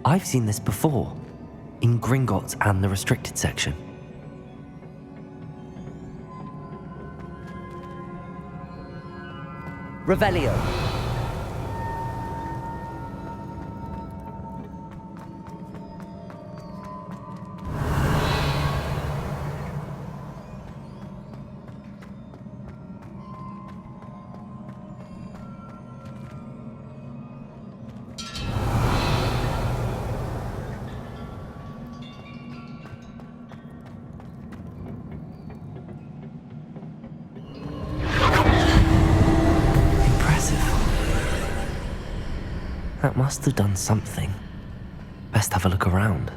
I've seen this before, in Gringotts and the restricted section. Revelio. That must have done something. Best have a look around.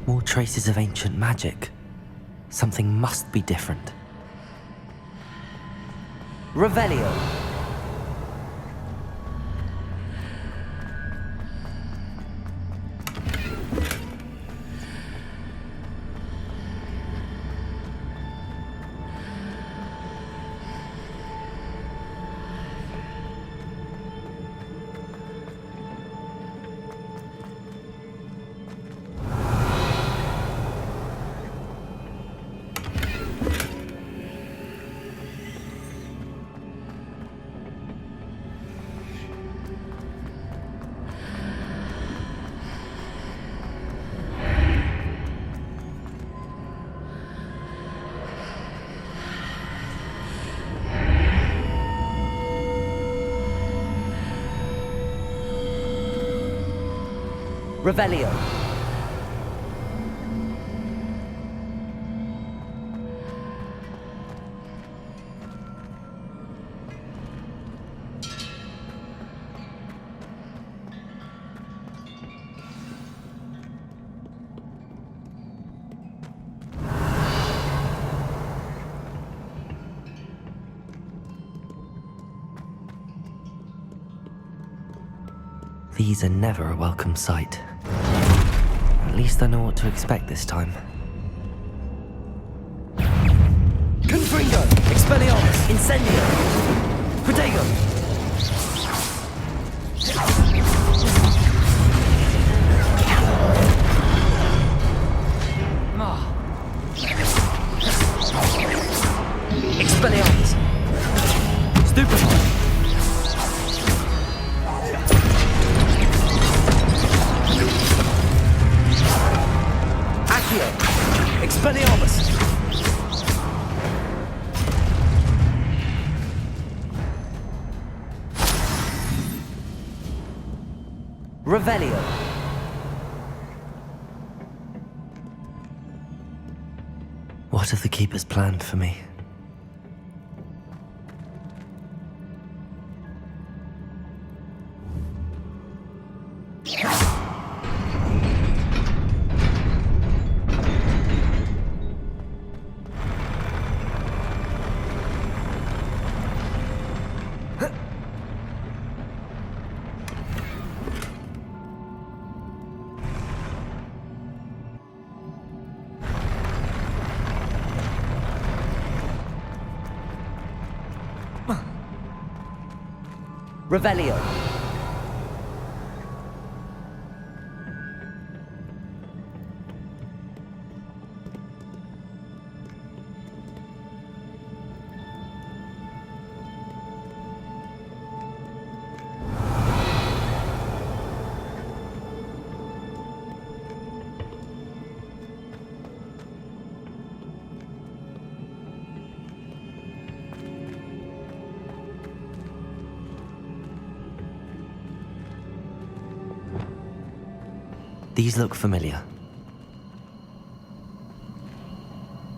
More traces of ancient magic. Something must be different. Revelio. Revelio. These are never a welcome sight. At least I know what to expect this time. Confringo. Expelliarmus. Incendio. Protego. Expelliarmus. Stupefy. Expelliarmus! Revelio. What have the Keepers planned for me? Revelio. These look familiar.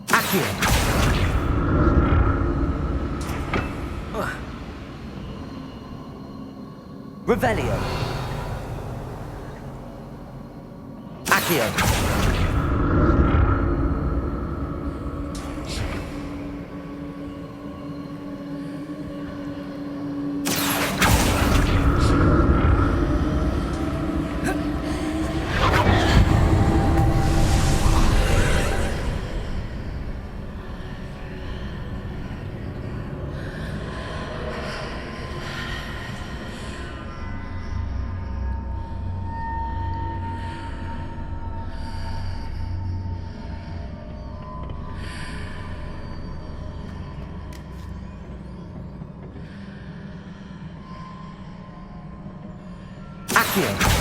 Accio. Revelio. Accio. Accio.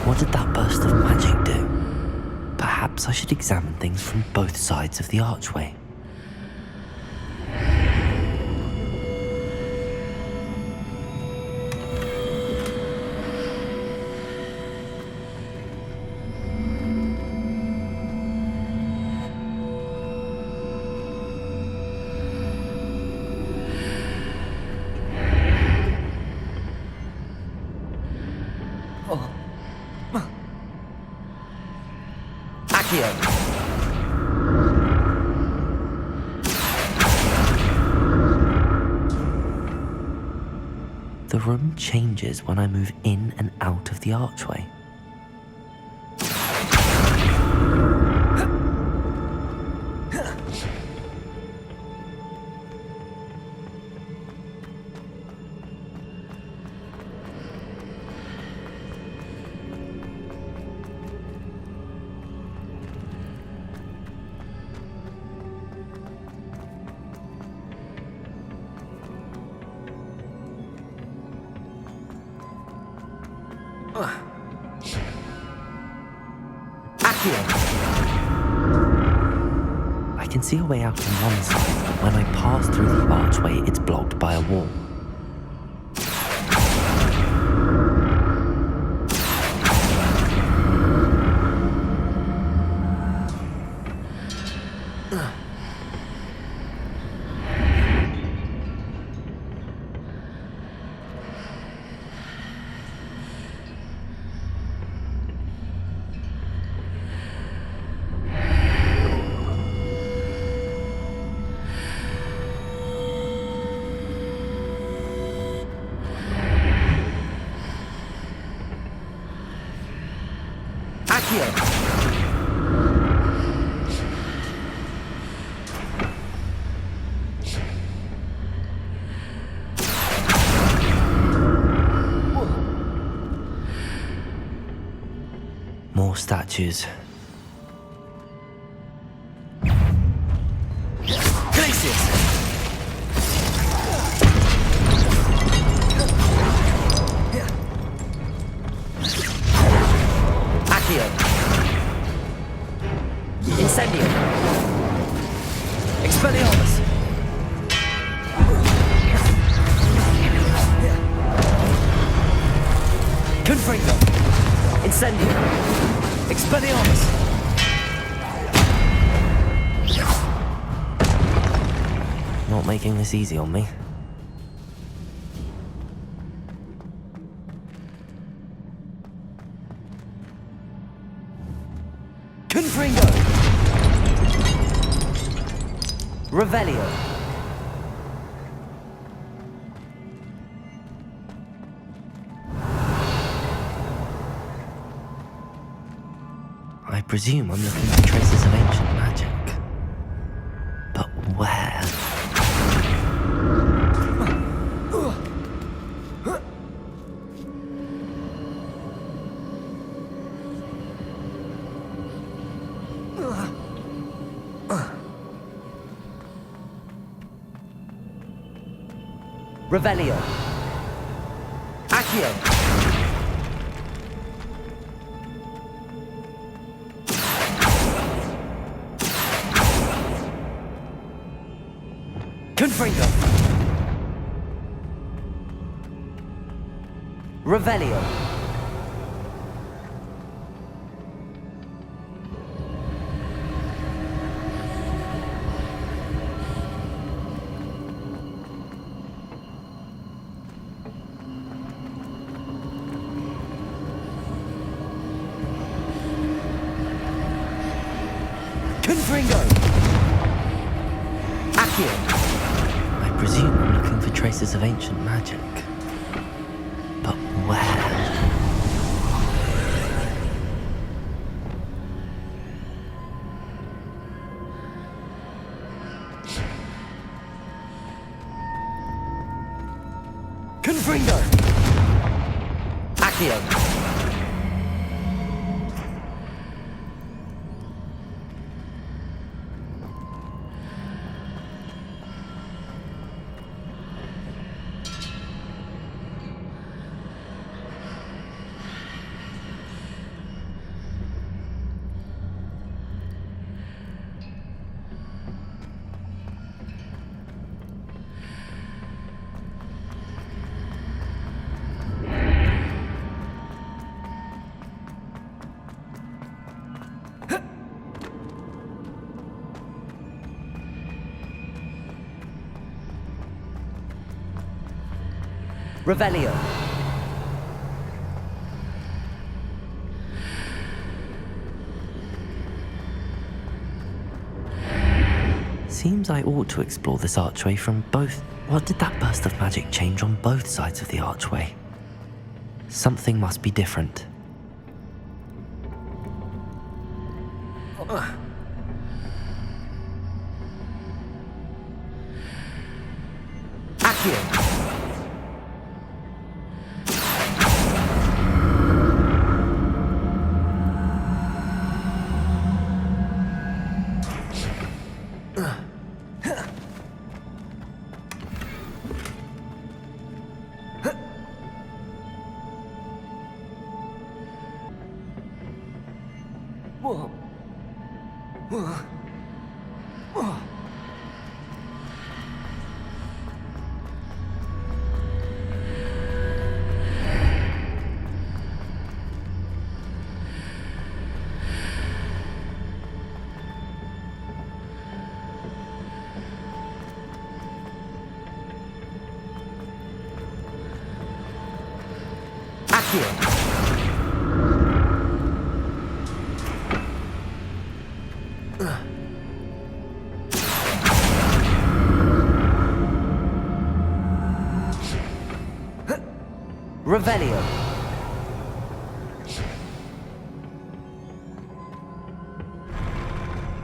What did that burst of magic do? Perhaps I should examine things from both sides of the archway. Accio. The room changes when I move in and out of the archway. I can see a way out on one side, but when I pass through the archway, it's blocked by a wall. More statues. Incendio. Expelliarmus. Confringo. Incendio. Expelliarmus. Not making this easy on me. Confringo. Revelio. I presume I'm looking for traces of ancient magic. But where? Revelio. Accio. Confringo. Revelio. Confringo. Accio. I presume I'm looking for traces of ancient magic. But where? Confringo. Accio. Revelio. Seems I ought to explore this archway from both. What did that burst of magic change on both sides of the archway? Something must be different. Accio. Accio. Revelio.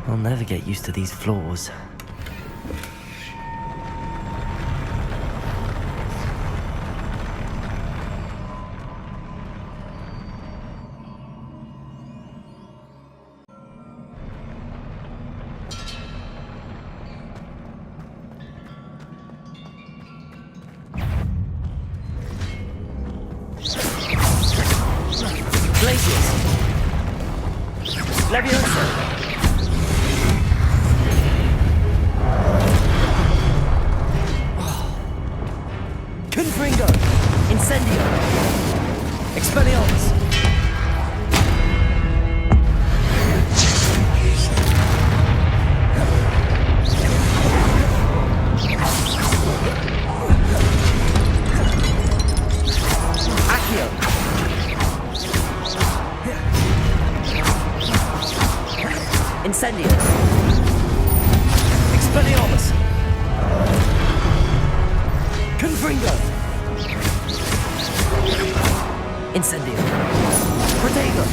I'll never get used to these floors. Glaciers. Leviosa. Confringo. Incendio. Expelliarmus. Accio. Incendio. Expelliarmus. Confringo. Incendio. Protego.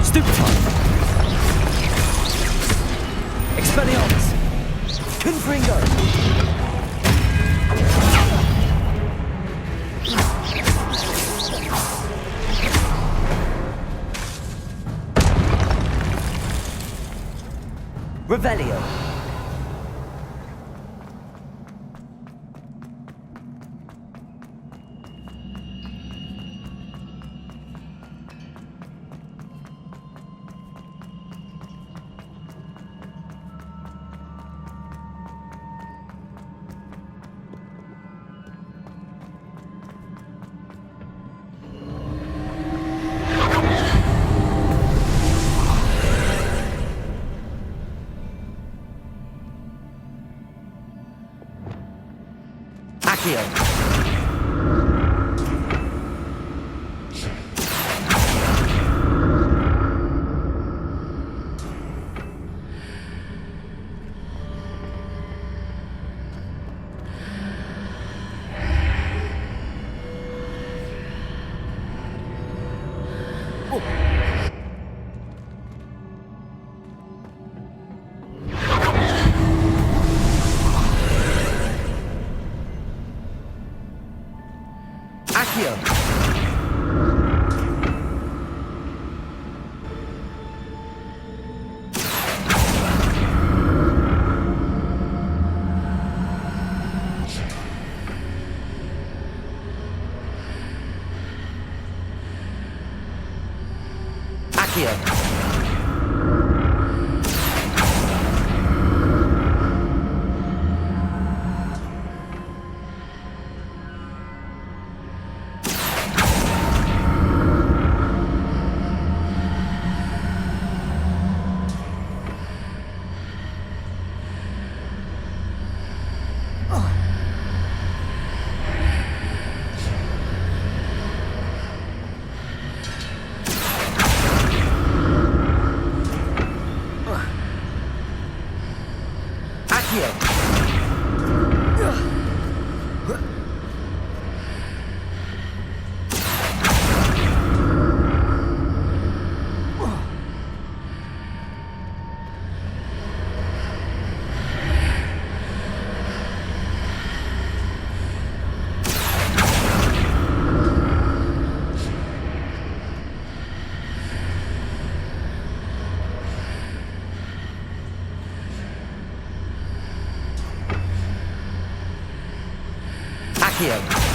Stupefy. Expelliarmus. Confringo. Revelio. Accio. Accio. Accio. Accio.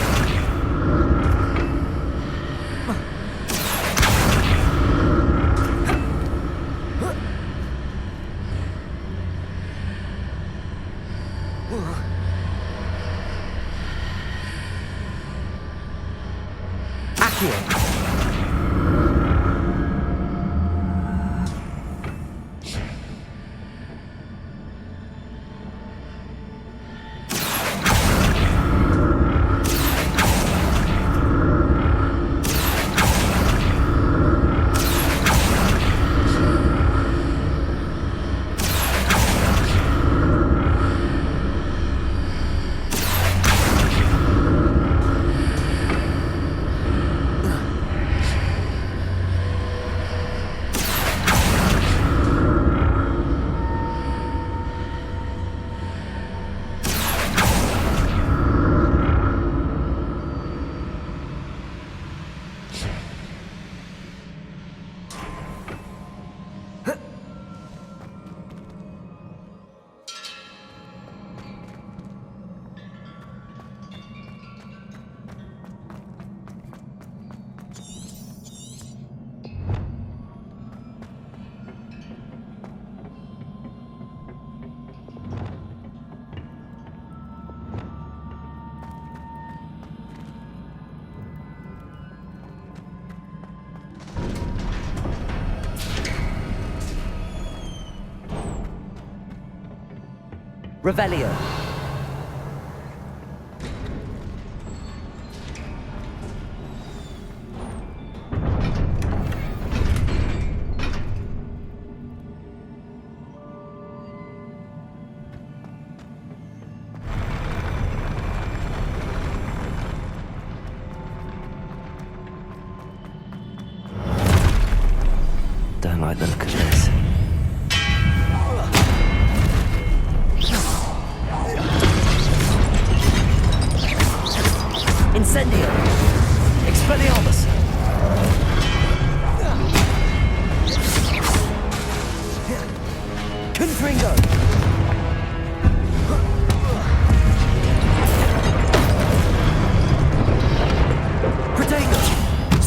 Accio. Revelio. Don't like the look of this. Incendio. Expelliarmus. Confringo.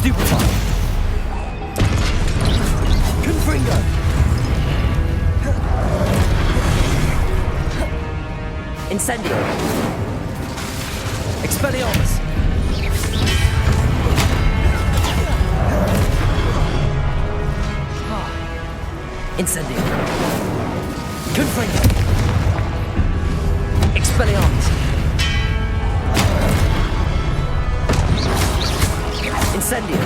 Stupefy. Confringo. Incendio. Expelliarmus. Incendio. Confringo. Expelliarmus. Incendio.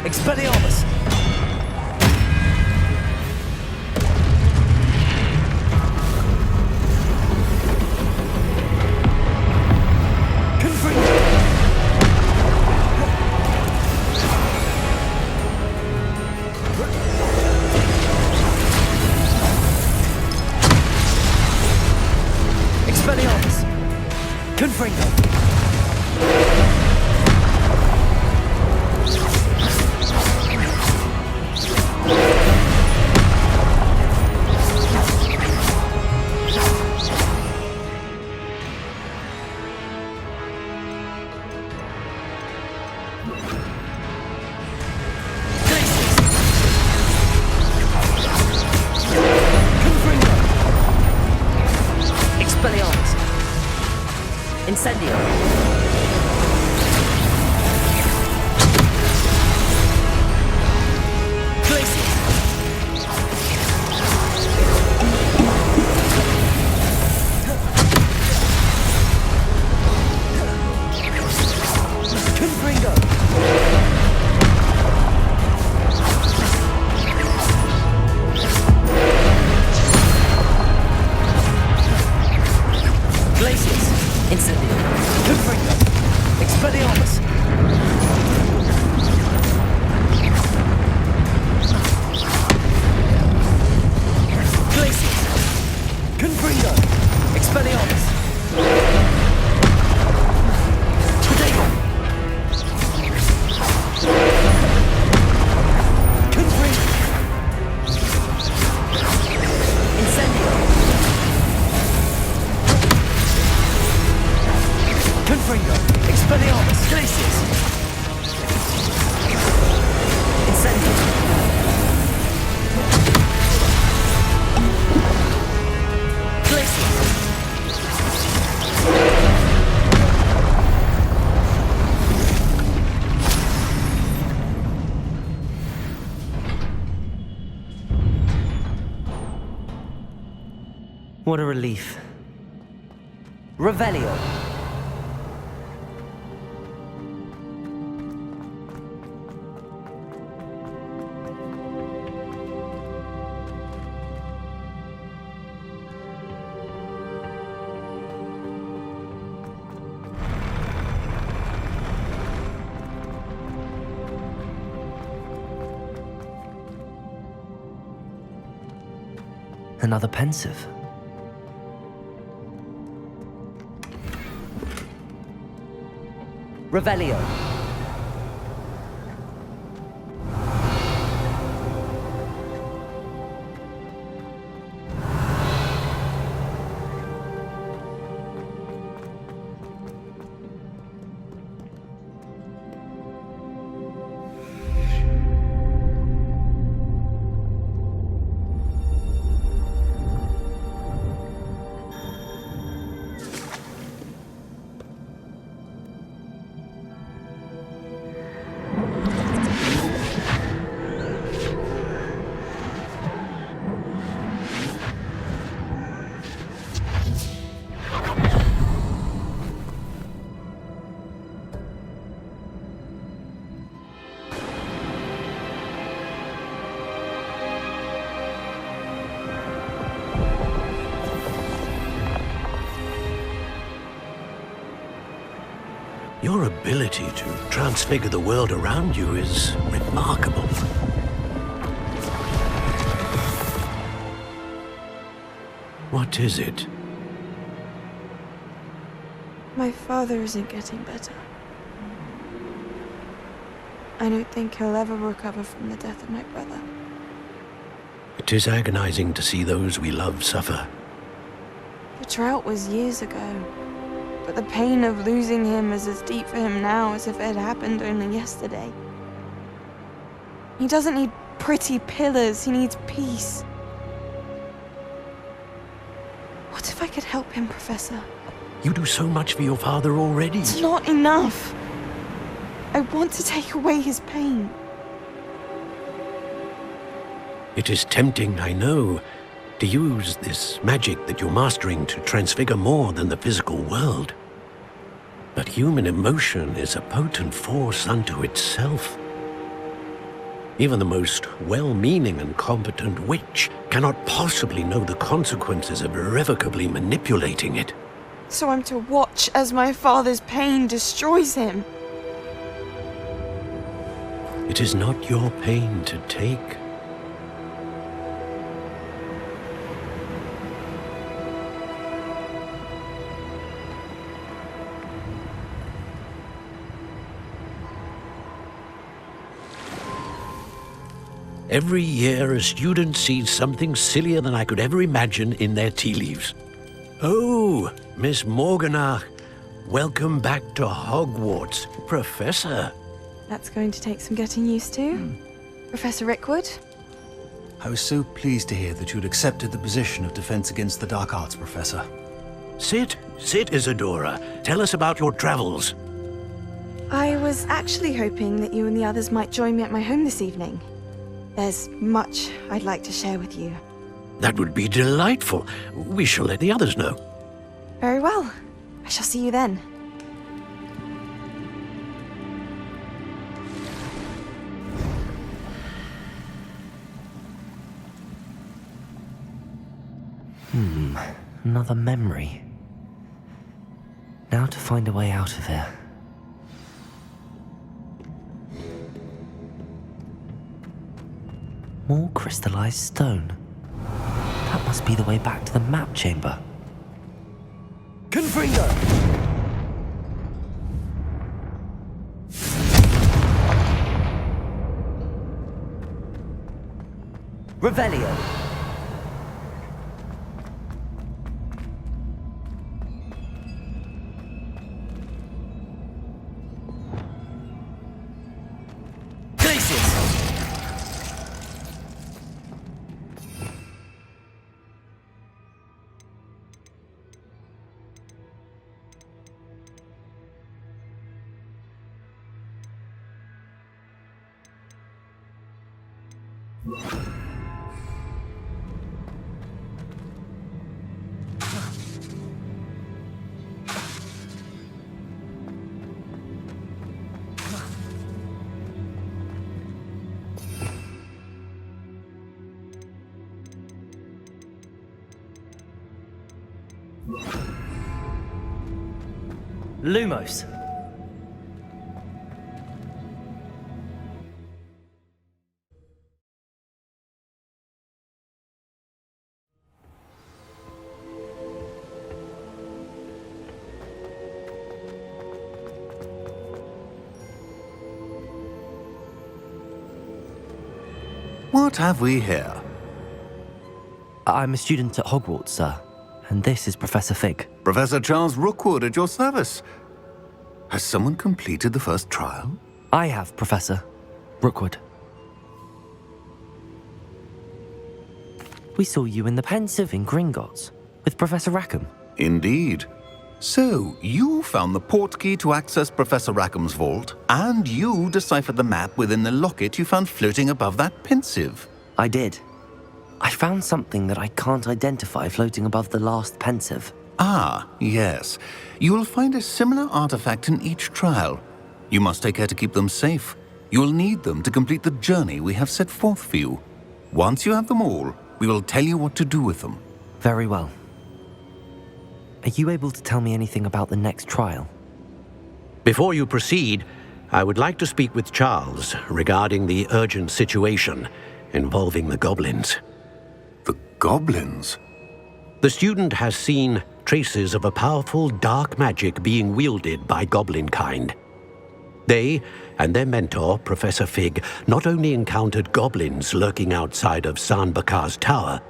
Expelliarmus. Confringo. Expelliarmus. Incendio. Glacius. Confringo. Glacius. Incendio. Confringo. Expelliarmus. Glacius. Confringo. Expelliarmus. Potato. Confringo. Incendio. Confringo. Expelliarmus. Glacius. Incendio. Glacius. What a relief. Revelio. Another pensive. Revelio. Your ability to transfigure the world around you is remarkable. What is it? My father isn't getting better. I don't think he'll ever recover from the death of my brother. It is agonizing to see those we love suffer. The drought was years ago. But the pain of losing him is as deep for him now as if it had happened only yesterday. He doesn't need pretty pillars, he needs peace. What if I could help him, Professor? You do so much for your father already. It's not enough. I want to take away his pain. It is tempting, I know, to use this magic that you're mastering to transfigure more than the physical world. But human emotion is a potent force unto itself. Even the most well-meaning and competent witch cannot possibly know the consequences of irrevocably manipulating it. So I'm to watch as my father's pain destroys him. It is not your pain to take. Every year, a student sees something sillier than I could ever imagine in their tea leaves. Oh, Miss Morganach, welcome back to Hogwarts, Professor. That's going to take some getting used to. Professor Rickwood? I was so pleased to hear that you'd accepted the position of Defense Against the Dark Arts, Professor. Sit, Isadora. Tell us about your travels. I was actually hoping that you and the others might join me at my home this evening. There's much I'd like to share with you. That would be delightful. We shall let the others know. Very well. I shall see you then. Another memory. Now to find a way out of here. More crystallized stone. That must be the way back to the map chamber. Confringo! Revelio! Lumos. What have we here? I'm a student at Hogwarts, sir. And this is Professor Fig. Professor Charles Rookwood at your service. Has someone completed the first trial? I have, Professor Rookwood. We saw you in the Pensive in Gringotts with Professor Rackham. Indeed. So, you found the portkey to access Professor Rackham's vault, and you deciphered the map within the locket you found floating above that Pensive. I did. I found something that I can't identify floating above the last Pensive. Ah, yes. You will find a similar artifact in each trial. You must take care to keep them safe. You will need them to complete the journey we have set forth for you. Once you have them all, we will tell you what to do with them. Very well. Are you able to tell me anything about the next trial? Before you proceed, I would like to speak with Charles regarding the urgent situation involving the goblins. The goblins? The student has seen traces of a powerful dark magic being wielded by goblin kind. They and their mentor, Professor Fig, not only encountered goblins lurking outside of San Bakar's tower,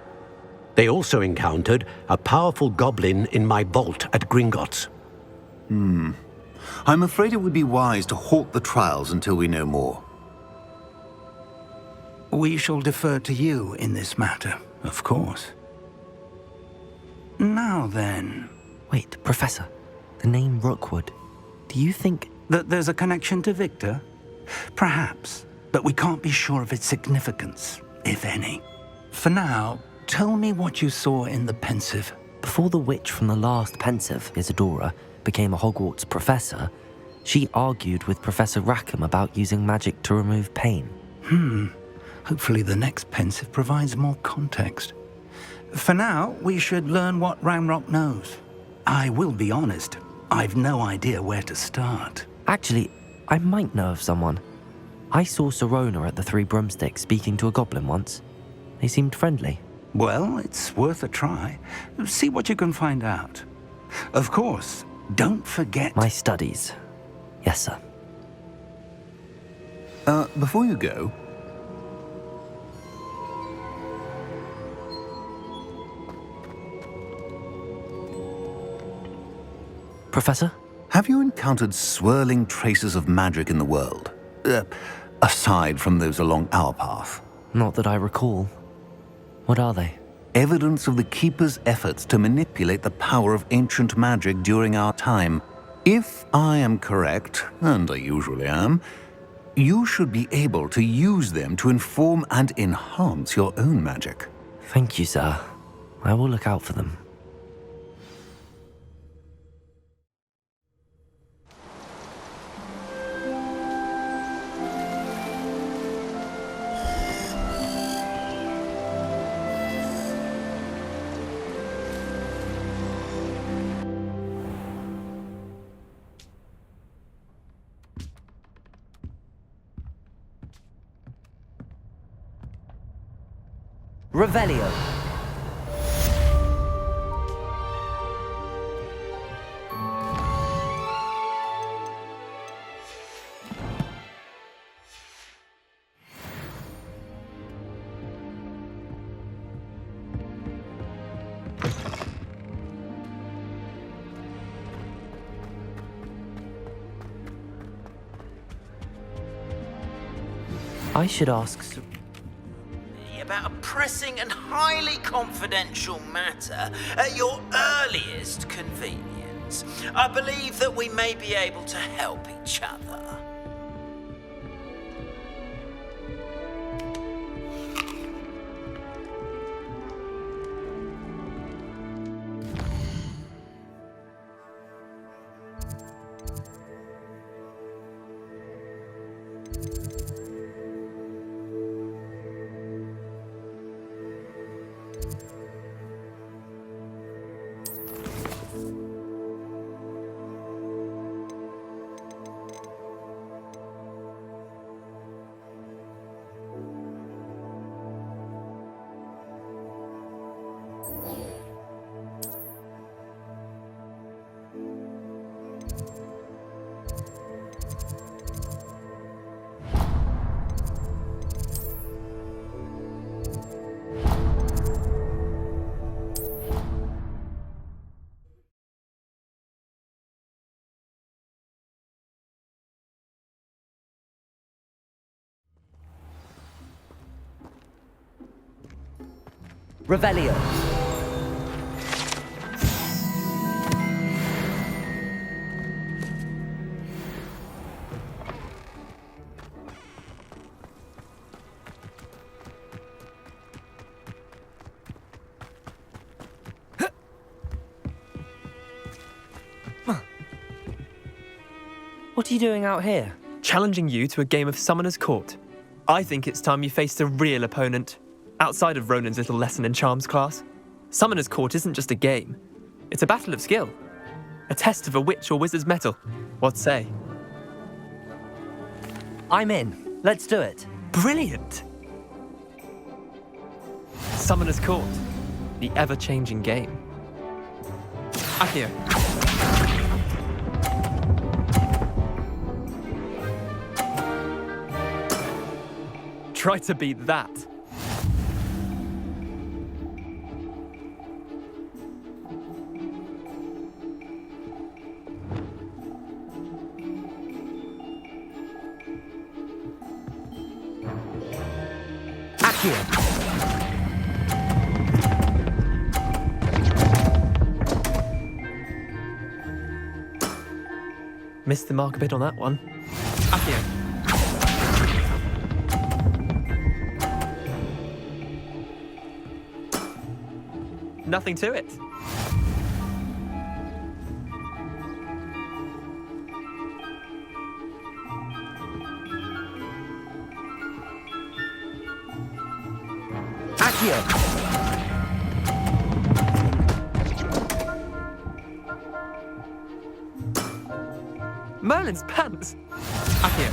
they also encountered a powerful goblin in my vault at Gringotts. I'm afraid it would be wise to halt the trials until we know more. We shall defer to you in this matter, of course. Now then, Wait, Professor. The name Rookwood. Do you think... that there's a connection to Victor? Perhaps, but we can't be sure of its significance, if any. For now, tell me what you saw in the pensive. Before the witch from the last pensive, Isadora, became a Hogwarts professor, she argued with Professor Rackham about using magic to remove pain. Hopefully the next pensive provides more context. For now, we should learn what Ranrock knows. I will be honest, I've no idea where to start. Actually, I might know of someone. I saw Sirona at the Three Broomsticks speaking to a goblin once. They seemed friendly. Well, it's worth a try. See what you can find out. Of course, don't forget... My studies. Yes, sir. Before you go... Professor? Have you encountered swirling traces of magic in the world? Aside from those along our path. Not that I recall. What are they? Evidence of the Keeper's efforts to manipulate the power of ancient magic during our time. If I am correct, and I usually am, you should be able to use them to inform and enhance your own magic. Thank you, sir. I will look out for them. Revelio. I should ask... about a pressing and highly confidential matter at your earliest convenience. I believe that we may be able to help each other. Revelio. What are you doing out here? Challenging you to a game of Summoner's Court. I think it's time you faced a real opponent. Outside of Ronan's little lesson in charms class, Summoner's Court isn't just a game. It's a battle of skill. A test of a witch or wizard's mettle. What say? I'm in. Let's do it. Brilliant! Summoner's Court. The ever-changing game. Accio. Try to beat that. Accio. Missed the mark a bit on that one. Accio. Nothing to it. Accio. Merlin's pants. Accio.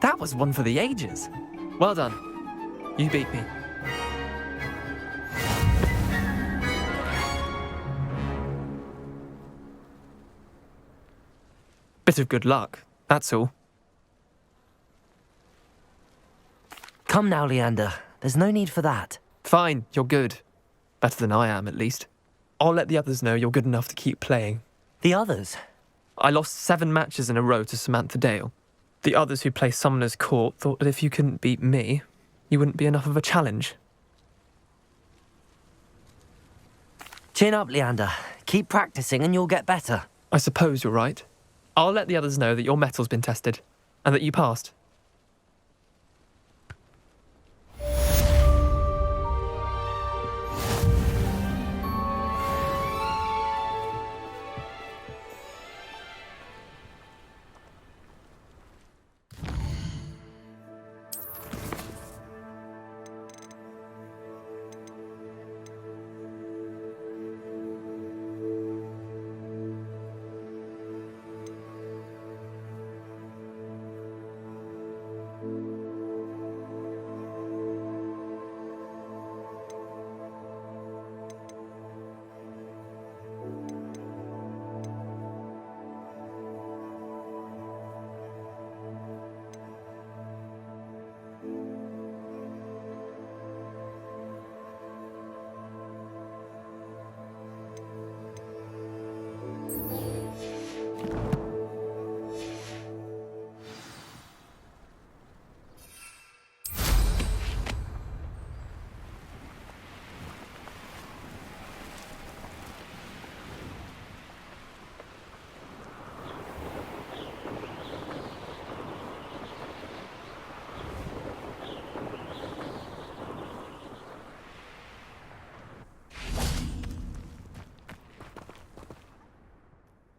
That was one for the ages. Well done. You beat me. Bit of good luck, that's all. Come now, Leander. There's no need for that. Fine, you're good. Better than I am, at least. I'll let the others know you're good enough to keep playing. The others? I lost 7 matches in a row to Samantha Dale. The others who play Summoner's Court thought that if you couldn't beat me, you wouldn't be enough of a challenge. Chin up, Leander. Keep practicing and you'll get better. I suppose you're right. I'll let the others know that your metal's been tested, and that you passed.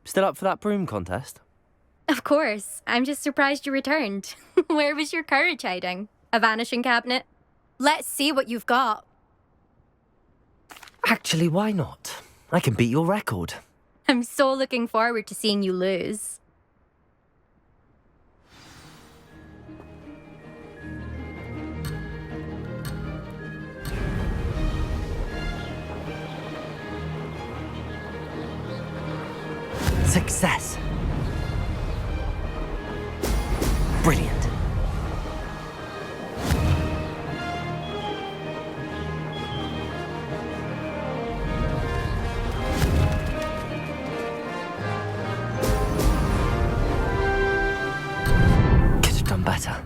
Still up for that broom contest? Of course. I'm just surprised you returned. Where was your courage hiding? A vanishing cabinet? Let's see what you've got. Actually, why not? I can beat your record. I'm so looking forward to seeing you lose. Success. Brilliant. Could have done better.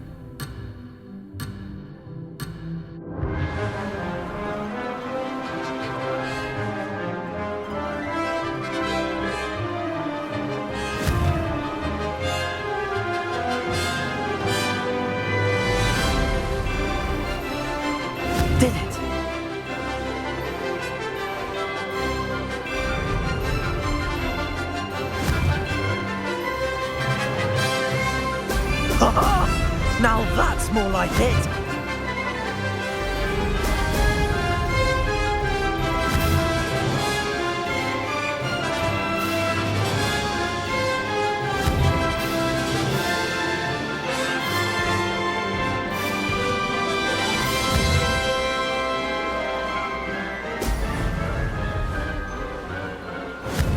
Did it! Ha-ha! Now that's more like it!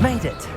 Made it!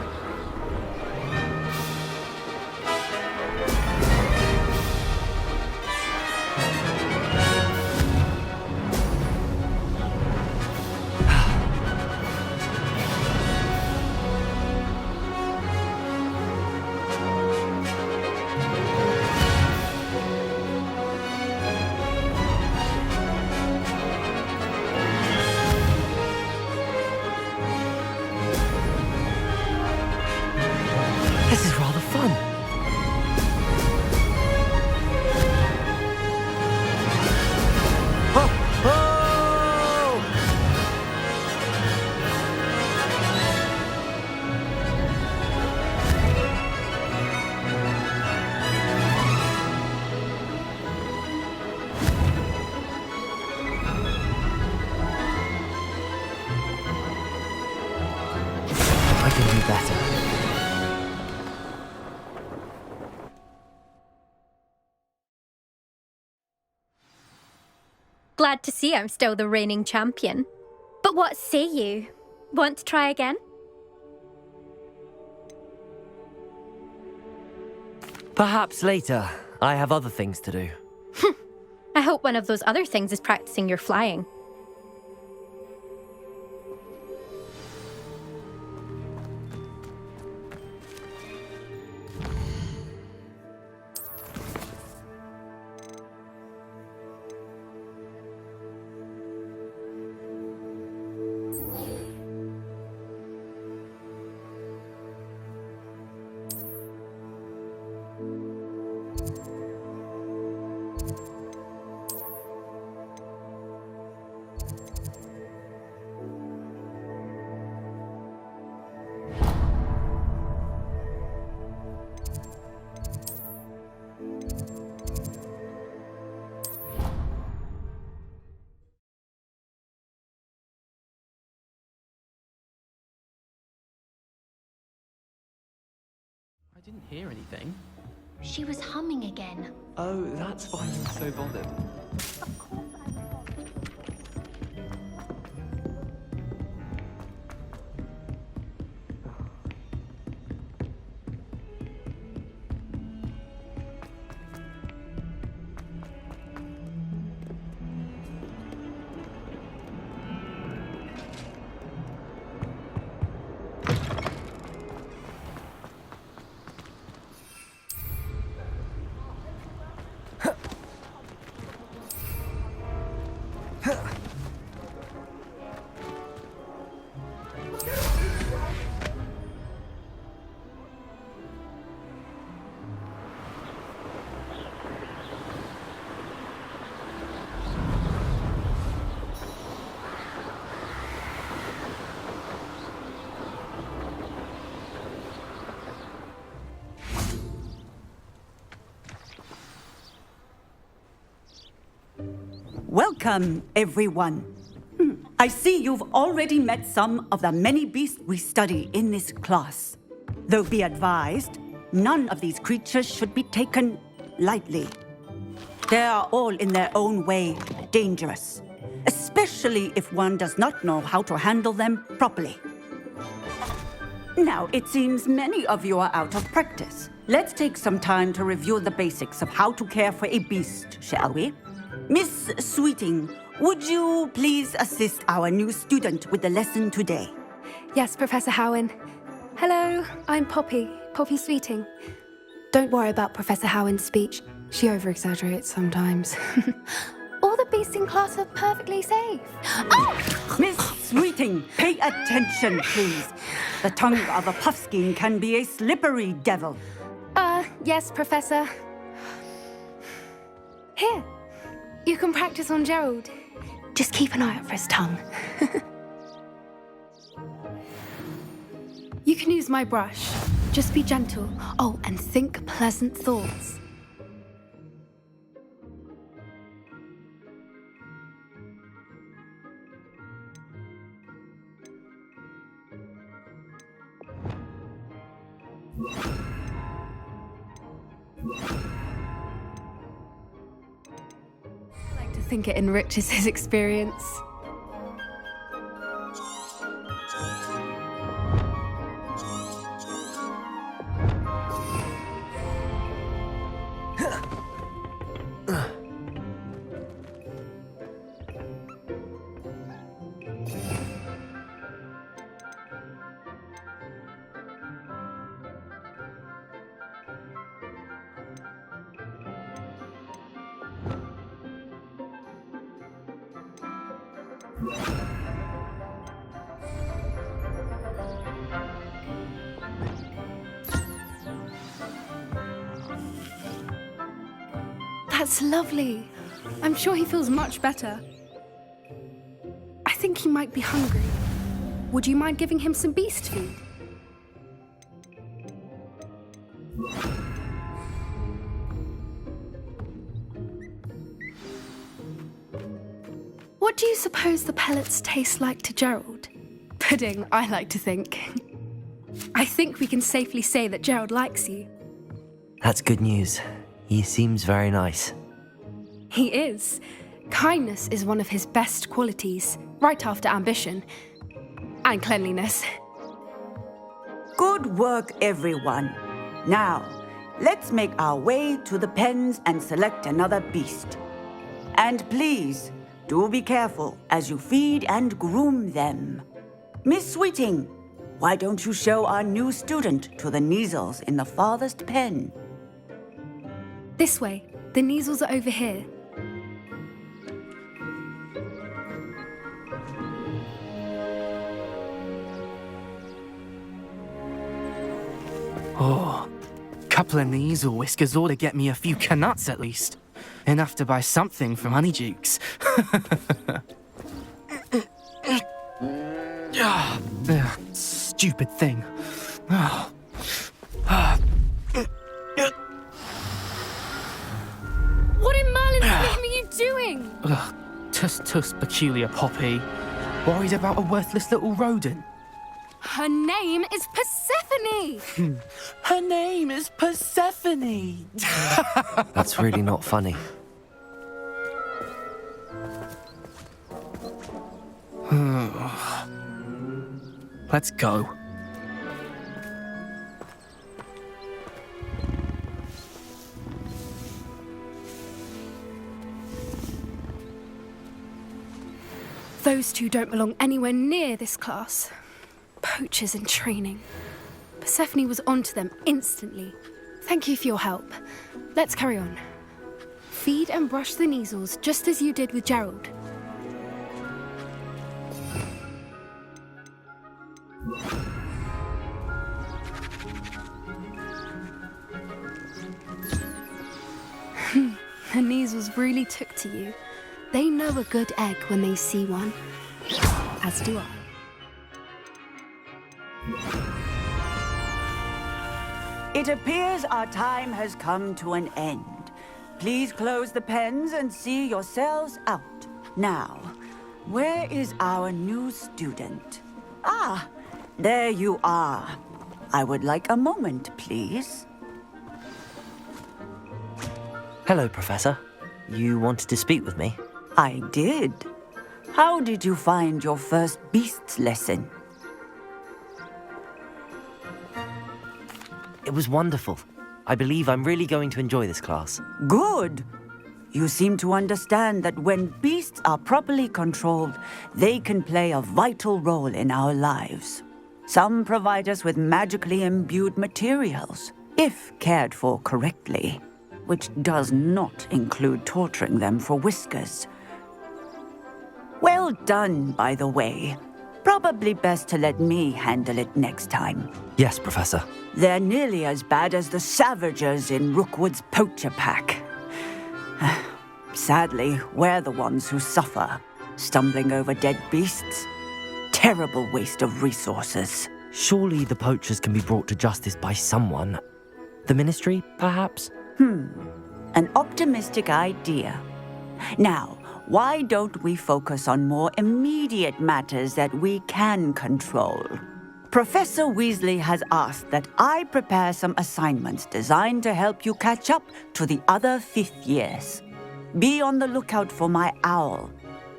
I can do better. Glad to see I'm still the reigning champion. But what say you? Want to try again? Perhaps later. I have other things to do. I hope one of those other things is practicing your flying. I didn't hear anything. She was humming again. Oh, that's why you were so bothered. Welcome, everyone. I see you've already met some of the many beasts we study in this class. Though be advised, none of these creatures should be taken lightly. They are all in their own way dangerous, especially if one does not know how to handle them properly. Now, it seems many of you are out of practice. Let's take some time to review the basics of how to care for a beast, shall we? Miss Sweeting, would you please assist our new student with the lesson today? Yes, Professor Howen. Hello, I'm Poppy Sweeting. Don't worry about Professor Howen's speech. She over-exaggerates sometimes. All the beasts in class are perfectly safe. Oh! Miss Sweeting, pay attention, please. The tongue of a puffskein can be a slippery devil. Yes, Professor. Here, you can practice on Gerald. Just keep an eye out for his tongue. You can use my brush. Just be gentle. Oh, and think pleasant thoughts. I like to think it enriches his experience. That's lovely. I'm sure he feels much better. I think he might be hungry. Would you mind giving him some beast food? What do you suppose the pellets taste like to Gerald? Pudding, I like to think. I think we can safely say that Gerald likes you. That's good news. He seems very nice. He is. Kindness is one of his best qualities, right after ambition. And cleanliness. Good work, everyone. Now, let's make our way to the pens and select another beast. And please, do be careful as you feed and groom them. Miss Sweeting, why don't you show our new student to the Neasels in the farthest pen? This way. The Neasels are over here. Oh, couple of Neasel whiskers ought to get me a few canuts at least. Enough to buy something from Honeydukes. Stupid thing. What in Merlin's name are you doing? Tuss, peculiar Poppy. Worried about a worthless little rodent. Her name is Persephone! Her name is Persephone! That's really not funny. Let's go. Those two don't belong anywhere near this class. Poachers in training. Persephone was onto them instantly. Thank you for your help. Let's carry on. Feed and brush the Neasels just as you did with Gerald. The Neasels really took to you. They know a good egg when they see one. As do I. It appears our time has come to an end. Please close the pens and see yourselves out. Now, where is our new student? Ah, there you are. I would like a moment, please. Hello, Professor. You wanted to speak with me? I did. How did you find your first beasts lesson? It was wonderful. I believe I'm really going to enjoy this class. Good. You seem to understand that when beasts are properly controlled, they can play a vital role in our lives. Some provide us with magically imbued materials, if cared for correctly, which does not include torturing them for whiskers. Well done, by the way. Probably best to let me handle it next time. Yes, Professor. They're nearly as bad as the Savagers in Rookwood's poacher pack. Sadly, we're the ones who suffer, stumbling over dead beasts. Terrible waste of resources. Surely the poachers can be brought to justice by someone. The Ministry, perhaps? An optimistic idea. Now, why don't we focus on more immediate matters that we can control? Professor Weasley has asked that I prepare some assignments designed to help you catch up to the other fifth years. Be on the lookout for my owl.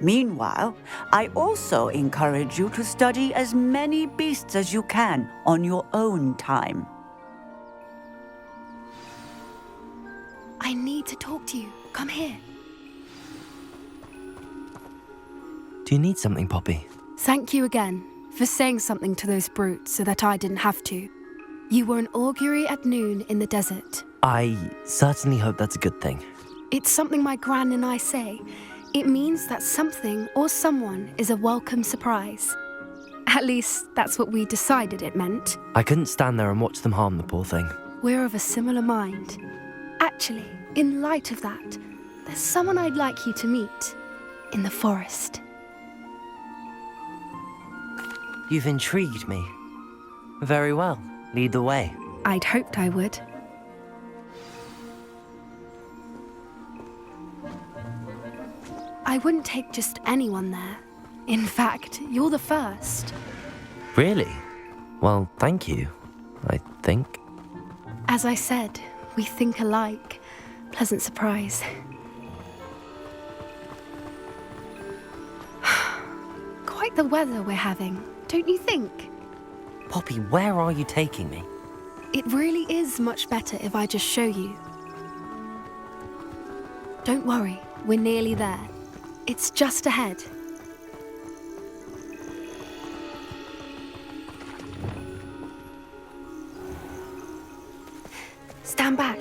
Meanwhile, I also encourage you to study as many beasts as you can on your own time. I need to talk to you. Come here. Do you need something, Poppy? Thank you again for saying something to those brutes so that I didn't have to. You were an augury at noon in the desert. I certainly hope that's a good thing. It's something my gran and I say. It means that something or someone is a welcome surprise. At least, that's what we decided it meant. I couldn't stand there and watch them harm the poor thing. We're of a similar mind. Actually, in light of that, there's someone I'd like you to meet in the forest. You've intrigued me. Very well. Lead the way. I'd hoped I would. I wouldn't take just anyone there. In fact, you're the first. Really? Well, thank you, I think. As I said, we think alike. Pleasant surprise. Quite the weather we're having, don't you think? Poppy, where are you taking me? It really is much better if I just show you. Don't worry, we're nearly there. It's just ahead. Stand back.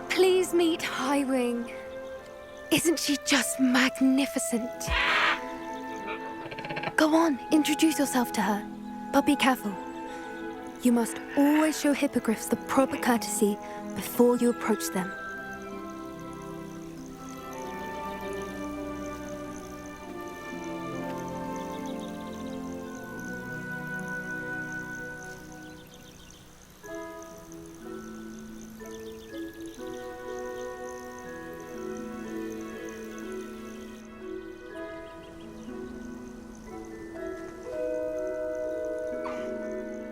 Please meet Highwing. Isn't she just magnificent? Go on, introduce yourself to her. But be careful. You must always show hippogriffs the proper courtesy before you approach them.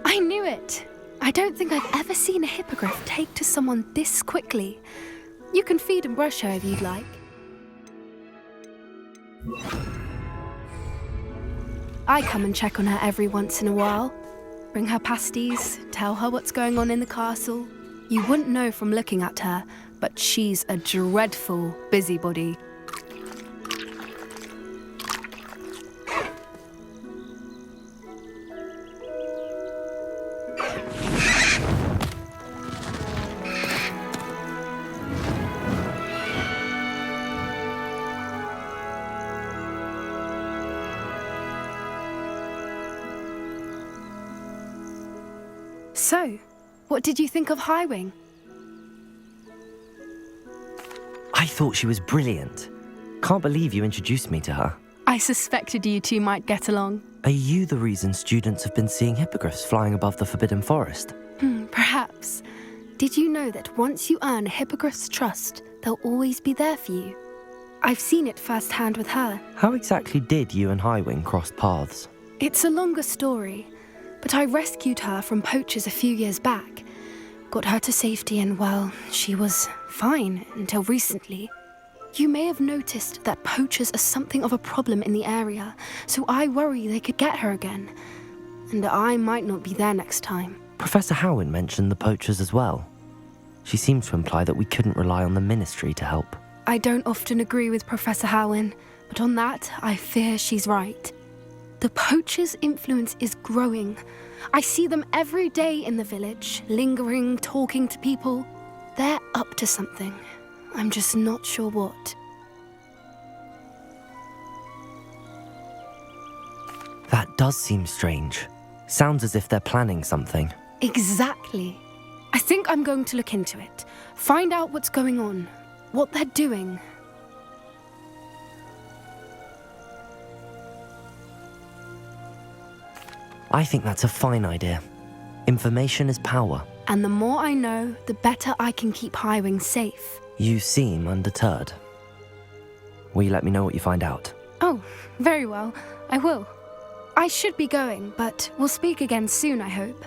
I knew it! I don't think I've ever seen a hippogriff take to someone this quickly. You can feed and brush her if you'd like. I come and check on her every once in a while. Bring her pasties, tell her what's going on in the castle. You wouldn't know from looking at her, but she's a dreadful busybody. So, what did you think of Highwing? I thought she was brilliant. Can't believe you introduced me to her. I suspected you two might get along. Are you the reason students have been seeing hippogriffs flying above the Forbidden Forest? Perhaps. Did you know that once you earn a hippogriff's trust, they'll always be there for you? I've seen it firsthand with her. How exactly did you and Highwing cross paths? It's a longer story, but I rescued her from poachers a few years back. Got her to safety and, well, she was fine until recently. You may have noticed that poachers are something of a problem in the area, so I worry they could get her again. And I might not be there next time. Professor Howin mentioned the poachers as well. She seemed to imply that we couldn't rely on the Ministry to help. I don't often agree with Professor Howin, but on that, I fear she's right. The poachers' influence is growing. I see them every day in the village, lingering, talking to people. They're up to something. I'm just not sure what. That does seem strange. Sounds as if they're planning something. Exactly. I think I'm going to look into it. Find out what's going on, what they're doing. I think that's a fine idea. Information is power. And the more I know, the better I can keep Highwing safe. You seem undeterred. Will you let me know what you find out? Oh, very well. I will. I should be going, but we'll speak again soon, I hope.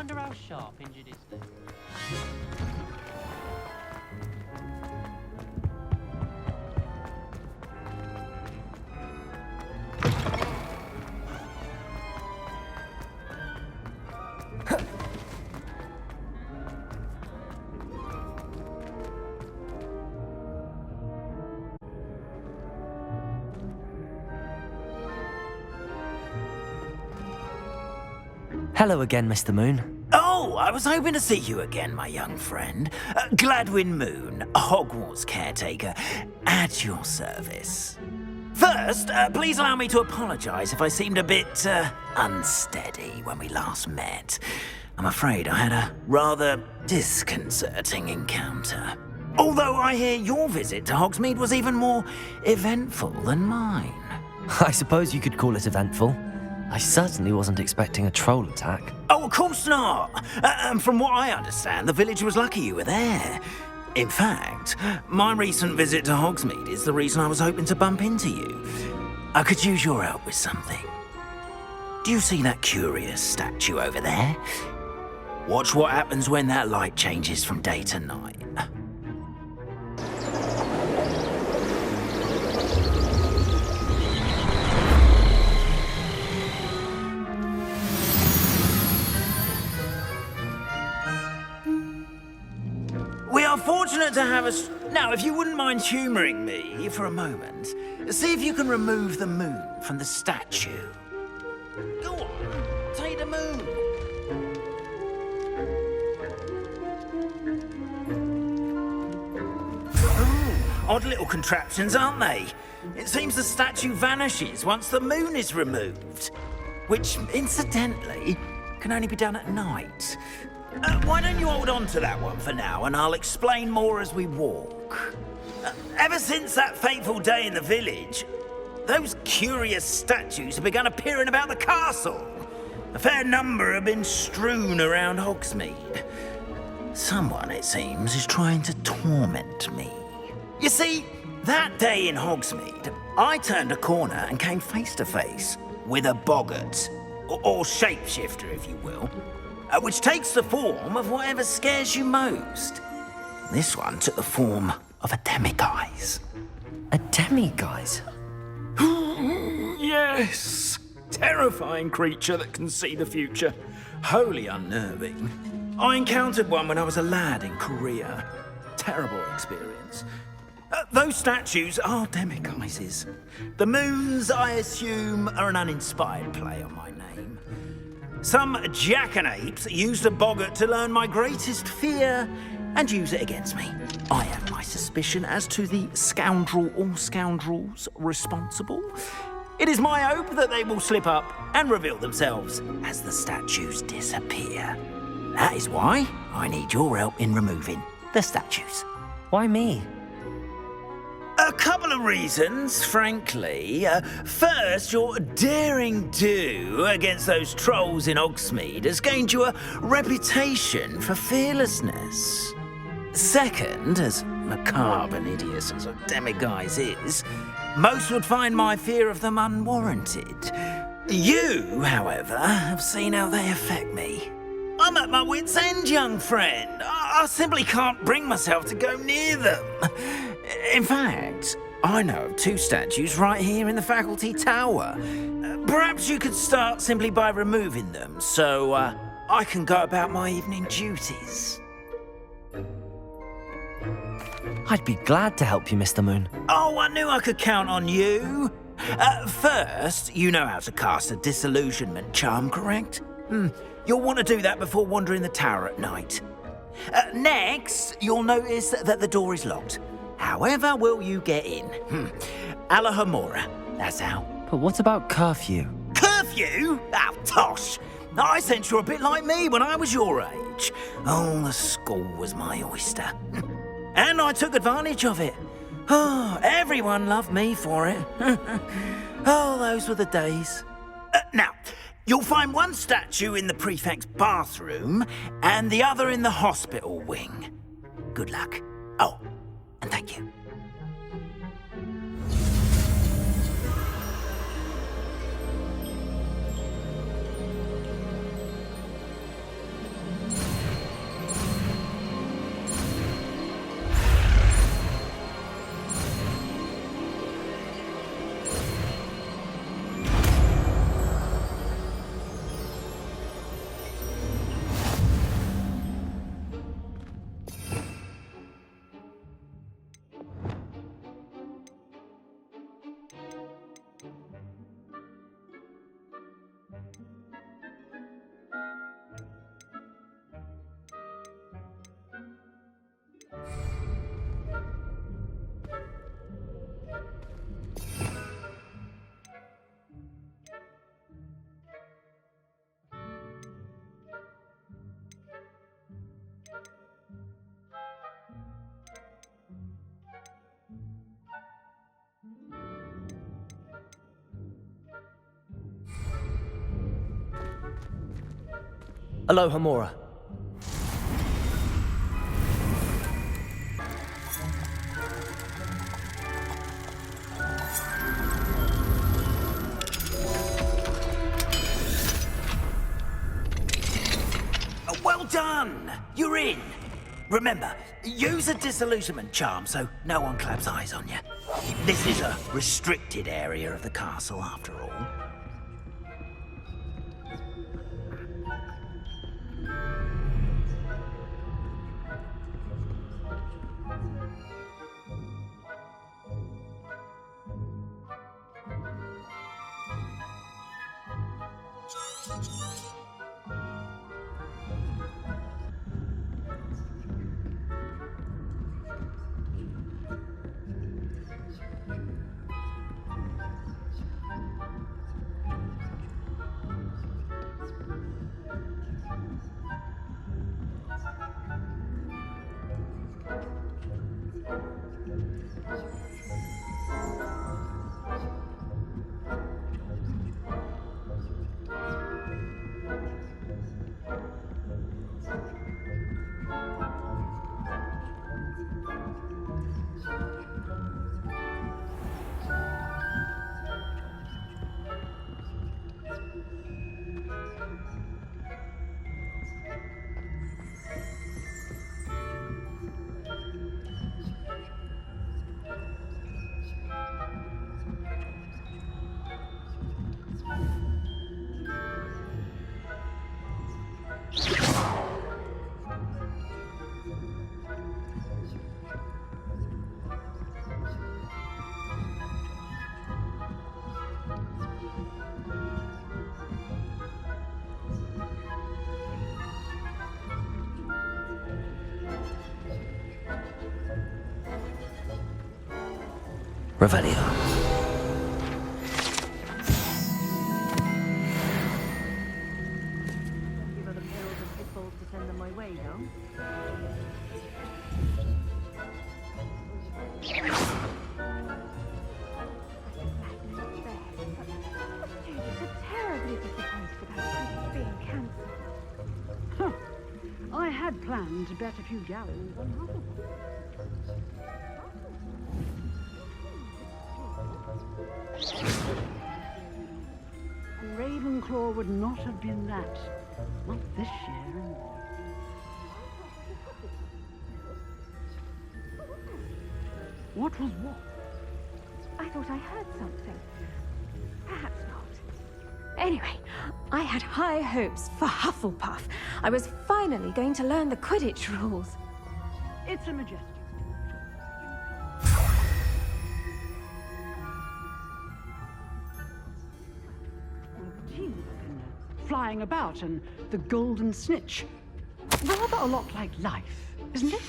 wonder how sharp injured is there. Hello again, Mr. Moon. Oh, I was hoping to see you again, my young friend. Gladwin Moon, Hogwarts caretaker, at your service. First, please allow me to apologise if I seemed a bit unsteady when we last met. I'm afraid I had a rather disconcerting encounter. Although I hear your visit to Hogsmeade was even more eventful than mine. I suppose you could call it eventful. I certainly wasn't expecting a troll attack. Oh, of course not. From what I understand, the village was lucky you were there. In fact, my recent visit to Hogsmeade is the reason I was hoping to bump into you. I could use your help with something. Do you see that curious statue over there? Watch what happens when that light changes from day to night. We are fortunate to have us. Now, if you wouldn't mind humouring me for a moment, see if you can remove the moon from the statue. Go on, take the moon. Ooh, odd little contraptions, aren't they? It seems the statue vanishes once the moon is removed, which, incidentally, can only be done at night. Why don't you hold on to that one for now, and I'll explain more as we walk. Ever since that fateful day in the village, those curious statues have begun appearing about the castle. A fair number have been strewn around Hogsmeade. Someone, it seems, is trying to torment me. You see, that day in Hogsmeade, I turned a corner and came face to face with a boggart, or shapeshifter, if you will. Which takes the form of whatever scares you most. This one took the form of a demiguise. A demiguise? Yes! Terrifying creature that can see the future. Wholly unnerving. I encountered one when I was a lad in Korea. Terrible experience. Those statues are demiguises. The moons, I assume, are an uninspired play on my name. Some jackanapes used a boggart to learn my greatest fear and use it against me. I have my suspicion as to the scoundrel or scoundrels responsible. It is my hope that they will slip up and reveal themselves as the statues disappear. That is why I need your help in removing the statues. Why me? A couple of reasons, frankly. First, your daring do against those trolls in Hogsmeade has gained you a reputation for fearlessness. Second, as macabre and hideous as a demiguise is, most would find my fear of them unwarranted. You, however, have seen how they affect me. I'm at my wit's end, young friend. I simply can't bring myself to go near them. In fact, I know of two statues right here in the faculty tower. Perhaps you could start simply by removing them, so I can go about my evening duties. I'd be glad to help you, Mr. Moon. Oh, I knew I could count on you. First, you know how to cast a disillusionment charm, correct? You'll want to do that before wandering the tower at night. Next, you'll notice that the door is locked. However will you get in? Alahomora, that's how. But what about curfew? Curfew? Oh, tosh. I sense you're a bit like me when I was your age. Oh, the school was my oyster. And I took advantage of it. Oh, everyone loved me for it. Oh, those were the days. Now, you'll find one statue in the prefect's bathroom and the other in the hospital wing. Good luck. Oh, and thank you. Aloha, Mora. Well done! You're in! Remember, use a disillusionment charm so no one claps eyes on you. This is a restricted area of the castle, after all. Revelio. I had planned to bet a few gallons on Hogwarts. And Ravenclaw would not have been that. Not this year. What was what? I thought I heard something. Perhaps not. Anyway, I had high hopes for Hufflepuff. I was finally going to learn the Quidditch rules. It's a majestic. Flying about and the golden snitch. Rather a lot like life, isn't it?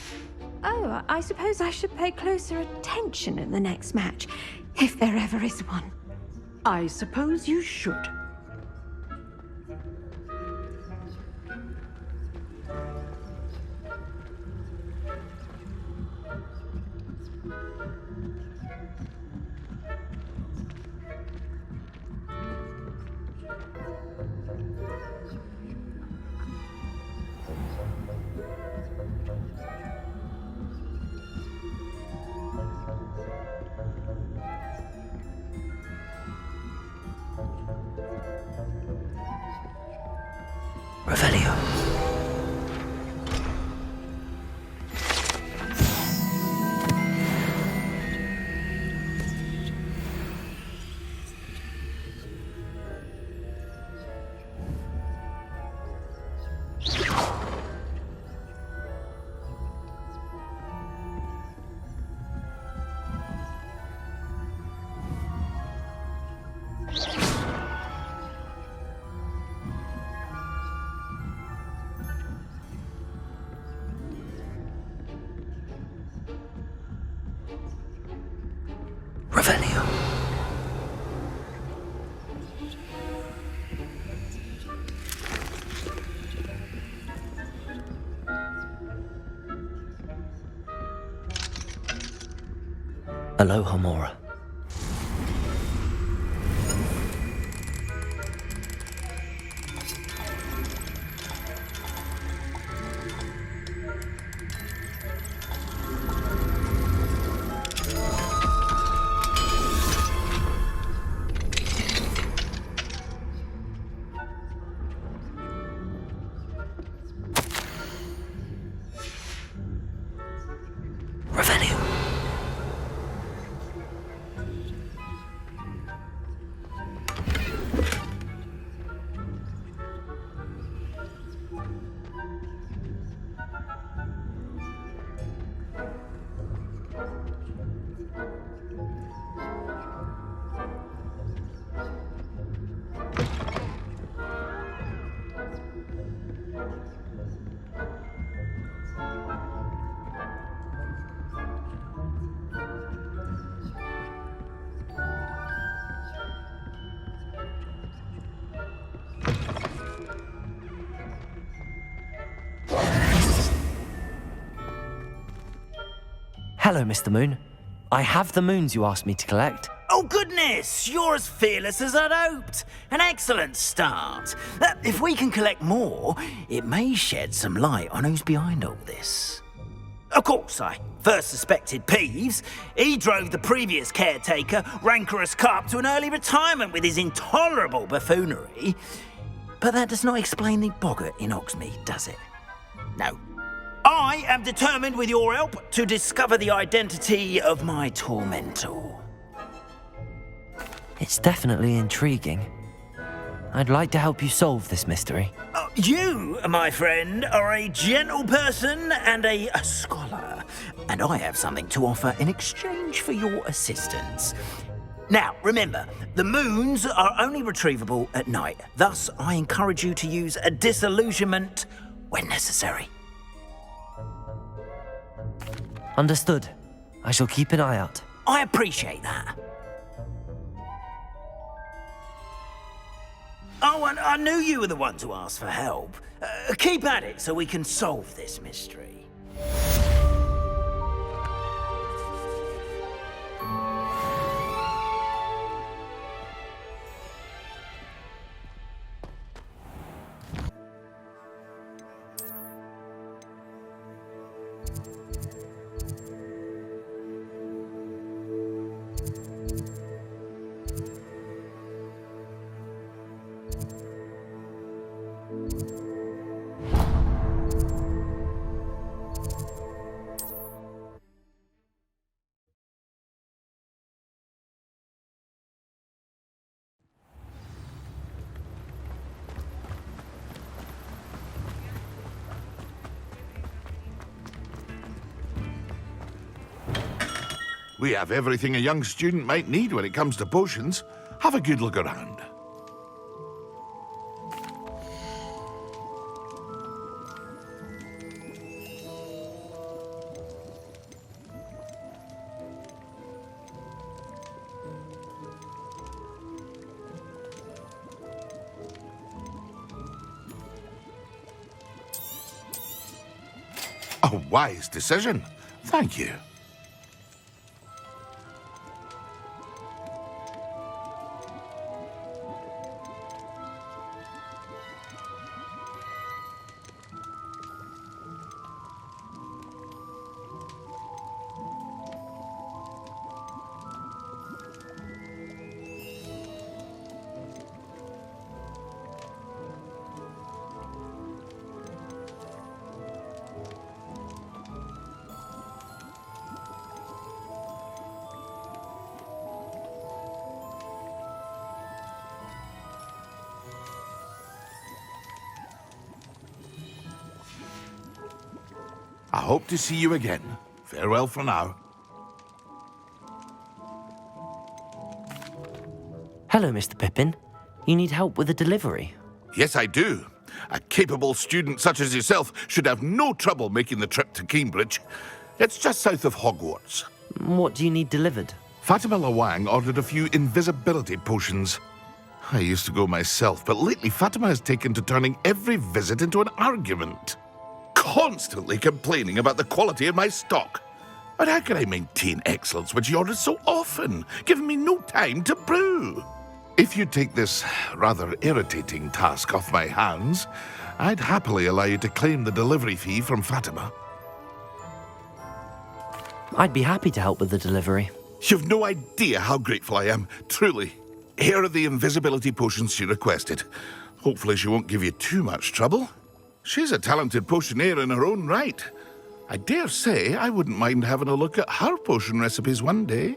Oh, I suppose I should pay closer attention in the next match, if there ever is one. I suppose you should. Revelio. Revelio. Aloha, Mora. Hello, Mr. Moon. I have the moons you asked me to collect. Oh, goodness! You're as fearless as I'd hoped. An excellent start. If we can collect more, it may shed some light on who's behind all this. Of course, I first suspected Peeves. He drove the previous caretaker, Rancorous Carp, to an early retirement with his intolerable buffoonery. But that does not explain the boggart in Hogsmeade, does it? No. I am determined, with your help, to discover the identity of my tormentor. It's definitely intriguing. I'd like to help you solve this mystery. You, my friend, are a gentle person and a scholar, and I have something to offer in exchange for your assistance. Now, remember, the moons are only retrievable at night. Thus, I encourage you to use a disillusionment when necessary. Understood. I shall keep an eye out. I appreciate that. Oh, and I knew you were the one to ask for help. Keep at it so we can solve this mystery. We have everything a young student might need when it comes to potions. Have a good look around. A wise decision. Thank you. I hope to see you again. Farewell for now. Hello, Mr. Pippin. You need help with a delivery? Yes, I do. A capable student such as yourself should have no trouble making the trip to Cambridge. It's just south of Hogwarts. What do you need delivered? Fatima Lawang ordered a few invisibility potions. I used to go myself, but lately Fatima has taken to turning every visit into an argument. Constantly complaining about the quality of my stock. But how can I maintain excellence when she orders so often, giving me no time to brew? If you take this rather irritating task off my hands, I'd happily allow you to claim the delivery fee from Fatima. I'd be happy to help with the delivery. You've no idea how grateful I am, truly. Here are the invisibility potions she requested. Hopefully she won't give you too much trouble. She's a talented potioneer in her own right. I dare say I wouldn't mind having a look at her potion recipes one day.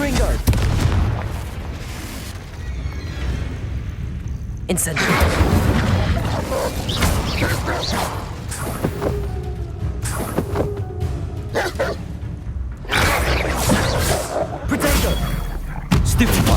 Fringo! Incendiary! Potato! Stupefy!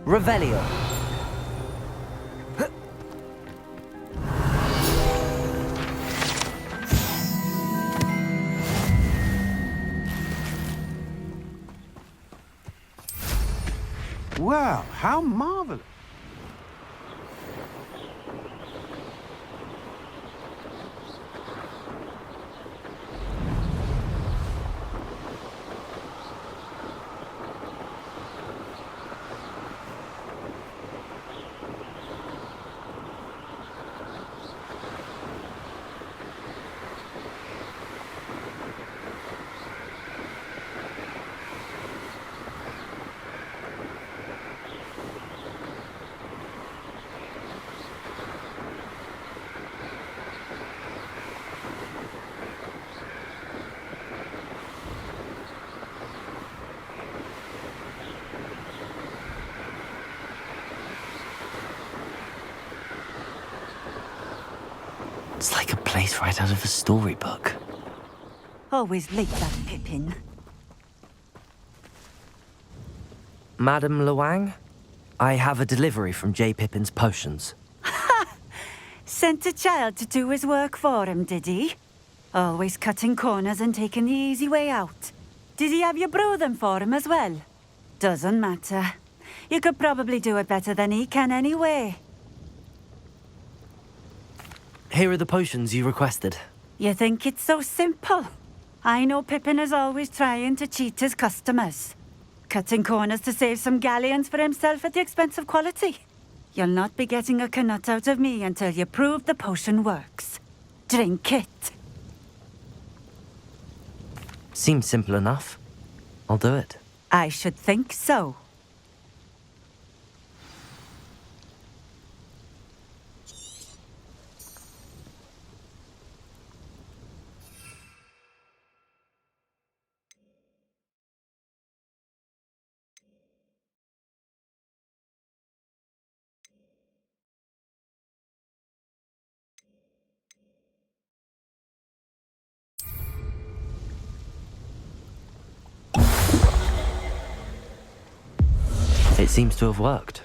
Revelio. Well, how marvelous. It's like a place right out of a storybook. Always late, that Pippin. Madam Luang, I have a delivery from J. Pippin's potions. Sent a child to do his work for him, did he? Always cutting corners and taking the easy way out. Did he have you brew them for him as well? Doesn't matter. You could probably do it better than he can anyway. Here are the potions you requested. You think it's so simple? I know Pippin is always trying to cheat his customers. Cutting corners to save some galleons for himself at the expense of quality. You'll not be getting a canut out of me until you prove the potion works. Drink it. Seems simple enough. I'll do it. I should think so. It seems to have worked.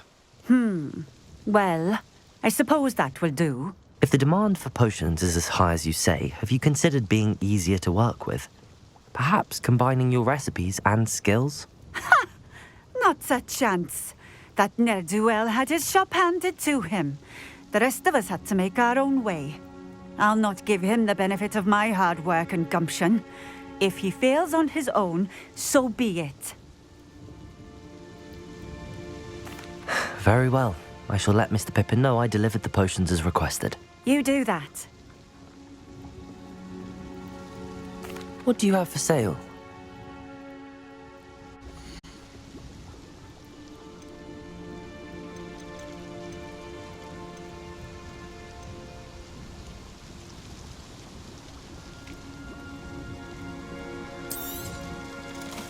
Well, I suppose that will do. If the demand for potions is as high as you say, have you considered being easier to work with? Perhaps combining your recipes and skills? Not a chance. That ne'er-do-well had his shop handed to him. The rest of us had to make our own way. I'll not give him the benefit of my hard work and gumption. If he fails on his own, so be it. Very well. I shall let Mr. Pippin know I delivered the potions as requested. You do that. What do you have for sale?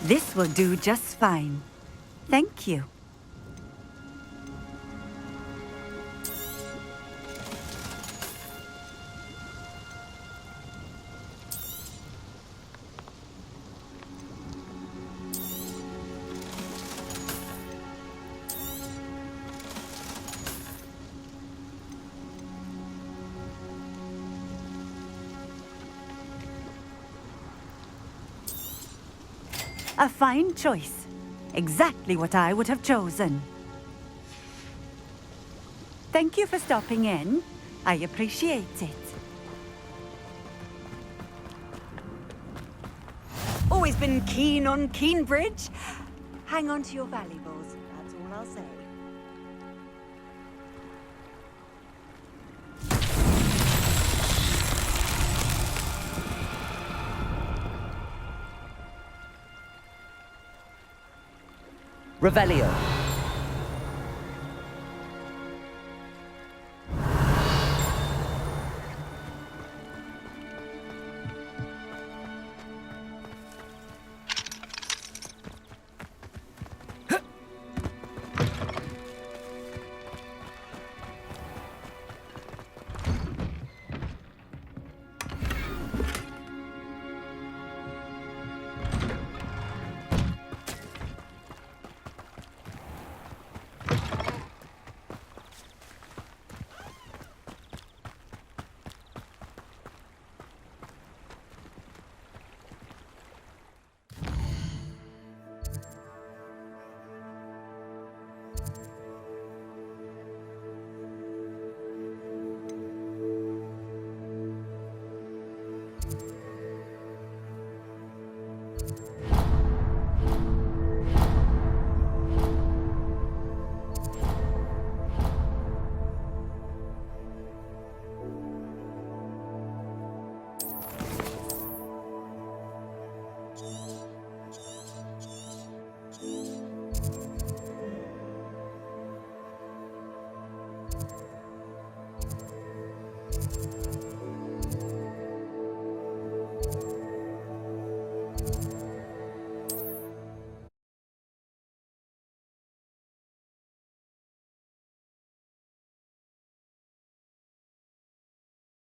This will do just fine. Thank you. A fine choice. Exactly what I would have chosen. Thank you for stopping in. I appreciate it. Always been keen on Keenbridge. Hang on to your valuables, that's all I'll say. Revelio.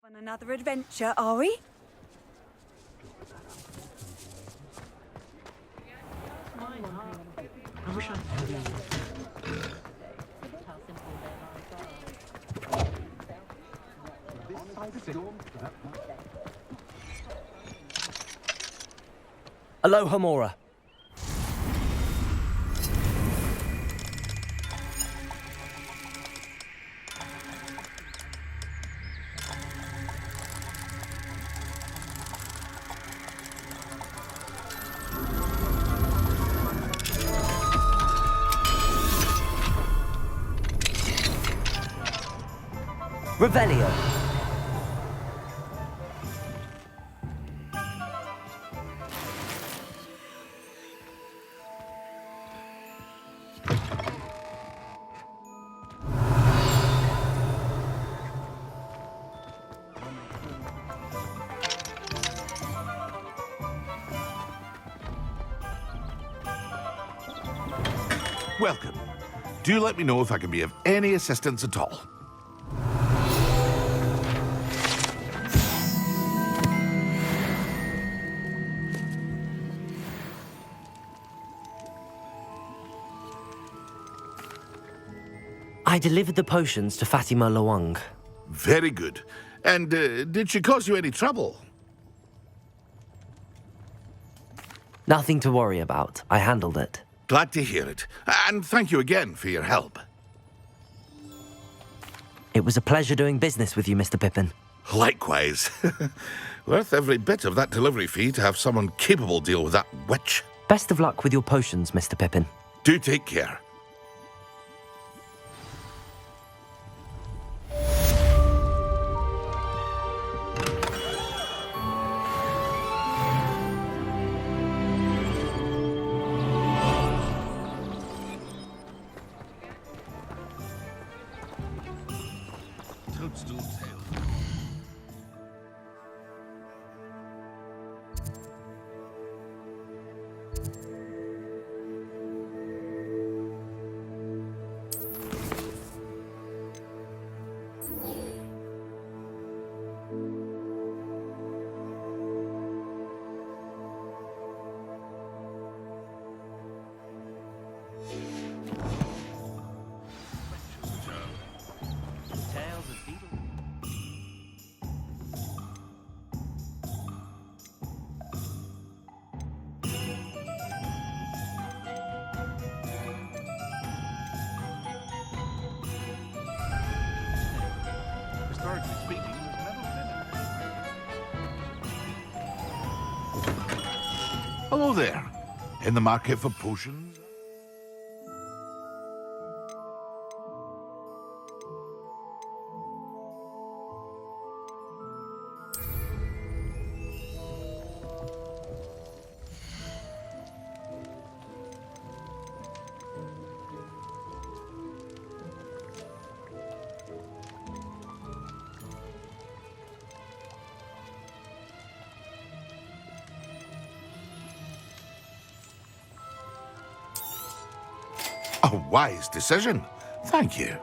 On another adventure, are we? I wish Aloha Mora. Revelio. Welcome. Do let me know if I can be of any assistance at all. I delivered the potions to Fatima Lawang. Very good. And did she cause you any trouble? Nothing to worry about. I handled it. Glad to hear it. And thank you again for your help. It was a pleasure doing business with you, Mr. Pippin. Likewise. Worth every bit of that delivery fee to have someone capable deal with that witch. Best of luck with your potions, Mr. Pippin. Do take care. Historically speaking, there's never been a... Hello there. In the market for potions? A wise decision. Thank you.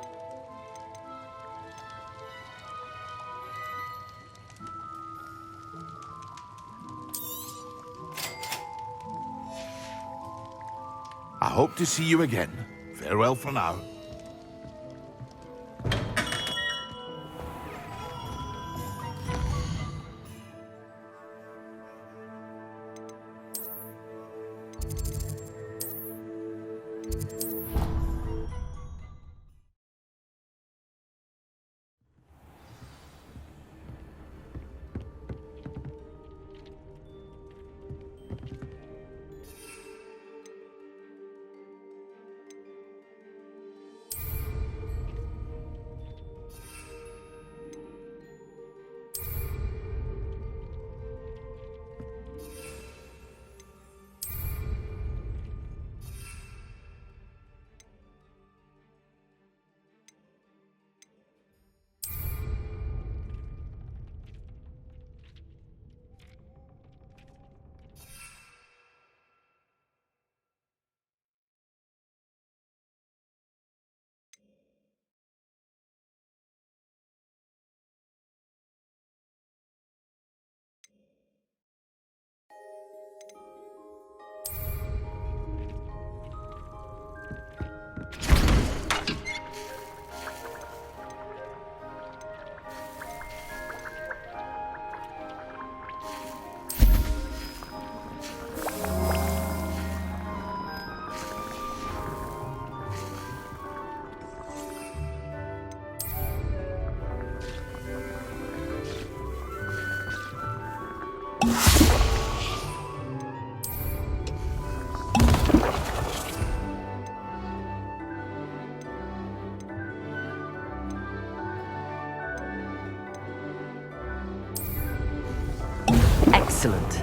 I hope to see you again. Farewell for now. Excellent.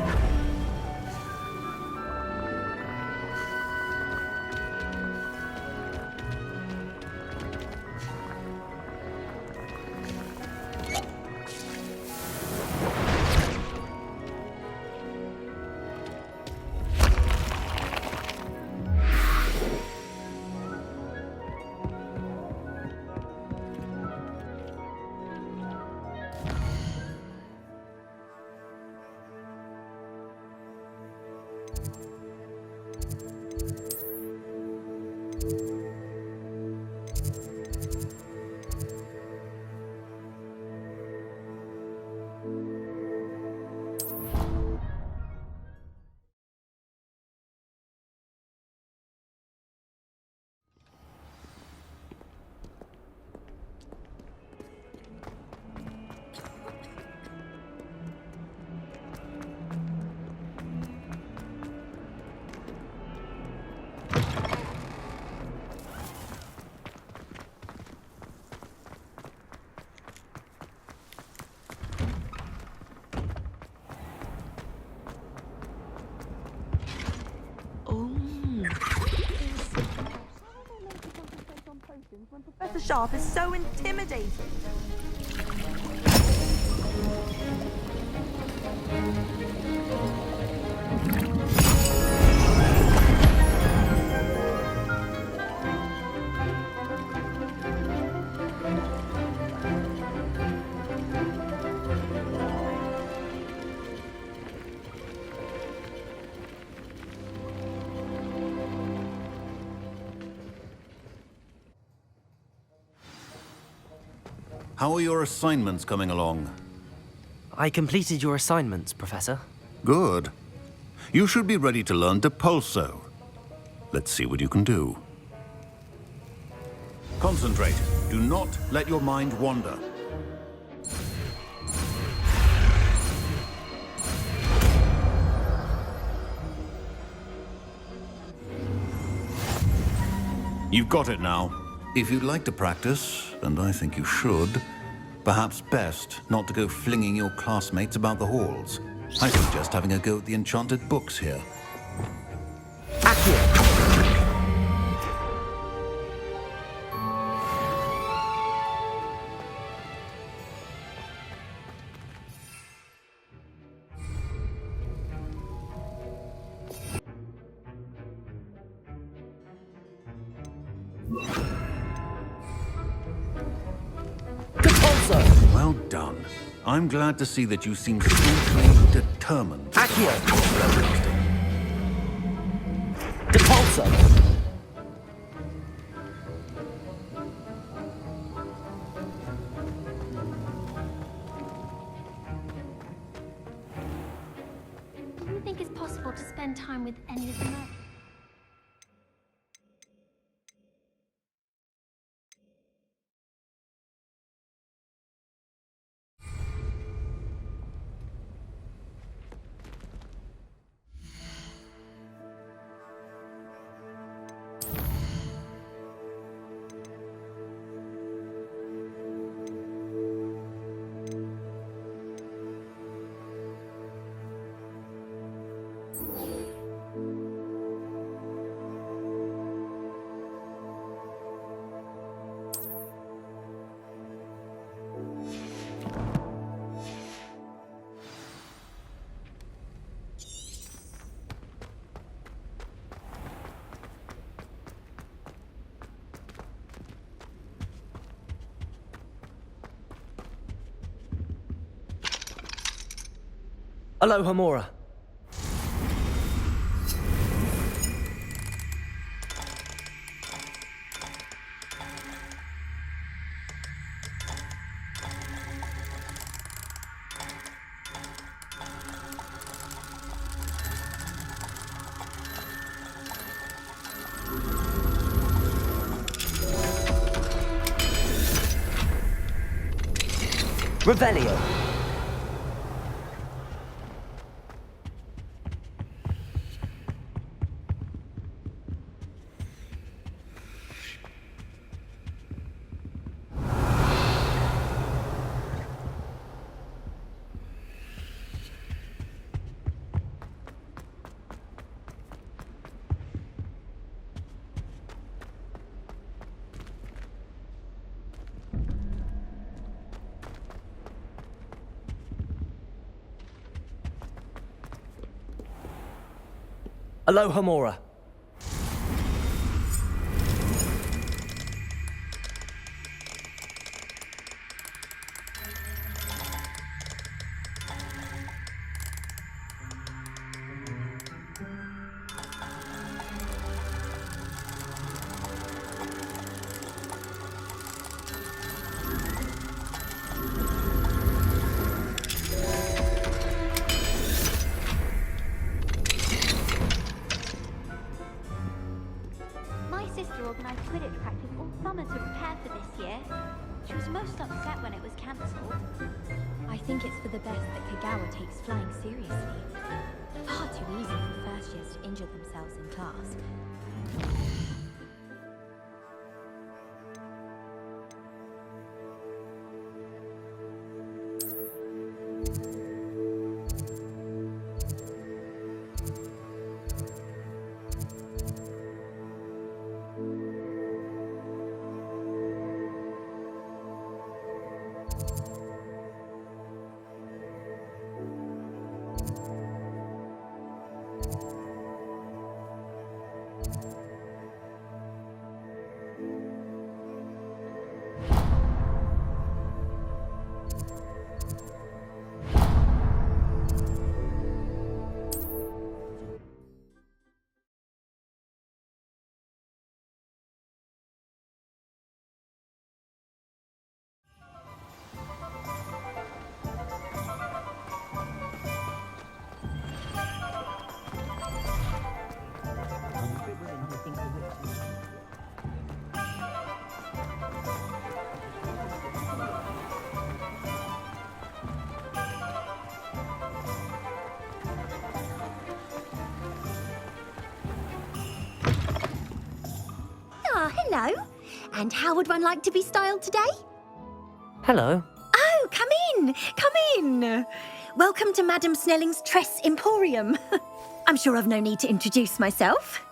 When Professor Sharp is so intimidating. How are your assignments coming along? I completed your assignments, Professor. Good. You should be ready to learn Depulso. Let's see what you can do. Concentrate. Do not let your mind wander. You've got it now. If you'd like to practice, and I think you should, perhaps best not to go flinging your classmates about the halls. I suggest having a go at the enchanted books here. Well done. I'm glad to see that you seem staunchly determined. Accio! Depulso! Do you think it's possible to spend time with any of them? Aloha Mora. Revelio. Aloha Mora. organised Quidditch practice all summer to prepare for this year. She was most upset when it was cancelled. I think it's for the best that Kagawa takes flying seriously. Far too easy for first years to injure themselves in class. Hello. And how would one like to be styled today? Hello. Oh, come in. Come in. Welcome to Madam Snelling's Tress Emporium. I'm sure I've no need to introduce myself.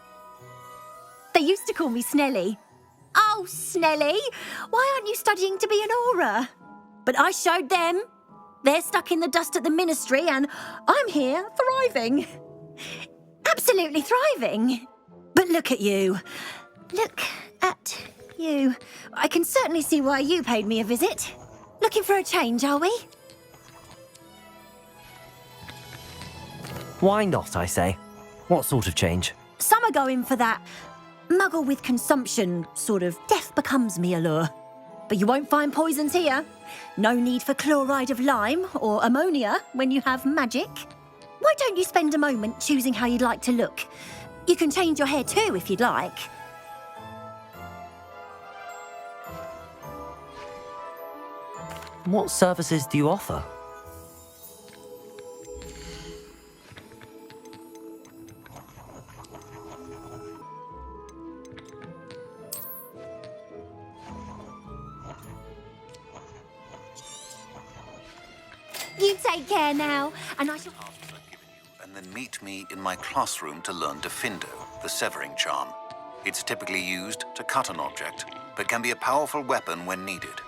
They used to call me Snelly. Oh, Snelly, why aren't you studying to be an aura? But I showed them. They're stuck in the dust at the ministry and I'm here thriving. Absolutely thriving. But look at you. Look at you. I can certainly see why you paid me a visit. Looking for a change, are we? Why not, I say? What sort of change? Some are going for that muggle with consumption, sort of death becomes me allure. But you won't find poisons here. No need for chloride of lime or ammonia when you have magic. Why don't you spend a moment choosing how you'd like to look? You can change your hair too if you'd like. What services do you offer? You take care now, and I shall... And then meet me in my classroom to learn Defindo, the severing charm. It's typically used to cut an object, but can be a powerful weapon when needed.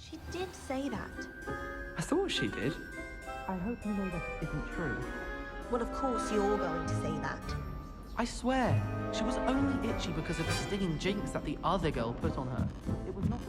She did say that. I thought she did. I hope you know that isn't true. Well, of course you're going to say that. I swear, she was only itchy because of the stinging jinx that the other girl put on her. It was not...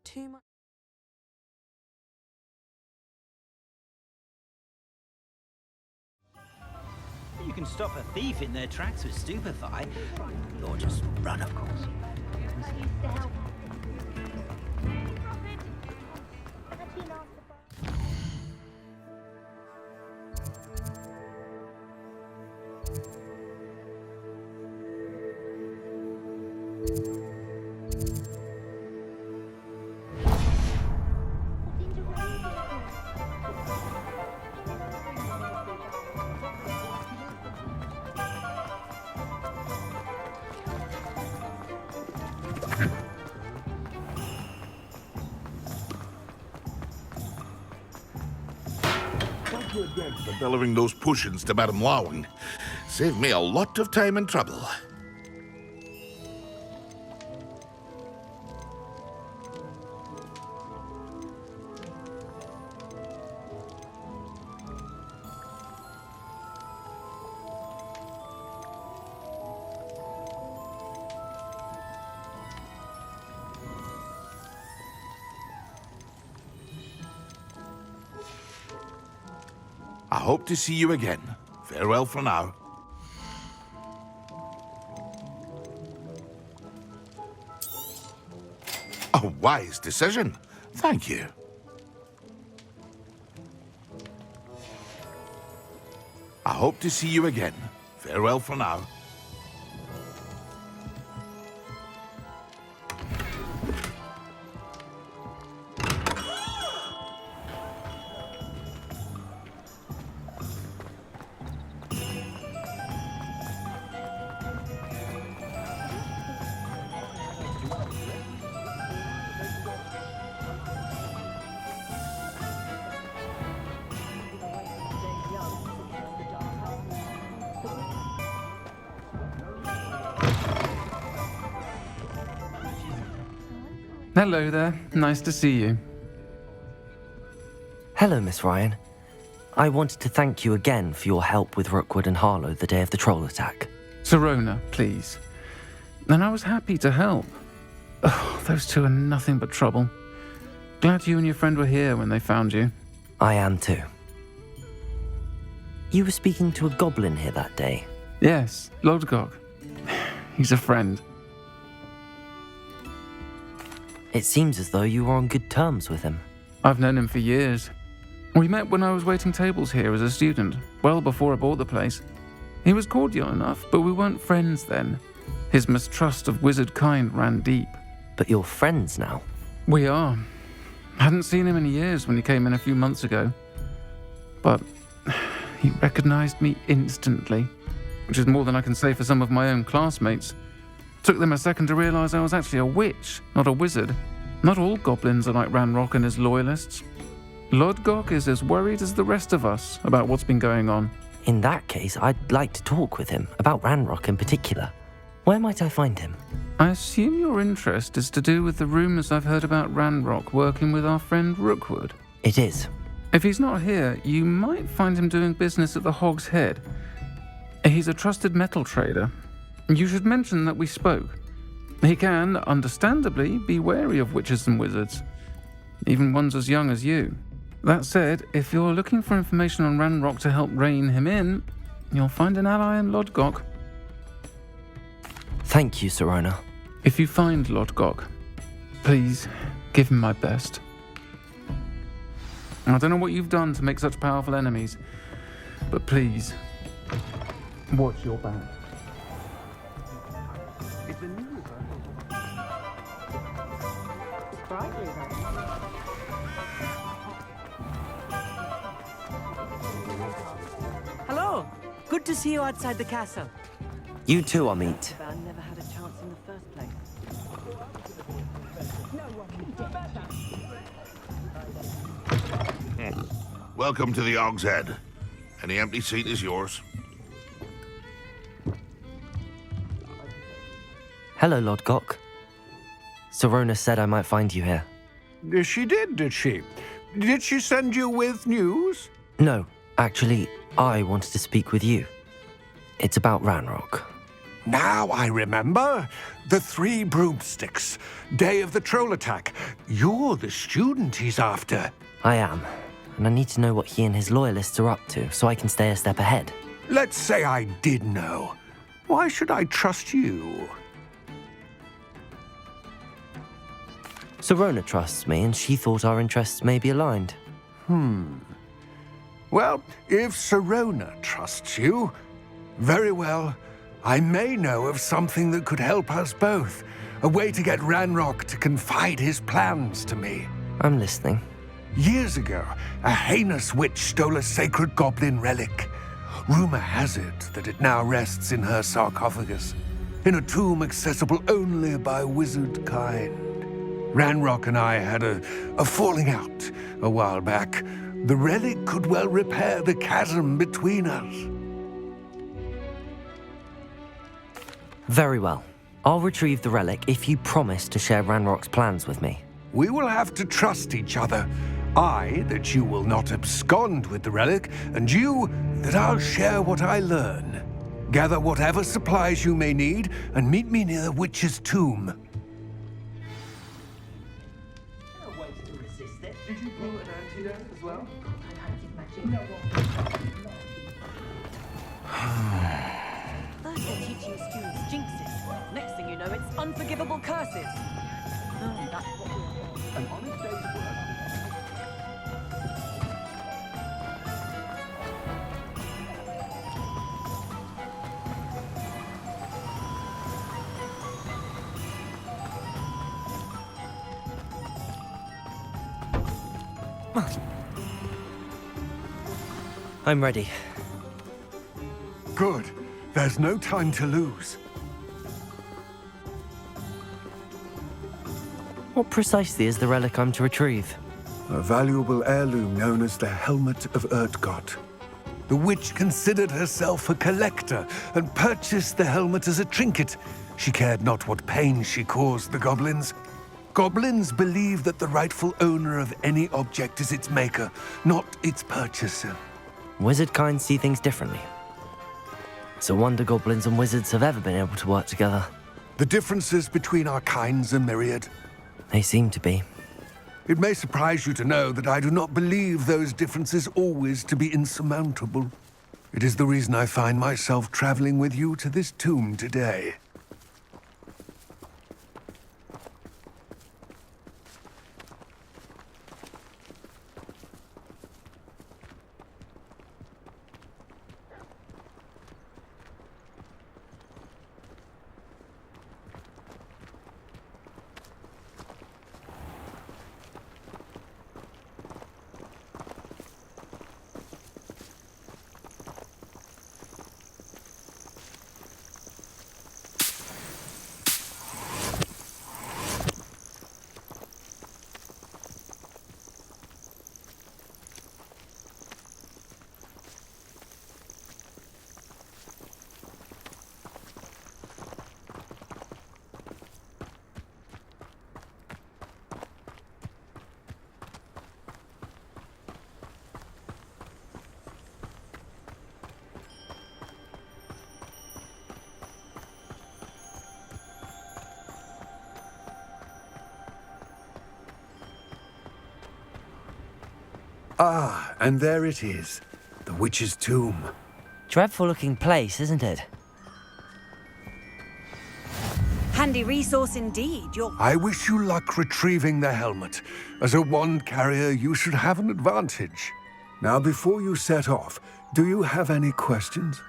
Too much. You can stop a thief in their tracks with stupefy, or just run, of course. Thank you again for delivering those potions to Madame Lawing. Saved me a lot of time and trouble. hope to see you again. Farewell for now. A wise decision. Thank you. I hope to see you again. Farewell for now. Hello there. Nice to see you. Hello, Miss Ryan. I wanted to thank you again for your help with Rookwood and Harlow the day of the troll attack. Sirona, please. And I was happy to help. Oh, those two are nothing but trouble. Glad you and your friend were here when they found you. I am too. You were speaking to a goblin here that day? Yes, Lodgok. He's a friend. It seems as though you were on good terms with him. I've known him for years. We met when I was waiting tables here as a student, well before I bought the place. He was cordial enough, but we weren't friends then. His mistrust of wizard kind ran deep. But you're friends now? We are. Hadn't seen him in years when he came in a few months ago. But he recognized me instantly, which is more than I can say for some of my own classmates. Took them a second to realize I was actually a witch, not a wizard. Not all goblins are like Ranrock and his loyalists. Lodgok is as worried as the rest of us about what's been going on. In that case, I'd like to talk with him, about Ranrock in particular. Where might I find him? I assume your interest is to do with the rumors I've heard about Ranrock working with our friend Rookwood. It is. If he's not here, you might find him doing business at the Hog's Head. He's a trusted metal trader. You should mention that we spoke. He can, understandably, be wary of witches and wizards, even ones as young as you. That said, if you're looking for information on Ranrock to help rein him in, you'll find an ally in Lodgok. Thank you, Sirona. If you find Lodgok, please give him my best. I don't know what you've done to make such powerful enemies, but please, watch your back. Hello! Good to see you outside the castle. You too, Amit. I never had a chance in the first place. Welcome to the Hog's Head. Any empty seat is yours. Hello, Lodgok. Sirona said I might find you here. She did she? Did she send you with news? No, actually, I wanted to speak with you. It's about Ranrock. Now I remember. The 3 broomsticks. Day of the troll attack. You're the student he's after. I am, and I need to know what he and his loyalists are up to so I can stay a step ahead. Let's say I did know. Why should I trust you? Sirona trusts me, and she thought our interests may be aligned. Well, if Sirona trusts you, very well. I may know of something that could help us both. A way to get Ranrock to confide his plans to me. I'm listening. Years ago, a heinous witch stole a sacred goblin relic. Rumor has it that it now rests in her sarcophagus, in a tomb accessible only by wizard kind. Ranrock and I had a falling out a while back. The relic could well repair the chasm between us. Very well. I'll retrieve the relic if you promise to share Ranrock's plans with me. We will have to trust each other. I, that you will not abscond with the relic, and you, that I'll share what I learn. Gather whatever supplies you may need, and meet me near the witch's tomb. There are ways to resist it. First they're teaching students jinxes. Next thing you know, it's unforgivable curses. Oh, that's what we're on. An honest day's work. I'm ready. Good. There's no time to lose. What precisely is the relic I'm to retrieve? A valuable heirloom known as the Helmet of Erdgott. The witch considered herself a collector and purchased the helmet as a trinket. She cared not what pain she caused the goblins. Goblins believe that the rightful owner of any object is its maker, not its purchaser. Wizard kind see things differently. It's a wonder goblins and wizards have ever been able to work together. The differences between our kinds are myriad. They seem to be. It may surprise you to know that I do not believe those differences always to be insurmountable. It is the reason I find myself traveling with you to this tomb today. Ah, and there it is. The witch's tomb. Dreadful looking place, isn't it? Handy resource indeed. I wish you luck retrieving the helmet. As a wand carrier, you should have an advantage. Now, before you set off, do you have any questions?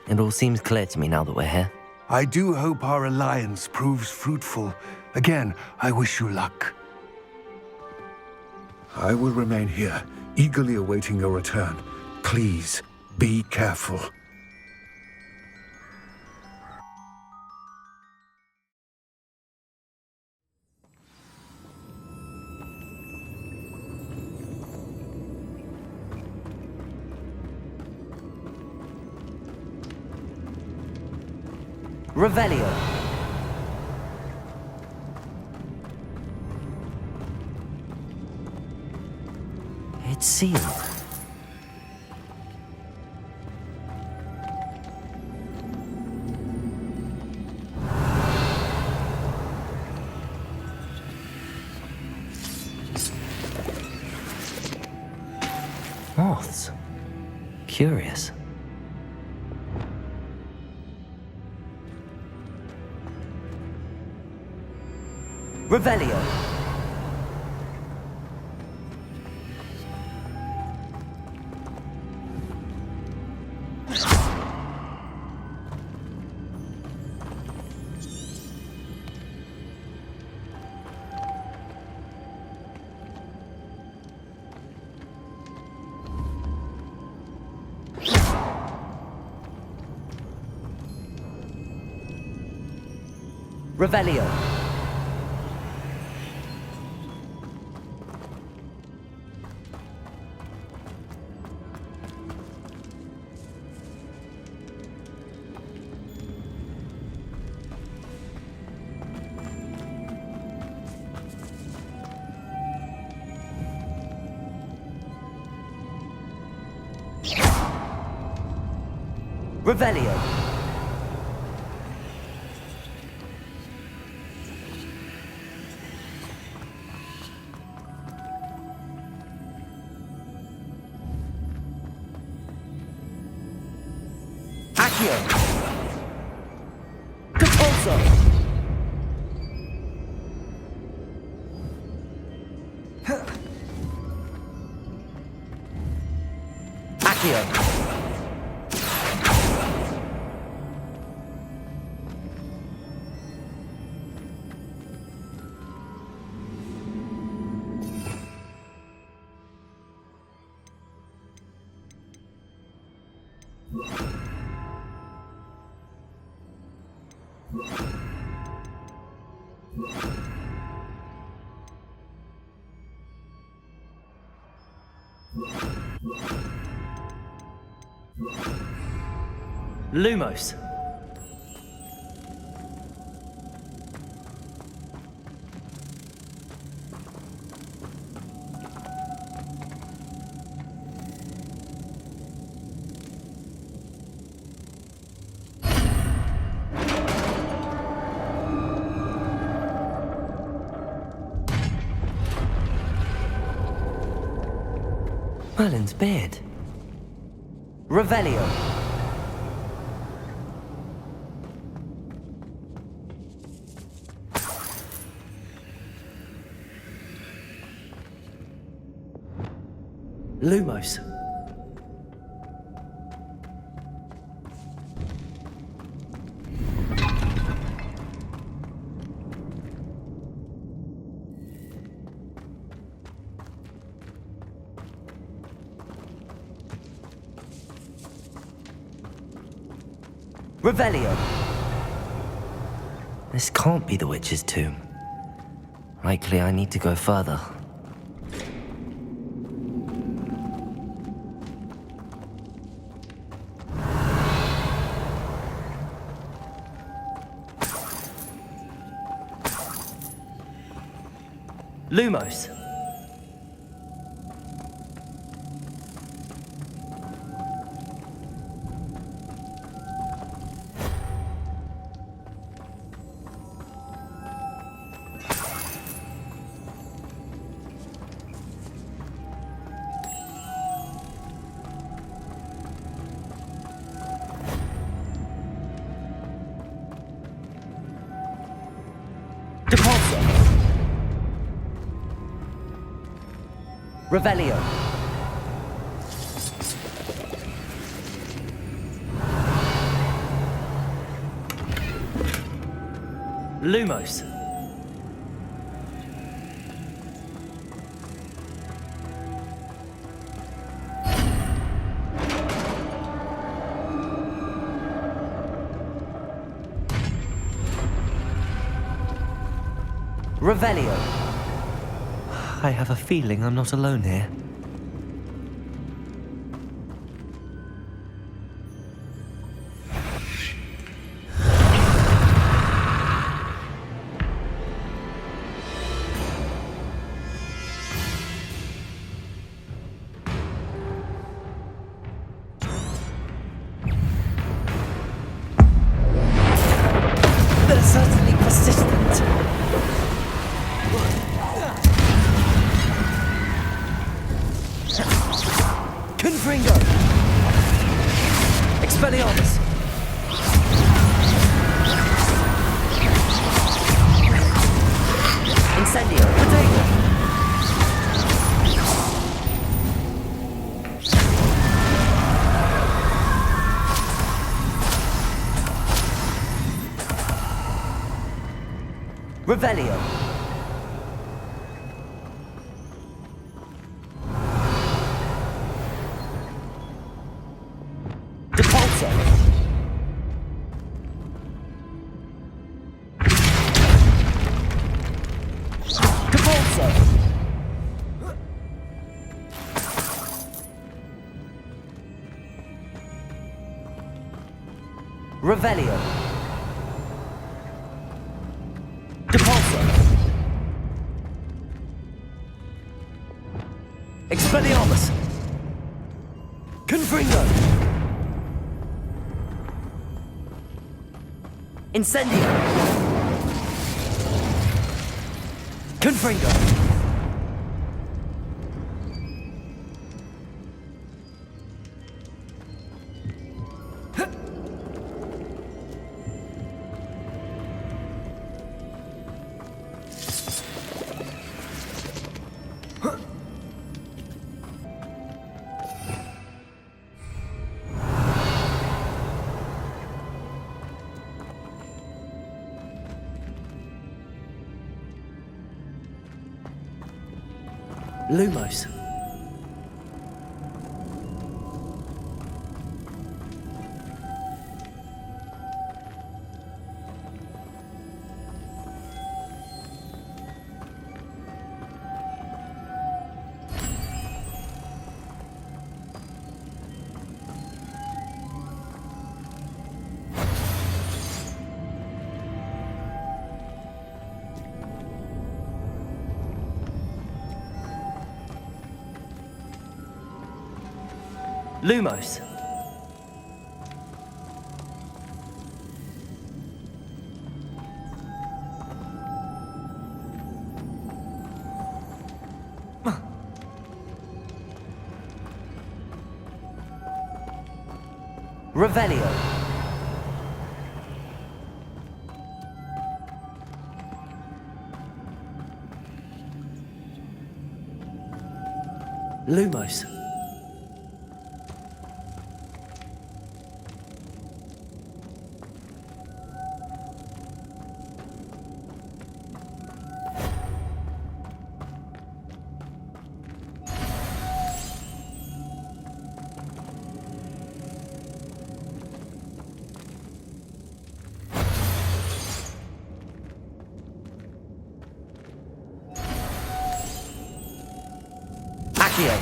It all seems clear to me now that we're here. I do hope our alliance proves fruitful. Again, I wish you luck. I will remain here, eagerly awaiting your return. Please, be careful. Revelio. It's sealed. Moths. Curious. Revelio. Revelio. Revelio. Accio! Depulso! Accio! Lumos. Merlin's beard. Revelio. Lumos. Revelio. This can't be the witch's tomb. Likely I need to go further. Lumos. Revelio. Lumos. Revelio. I have a feeling I'm not alone here. They're certainly persistent. Confringo! Expelliarmus! Incendio! Potato! Revelio! Depulso! Depulso! Revelio! Depulso! Expelliarmus! Confringo! Incendio! Confringo! Lumos. Lumos. Revelio. Lumos. Accio.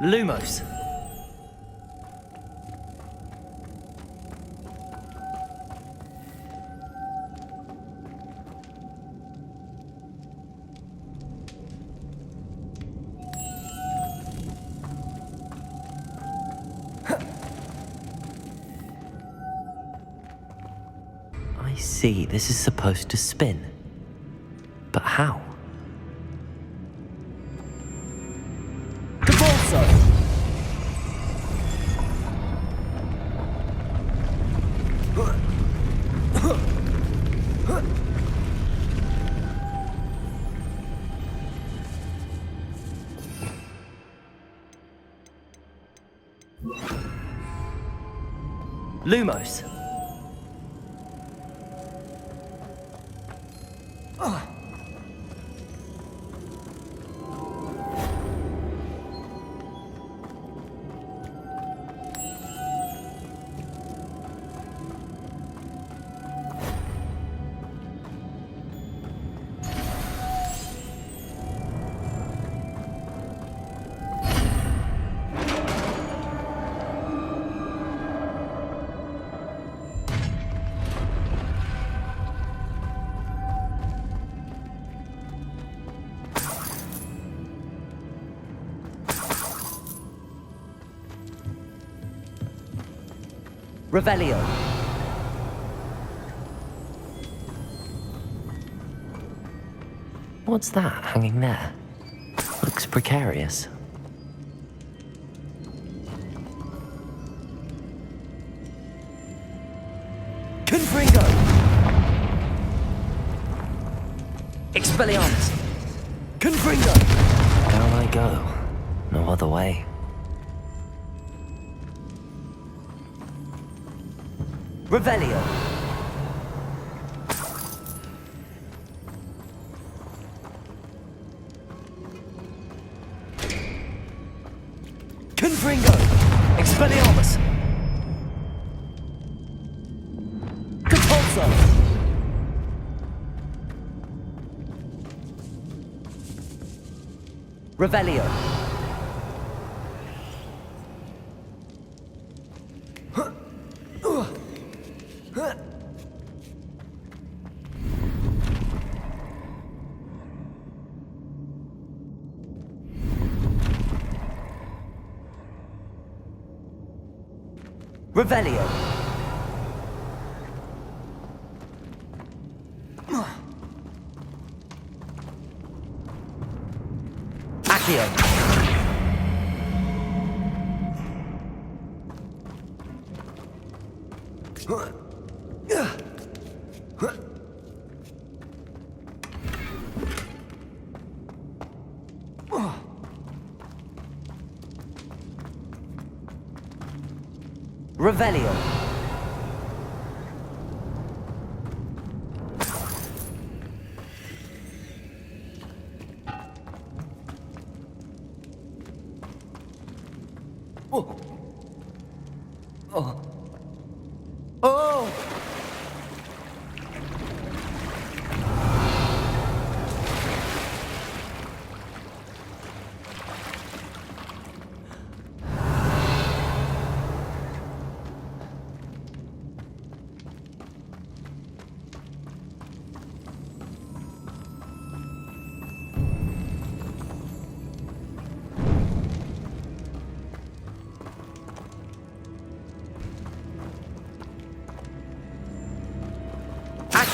Lumos. I see, this is supposed to spin. But how? Lumos. Revelio. What's that hanging there? Looks precarious. Confringo! Expelliarmus! Confringo! Down I go. No other way. Revelio. Confringo. Expelliarmus. Compulso. Revelio. Revelio. Accio. Revelio.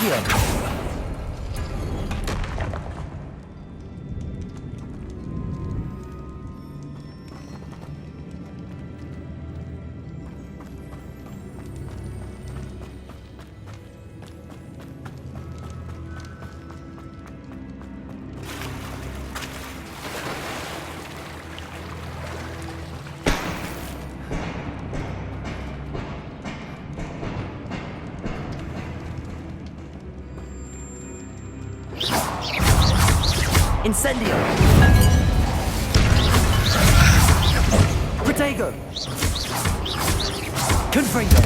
Accio! Incendio! Protego! Confringo!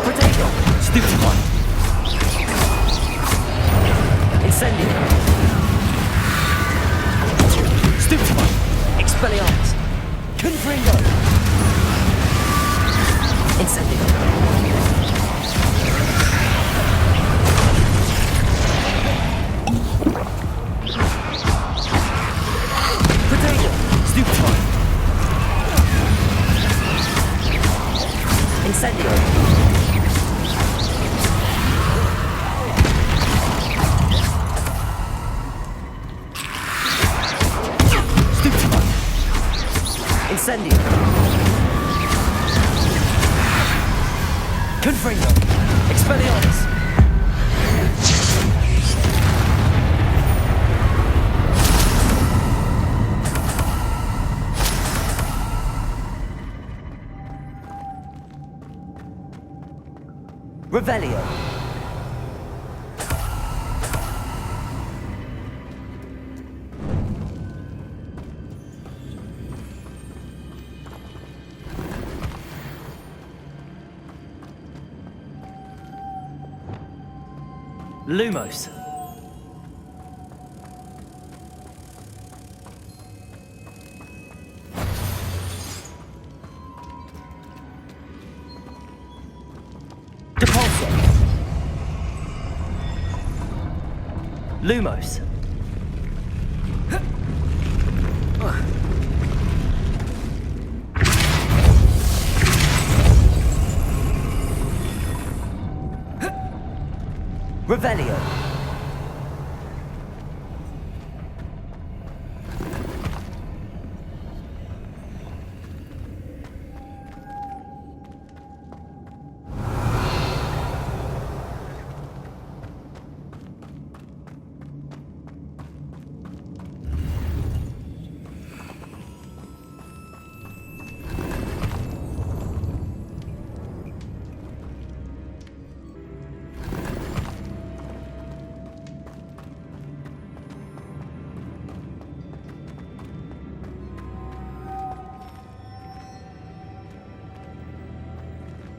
Protego! Stupid one! Incendio! Stupid one! Expelliarmus! Confringo! Incendio! Protego! Stupid one! Incendio! Incendio! Confringo! Expelliarmus! Revelio! Lumos. Depulso. Lumos. Revelio.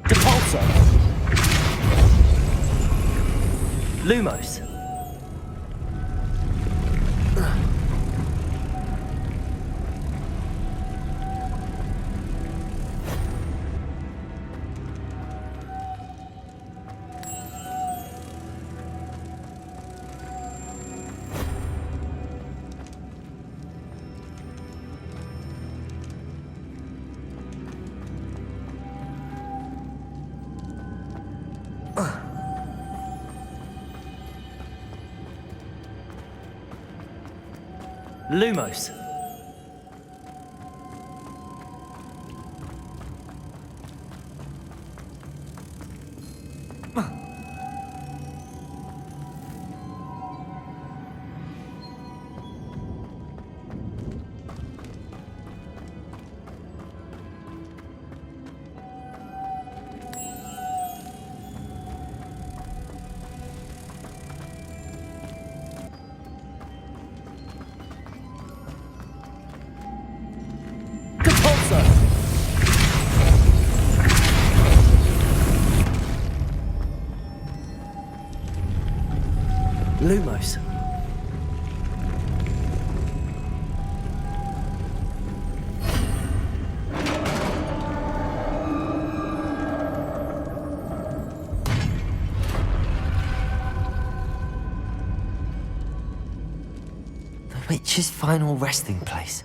Depulso. Lumos. Lumos. Lumos. witch's final resting place.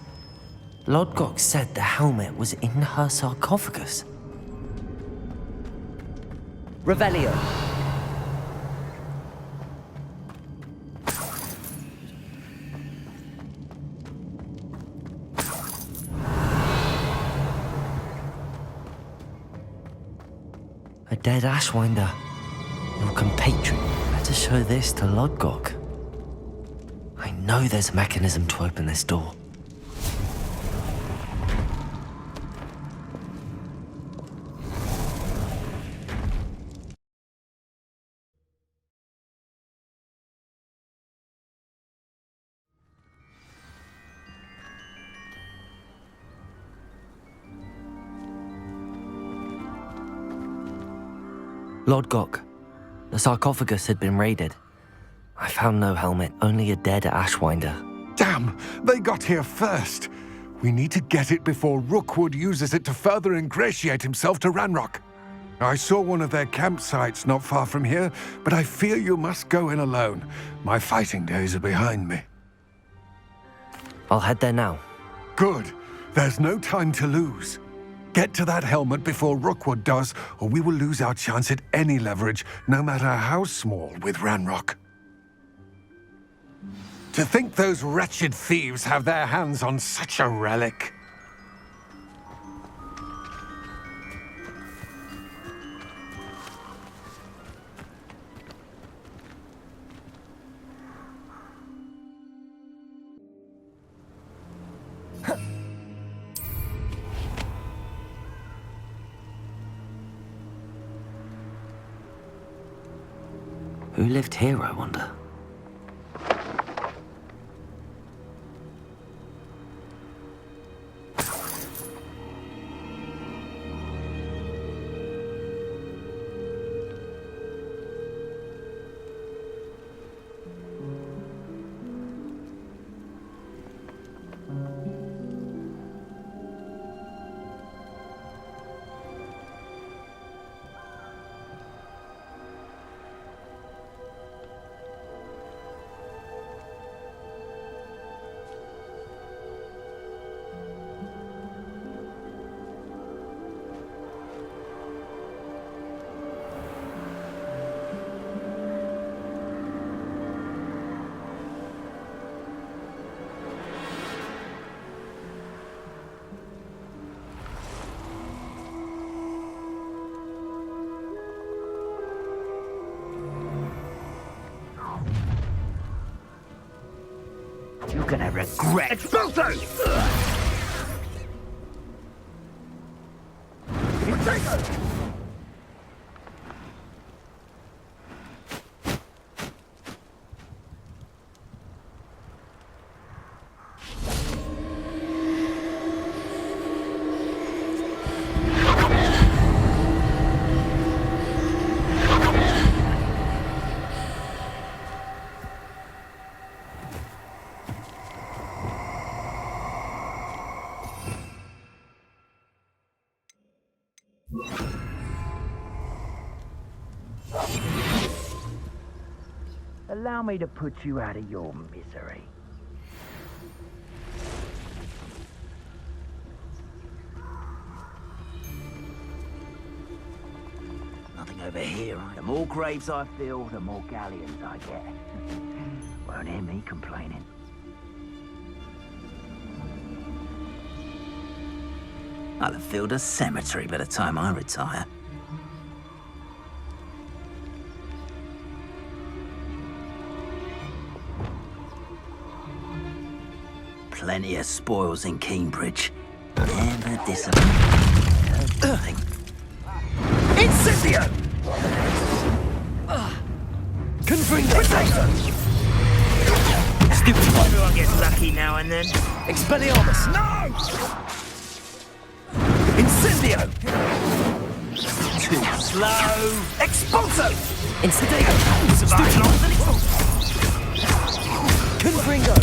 Lodgok said the helmet was in her sarcophagus. Revelio. A dead Ashwinder. Your compatriot. Better show this to Lodgok. I know there's a mechanism to open this door. Lodgok, the sarcophagus had been raided. I found no helmet, only a dead Ashwinder. Damn! They got here first. We need to get it before Rookwood uses it to further ingratiate himself to Ranrock. I saw one of their campsites not far from here, but I fear you must go in alone. My fighting days are behind me. I'll head there now. Good. There's no time to lose. Get to that helmet before Rookwood does, or we will lose our chance at any leverage, no matter how small, with Ranrock. To think those wretched thieves have their hands on such a relic. Who lived here, I wonder? You're gonna regret. Expulso! Allow me to put you out of your misery. Nothing over here, right? The more graves I fill, the more galleons I get. Won't hear me complaining. I'll have filled a cemetery by the time I retire. Plenty of spoils in Cambridge. Never disappoint. Incendio! Confringo! Stupid. Everyone gets lucky now and then. Expelliarmus! No! Incendio! Too slow! Expulso! Incendio! Confringo!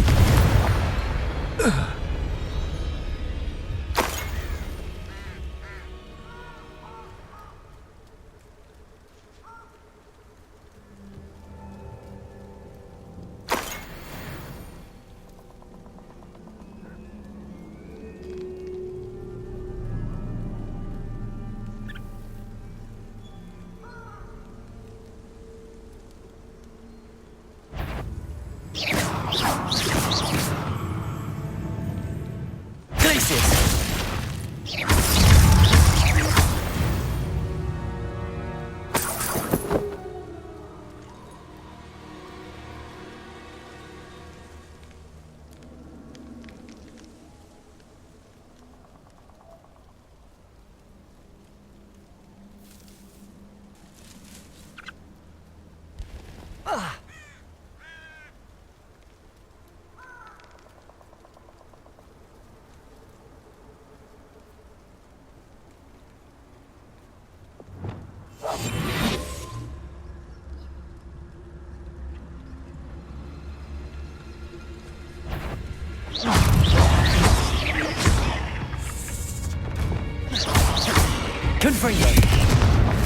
Confringo!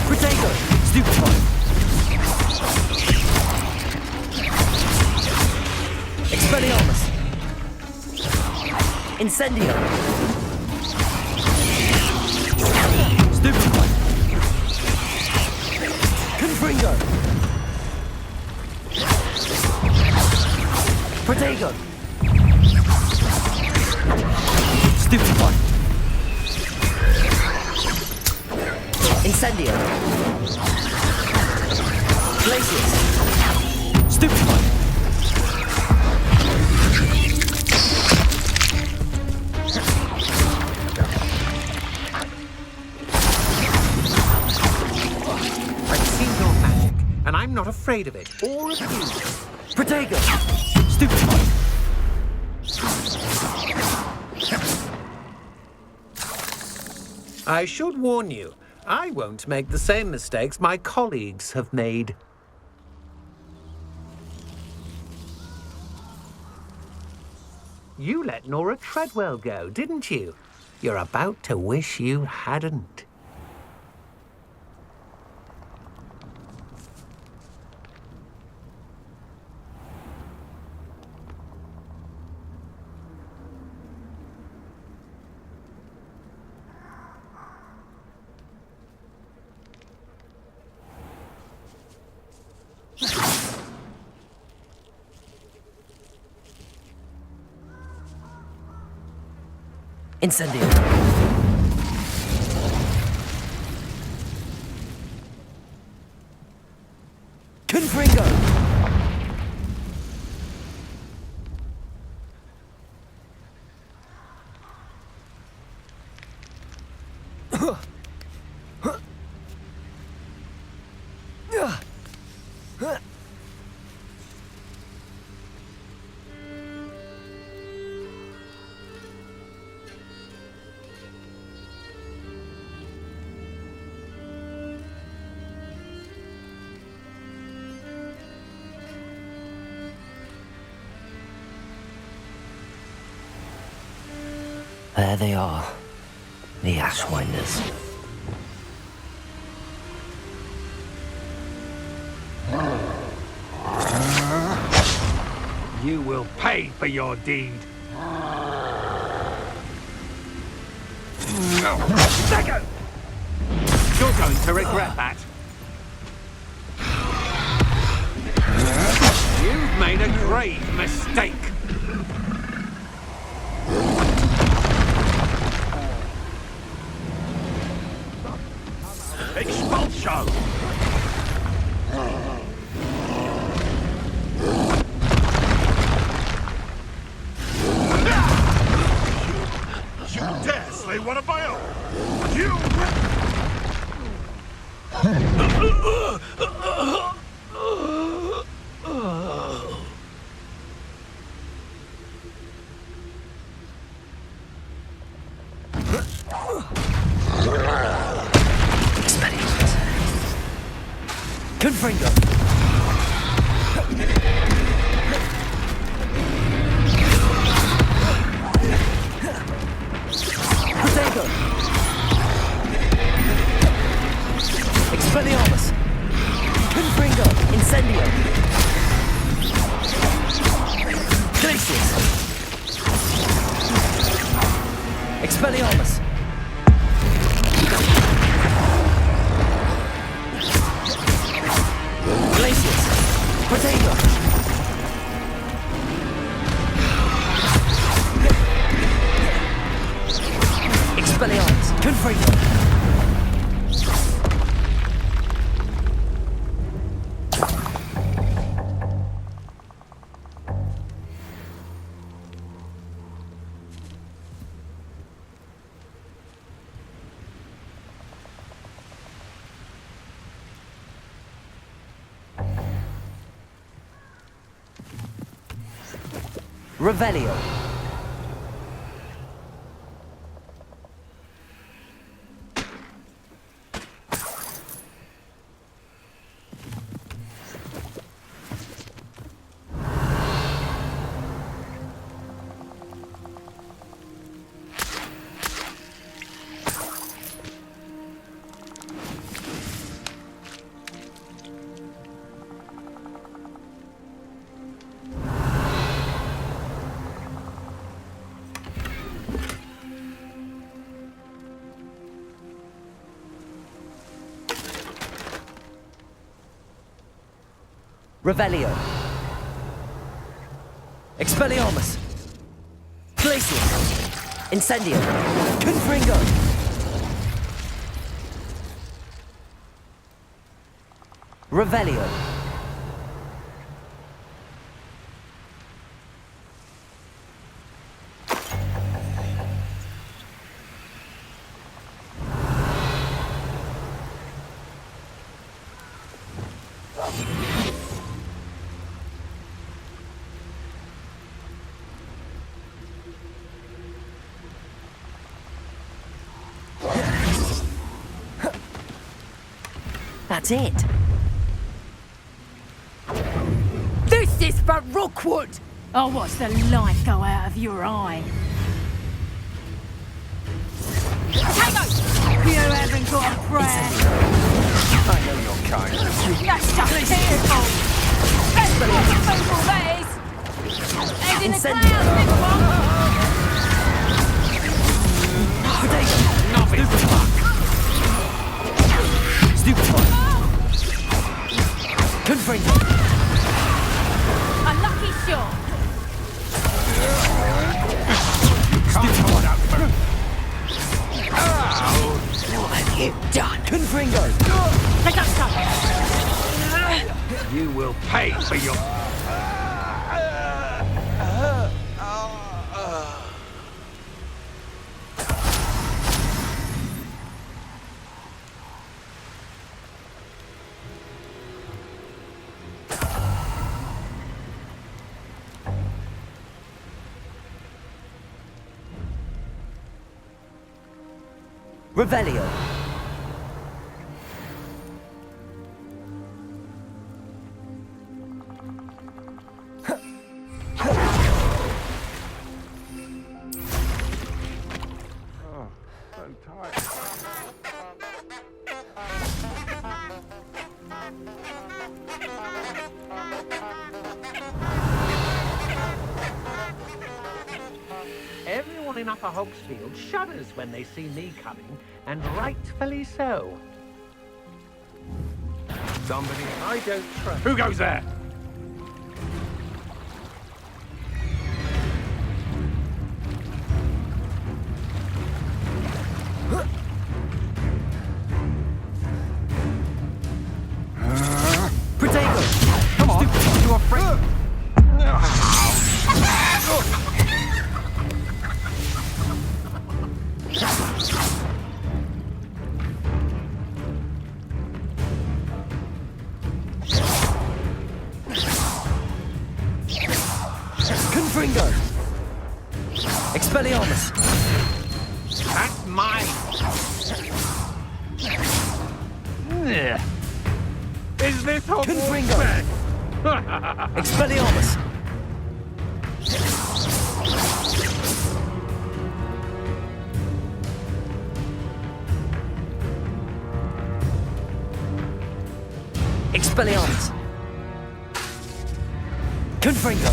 Protego! Stupefy! Expelliarmus! Incendio! Stupefy! Confringo! Protego! Stupefy! Incendio! Glacius! Stupefy! I've seen your magic, and I'm not afraid of it, or of you. Protego! Stupefy! I should warn you, I won't make the same mistakes my colleagues have made. You let Nora Treadwell go, didn't you? You're about to wish you hadn't. Incendio! Confringo! There they are, the Ashwinders. You will pay for your deed. Second! You're going to regret that. You've made a grave mistake. Expulsion! You dare slay one of my own! You... Confringo! Protego! Expelliarmus! Confringo! Incendio! Glacius! Expelliarmus! Glacius! Protego! Expelliarmus! Confringo! Revelio. Revelio. Expelliarmus. Glacius. Incendio. Confringo. Revelio. That's it. This is for Rookwood! I'll watch the light go out of your eye. Potato! You haven't got a prayer. I know your kind. That's just tearful. That's beautiful, that is. And in the clouds, this one. Stupefy. Confringo. A lucky shot. What have you done? Confringo. Take up some. You will pay for your... Revelio. Everyone in Upper Hogsfield shudders when they see me coming, and rightfully so. Somebody I don't trust. Who goes there? Protego. Come on, you are free. Confringo. Expelliarmus. That's mine. Is this Confringo. Hogwarts? Expelliarmus. Expelliarmus. Confringo.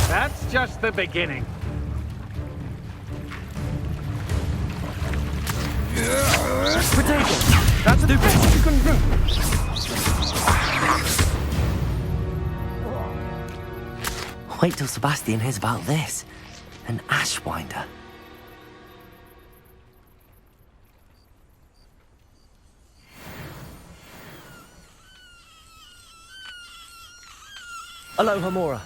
That's just the beginning. Potato! That's the best you can do. Wait till Sebastian hears about this. An Ashwinder. Aloha Mora.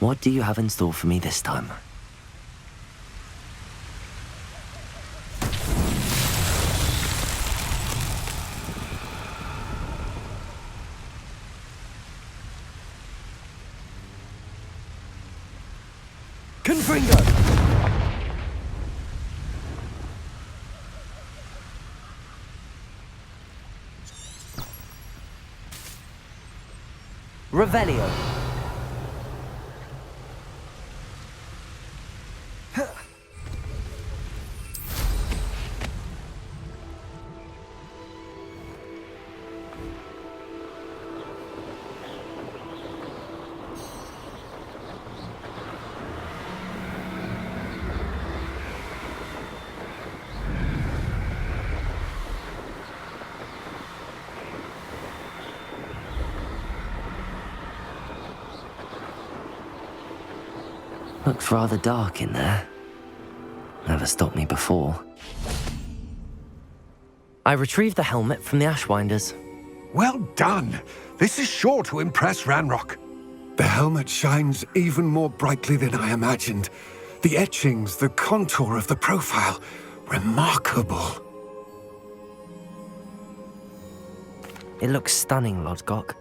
What do you have in store for me this time? Confringo! Revelio. Looks rather dark in there. Never stopped me before. I retrieved the helmet from the Ashwinders. Well done! This is sure to impress Ranrock. The helmet shines even more brightly than I imagined. The etchings, the contour of the profile, remarkable. It looks stunning, Lodgok.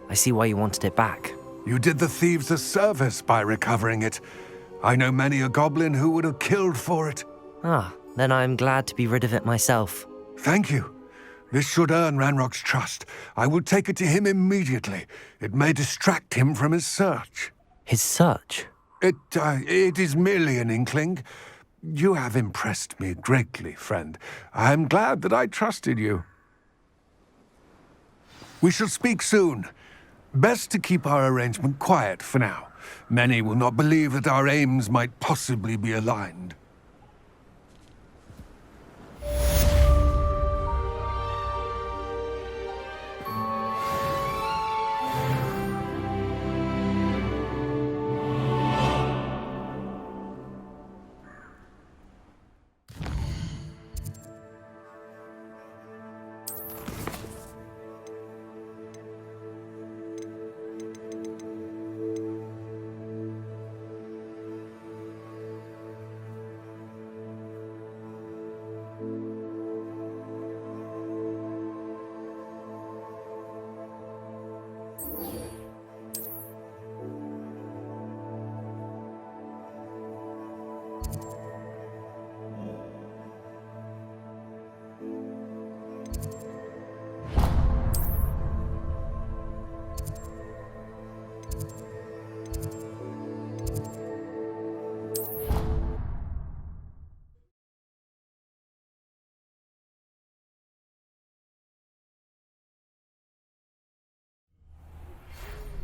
I see why you wanted it back. You did the thieves a service by recovering it. I know many a goblin who would have killed for it. Ah, then I'm glad to be rid of it myself. Thank you. This should earn Ranrock's trust. I will take it to him immediately. It may distract him from his search. His search? It is merely an inkling. You have impressed me greatly, friend. I am glad that I trusted you. We shall speak soon. Best to keep our arrangement quiet for now. Many will not believe that our aims might possibly be aligned.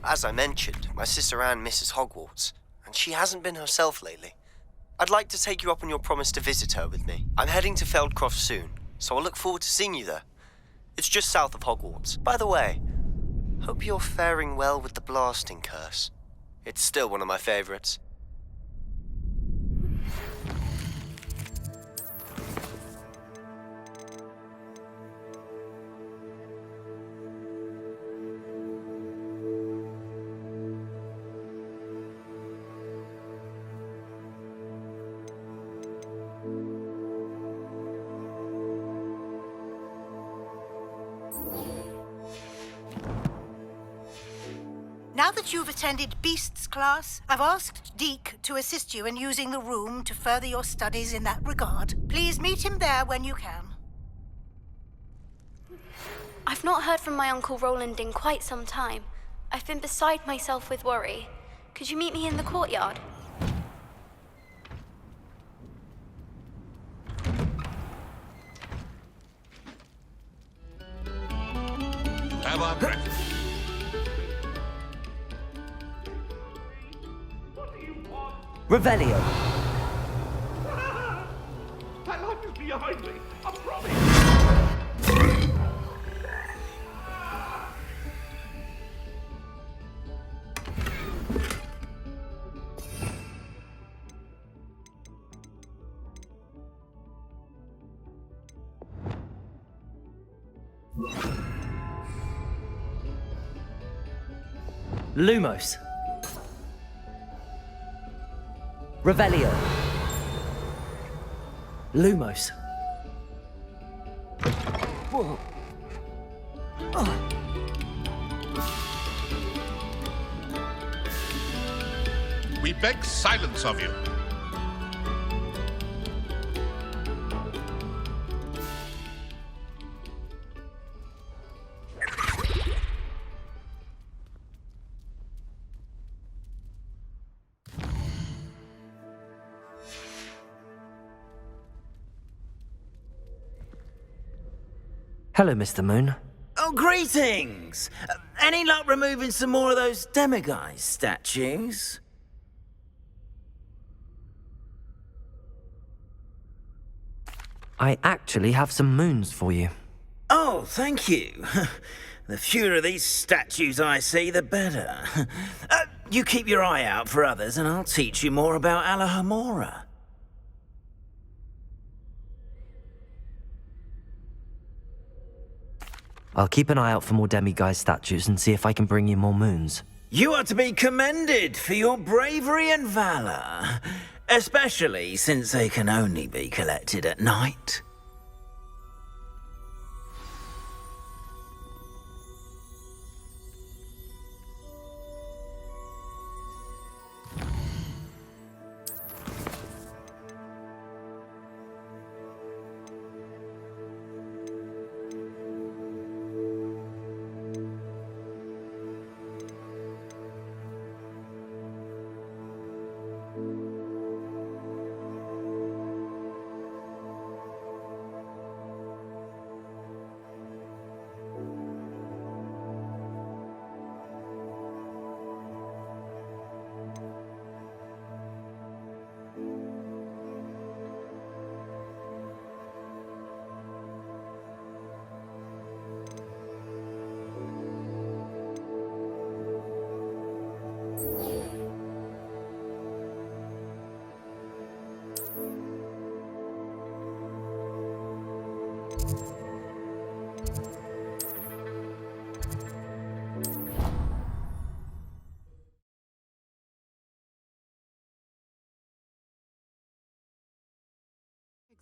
As I mentioned, my sister Anne misses Hogwarts, and she hasn't been herself lately. I'd like to take you up on your promise to visit her with me. I'm heading to Feldcroft soon, so I'll look forward to seeing you there. It's just south of Hogwarts. By the way, hope you're faring well with the blasting curse. It's still one of my favorites. Now that you've attended Beasts class, I've asked Deke to assist you in using the room to further your studies in that regard. Please meet him there when you can. I've not heard from my Uncle Roland in quite some time. I've been beside myself with worry. Could you meet me in the courtyard? Have our breakfast. Revelio. My life is behind me. I promise. Lumos. Revelio. Lumos. Whoa. We beg silence of you. Hello, Mr. Moon. Oh, greetings! Any luck removing some more of those demiguise statues? I actually have some moons for you. Oh, thank you. The fewer of these statues I see, the better. You keep your eye out for others, and I'll teach you more about Alohomora. I'll keep an eye out for more demiguise statues and see if I can bring you more moons. You are to be commended for your bravery and valor, especially since they can only be collected at night.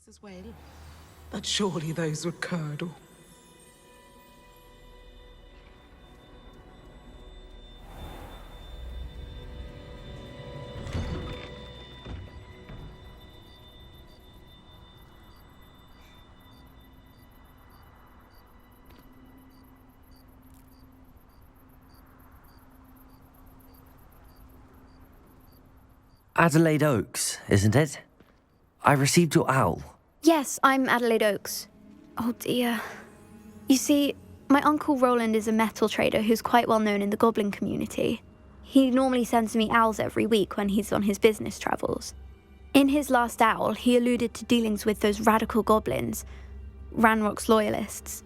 As well. But surely those were curdle. Adelaide Oaks, isn't it? I received your owl. Yes, I'm Adelaide Oaks. Oh dear. You see, my Uncle Roland is a metal trader who's quite well known in the goblin community. He normally sends me owls every week when he's on his business travels. In his last owl, he alluded to dealings with those radical goblins, Ranrock's loyalists.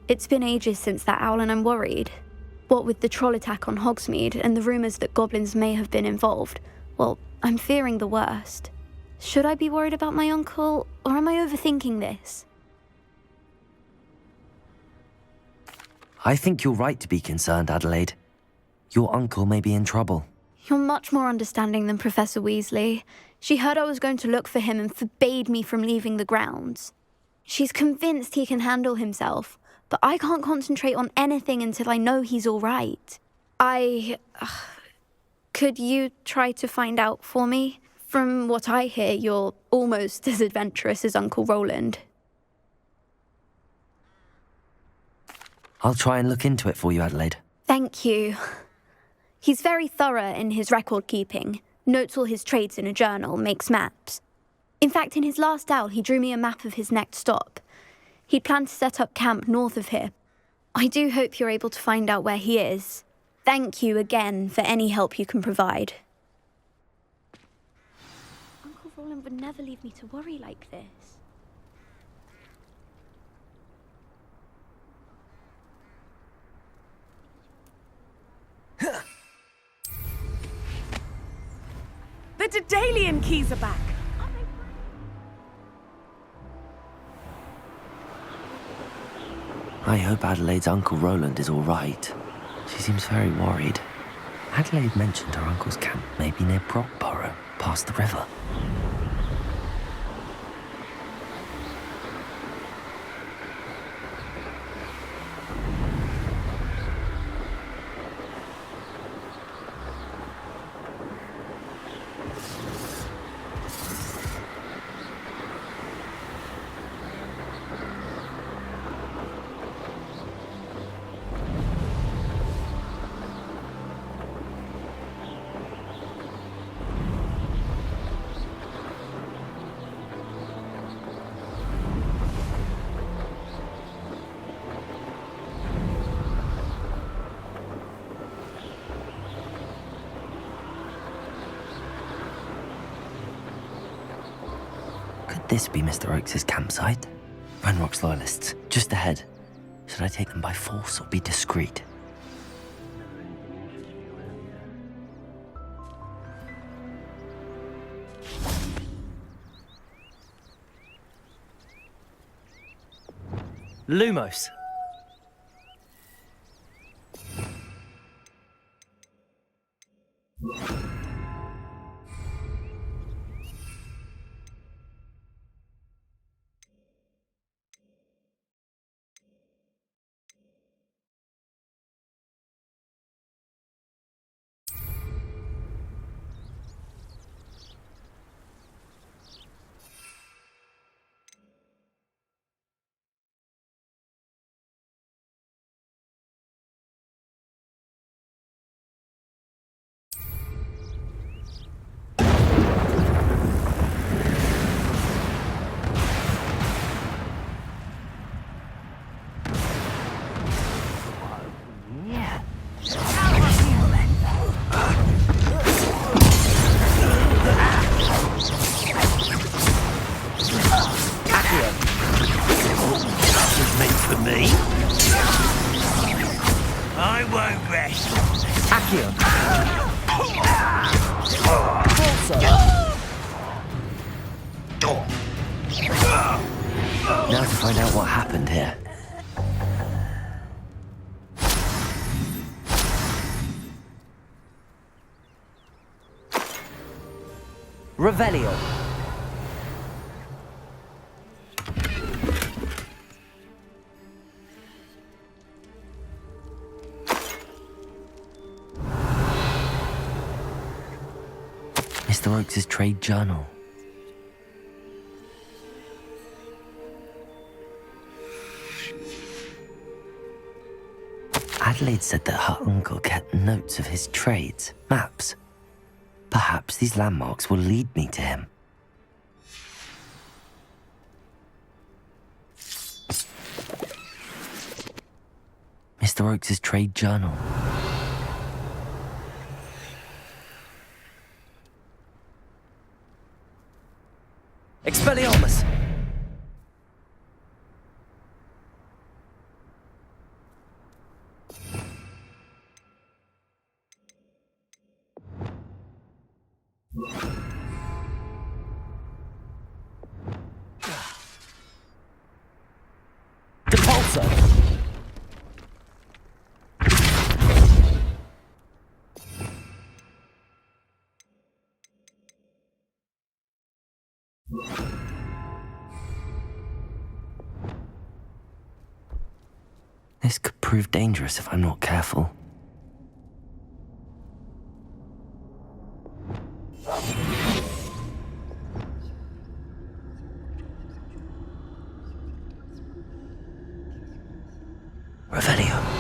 It's been ages since that owl and I'm worried. What with the troll attack on Hogsmeade and the rumours that goblins may have been involved, well, I'm fearing the worst. Should I be worried about my uncle, or am I overthinking this? I think you're right to be concerned, Adelaide. Your uncle may be in trouble. You're much more understanding than Professor Weasley. She heard I was going to look for him and forbade me from leaving the grounds. She's convinced he can handle himself, but I can't concentrate on anything until I know he's all right. Could you try to find out for me? From what I hear, you're almost as adventurous as Uncle Roland. I'll try and look into it for you, Adelaide. Thank you. He's very thorough in his record keeping, notes all his trades in a journal, makes maps. In fact, in his last owl, he drew me a map of his next stop. He'd planned to set up camp north of here. I do hope you're able to find out where he is. Thank you again for any help you can provide. Uncle Roland would never leave me to worry like this. The Daedalian keys are back. I hope Adelaide's Uncle Roland is all right. She seems very worried. Adelaide mentioned her uncle's camp may be near Brockborough. past the river. Could this be Mr. Oakes' campsite? Renrock's loyalists, just ahead. Should I take them by force or be discreet? Lumos. Now to find out what happened here. Revelio. Mr. Oakes' trade journal. Adelaide said that her uncle kept notes of his trades, maps. Perhaps these landmarks will lead me to him. Mr. Oakes' trade journal. Expelliarmus. This could prove dangerous if I'm not careful. Revelio.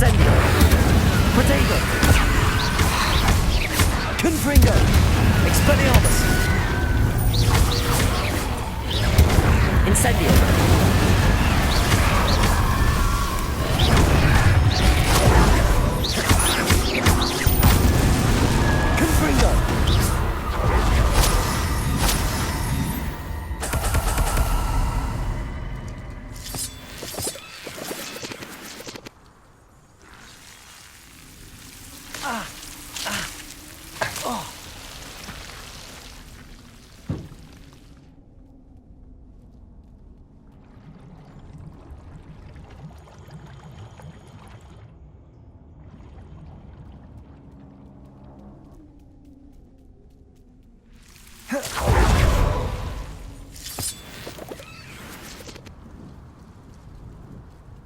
Incendio! Protego! Confringo! Expelliarmus! Incendio! Confringo!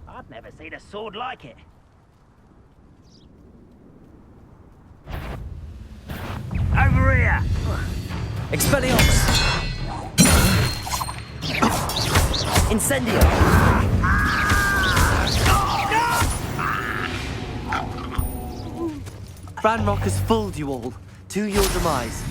I've never seen a sword like it. Over here! Expelliarmus! Incendio! Ranrock has fooled you all, to your demise.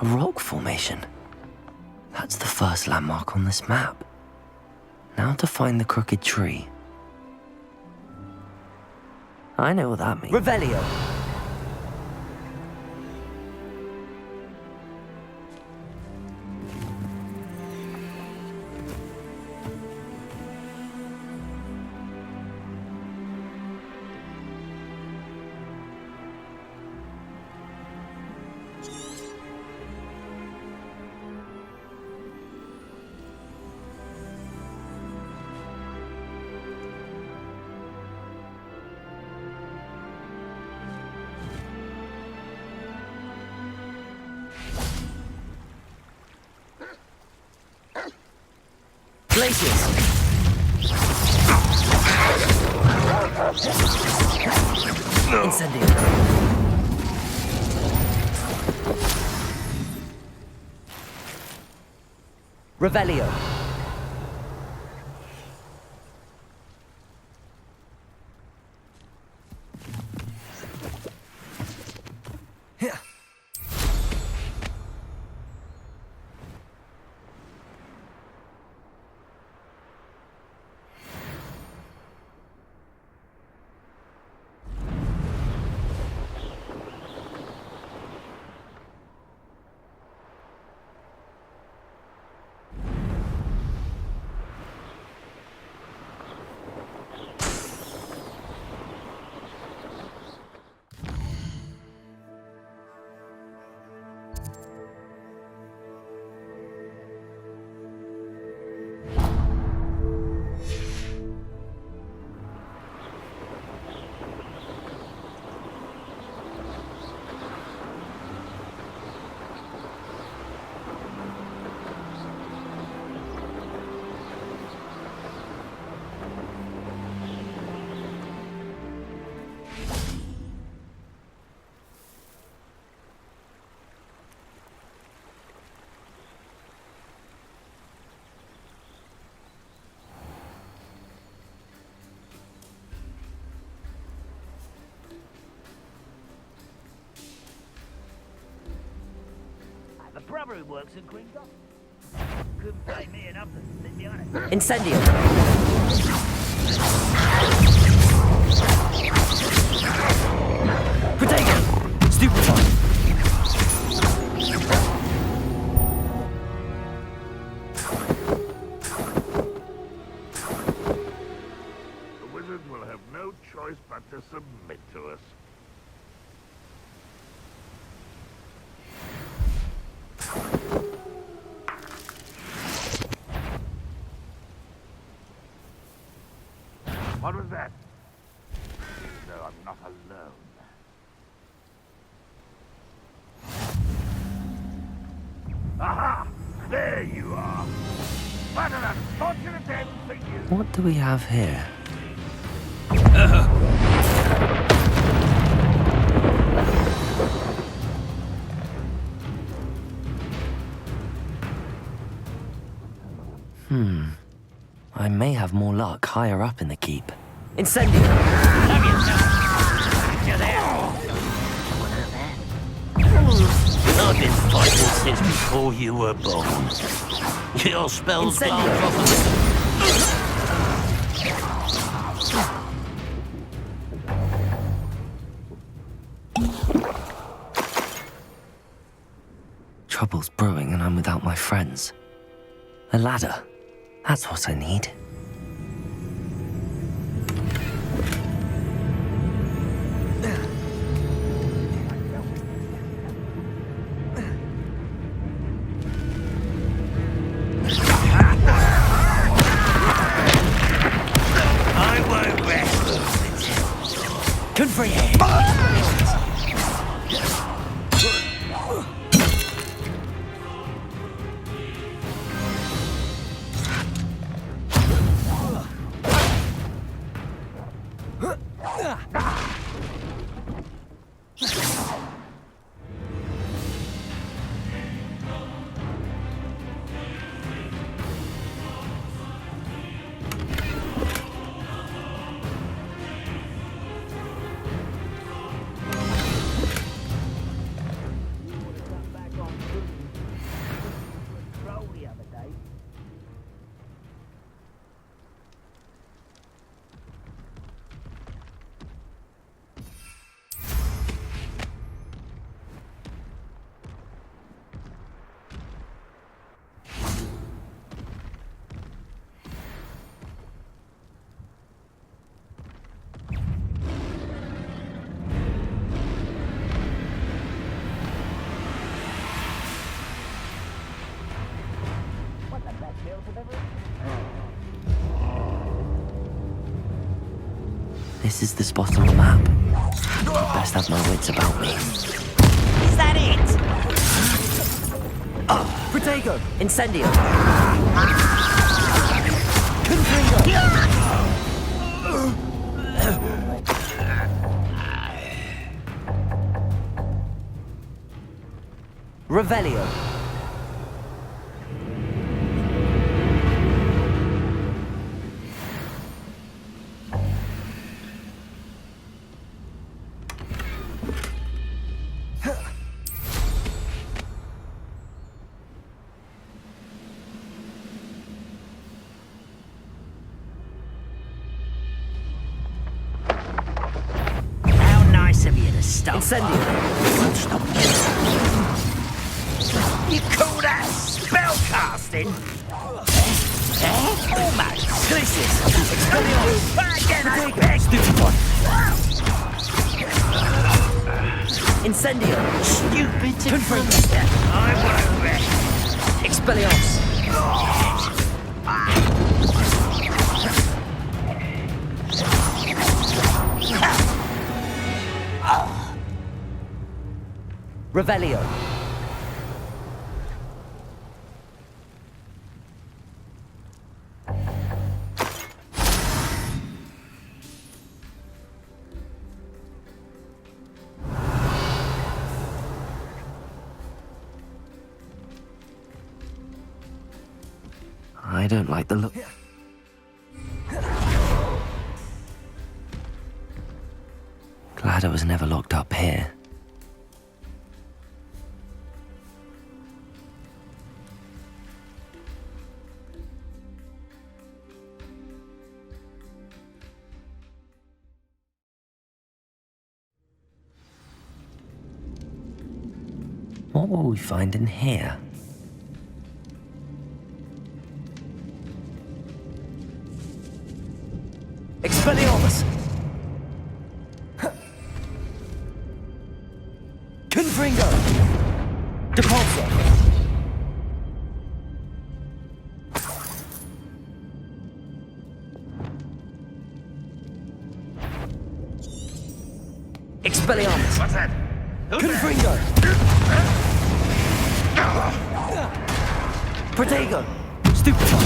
A rock formation. That's the first landmark on this map. Now to find the crooked tree. I know what that means. Revelio! Glaciers! Incendio! Revelio! The brother who works in Gringotts. Couldn't pay me enough to sit behind it. Incendio! Protego! Stupefy! The wizard will have no choice but to submit to us. What was that? No, I'm not alone. Aha! There you are! What an unfortunate end for you! What do we have here? I may have more luck higher up in the keep. Incendio! I've been fighting since before you were born. Your spells bounce off of Trouble's brewing and I'm without my friends. A ladder. That's what I need. I won't rest. Confrere! This is the spot on the map. Best have my wits about me. Is that it? Protego! Incendio! Revelio! Incendio! You call that spell casting? Almost. Glacius! Incendio! Stupid to Confront! I won't rest. Expelliarmus! Revelio. I don't like the look. Glad I was never locked up here. What will we find in here? Expelliarmus! Confringo! Depulso! Expelliarmus! What's that? Confringo! Protego! Stupefy!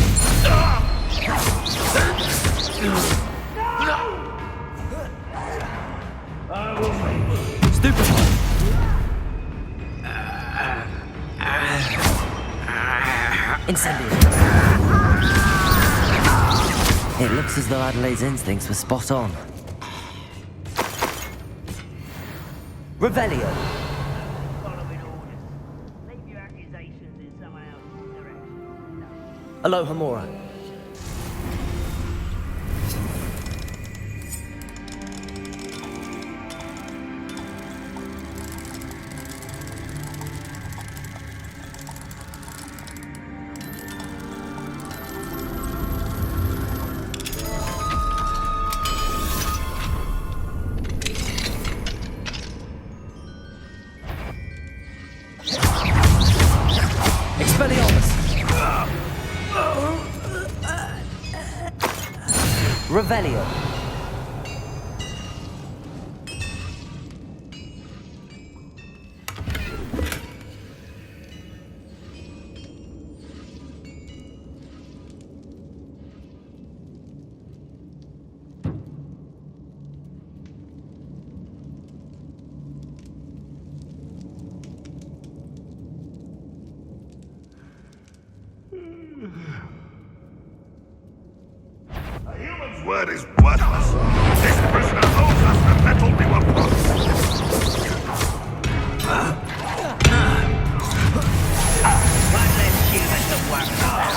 Stupefy! Incendio! It looks as though Adelaide's instincts were spot on. Revelio. Aloha Mora. Revelio. Word is worthless. This prisoner owes us the metal we were promised. One less human to work on.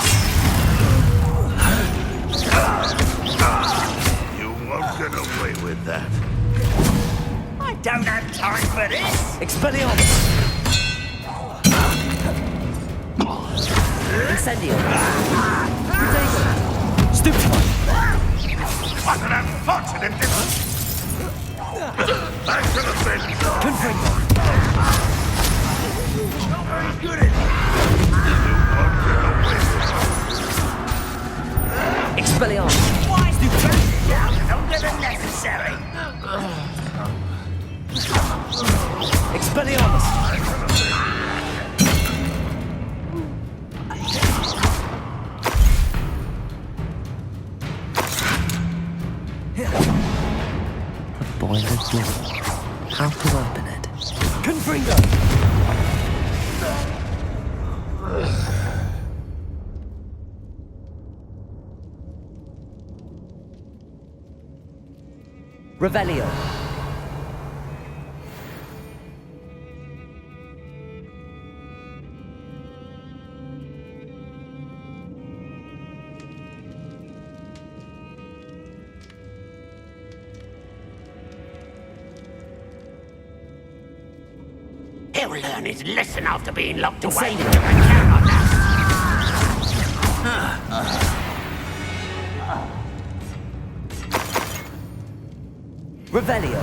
You won't get away with that. I don't have time for this. Expelliarmus. Incendio. Stupefy. What an unfortunate difference! Back to the bench! Confringo! Not very good at it! Expelliarmus! Why do you burn it down longer than necessary? Expelliarmus! Boiler door. How to open it? Confringo! Revelio. He'll learn his lesson after being locked away. You can count on that. Revelio.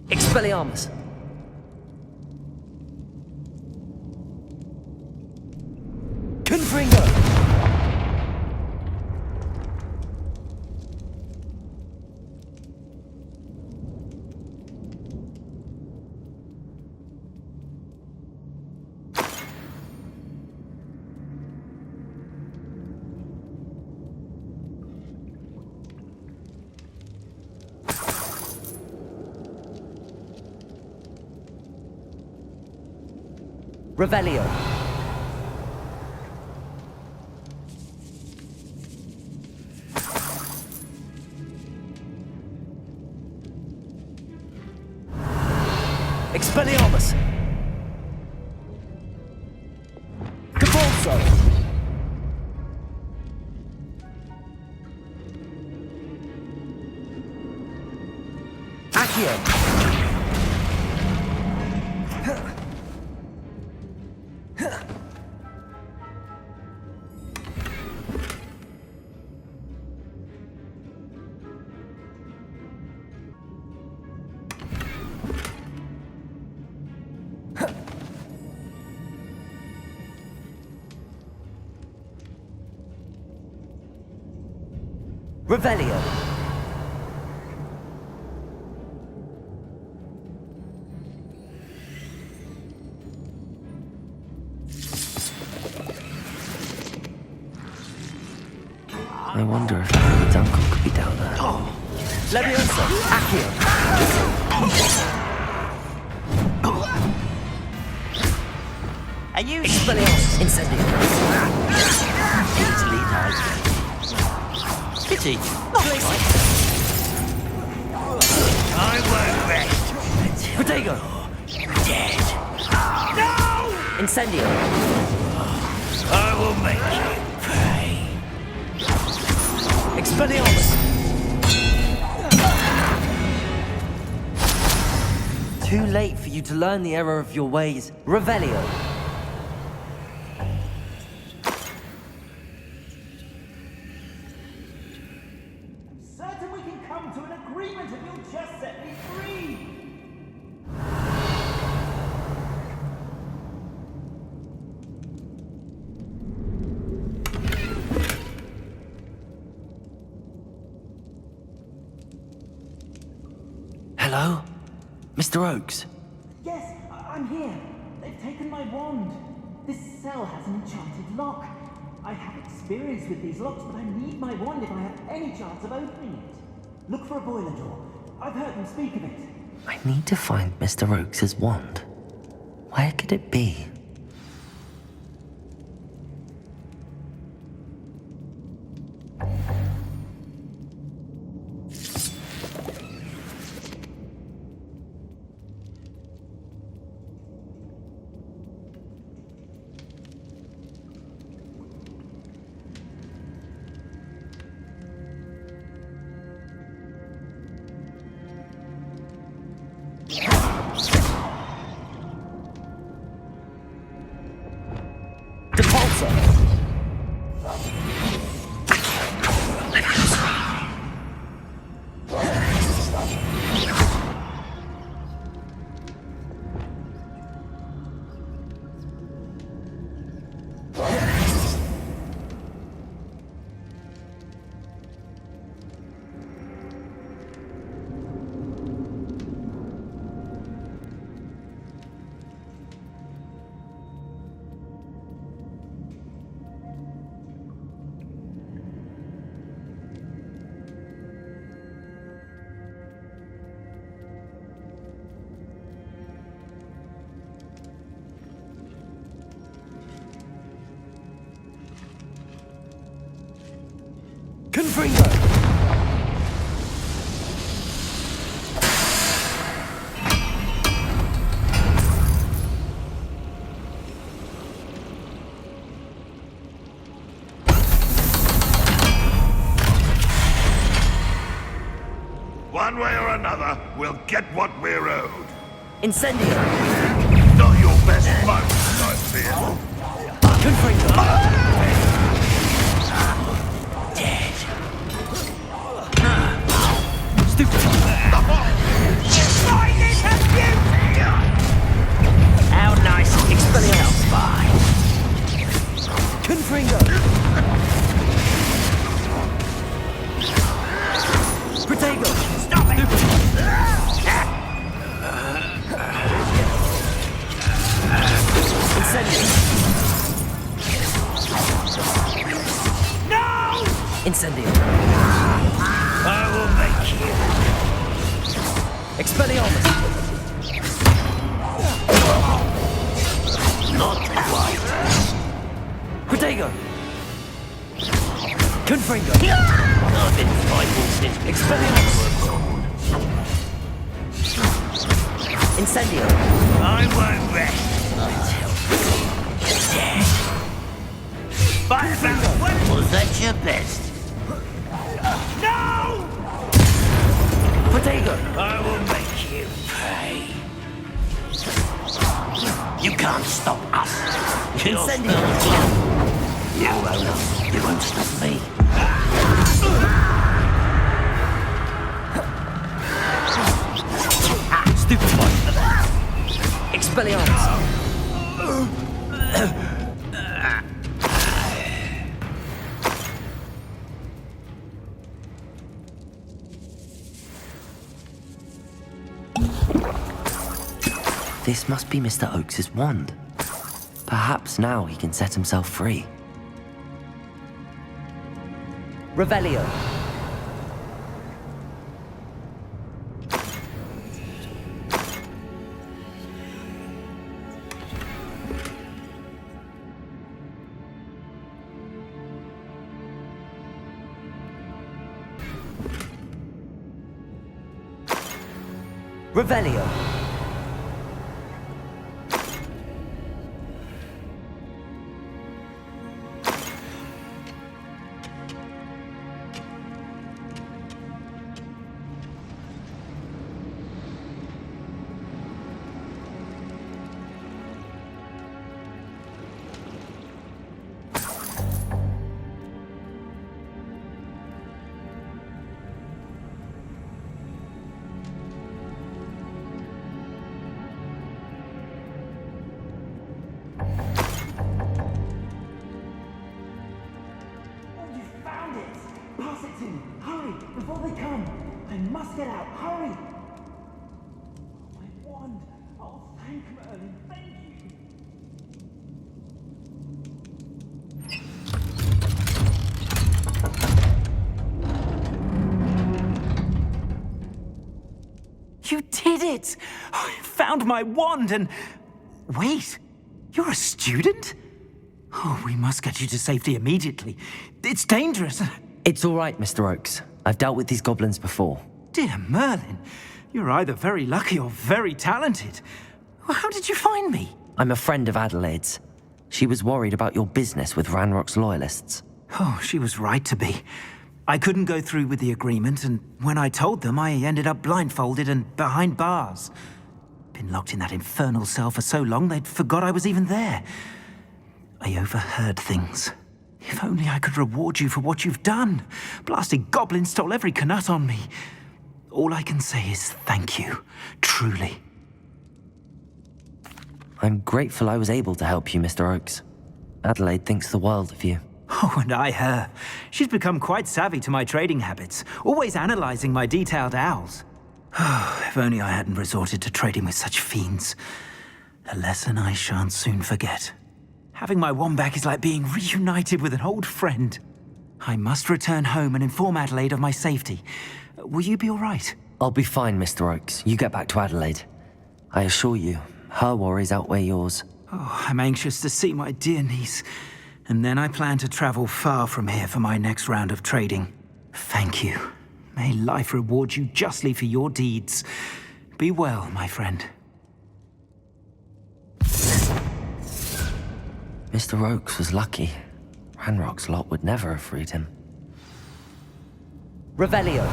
Expelliarmus. Confringo. Revelio. Expelliarmus. Cabalso. Accio. Revelio. I wonder if David's uncle could be down there. Leviosa. Accio. Are you Expelliarmus. Incendio. easily like? Pity. Not right. I won't rest. Protego. Dead. No! Incendio. I will make you pay. Expelliarmus. Too late for you to learn the error of your ways. Revelio. Certain we can come to an agreement if you'll just set me free. Hello? Mr. Oakes? Yes, I'm here. They've taken my wand. This cell has an enchanted lock. I have experience with these locks, but I need my wand if I have any chance of opening it. Look for a boiler door. I've heard them speak of it. I need to find Mr. Oakes' wand. Where could it be? Confringo! One way or another, we'll get what we're owed. Incendio. Not your best moments, I fear. Confringo. Dead. Stupid. Find it a beauty! How nice Expelliarmus by. Confringo. Protego. Stop it! Incendio. No! Incendio. I will make you. Expelliarmus. Not quite. Protego. Confringo. I've been fighting since Expelliarmus. Incendio. I won't rest until dead. By about when was that your best? No! Protego. I will make you pay. You can't stop us. Incendio. You won't stop me. Stupid one. Expelliarmus. This must be Mr. Oakes's wand. Perhaps now he can set himself free. Revelio. Revelio. Hurry, before they come! I must get out, hurry! My wand! Oh, thank Merlin, thank you! You did it! I found my wand and... Wait, you're a student? Oh, we must get you to safety immediately. It's dangerous. It's all right, Mr. Oakes. I've dealt with these goblins before. Dear Merlin, you're either very lucky or very talented. Well, how did you find me? I'm a friend of Adelaide's. She was worried about your business with Ranrock's loyalists. Oh, she was right to be. I couldn't go through with the agreement, and when I told them, I ended up blindfolded and behind bars. Been locked in that infernal cell for so long, they'd forgot I was even there. I overheard things. If only I could reward you for what you've done. Blasted goblin stole every canut on me. All I can say is thank you, truly. I'm grateful I was able to help you, Mr. Oakes. Adelaide thinks the world of you. Oh, and I her. She's become quite savvy to my trading habits, always analyzing my detailed owls. If only I hadn't resorted to trading with such fiends. A lesson I shan't soon forget. Having my wand back is like being reunited with an old friend. I must return home and inform Adelaide of my safety. Will you be all right? I'll be fine, Mr. Oakes. You get back to Adelaide. I assure you, her worries outweigh yours. Oh, I'm anxious to see my dear niece. And then I plan to travel far from here for my next round of trading. Thank you. May life reward you justly for your deeds. Be well, my friend. Mr. Oakes was lucky. Ranrock's lot would never have freed him. Revelio.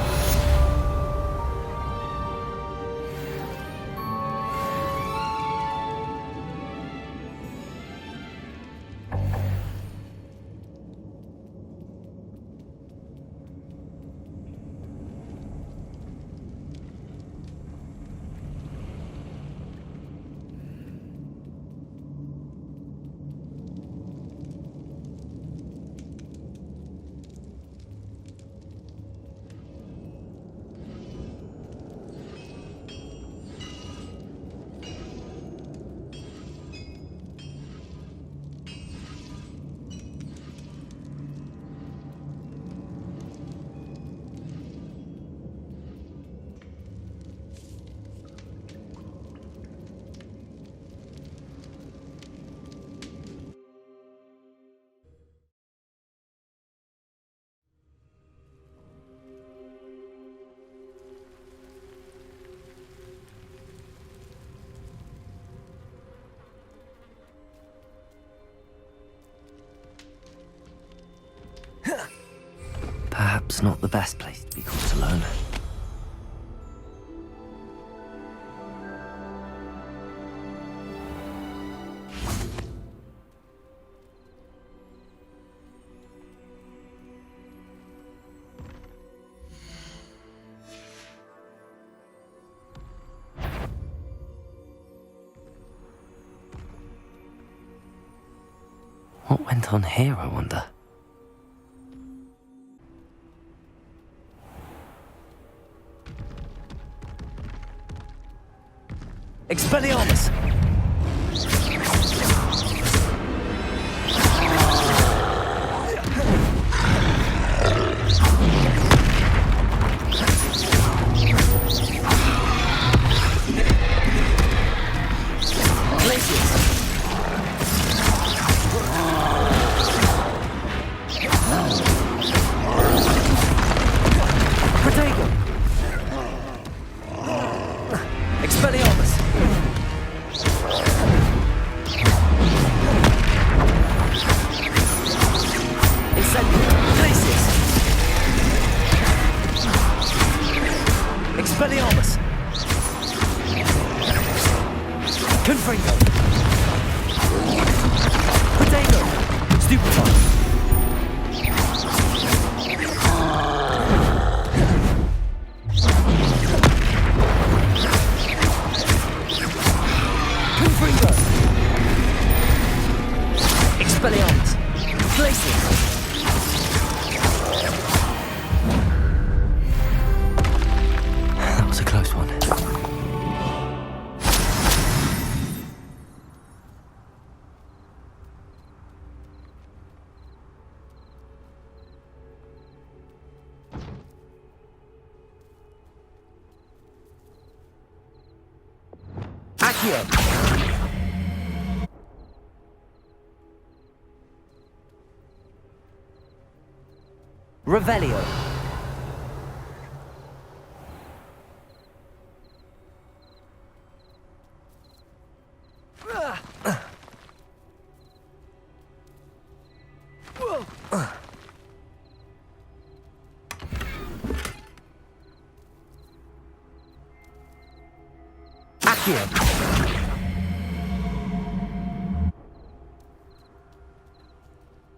Perhaps not the best place to be caught alone. What went on here, I wonder? Expelliarmus! Expelliarmus! Confringo! Potato! Stupefy! Confringo! Expelliarmus! Glacius! That was a close one. Accio! Revelio! Accio!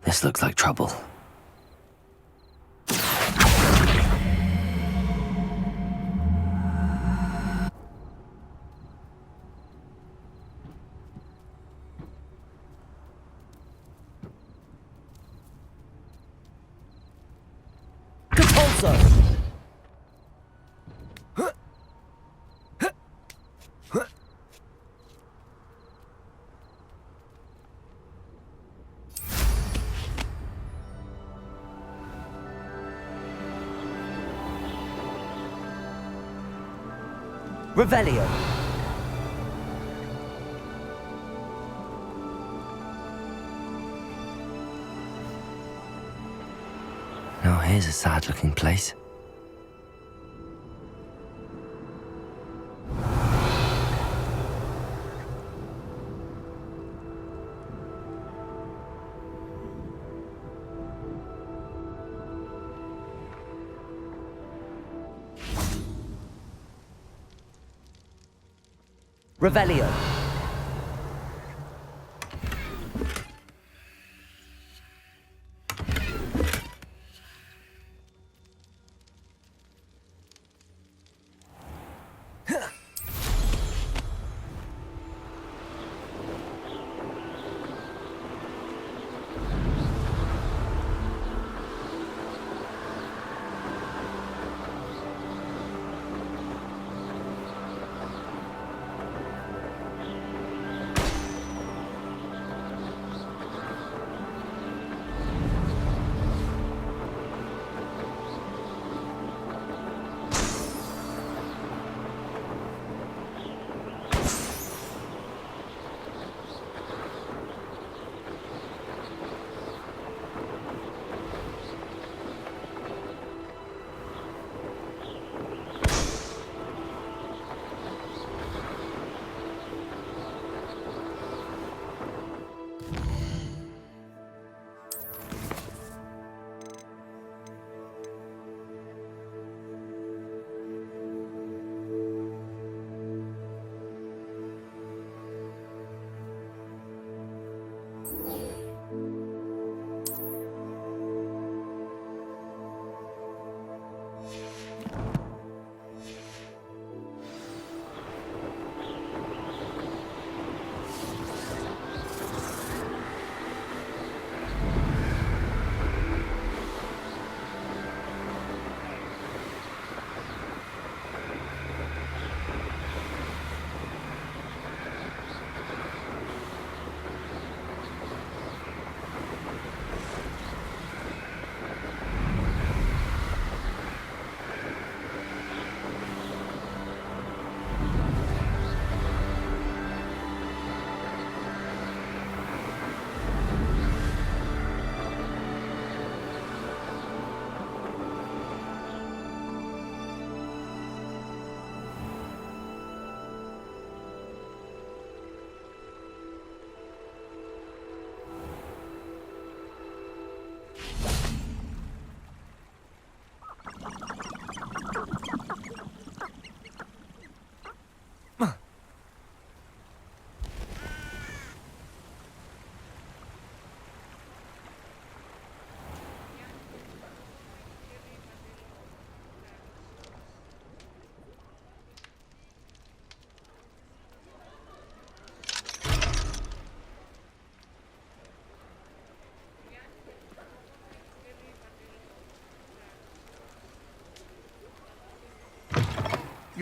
This looks like trouble. Compulso! Revelio. Now here's a sad-looking place. Revelio.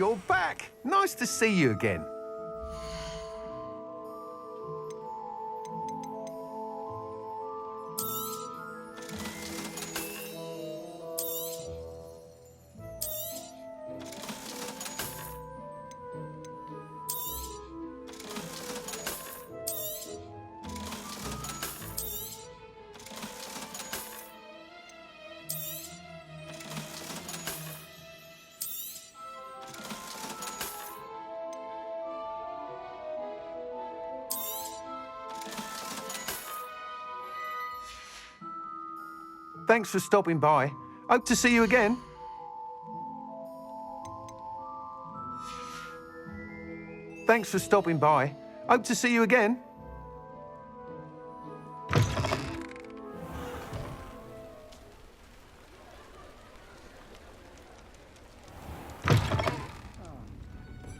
you're back. Nice to see you again. Thanks for stopping by. Hope to see you again. Thanks for stopping by. Hope to see you again.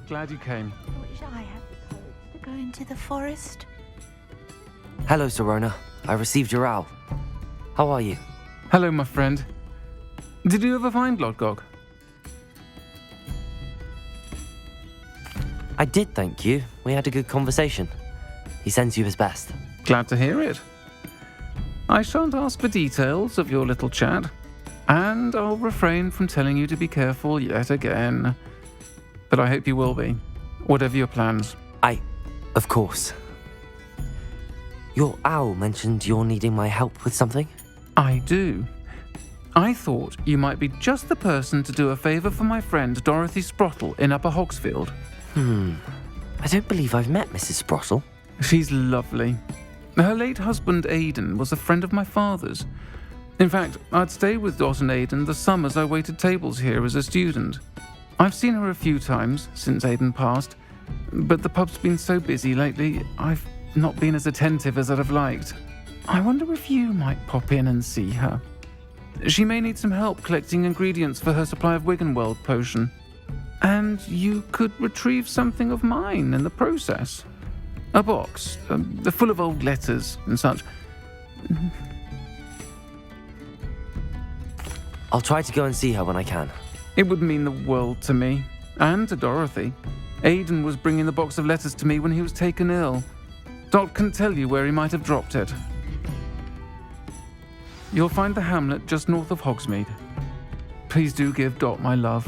Glad you came. Wish I had the courage to go into the forest. Hello, Serona. I received your owl. How are you? Hello, my friend. Did you ever find Lodgok? I did, thank you. We had a good conversation. He sends you his best. Glad to hear it. I shan't ask for details of your little chat, and I'll refrain from telling you to be careful yet again. But I hope you will be, whatever your plans. Of course. Your owl mentioned you're needing my help with something? I do. I thought you might be just the person to do a favour for my friend Dorothy Sprottle in Upper Hogsfield. I don't believe I've met Mrs. Sprottle. She's lovely. Her late husband Aidan was a friend of my father's. In fact, I'd stayed with Dot and Aidan the summers I waited tables here as a student. I've seen her a few times since Aidan passed, but the pub's been so busy lately, I've not been as attentive as I'd have liked. I wonder if you might pop in and see her. She may need some help collecting ingredients for her supply of Wiggenweld potion. And you could retrieve something of mine in the process. A box, full of old letters and such. I'll try to go and see her when I can. It would mean the world to me, and to Dorothy. Aidan was bringing the box of letters to me when he was taken ill. Dot can tell you where he might have dropped it. You'll find the hamlet just north of Hogsmeade. Please do give Dot my love.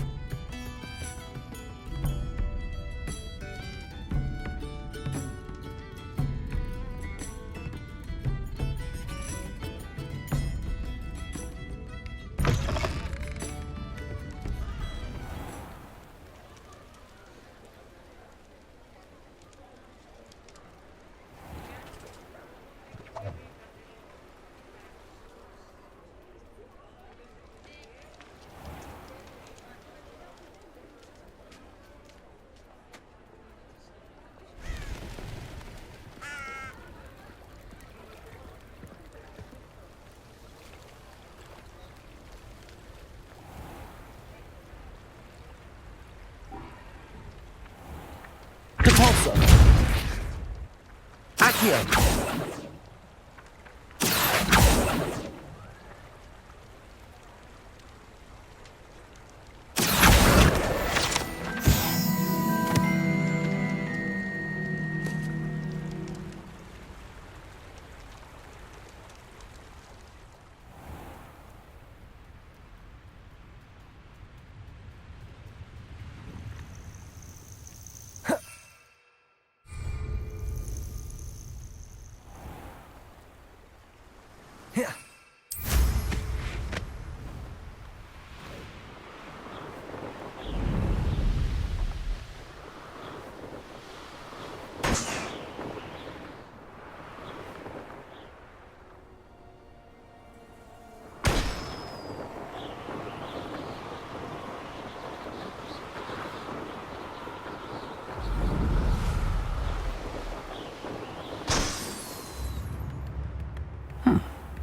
Repulsor! Accio!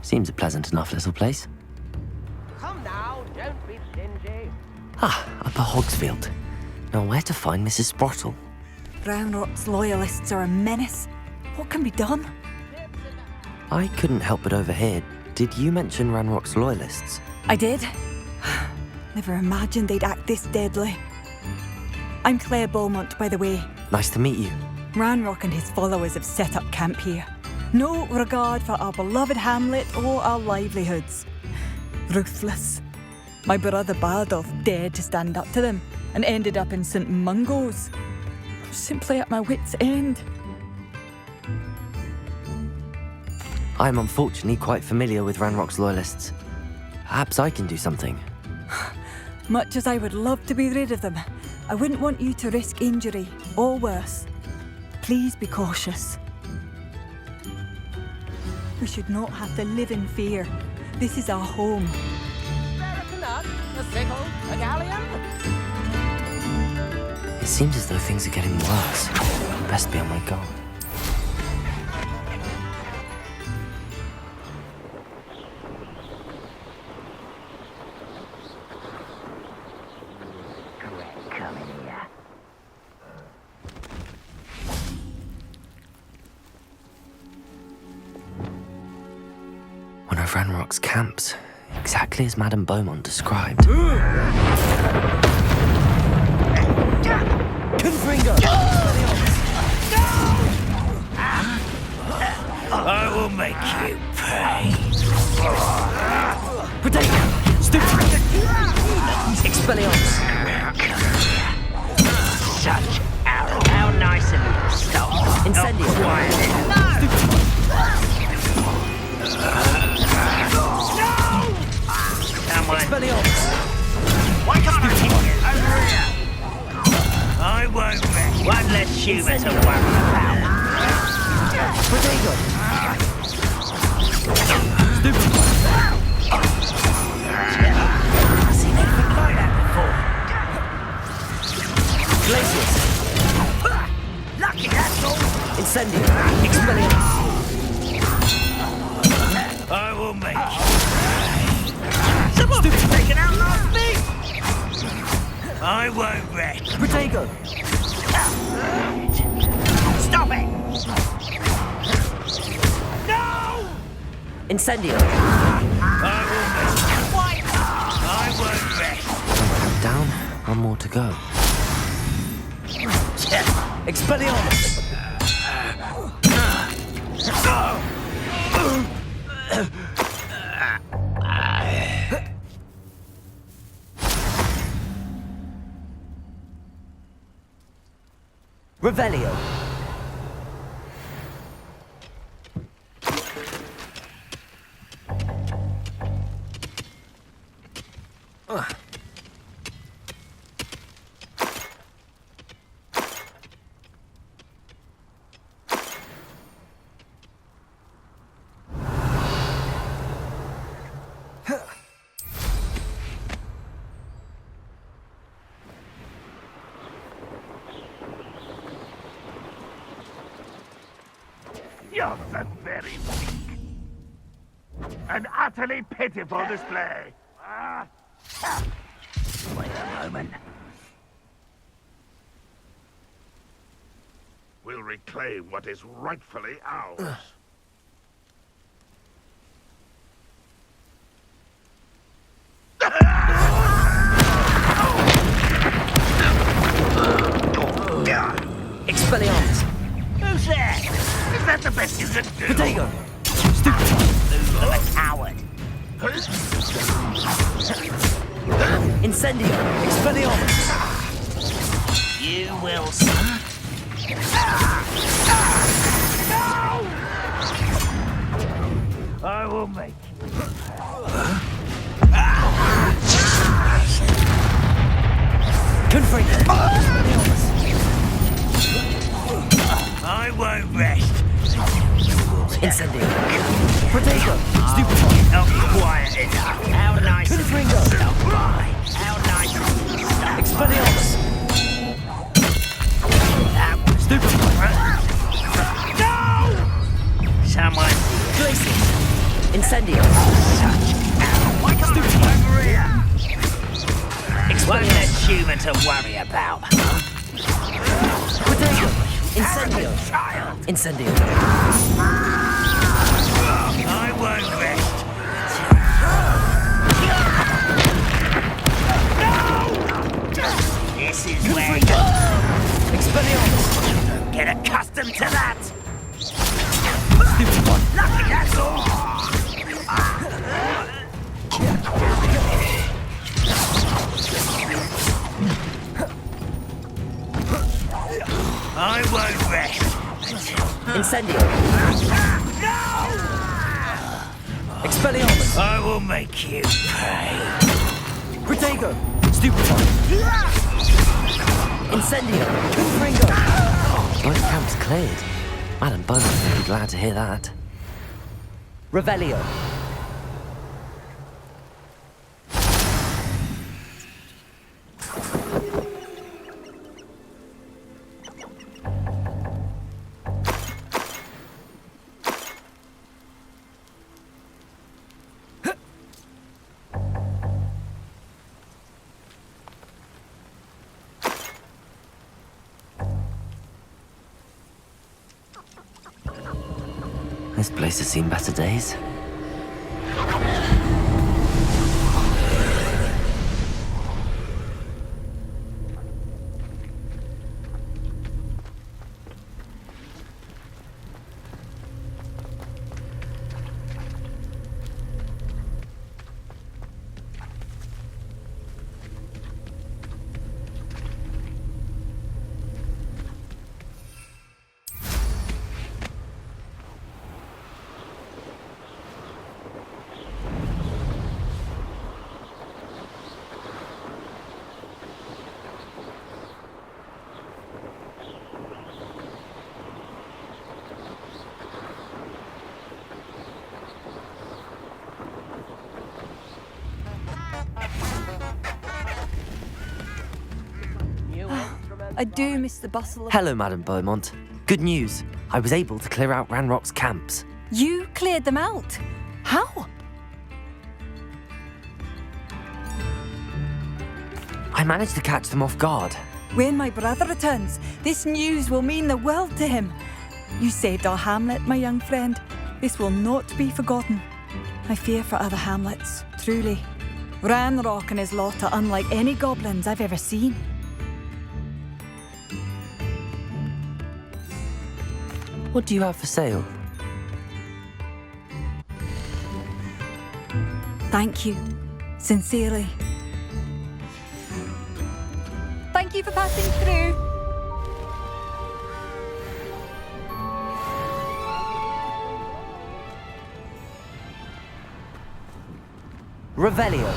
Seems a pleasant enough little place. Come now, don't be stingy. Upper Hogsfield. Now where to find Mrs. Sprottle? Ranrock's loyalists are a menace. What can be done? I couldn't help but overhear. Did you mention Ranrock's loyalists? I did. Never imagined they'd act this deadly. I'm Claire Beaumont, by the way. Nice to meet you. Ranrock and his followers have set up camp here. No regard for our beloved hamlet or our livelihoods. Ruthless. My brother Bardolph dared to stand up to them and ended up in St. Mungo's. I'm simply at my wit's end. I'm unfortunately quite familiar with Ranrock's loyalists. Perhaps I can do something. Much as I would love to be rid of them, I wouldn't want you to risk injury, or worse. Please be cautious. We should not have to live in fear. This is our home. A sickle, a galleon. It seems as though things are getting worse. Best be on my guard. One of Ranrock's camps, exactly as Madame Beaumont described. Confringo! I will make you pay. Potato! Stupid! Expelliarmus! Such arrow. How nice of you to stop. Incendio! Expelliarmus! Why can't I keep it over here? I won't rest. One less human to worry about. Potato! I've seen anything like that before. Glacius! Lucky, that's all. Incendio! Expelliarmus! I will make you. Someone's taken out last me! I won't rest. Protego! Stop it! No! Incendio! I will make you. I won't rest. Down, one more to go. Expelliarmus! Revelio. You're the very weak. An utterly pitiful display. Wait a moment. We'll reclaim what is rightfully ours. Expelliarmus! Who's there? Is that the best you can do? Potato! Stupid! You're a coward. Incendio! Expelliarmus! You will see. I will make you. Confringo! Expelliarmus! I won't rest. Incendio! Potato! Stupid! Not quiet enough. How nice of you Confringo! to stop by. How nice of you to stop by. Expelliarmus! Stupid! No! Someone. Glacius! Incendio! Why can't I over here? One less human to worry about. Potato! Incendio! Incendio! I won't rest. No! This is where you Don't get accustomed to that! Stupid one! Lucky, that's all! I won't rest. Incendio. Expelliarmus. I will make you pay. Protego. Stupid one. Incendio. Confringo. Both camps cleared. Madam Beaumont will be glad to hear that. Revelio. This place has seen better days. I do miss the bustle of... Hello, Madam Beaumont. Good news. I was able to clear out Ranrock's camps. You cleared them out? How? I managed to catch them off guard. When my brother returns, this news will mean the world to him. You saved our hamlet, my young friend. This will not be forgotten. I fear for other hamlets, truly. Ranrock and his lot are unlike any goblins I've ever seen. What do you have for sale? Thank you. Sincerely. Thank you for passing through. Revelio.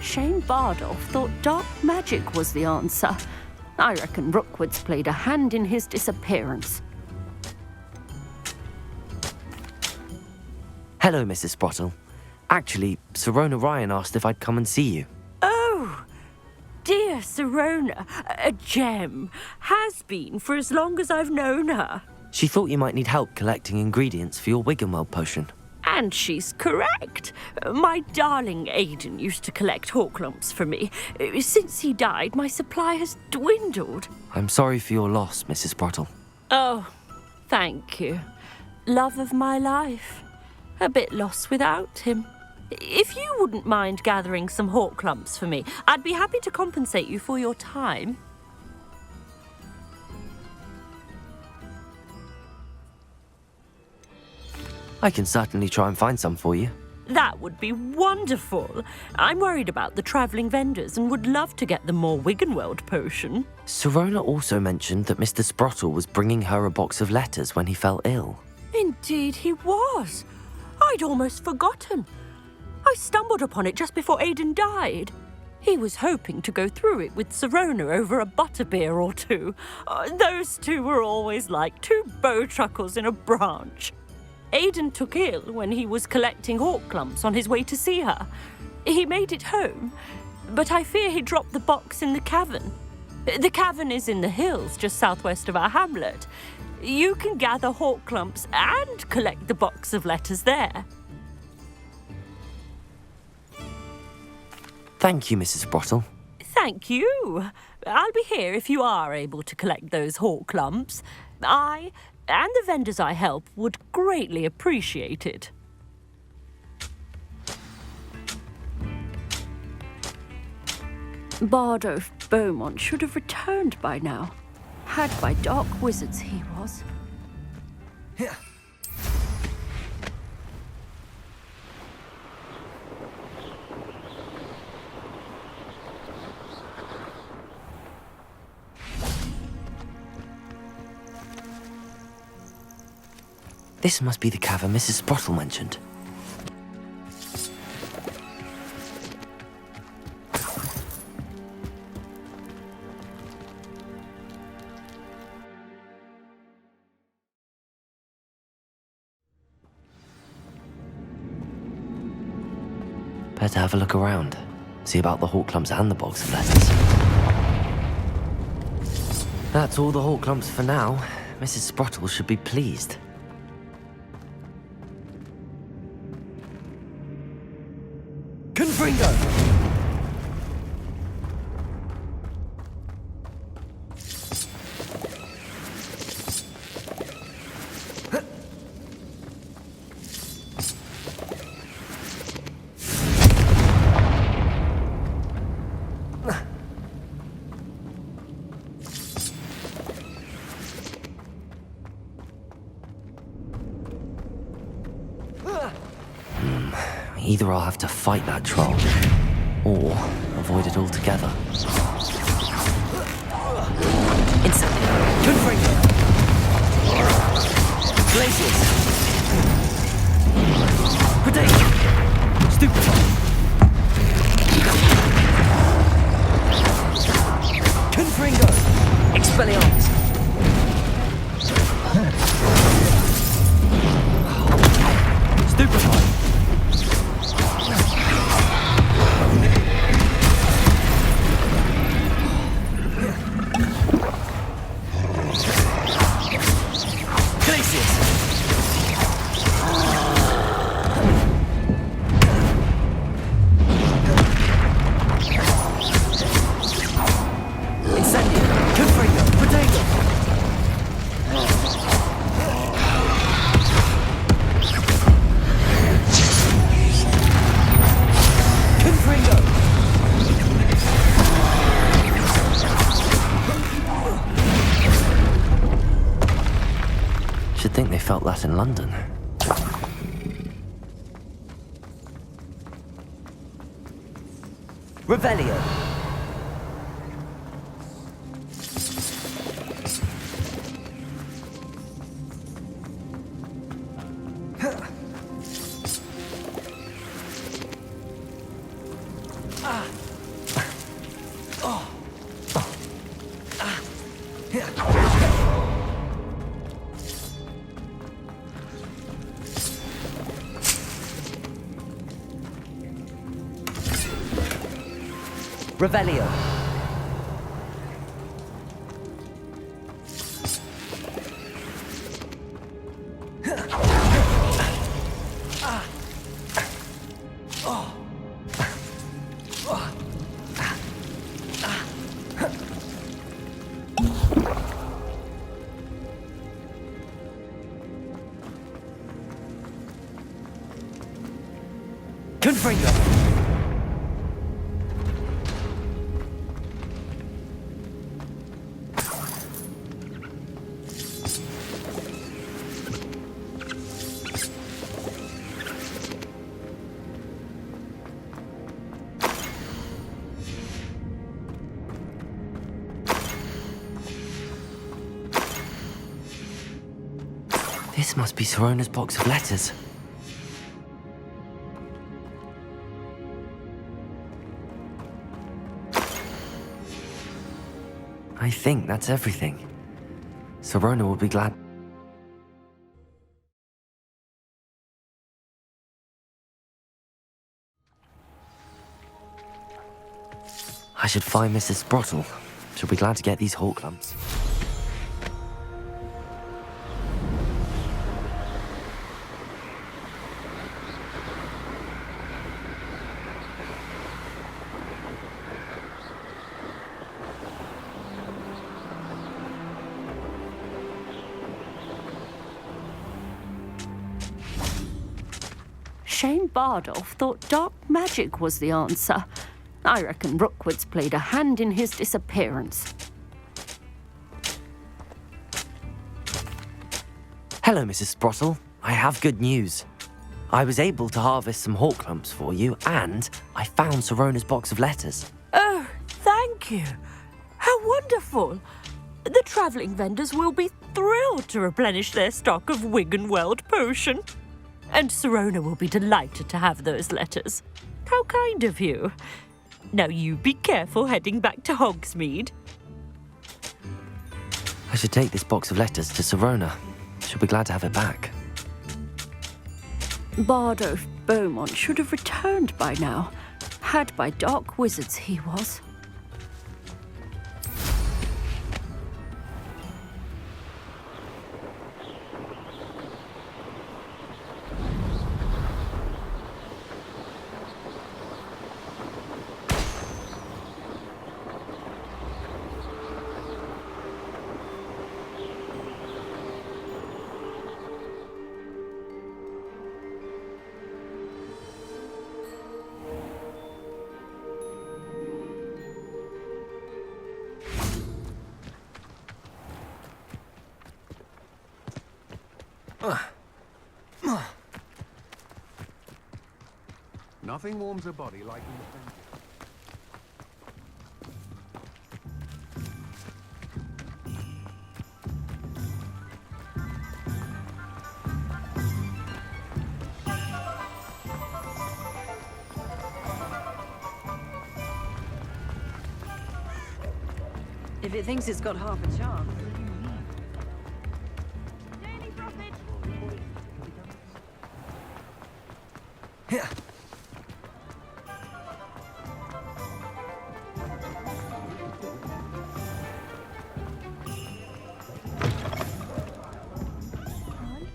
Shane Bardolph thought dark magic was the answer. I reckon Rookwood's played a hand in his disappearance. Hello, Mrs. Sprottle. Actually, Sirona Ryan asked if I'd come and see you. Oh, dear Sirona, a gem. Has been for as long as I've known her. She thought you might need help collecting ingredients for your Wiggenweld potion. And she's correct. My darling Aidan used to collect hawklumps for me. Since he died, my supply has dwindled. I'm sorry for your loss, Mrs. Sprottle. Oh, thank you. Love of my life. A bit lost without him. If you wouldn't mind gathering some hawklumps for me, I'd be happy to compensate you for your time. I can certainly try and find some for you. That would be wonderful. I'm worried about the travelling vendors and would love to get them more Wiggenweld potion. Sirona also mentioned that Mr. Sprottle was bringing her a box of letters when he fell ill. Indeed he was. I'd almost forgotten. I stumbled upon it just before Aidan died. He was hoping to go through it with Sirona over a butterbeer or two. Those two were always like two bowtruckles in a branch. Aidan took ill when he was collecting hawklumps on his way to see her. He made it home, but I fear he dropped the box in the cavern. The cavern is in the hills just southwest of our hamlet. You can gather hawklumps and collect the box of letters there. Thank you, Mrs. Sprottle. Thank you. I'll be here if you are able to collect those hawk lumps. I and the vendors I help would greatly appreciate it. Bardolph Beaumont should have returned by now. Had by dark wizards he was. This must be the cavern Mrs. Sprottle mentioned. Better have a look around. See about the hawk clumps and the box of letters. That's all the hawk clumps for now. Mrs. Sprottle should be pleased. Confringo! Either I'll have to fight that troll, or avoid it altogether. Incendio! Confringo! Glaciers! Predate! Stupefy! Confringo! Expelliarmus! Stupefy! Should think they felt that in London. Revelio. Revelio. Confringo. This must be Sirona's box of letters. I think that's everything. Sirona will be glad. I should find Mrs. Sprottle. She'll be glad to get these hawk lumps. shame Bardolph thought dark magic was the answer. I reckon Rookwood's played a hand in his disappearance. Hello, Mrs. Sprottle. I have good news. I was able to harvest some hawk lumps for you, and I found Sirona's box of letters. Oh, thank you. How wonderful. The travelling vendors will be thrilled to replenish their stock of Wiggenweld potion. And Sirona will be delighted to have those letters. How kind of you. Now you be careful heading back to Hogsmeade. I should take this box of letters to Sirona. She'll be glad to have it back. Bardolph Beaumont should have returned by now. Had by dark wizards he was. Nothing warms a body like an adventure. If it thinks it's got half a chance. Yeah.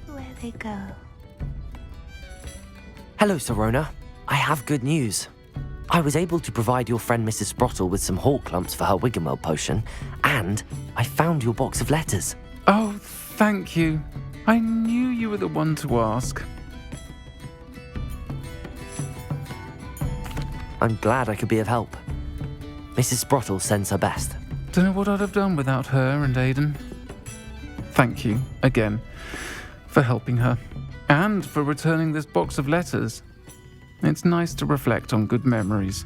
Where they go. Hello, Sirona. I have good news. I was able to provide your friend Mrs. Sprottle with some hawk lumps for her Wiggenweld potion, and I found your box of letters. Oh, thank you. I knew you were the one to ask. I'm glad I could be of help. Mrs. Sprottle sends her best. Don't know what I'd have done without her and Aidan. Thank you, again, for helping her, and for returning this box of letters. It's nice to reflect on good memories.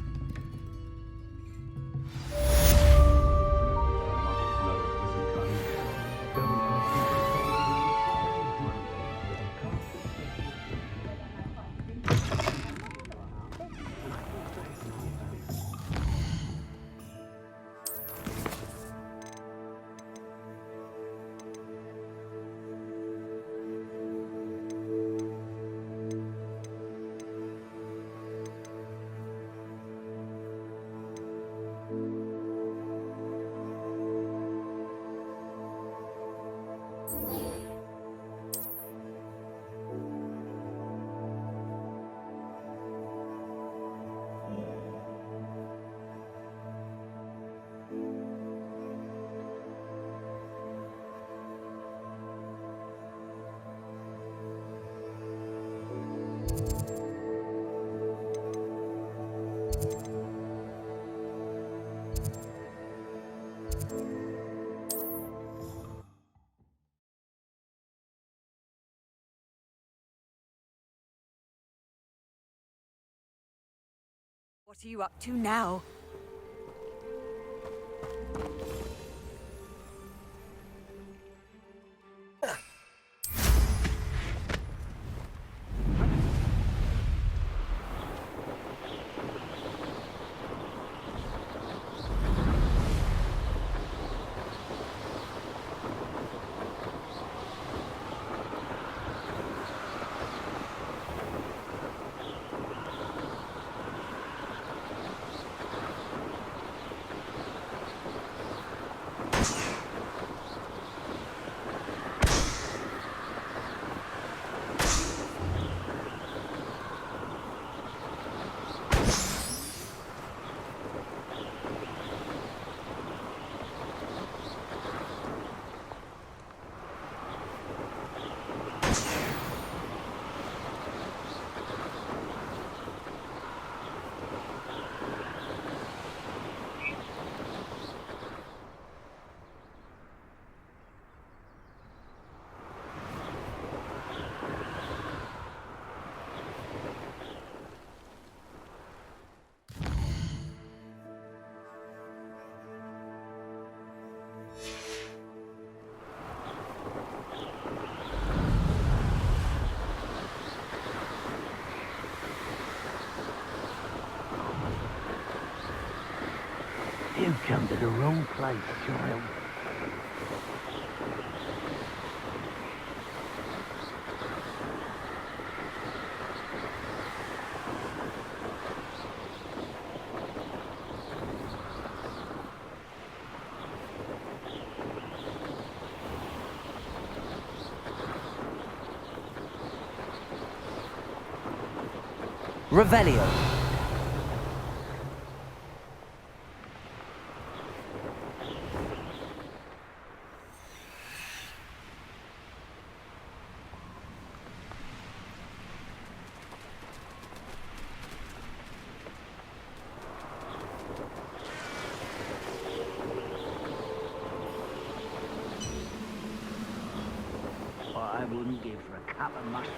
What are you up to now? You've come to the wrong place, child. Revelio. What I wouldn't give for a cup of mushrooms.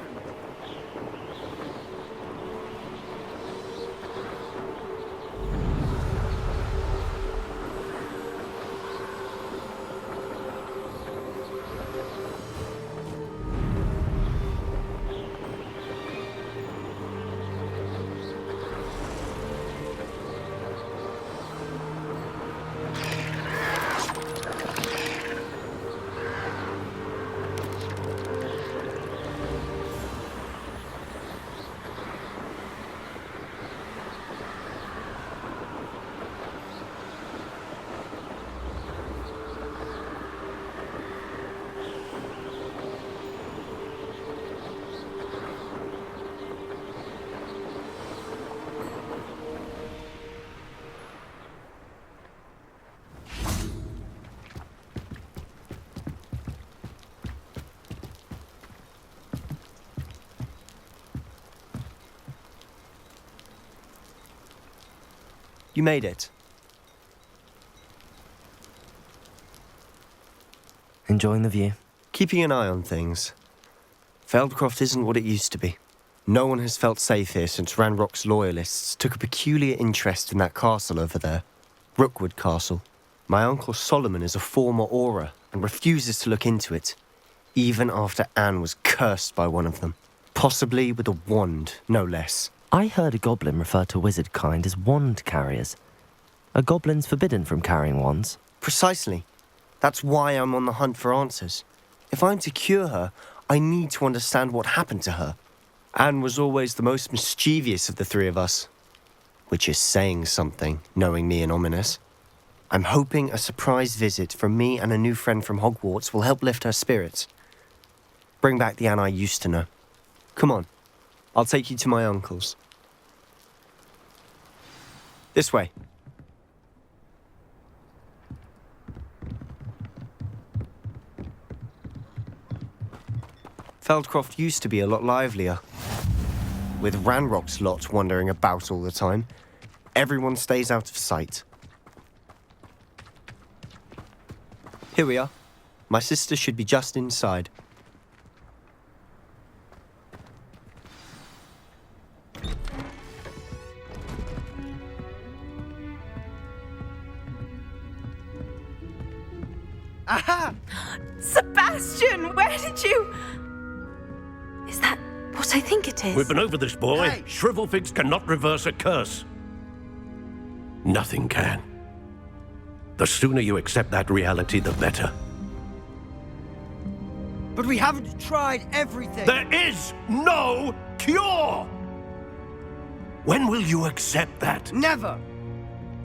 You made it. Enjoying the view? Keeping an eye on things. Feldcroft isn't what it used to be. No one has felt safe here since Ranrock's loyalists took a peculiar interest in that castle over there. Rookwood Castle. My uncle Solomon is a former Auror and refuses to look into it, even after Anne was cursed by one of them. Possibly with a wand, no less. I heard a goblin refer to wizard kind as wand carriers. Are goblins forbidden from carrying wands? Precisely. That's why I'm on the hunt for answers. If I'm to cure her, I need to understand what happened to her. Anne was always the most mischievous of the three of us. Which is saying something, knowing me and Ominous. I'm hoping a surprise visit from me and a new friend from Hogwarts will help lift her spirits. Bring back the Anne I used to know. Come on, I'll take you to my uncle's. This way. Feldcroft used to be a lot livelier. With Ranrock's lot wandering about all the time, everyone stays out of sight. Here we are. My sister should be just inside. Aha! Sebastian, where did you... Is that what I think it is? We've been over this, boy. Hey. Shrivelfigs cannot reverse a curse. Nothing can. The sooner you accept that reality, the better. But we haven't tried everything. There is no cure! When will you accept that? Never!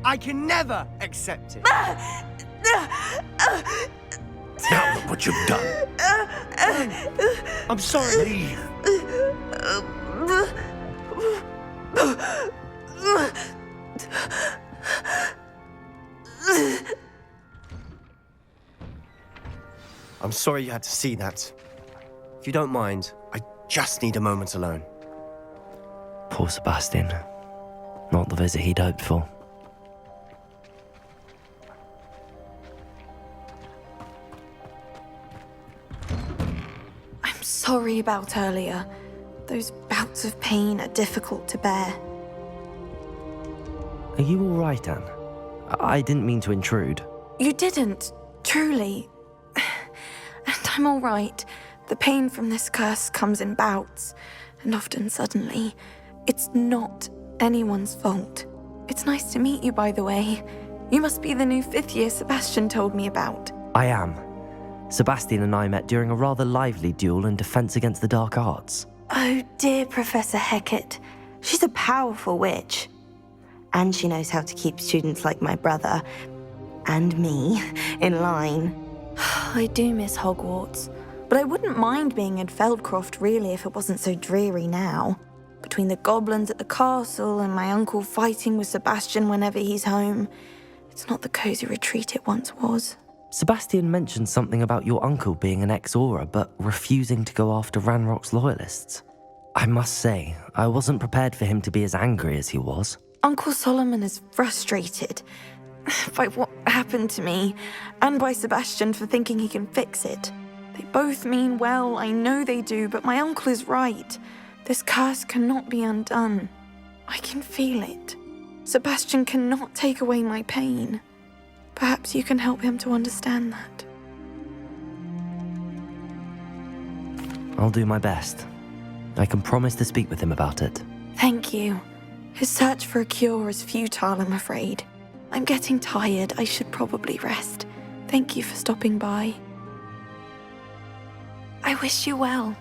I can never accept it. Now look what you've done. I'm sorry. Leave. I'm sorry you had to see that. If you don't mind, I just need a moment alone. Poor Sebastian. Not the visit he'd hoped for. I'm sorry about earlier. Those bouts of pain are difficult to bear. Are you all right, Anne? I didn't mean to intrude. You didn't, truly. And I'm all right. The pain from this curse comes in bouts, and often suddenly. It's not anyone's fault. It's nice to meet you, by the way. You must be the new 5th year Sebastian told me about. I am. Sebastian and I met during a rather lively duel in defense against the dark arts. Oh dear, Professor Hecat. She's a powerful witch. And she knows how to keep students like my brother, and me, in line. I do miss Hogwarts, but I wouldn't mind being in Feldcroft really if it wasn't so dreary now. Between the goblins at the castle and my uncle fighting with Sebastian whenever he's home, it's not the cosy retreat it once was. Sebastian mentioned something about your uncle being an ex-Aura, but refusing to go after Ranrock's loyalists. I must say, I wasn't prepared for him to be as angry as he was. Uncle Solomon is frustrated by what happened to me, and by Sebastian for thinking he can fix it. They both mean well, I know they do, but my uncle is right. This curse cannot be undone. I can feel it. Sebastian cannot take away my pain. Perhaps you can help him to understand that. I'll do my best. I can promise to speak with him about it. Thank you. His search for a cure is futile, I'm afraid. I'm getting tired. I should probably rest. Thank you for stopping by. I wish you well.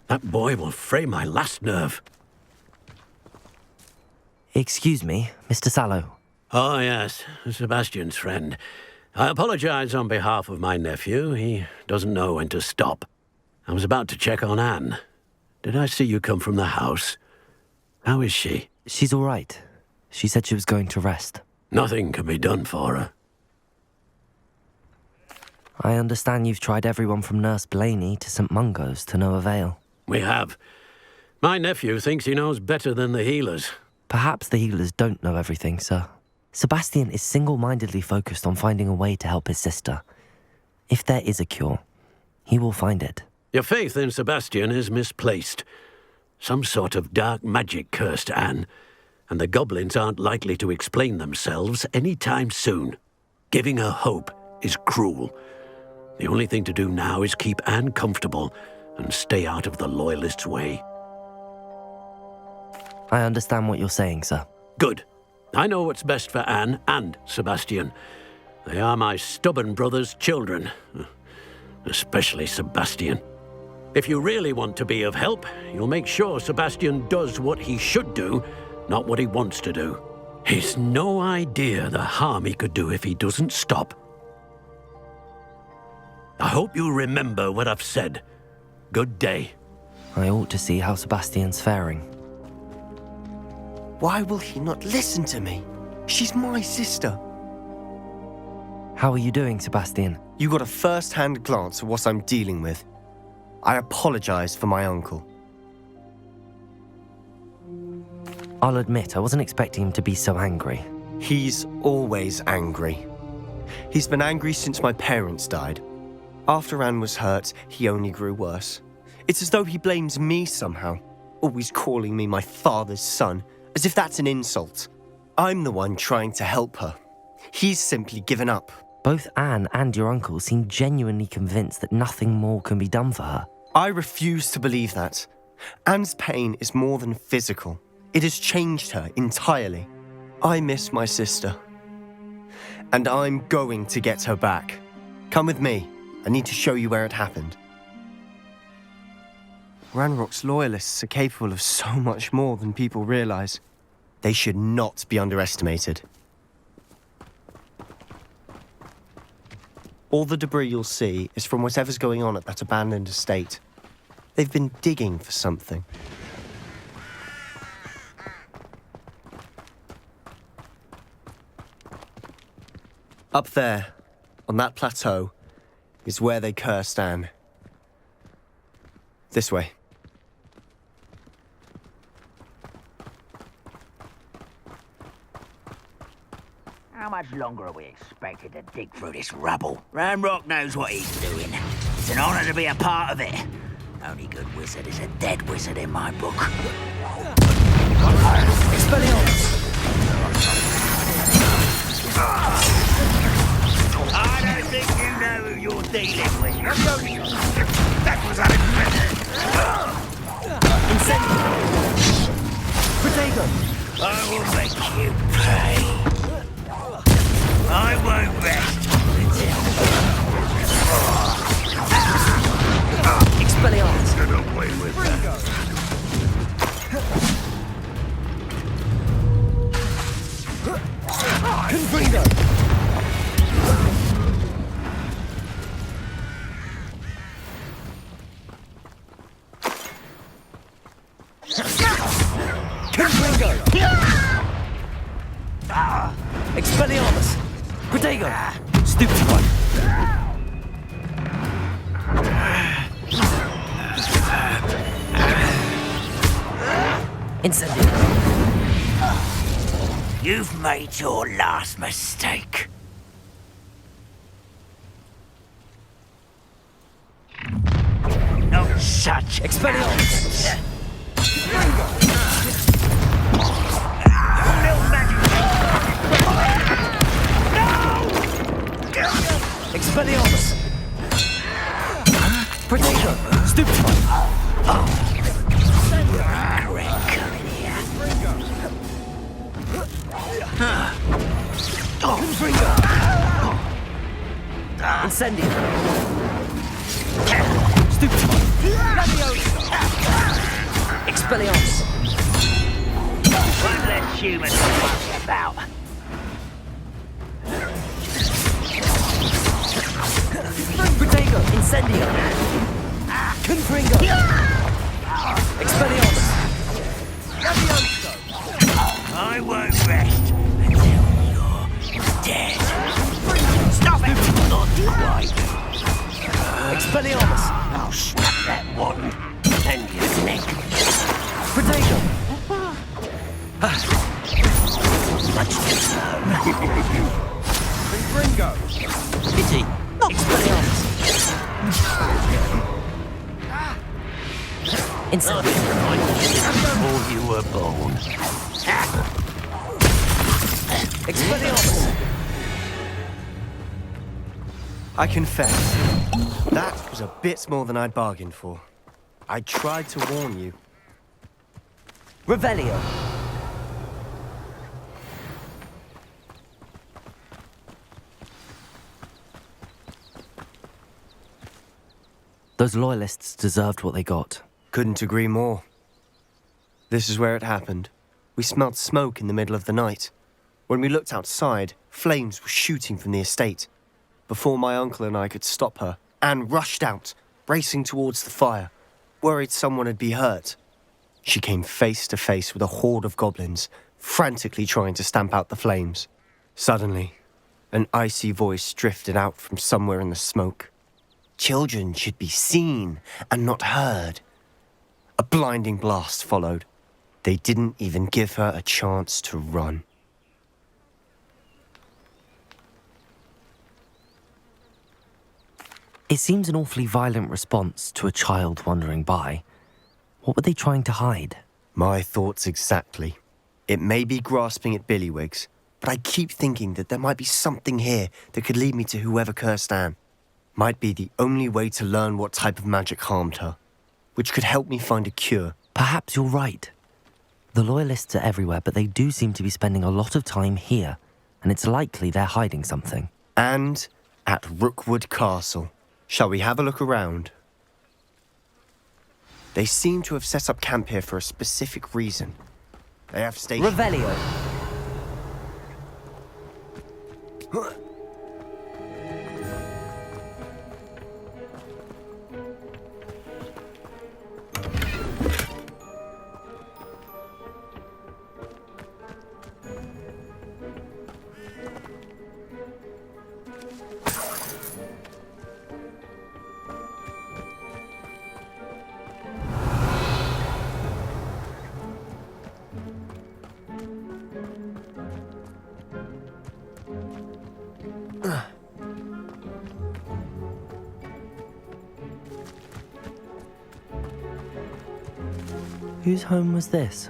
That boy will fray my last nerve. Excuse me, Mr. Sallow. Oh, yes, Sebastian's friend. I apologize on behalf of my nephew. He doesn't know when to stop. I was about to check on Anne. Did I see you come from the house? How is she? She's all right. She said she was going to rest. Nothing can be done for her. I understand you've tried everyone from Nurse Blaney to St. Mungo's to no avail. We have. My nephew thinks he knows better than the healers. Perhaps the healers don't know everything, sir. Sebastian is single-mindedly focused on finding a way to help his sister. If there is a cure, he will find it. Your faith in Sebastian is misplaced. Some sort of dark magic cursed Anne, and the goblins aren't likely to explain themselves any time soon. Giving her hope is cruel. The only thing to do now is keep Anne comfortable and stay out of the Loyalists' way. I understand what you're saying, sir. Good. I know what's best for Anne and Sebastian. They are my stubborn brother's children. Especially Sebastian. If you really want to be of help, you'll make sure Sebastian does what he should do, not what he wants to do. He's no idea the harm he could do if he doesn't stop. I hope you remember what I've said. Good day. I ought to see how Sebastian's faring. Why will he not listen to me? She's my sister. How are you doing, Sebastian? You got a first-hand glance at what I'm dealing with. I apologize for my uncle. I'll admit, I wasn't expecting him to be so angry. He's always angry. He's been angry since my parents died. After Anne was hurt, he only grew worse. It's as though he blames me somehow, always calling me my father's son, as if that's an insult. I'm the one trying to help her. He's simply given up. Both Anne and your uncle seem genuinely convinced that nothing more can be done for her. I refuse to believe that. Anne's pain is more than physical. It has changed her entirely. I miss my sister. And I'm going to get her back. Come with me. I need to show you where it happened. Ranrock's loyalists are capable of so much more than people realize. They should not be underestimated. All the debris you'll see is from whatever's going on at that abandoned estate. They've been digging for something. Up there, on that plateau, is where they cursed Anne. This way. much longer are we expected to dig through this rubble? Ranrock knows what he's doing. It's an honor to be a part of it. Only good wizard is a dead wizard in my book. I don't think you know who you're dealing with. That was unexpected. Potato! I will make you pay. I won't rest Expelliarmus! Get away with that. Confringo! Confringo! Expelliarmus! Protego! Stupid one! Incendio! You've made your last mistake. Not such Expelliarmus! Expelliarmus! Protego! Stupid one! Confringo! Incendio! Stupid one! Expelliarmus! One less human to worry about. Protego! Incendio! Confringo! Expelliarmus! I won't rest until you're dead. Stop it! Not quite. Expelliarmus! I'll snap that wand and your neck. Protego! Much Confringo! Pity! Expelliarmus! Incendio! before you were born. Expelliarmus! I confess, that was a bit more than I'd bargained for. I tried to warn you. Revelio! Those loyalists deserved what they got. Couldn't agree more. This is where it happened. We smelled smoke in the middle of the night. When we looked outside, flames were shooting from the estate. Before my uncle and I could stop her, Anne rushed out, racing towards the fire, worried someone had been hurt. She came face to face with a horde of goblins, frantically trying to stamp out the flames. Suddenly, an icy voice drifted out from somewhere in the smoke. Children should be seen and not heard. A blinding blast followed. They didn't even give her a chance to run. It seems an awfully violent response to a child wandering by. What were they trying to hide? My thoughts exactly. It may be grasping at Billywigs, but I keep thinking that there might be something here that could lead me to whoever cursed Anne. Might be the only way to learn what type of magic harmed her, which could help me find a cure. Perhaps you're right. The Loyalists are everywhere, but they do seem to be spending a lot of time here, and it's likely they're hiding something. And at Rookwood Castle. Shall we have a look around? They seem to have set up camp here for a specific reason. They have stations... Revelio! Whose home was this?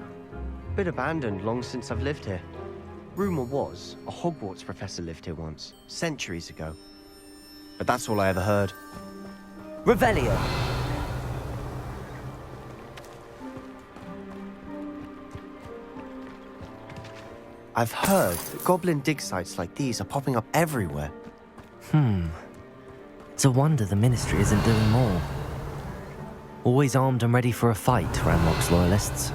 Been abandoned long since I've lived here. Rumour was, a Hogwarts professor lived here once, centuries ago. But that's all I ever heard. Revelio! I've heard that goblin dig sites like these are popping up everywhere. It's a wonder the Ministry isn't doing more. Always armed and ready for a fight, Ranrock's loyalists.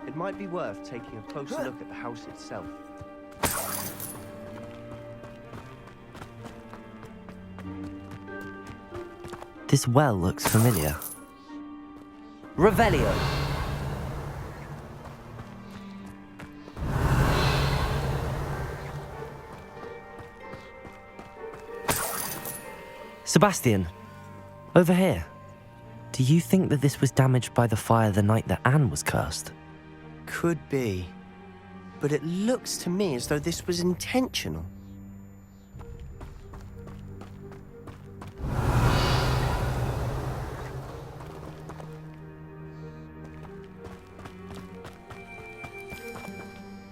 It might be worth taking a closer look at the house itself. This well looks familiar. Revelio! Sebastian, over here. Do you think that this was damaged by the fire the night that Anne was cursed? Could be. But it looks to me as though this was intentional.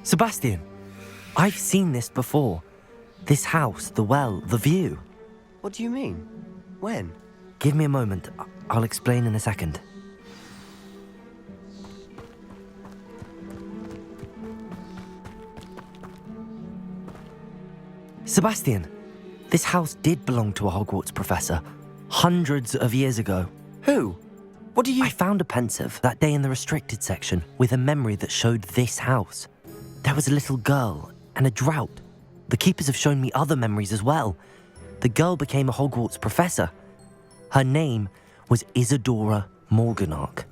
Sebastian, I've seen this before. This house, the well, the view. What do you mean? When? Give me a moment. I'll explain in a second. Sebastian, this house did belong to a Hogwarts professor, hundreds of years ago. Who? What do you... I found a pensive that day in the restricted section with a memory that showed this house. There was a little girl and a drought. The keepers have shown me other memories as well. The girl became a Hogwarts professor. Her name was Isadora Morganach.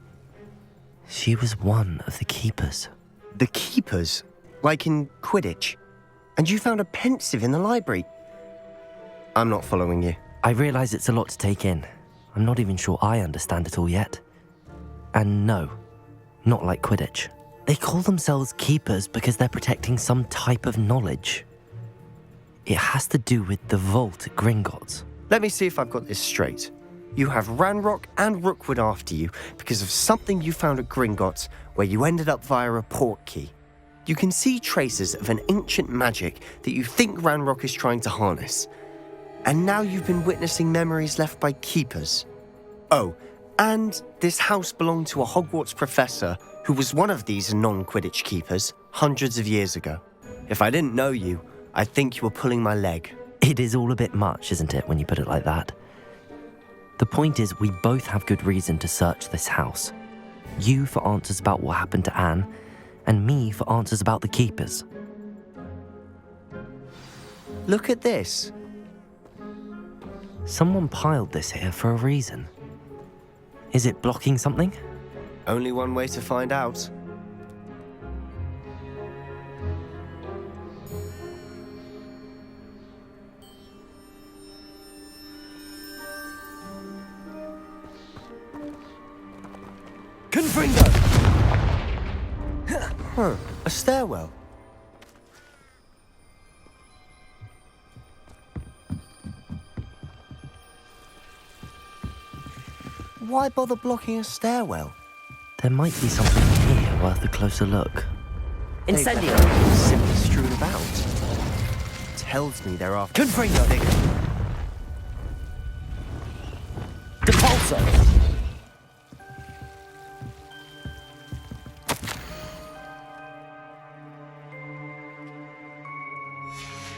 She was one of the keepers. The keepers? Like in Quidditch? And you found a pensive in the library? I'm not following you. I realise it's a lot to take in. I'm not even sure I understand it all yet. And no, not like Quidditch. They call themselves keepers because they're protecting some type of knowledge. It has to do with the vault at Gringotts. Let me see if I've got this straight. You have Ranrock and Rookwood after you because of something you found at Gringotts where you ended up via a port key. You can see traces of an ancient magic that you think Ranrock is trying to harness. And now you've been witnessing memories left by keepers. Oh, and this house belonged to a Hogwarts professor who was one of these non-Quidditch keepers hundreds of years ago. If I didn't know you, I'd think you were pulling my leg. It is all a bit much, isn't it, when you put it like that? The point is, we both have good reason to search this house. You for answers about what happened to Anne, and me for answers about the keepers. Look at this. Someone piled this here for a reason. Is it blocking something? Only one way to find out. Confringo! Huh, a stairwell. Why bother blocking a stairwell? There might be something here worth a closer look. Incendio! They've simply strewn about. Tells me they're after... Confringo! Depulso!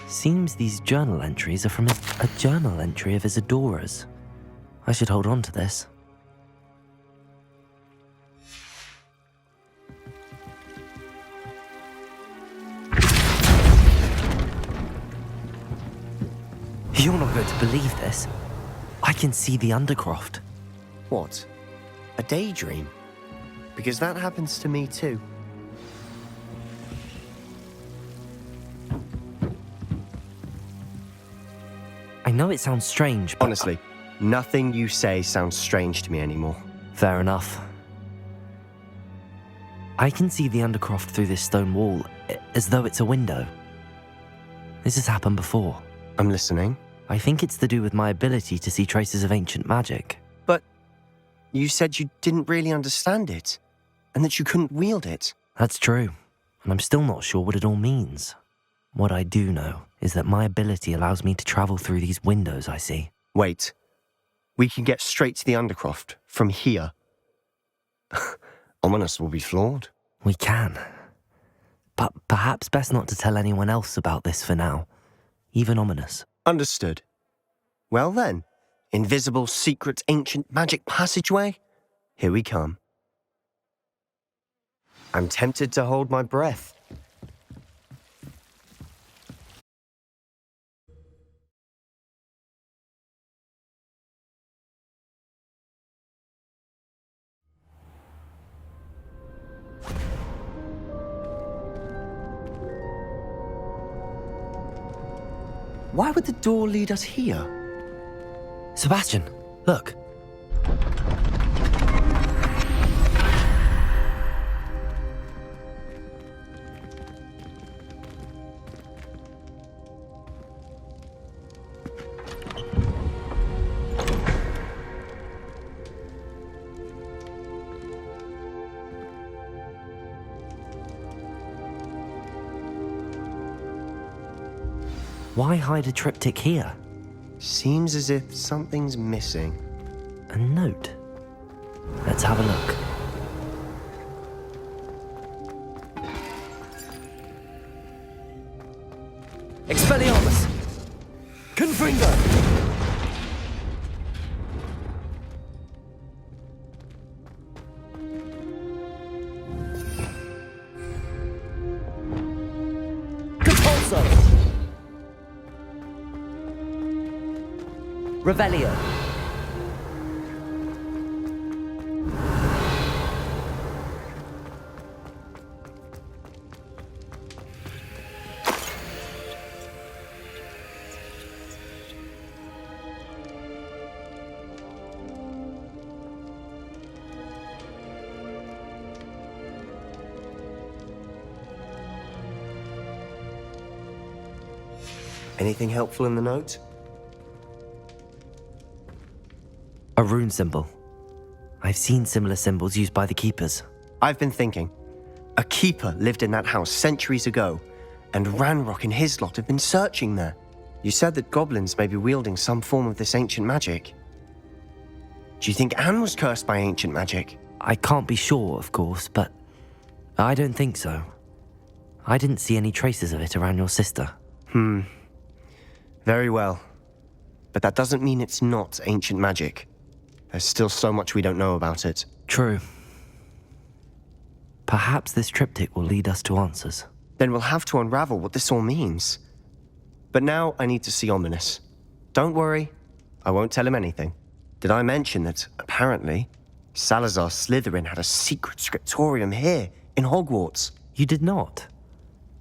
Seems these journal entries are from a journal entry of Isadora's. I should hold on to this. You're not going to believe this. I can see the Undercroft. What? A daydream? Because that happens to me too. I know it sounds strange, but... Honestly, nothing you say sounds strange to me anymore. Fair enough. I can see the Undercroft through this stone wall, as though it's a window. This has happened before. I'm listening. I think it's to do with my ability to see traces of ancient magic. But You said you didn't really understand it, and that you couldn't wield it. That's true, and I'm still not sure what it all means. What I do know is that my ability allows me to travel through these windows I see. Wait. We can get straight to the Undercroft from here. Ominous will be floored. We can. But perhaps best not to tell anyone else about this for now. Even Ominous. Understood. Well then, invisible, secret, ancient magic passageway? Here we come. I'm tempted to hold my breath. Why would the door lead us here? Sebastian, look. Why hide a triptych here? Seems as if something's missing. A note. Let's have a look. Expelliarmus! Confringo! Capulso! Revelio. Anything helpful in the note? A rune symbol. I've seen similar symbols used by the Keepers. I've been thinking. A Keeper lived in that house centuries ago, and Ranrock and his lot have been searching there. You said that goblins may be wielding some form of this ancient magic. Do you think Anne was cursed by ancient magic? I can't be sure, of course, but I don't think so. I didn't see any traces of it around your sister. Very well. But that doesn't mean it's not ancient magic. There's still so much we don't know about it. True. Perhaps this triptych will lead us to answers. Then we'll have to unravel what this all means. But now I need to see Ominous. Don't worry, I won't tell him anything. Did I mention that, apparently, Salazar Slytherin had a secret scriptorium here, in Hogwarts? You did not?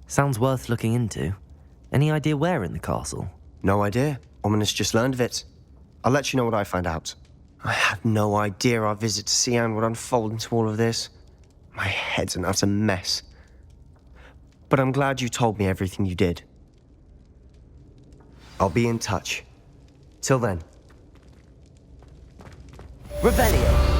Sounds worth looking into. Any idea where in the castle? No idea. Ominous just learned of it. I'll let you know what I find out. I had no idea our visit to Cian would unfold into all of this. My head's an utter mess. But I'm glad you told me everything you did. I'll be in touch. Till then. Revelio.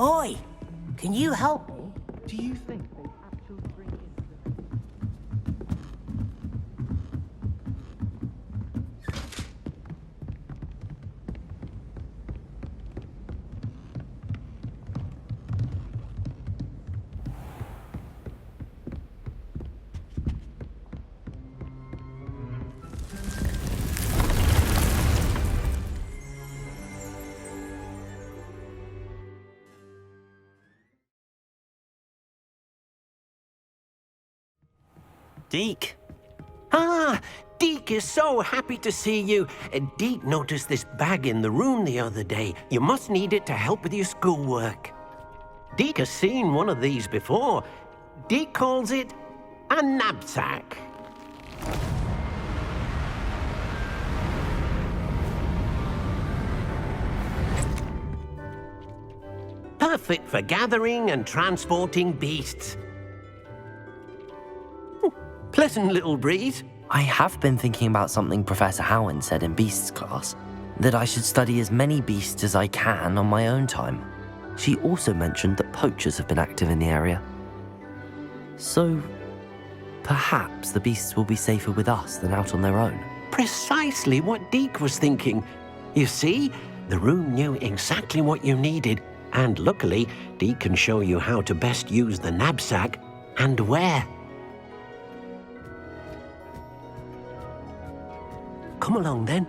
Oi! Can you help me? Do you think they actually bring in Deke. Ah, Deke is so happy to see you. Deke noticed this bag in the room the other day. You must need it to help with your schoolwork. Deke has seen one of these before. Deke calls it a knapsack. Perfect for gathering and transporting beasts. Pleasant little breeze. I have been thinking about something Professor Howen said in Beasts class, that I should study as many beasts as I can on my own time. She also mentioned that poachers have been active in the area. So, perhaps the beasts will be safer with us than out on their own. Precisely what Deke was thinking. You see, the room knew exactly what you needed, and luckily, Deke can show you how to best use the knapsack and where. Come along then.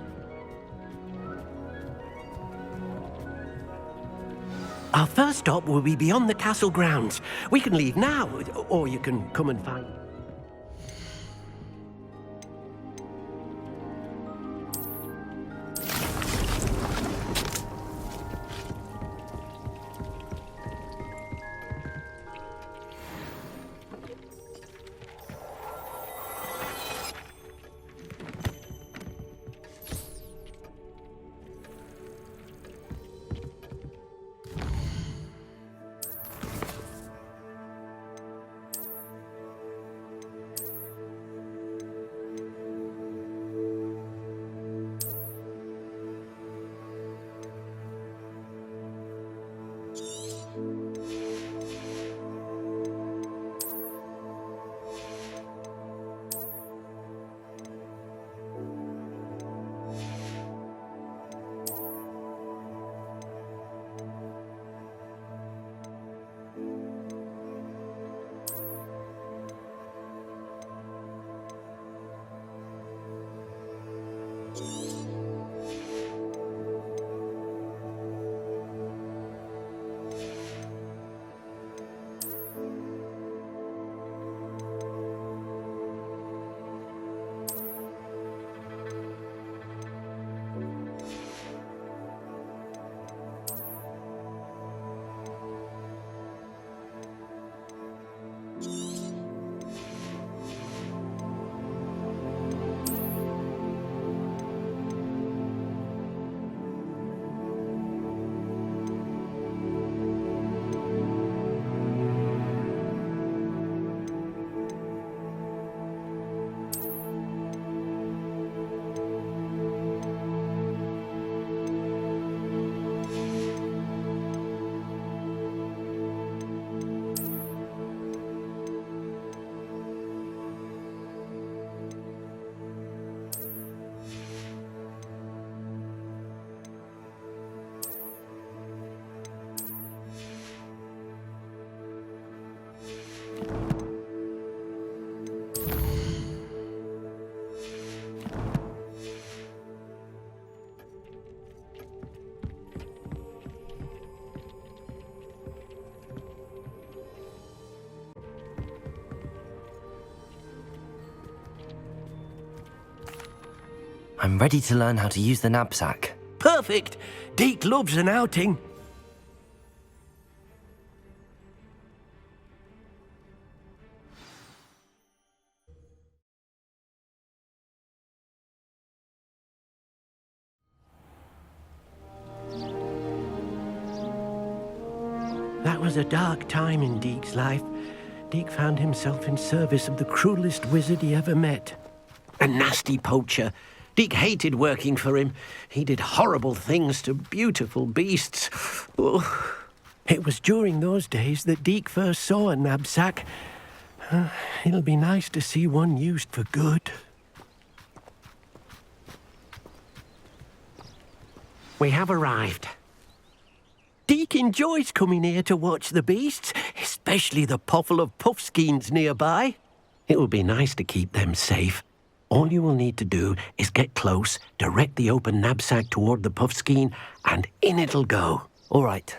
Our first stop will be beyond the castle grounds. We can leave now, or you can come and find me. I'm ready to learn how to use the knapsack. Perfect! Deke loves an outing. That was a dark time in Deke's life. Deke found himself in service of the cruelest wizard he ever met. A nasty poacher. Deke hated working for him. He did horrible things to beautiful beasts. Oh. It was during those days that Deke first saw a knapsack. It'll be nice to see one used for good. We have arrived. Deke enjoys coming here to watch the beasts, especially the potful of puffskeins nearby. It will be nice to keep them safe. All you will need to do is get close, direct the open knapsack toward the puffskein, and in it'll go. All right.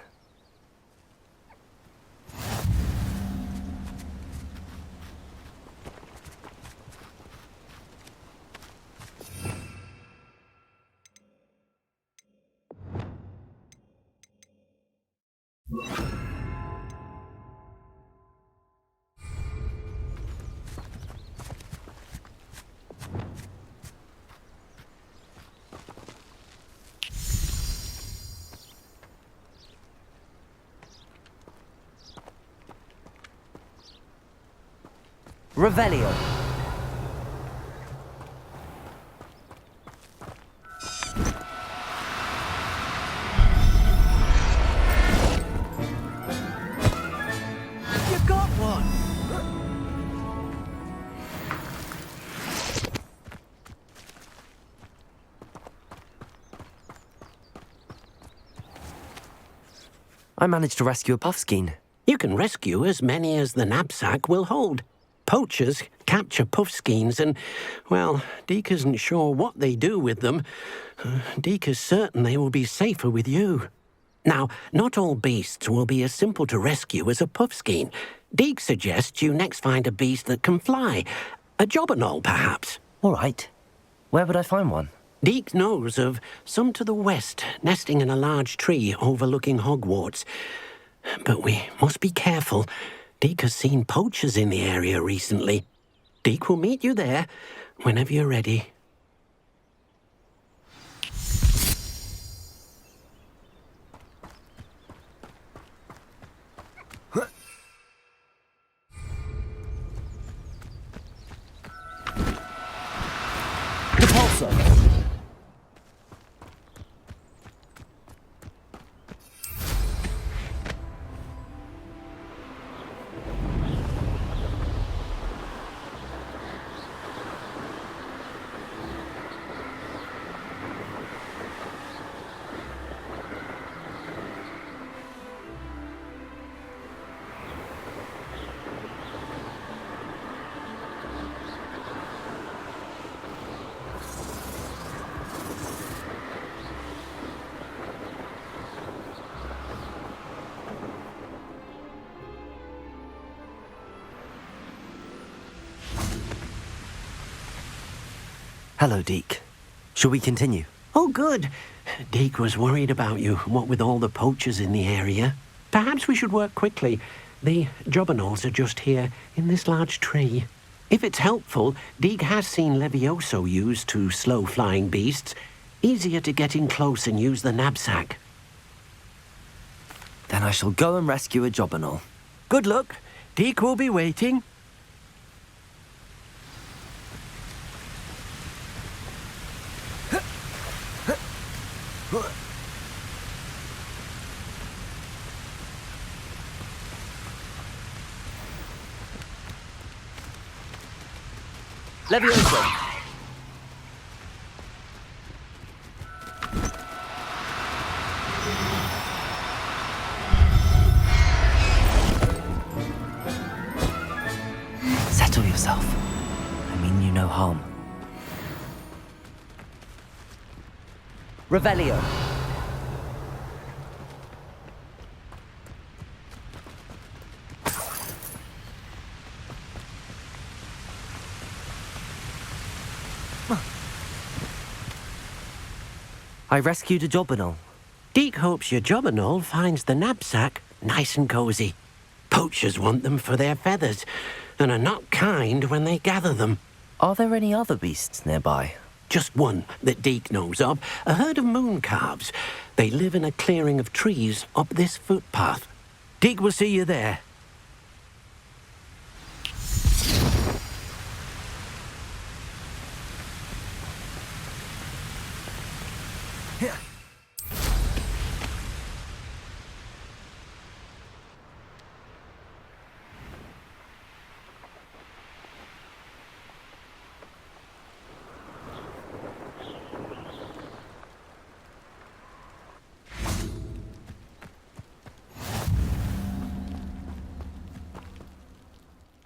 Revelio. You got one! I managed to rescue a puffskein. You can rescue as many as the knapsack will hold. Poachers capture puffskeins and, well, Deke isn't sure what they do with them. Deke is certain they will be safer with you. Now, not all beasts will be as simple to rescue as a puffskein. Deke suggests you next find a beast that can fly. A jobberknoll, perhaps. All right. Where would I find one? Deke knows of some to the west, nesting in a large tree overlooking Hogwarts. But we must be careful. Deke has seen poachers in the area recently. Deke will meet you there whenever you're ready. Repulsor. Hello, Deke. Shall we continue? Oh, good. Deke was worried about you, what with all the poachers in the area. Perhaps we should work quickly. The jobberknolls are just here, in this large tree. If it's helpful, Deke has seen Levioso used to slow flying beasts. Easier to get in close and use the knapsack. Then I shall go and rescue a jobberknoll. Good luck. Deke will be waiting. Levioso. Settle yourself. I mean you no harm. Revelio. I rescued a jobberknoll. Deke hopes your jobberknoll finds the knapsack nice and cozy. Poachers want them for their feathers, and are not kind when they gather them. Are there any other beasts nearby? Just one that Deke knows of, a herd of mooncalves. They live in a clearing of trees up this footpath. Deke will see you there.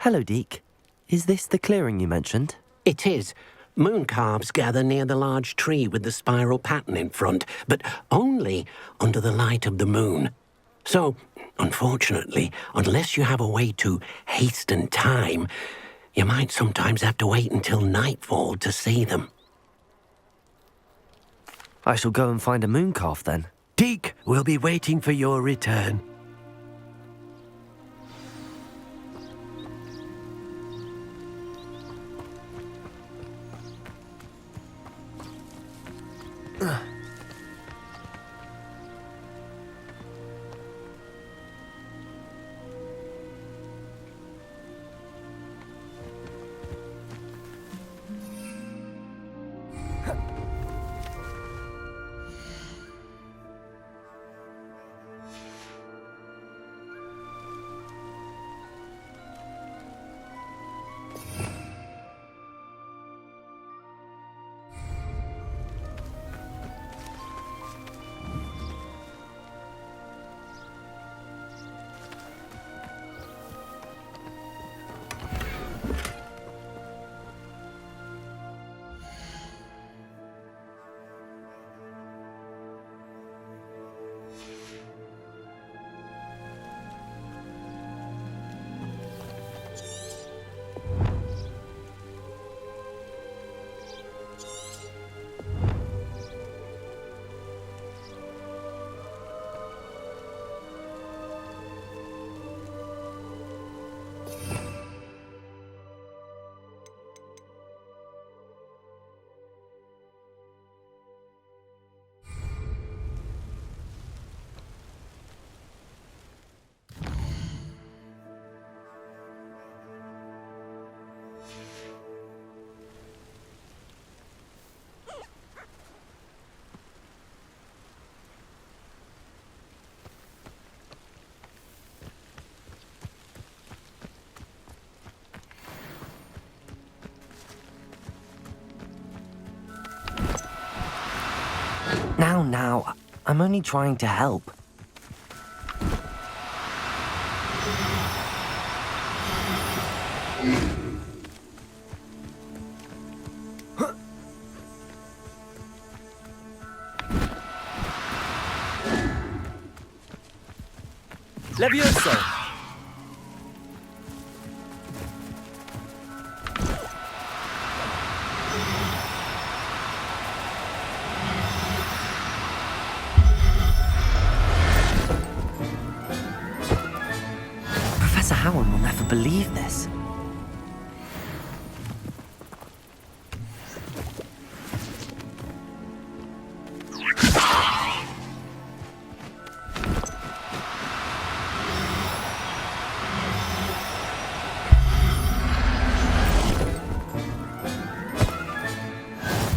Hello, Deke. Is this the clearing you mentioned? It is. Moon calves gather near the large tree with the spiral pattern in front, but only under the light of the moon. So, unfortunately, unless you have a way to hasten time, you might sometimes have to wait until nightfall to see them. I shall go and find a moon calf then. Deke will be waiting for your return. Now, I'm only trying to help. Levioso! Professor Howard will never believe this.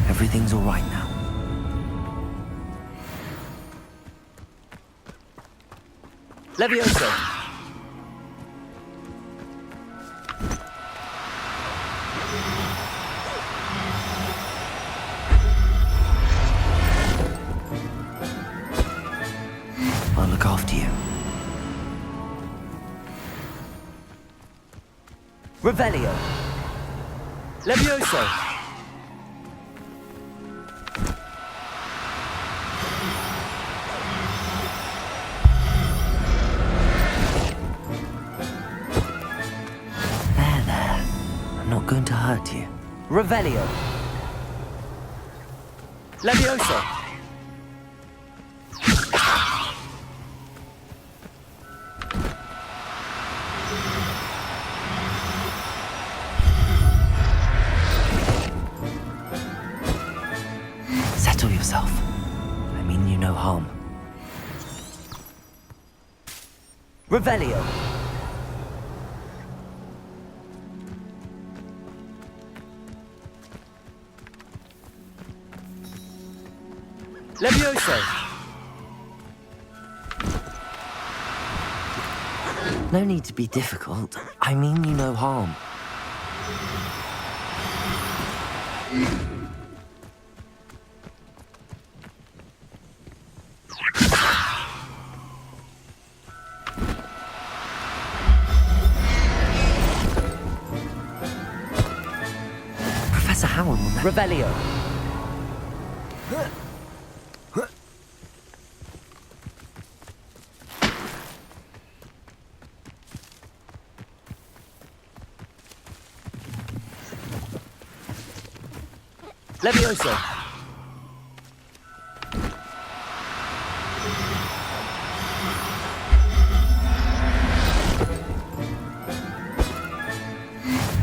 Everything's all right now. Levioso! I'll look after you. Revelio! Levioso! There. I'm not going to hurt you. Revelio! Levioso! Settle yourself. I mean you no harm. Revelio! Levioso! No need to be difficult. I mean you no harm. Revelio. Levioso.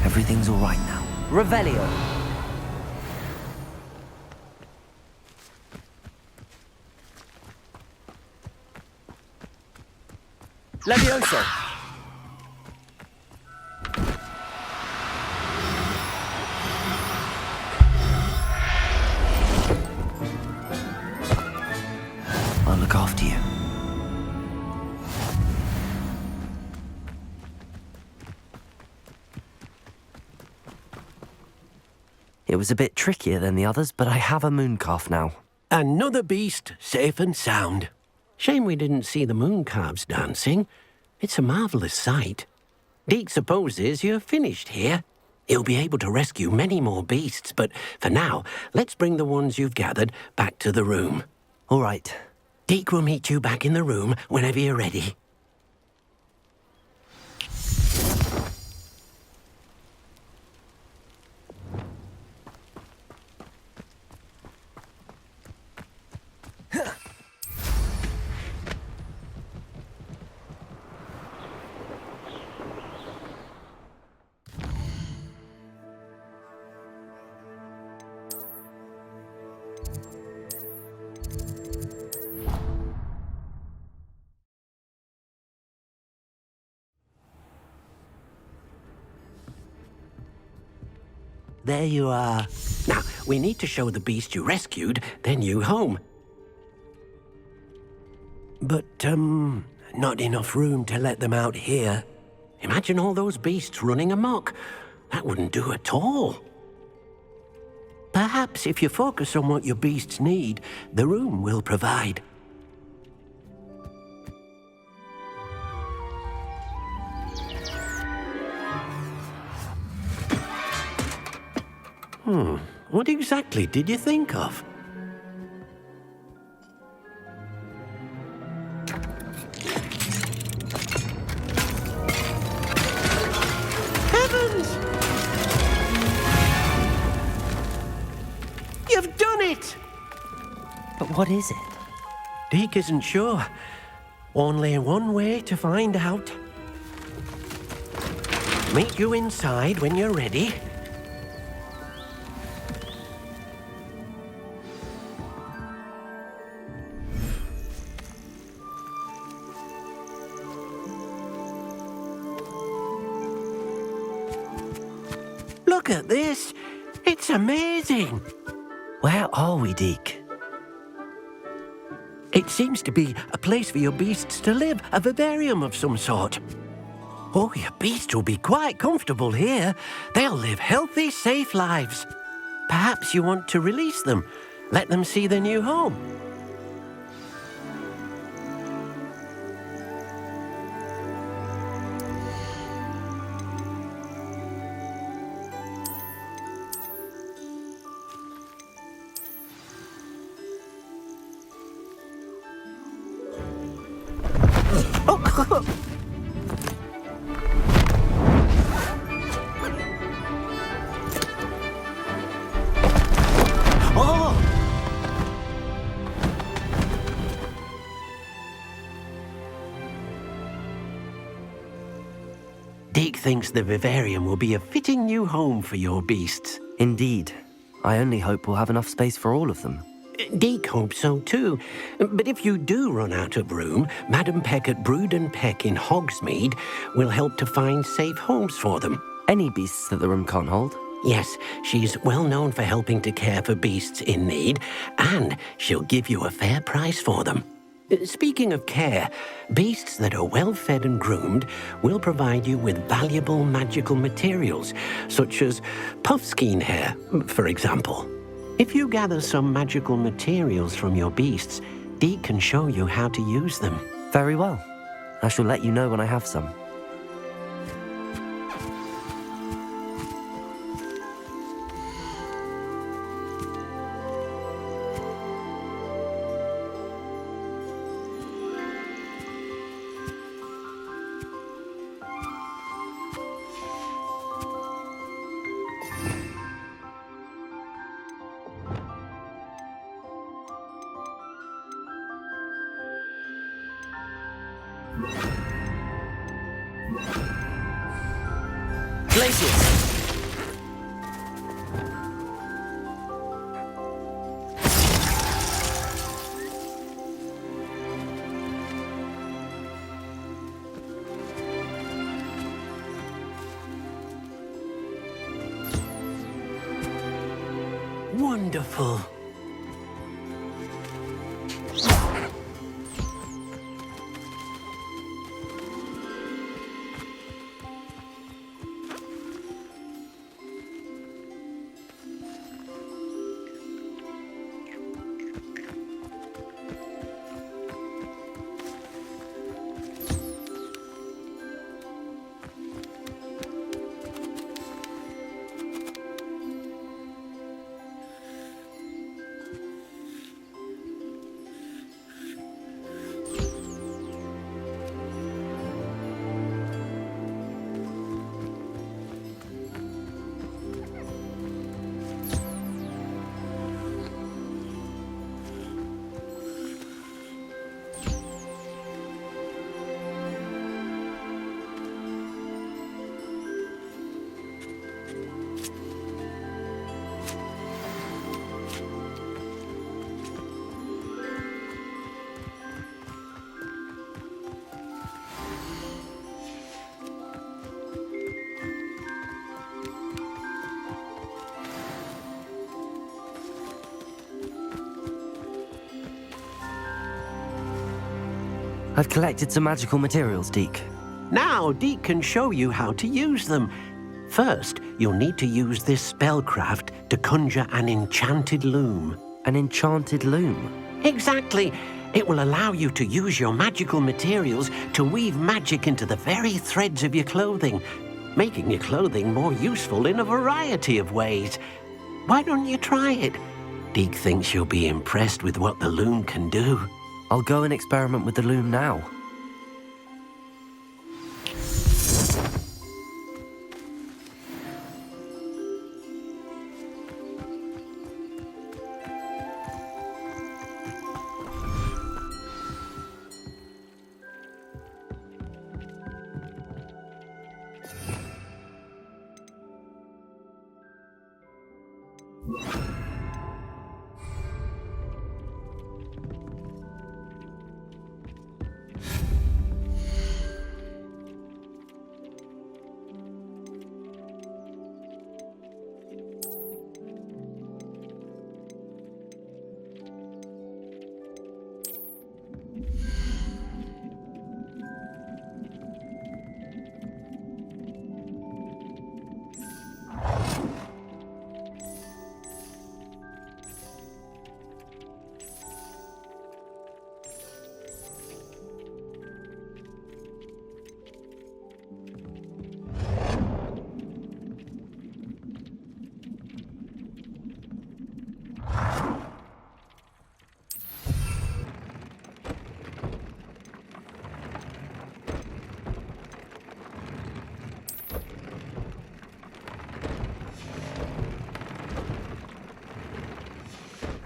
Everything's all right now. Revelio. Levioso. I'll look after you. It was a bit trickier than the others, but I have a mooncalf now. Another beast, safe and sound. Shame we didn't see the mooncalves dancing. It's a marvellous sight. Deke supposes you're finished here. He'll be able to rescue many more beasts, but for now, let's bring the ones you've gathered back to the room. All right. Deke will meet you back in the room whenever you're ready. There you are. Now, we need to show the beast you rescued their new home. But, not enough room to let them out here. Imagine all those beasts running amok. That wouldn't do at all. Perhaps if you focus on what your beasts need, the room will provide. What exactly did you think of? Heavens! You've done it! But what is it? Deke isn't sure. Only one way to find out. Meet you inside when you're ready. Look at this. It's amazing. Where are we, Deke? It seems to be a place for your beasts to live, a vivarium of some sort. Oh, your beasts will be quite comfortable here. They'll live healthy, safe lives. Perhaps you want to release them, let them see their new home. Deke thinks the vivarium will be a fitting new home for your beasts. Indeed. I only hope we'll have enough space for all of them. Deke hopes so too. But if you do run out of room, Madam Peck at Brood and Peck in Hogsmeade will help to find safe homes for them. Any beasts that the room can't hold? Yes, she's well known for helping to care for beasts in need, and she'll give you a fair price for them. Speaking of care, beasts that are well fed and groomed will provide you with valuable magical materials, such as puffskein hair, for example. If you gather some magical materials from your beasts, Deke can show you how to use them. Very well. I shall let you know when I have some. Glacius! Wonderful. I've collected some magical materials, Deke. Now, Deke can show you how to use them. First, you'll need to use this spellcraft to conjure an enchanted loom. An enchanted loom? Exactly. It will allow you to use your magical materials to weave magic into the very threads of your clothing, making your clothing more useful in a variety of ways. Why don't you try it? Deke thinks you'll be impressed with what the loom can do. I'll go and experiment with the loom now.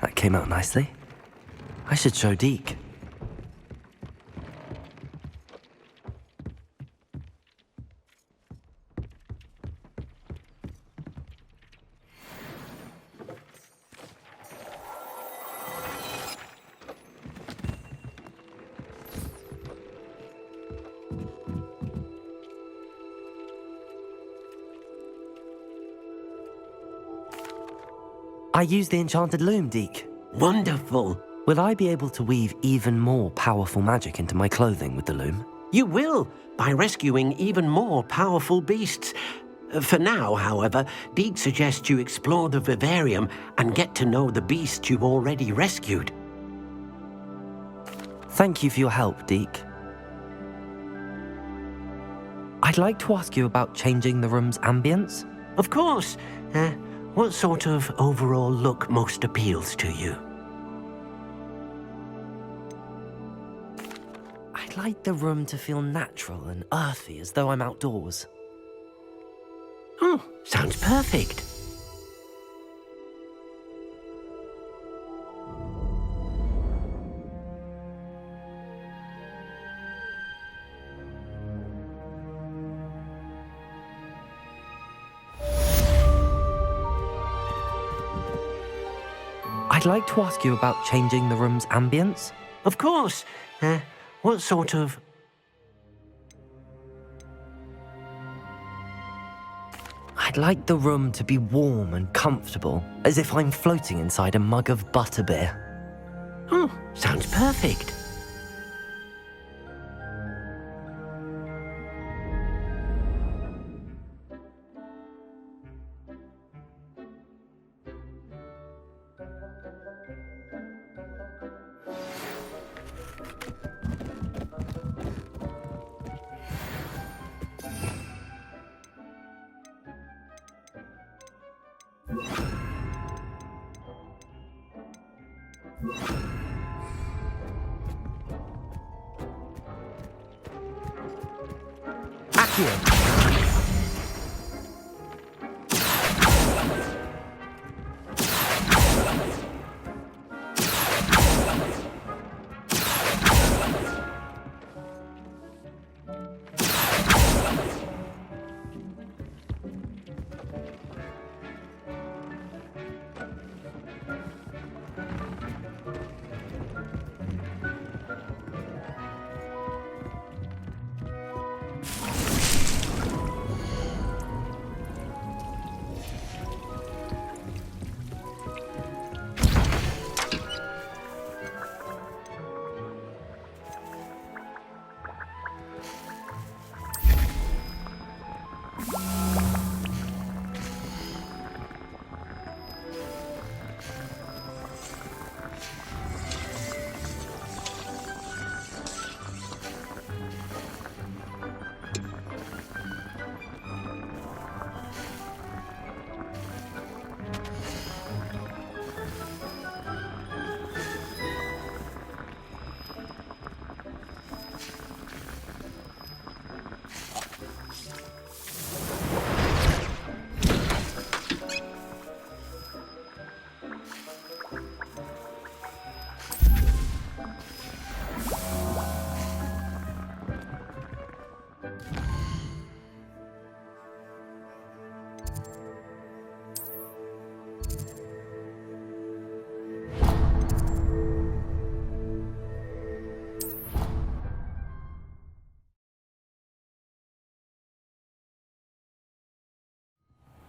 That came out nicely. I should show Deke. I used the enchanted loom, Deke. Wonderful. Will I be able to weave even more powerful magic into my clothing with the loom? You will, by rescuing even more powerful beasts. For now, however, Deke suggests you explore the vivarium and get to know the beasts you've already rescued. Thank you for your help, Deke. I'd like to ask you about changing the room's ambience. Of course. What sort of overall look most appeals to you? I'd like the room to feel natural and earthy, as though I'm outdoors. Oh, sounds perfect. I'd like to ask you about changing the room's ambience. Of course. What sort of... I'd like the room to be warm and comfortable, as if I'm floating inside a mug of butterbeer. Oh, sounds perfect.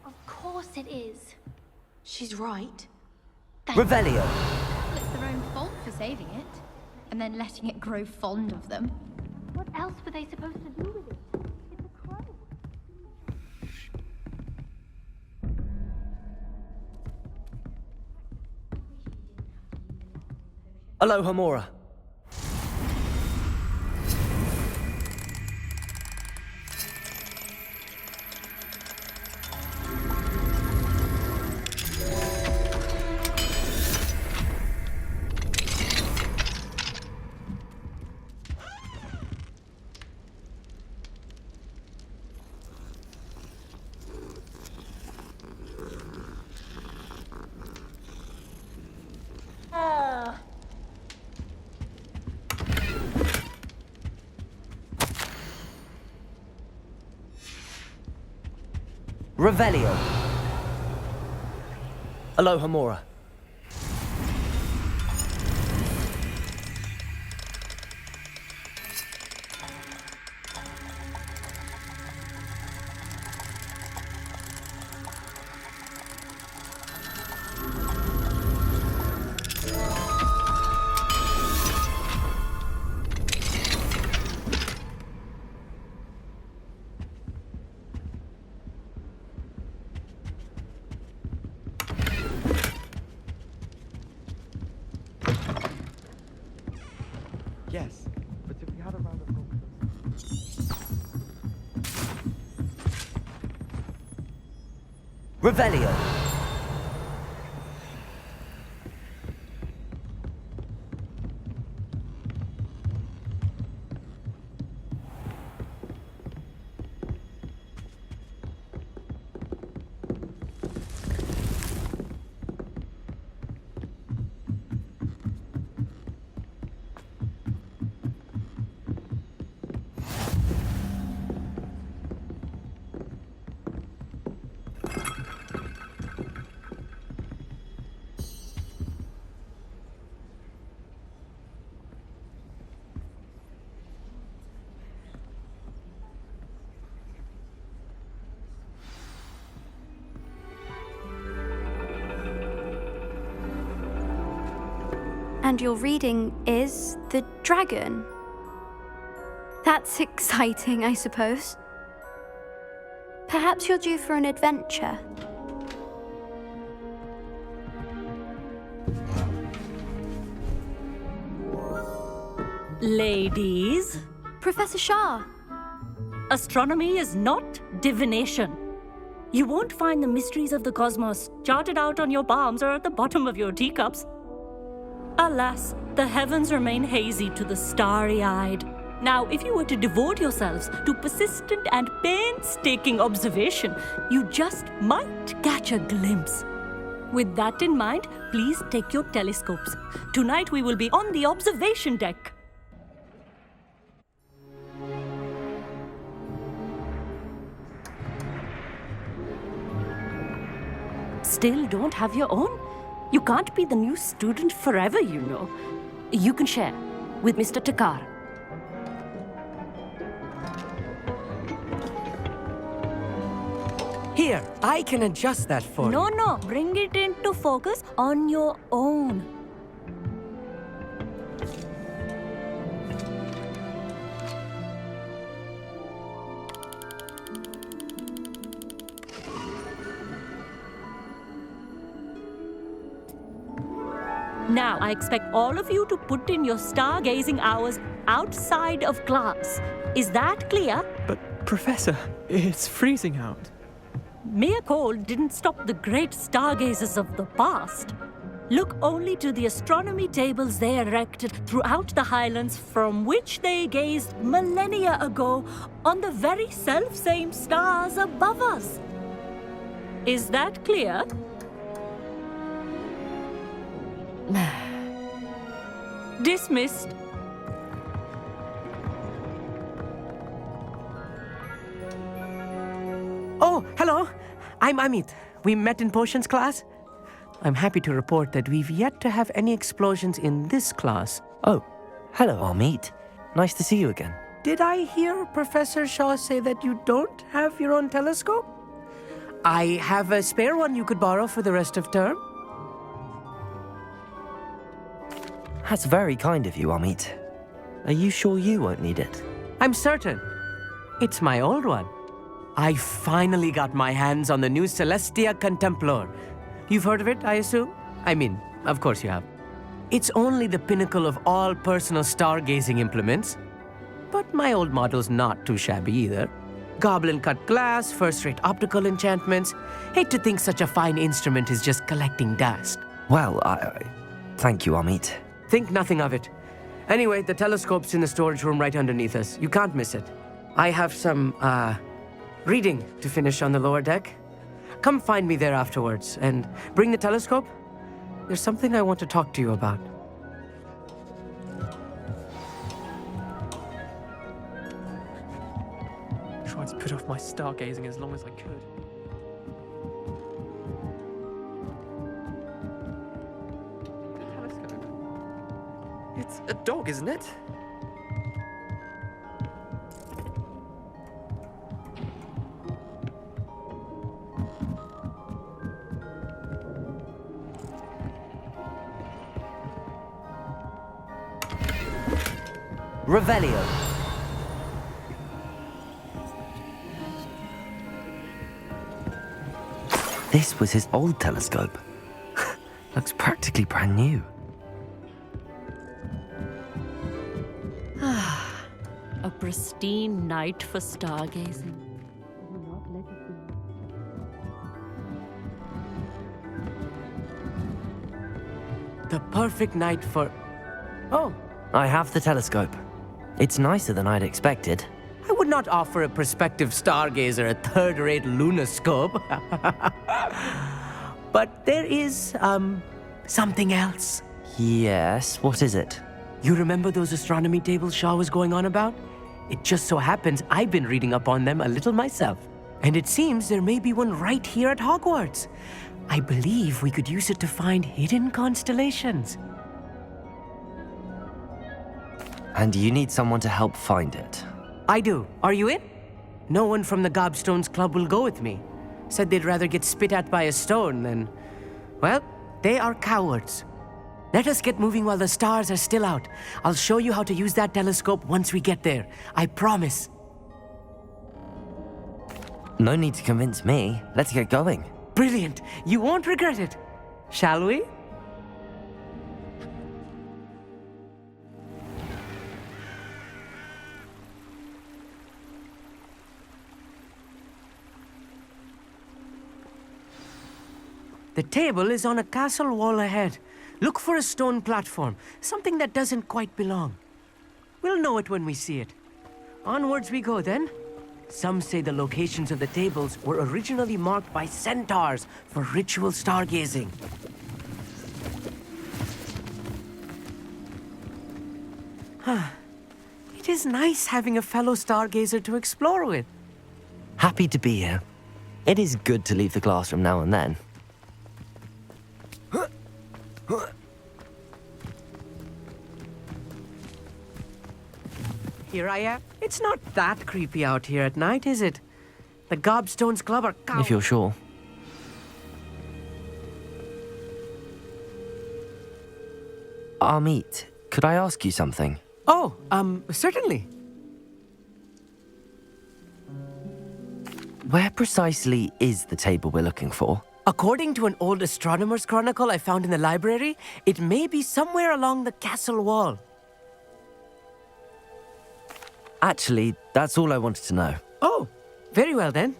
Of course it is. She's right. Revelio. It's their own fault for saving it, and then letting it grow fond of them. What else were they supposed to do with it? It's a crow. Aloha Mora. Revelio. Aloha Mora. Yes, but if we had a round of Revelio. And your reading is the dragon. That's exciting, I suppose. Perhaps you're due for an adventure. Ladies. Professor Shah. Astronomy is not divination. You won't find the mysteries of the cosmos charted out on your palms or at the bottom of your teacups. Alas, the heavens remain hazy to the starry-eyed. Now, if you were to devote yourselves to persistent and painstaking observation, you just might catch a glimpse. With that in mind, please take your telescopes. Tonight we will be on the observation deck. Still don't have your own? You can't be the new student forever, you know. You can share with Mr. Takar. Here, I can adjust that for you. No, bring it into focus on your own. Now, I expect all of you to put in your stargazing hours outside of class. Is that clear? But, Professor, it's freezing out. Mere cold didn't stop the great stargazers of the past. Look only to the astronomy tables they erected throughout the highlands from which they gazed millennia ago on the very self-same stars above us. Is that clear? Dismissed. Oh, hello. I'm Amit. We met in potions class. I'm happy to report that we've yet to have any explosions in this class. Oh, hello, Amit. Nice to see you again. Did I hear Professor Shaw say that you don't have your own telescope? I have a spare one you could borrow for the rest of term. That's very kind of you, Amit. Are you sure you won't need it? I'm certain. It's my old one. I finally got my hands on the new Celestia Contemplar. You've heard of it, I assume? I mean, of course you have. It's only the pinnacle of all personal stargazing implements. But my old model's not too shabby either. Goblin-cut glass, first-rate optical enchantments. Hate to think such a fine instrument is just collecting dust. Well, thank you, Amit. Think nothing of it. Anyway, the telescope's in the storage room right underneath us. You can't miss it. I have some, reading to finish on the lower deck. Come find me there afterwards, and bring the telescope. There's something I want to talk to you about. I tried to put off my stargazing as long as I could. It's a dog, isn't it? Revelio. This was his old telescope. Looks practically brand new. A pristine night for stargazing. Will not let it be. The perfect night for... Oh, I have the telescope. It's nicer than I'd expected. I would not offer a prospective stargazer a third-rate lunoscope. But there is, something else. Yes, what is it? You remember those astronomy tables Shaw was going on about? It just so happens I've been reading up on them a little myself. And it seems there may be one right here at Hogwarts. I believe we could use it to find hidden constellations. And you need someone to help find it. I do. Are you in? No one from the Gobstones Club will go with me. Said they'd rather get spit at by a stone than... Well, they are cowards. Let us get moving while the stars are still out. I'll show you how to use that telescope once we get there. I promise. No need to convince me. Let's get going. Brilliant. You won't regret it. Shall we? The table is on a castle wall ahead. Look for a stone platform, something that doesn't quite belong. We'll know it when we see it. Onwards we go then. Some say the locations of the tables were originally marked by centaurs for ritual stargazing. It is nice having a fellow stargazer to explore with. Happy to be here. It is good to leave the classroom now and then. Here I am. It's not that creepy out here at night, is it? The Gobstones Club are cow- If you're sure. Amit, could I ask you something? Oh, certainly. Where precisely is the table we're looking for? According to an old astronomer's chronicle I found in the library, it may be somewhere along the castle wall. Actually, that's all I wanted to know. Oh, very well then.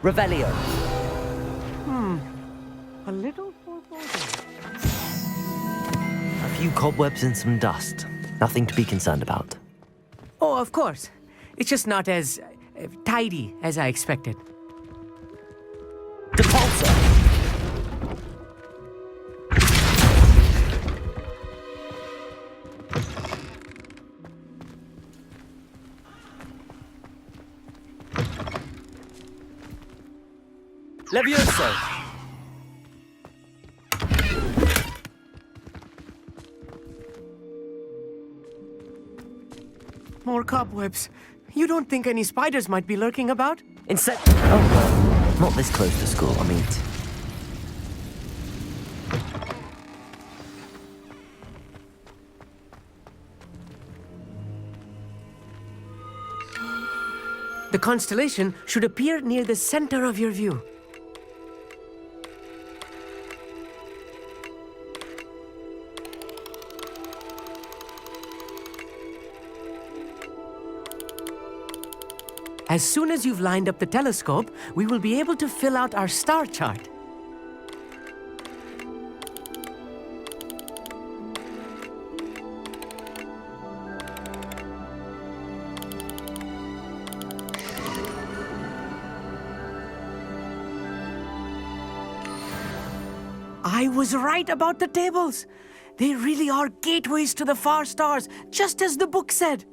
Revelio. A little foreboding. A few cobwebs and some dust. Nothing to be concerned about. Oh, of course. It's just not as tidy as I expected. Depulsor! Levioso! More cobwebs. You don't think any spiders might be lurking about? Oh, not this close to school, Amit. The constellation should appear near the center of your view. As soon as you've lined up the telescope, we will be able to fill out our star chart. I was right about the tables. They really are gateways to the far stars, just as the book said.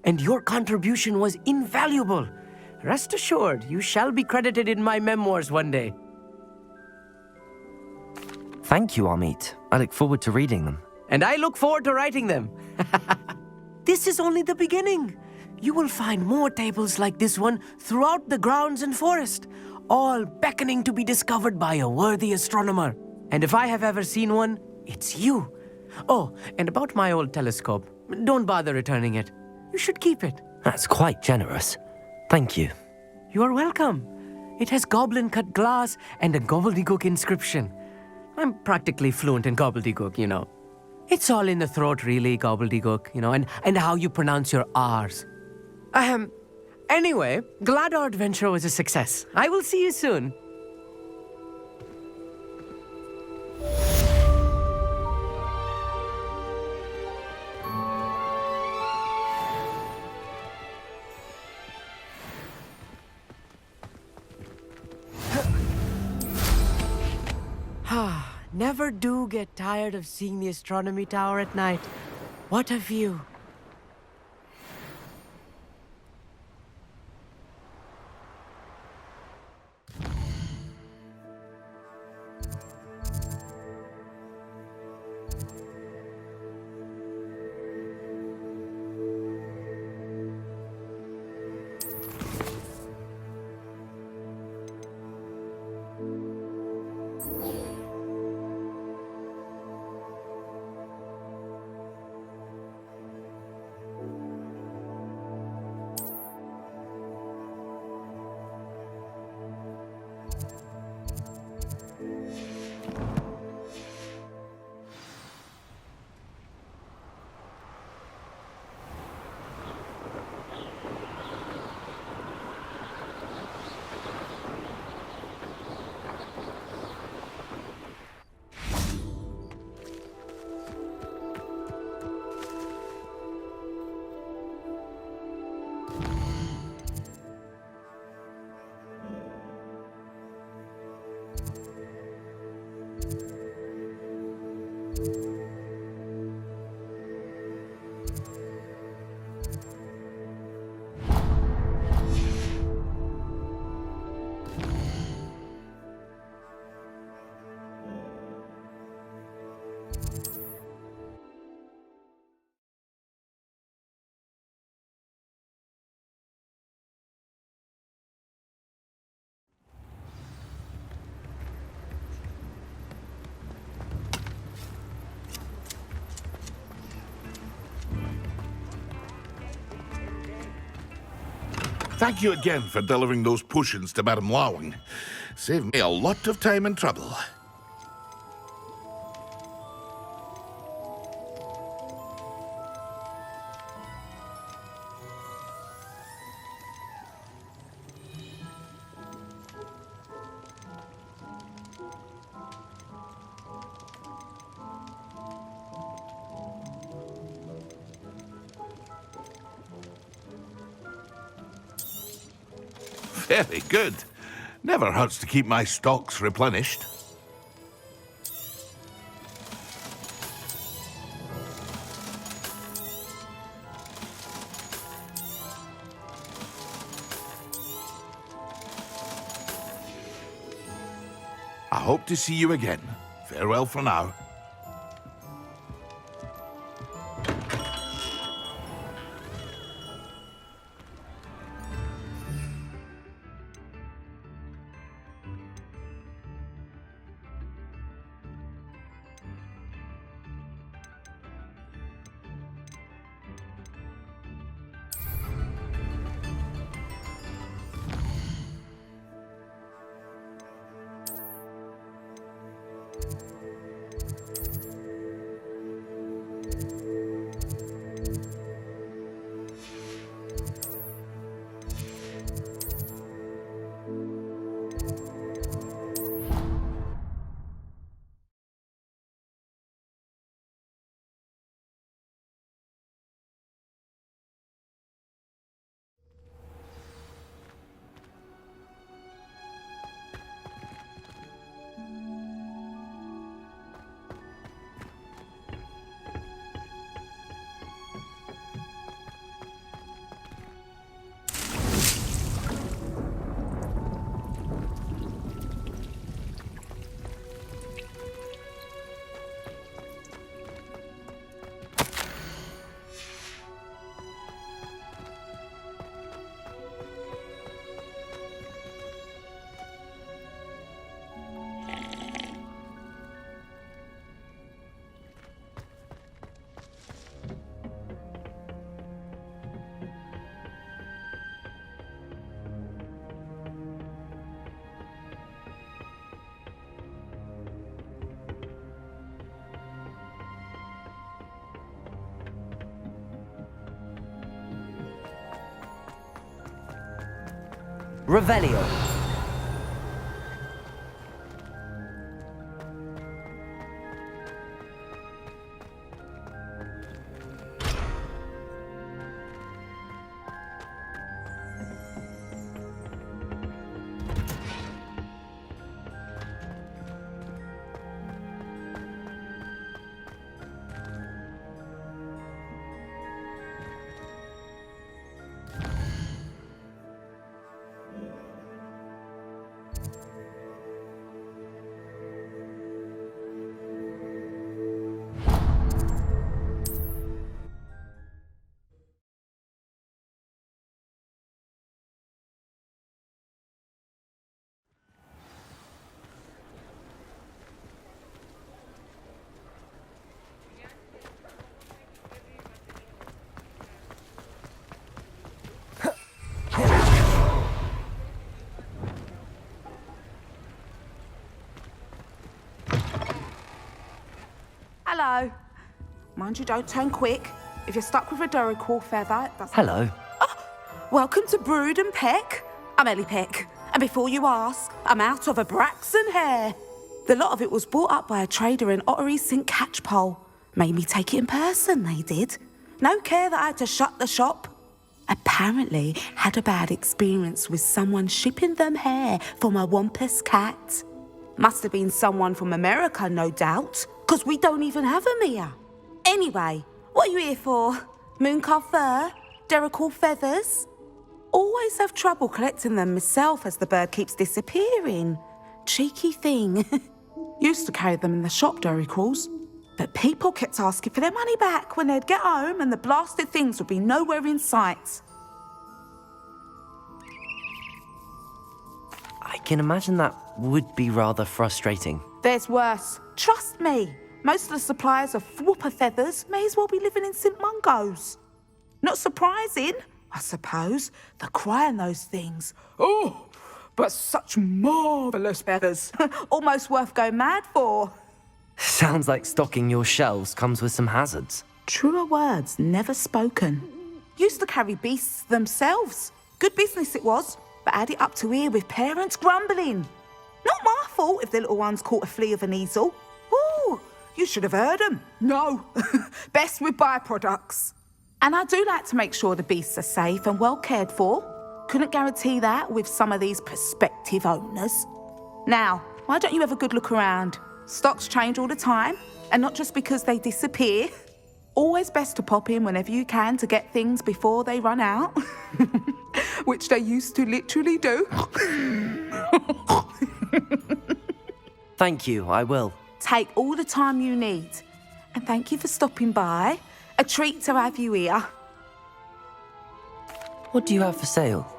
And your contribution was invaluable. Rest assured, you shall be credited in my memoirs one day. Thank you, Amit. I look forward to reading them. And I look forward to writing them. This is only the beginning. You will find more tables like this one throughout the grounds and forest, all beckoning to be discovered by a worthy astronomer. And if I have ever seen one, it's you. Oh, and about my old telescope, don't bother returning it. You should keep it. That's quite generous. Thank you. You are welcome. It has goblin-cut glass and a gobbledygook inscription. I'm practically fluent in gobbledygook, you know. It's all in the throat, really, gobbledygook, you know, and how you pronounce your R's. Anyway, glad our adventure was a success. I will see you soon. Never do get tired of seeing the astronomy tower at night. What a view. Thank you again for delivering those potions to Madame Lawing. Saved me a lot of time and trouble. Very good. Never hurts to keep my stocks replenished. I hope to see you again. Farewell for now. Revelio. Hello. Mind you don't turn quick. If you're stuck with a Duracell feather, that's... Hello. Welcome to Brood and Peck. I'm Ellie Peck. And before you ask, I'm out of a Braxton hair. The lot of it was bought up by a trader in Ottery St. Catchpole. Made me take it in person, they did. No care that I had to shut the shop. Apparently had a bad experience with someone shipping them hair for my Wampus cat. Must have been someone from America, no doubt, because we don't even have them here. Anyway, what are you here for? Mooncar fur? Duracell feathers? Always have trouble collecting them myself as the bird keeps disappearing. Cheeky thing. Used to carry them in the shop, Duracells. But people kept asking for their money back when they'd get home and the blasted things would be nowhere in sight. I can imagine that would be rather frustrating. There's worse. Trust me. Most of the suppliers of whooper feathers may as well be living in St. Mungo's. Not surprising. I suppose. The cry in those things. Oh, but such marvellous feathers. Almost worth going mad for. Sounds like stocking your shelves comes with some hazards. Truer words never spoken. Used to carry beasts themselves. Good business it was, but had it up to here with parents grumbling. Not my fault if the little ones caught a flea of an easel. Ooh, you should have heard them. No, best with byproducts. And I do like to make sure the beasts are safe and well cared for. Couldn't guarantee that with some of these prospective owners. Now, why don't you have a good look around? Stocks change all the time, and not just because they disappear. Always best to pop in whenever you can to get things before they run out. Which they used to literally do. Thank you, I will. Take all the time you need. And thank you for stopping by. A treat to have you here. What do you have for sale?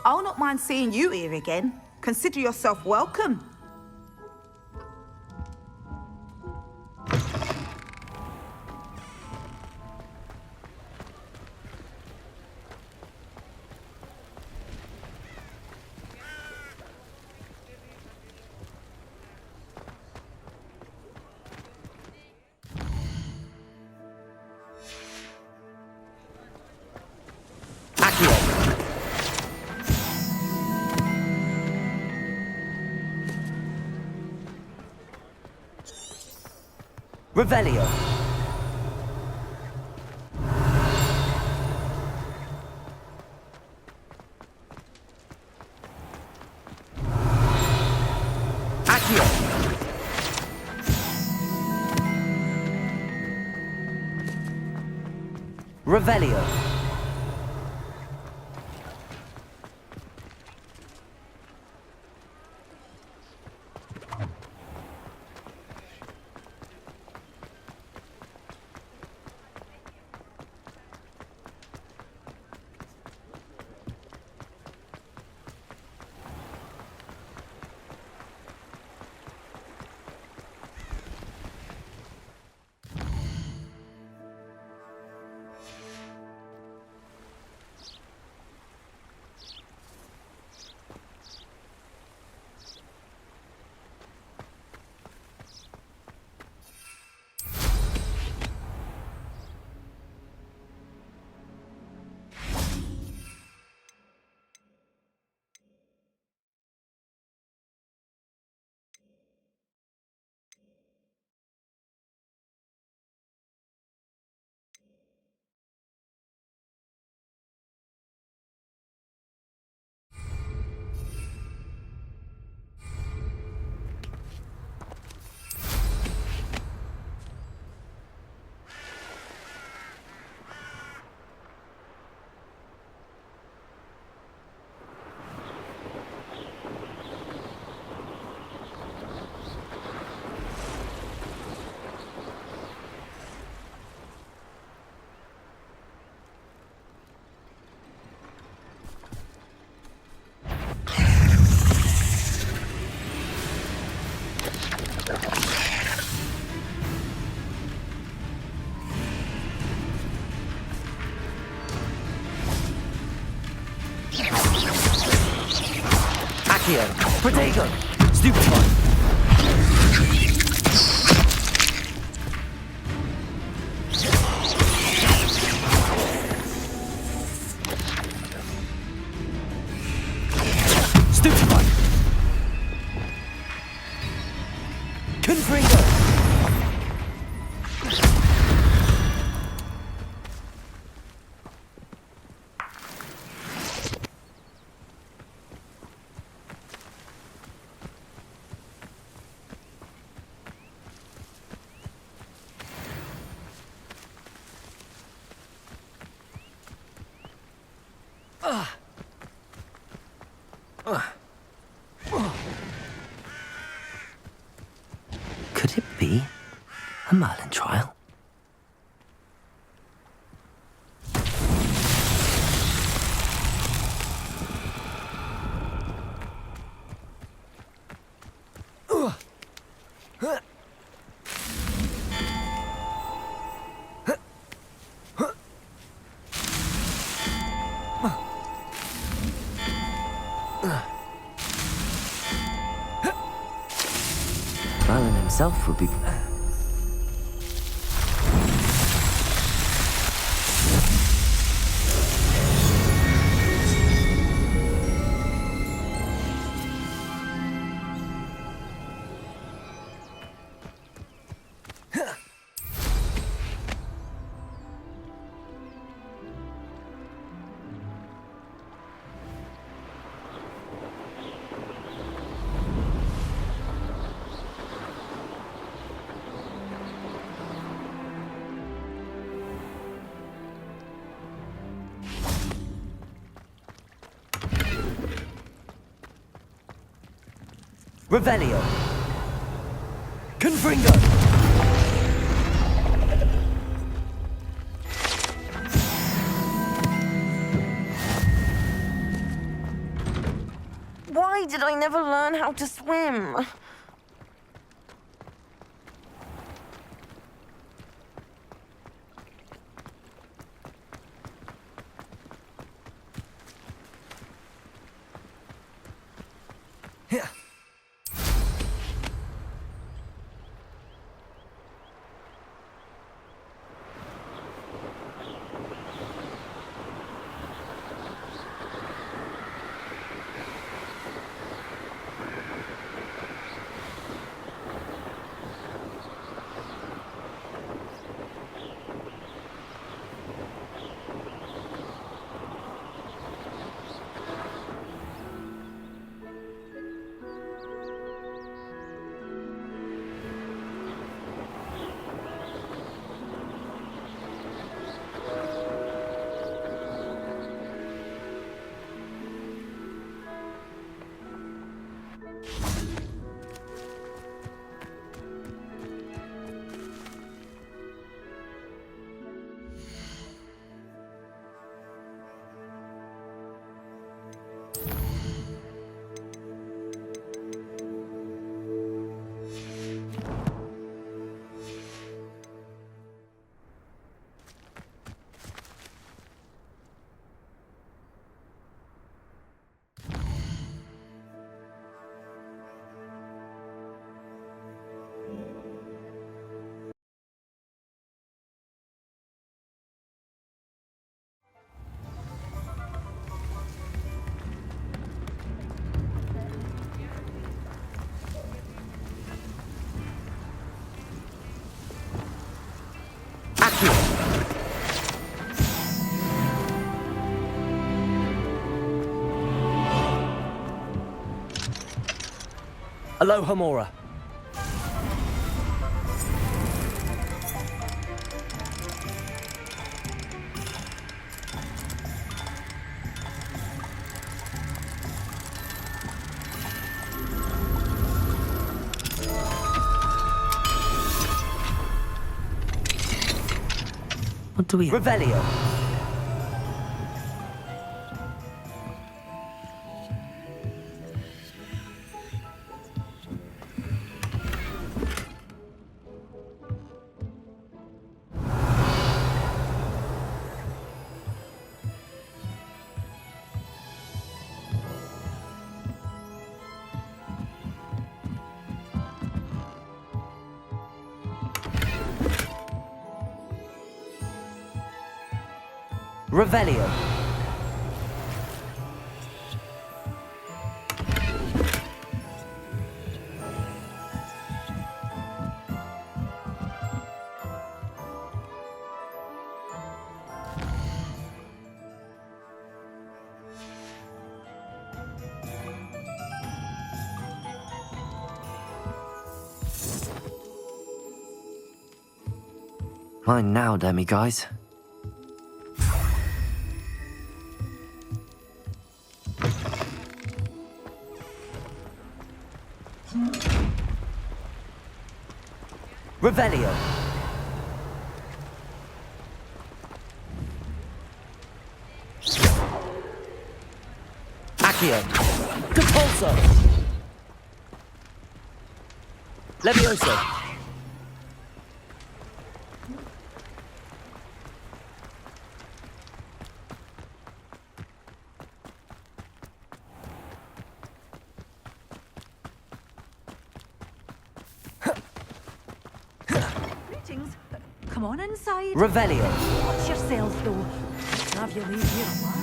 I'll not mind seeing you here again. Consider yourself welcome. Revelio. Accio. Revelio. Accio. Protego. Stupefy. Stupefy. Confringo. Could it be a Merlin trial? Merlin himself would be... Revelio. Confringo. Why did I never learn how to swim? Aloha Mora. What do we... Revelio. Revelio. Mine now, demi guys. Revelio. Accio. Depulso. Levioso. Greetings. Come on inside. Revelio. Watch yourself, though. Have you leave here a while?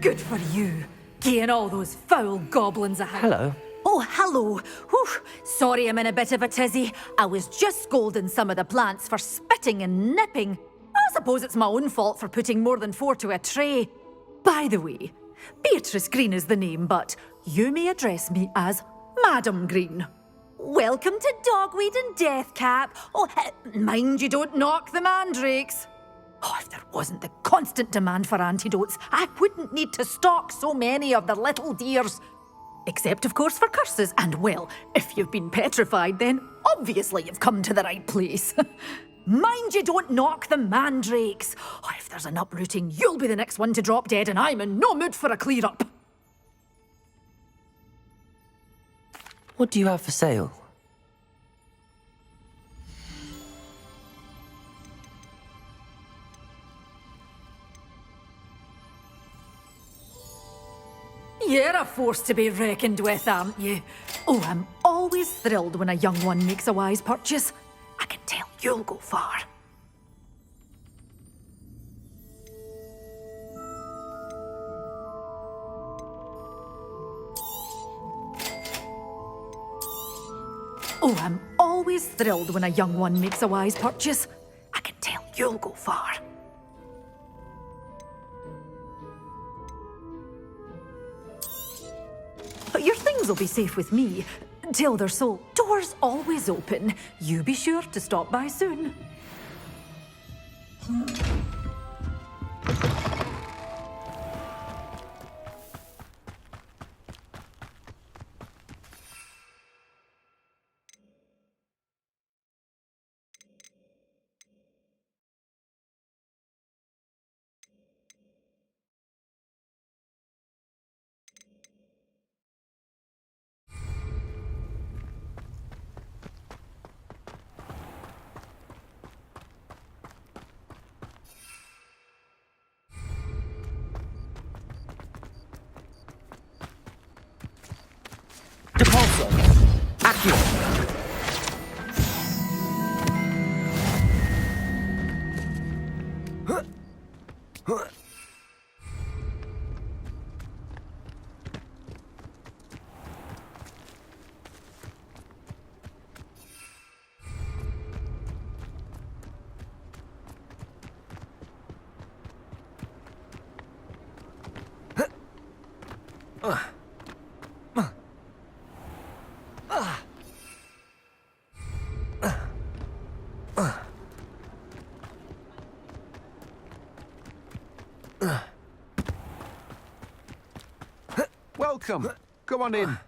Good for you. Getting all those foul goblins a Hello. Oh, hello. Whew. Sorry I'm in a bit of a tizzy. I was just scolding some of the plants for spitting and nipping. I suppose it's my own fault for putting more than 4 to a tray. By the way, Beatrice Green is the name, but you may address me as Madam Green. Welcome to Dogweed and Deathcap. Oh, mind you don't knock the mandrakes. Oh, if there wasn't the constant demand for antidotes, I wouldn't need to stock so many of the little dears. Except, of course, for curses. And, well, if you've been petrified, then obviously you've come to the right place. Mind you don't knock the mandrakes. Oh, if there's an uprooting, you'll be the next one to drop dead, and I'm in no mood for a clear-up. What do you have for sale? You're a force to be reckoned with, aren't you? Oh, I'm always thrilled when a young one makes a wise purchase. I can tell you'll go far. Oh, I'm always thrilled when a young one makes a wise purchase. I can tell you'll go far. But your things will be safe with me. Till they're sold. Doors always open. You be sure to stop by soon. Depulso. Accio. Welcome. Come on in.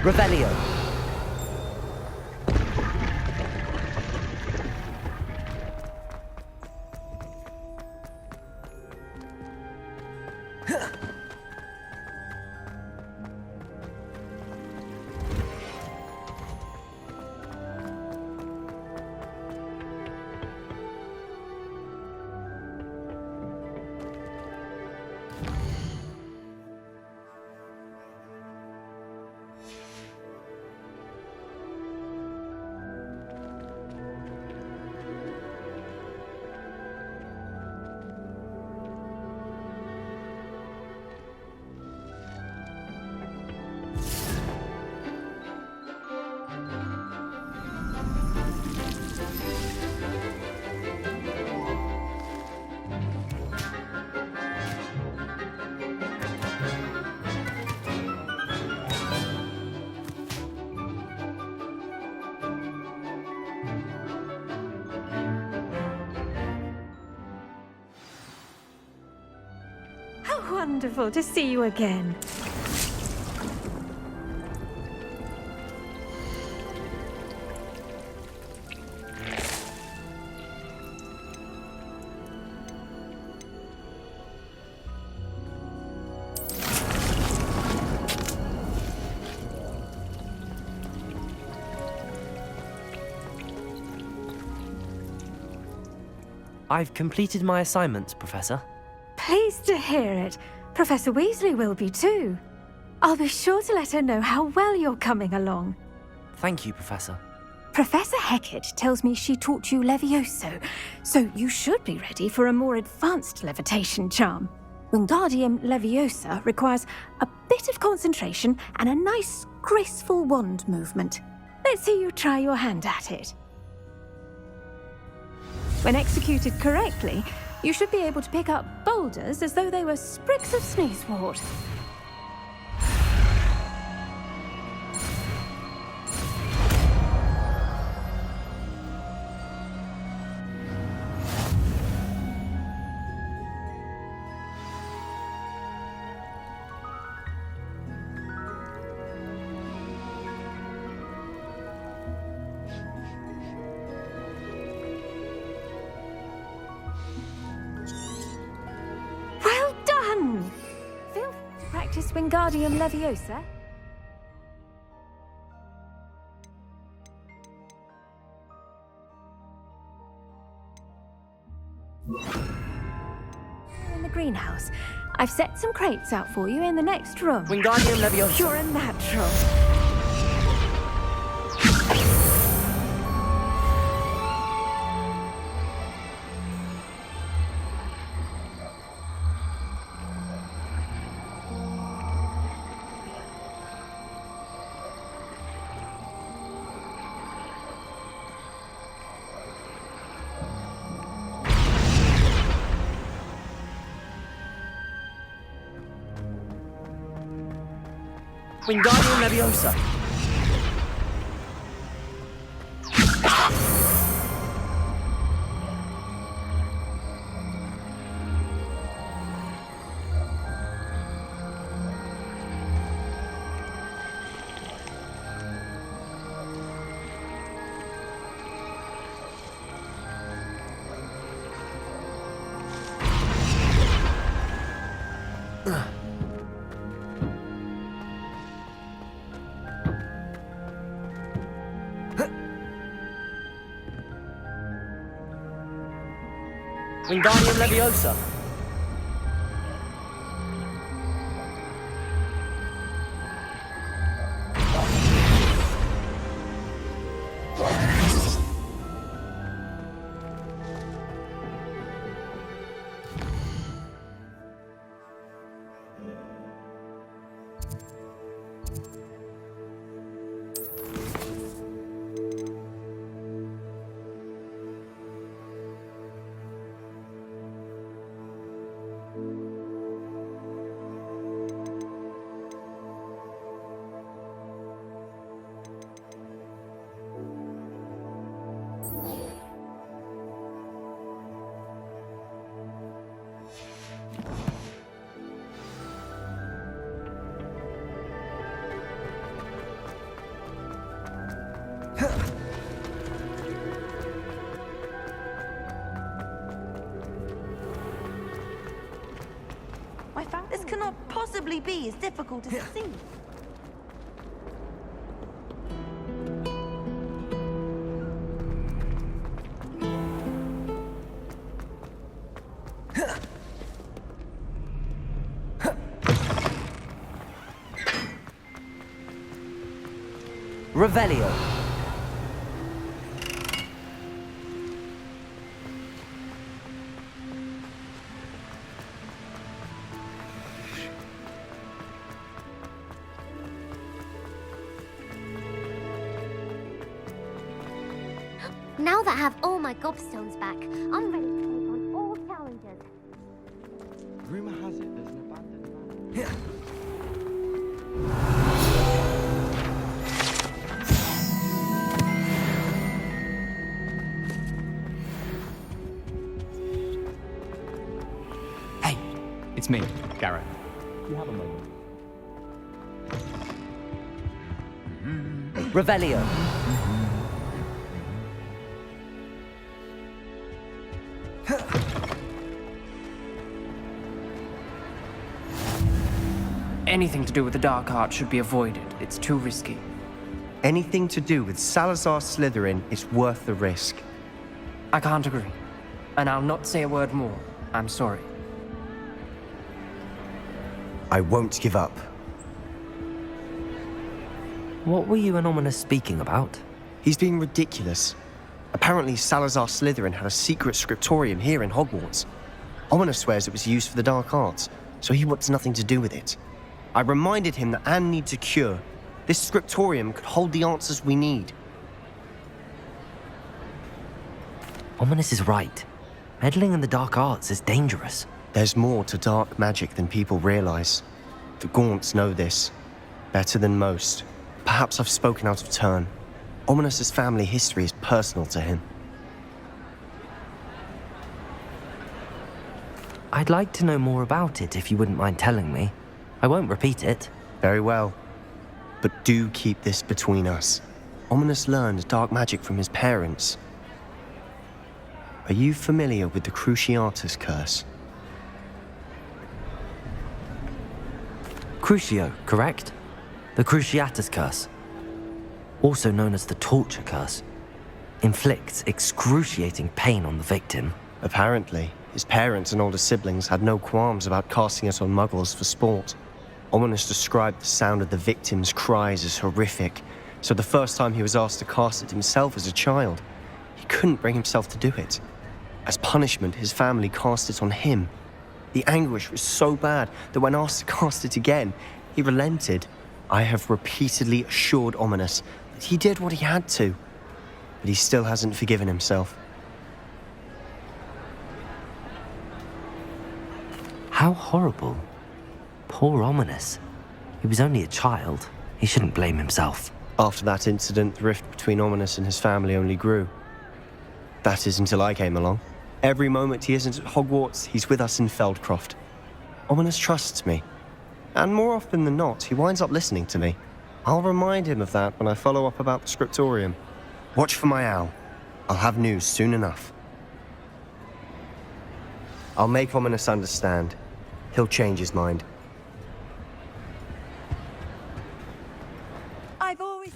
Revelio. How wonderful to see you again. I've completed my assignments, Professor. Pleased to hear it. Professor Weasley will be too. I'll be sure to let her know how well you're coming along. Thank you, Professor. Professor Hecat tells me she taught you Levioso, so you should be ready for a more advanced levitation charm. Wingardium Leviosa requires a bit of concentration and a nice, graceful wand movement. Let's see you try your hand at it. When executed correctly, you should be able to pick up boulders as though they were sprigs of sneezewort. Feel free to practice Wingardium Leviosa. In the greenhouse. I've set some crates out for you in the next room. Wingardium Leviosa. You're a natural. Wingardium Leviosa. Wingardium Leviosa. This cannot possibly be as difficult as it seems. Revelio. Now that I have all my gobstones back, I'm ready to take on all challenges. Rumor has it there's an abandoned land. Hey, it's me, Garrett. You have a moment. Revelio. Anything to do with the dark art should be avoided. It's too risky. Anything to do with Salazar Slytherin is worth the risk. I can't agree. And I'll not say a word more. I'm sorry. I won't give up. What were you and Ominous speaking about? He's being ridiculous. Apparently, Salazar Slytherin had a secret scriptorium here in Hogwarts. Ominous swears it was used for the dark arts, so he wants nothing to do with it. I reminded him that Anne needs a cure. This scriptorium could hold the answers we need. Ominous is right. Meddling in the dark arts is dangerous. There's more to dark magic than people realize. The Gaunts know this. Better than most. Perhaps I've spoken out of turn. Ominous's family history is personal to him. I'd like to know more about it if you wouldn't mind telling me. I won't repeat it. Very well. But do keep this between us. Ominous learned dark magic from his parents. Are you familiar with the Cruciatus curse? Crucio, correct? The Cruciatus curse. Also known as the torture curse. Inflicts excruciating pain on the victim. Apparently, his parents and older siblings had no qualms about casting it on muggles for sport. Ominous described the sound of the victim's cries as horrific, so the first time he was asked to cast it himself as a child, he couldn't bring himself to do it. As punishment, his family cast it on him. The anguish was so bad that when asked to cast it again, he relented. I have repeatedly assured Ominous that he did what he had to, but he still hasn't forgiven himself. How horrible. Poor Ominous. He was only a child. He shouldn't blame himself. After that incident, the rift between Ominous and his family only grew. That is until I came along. Every moment he isn't at Hogwarts, he's with us in Feldcroft. Ominous trusts me. And more often than not, he winds up listening to me. I'll remind him of that when I follow up about the scriptorium. Watch for my owl. I'll have news soon enough. I'll make Ominous understand. He'll change his mind. I've always...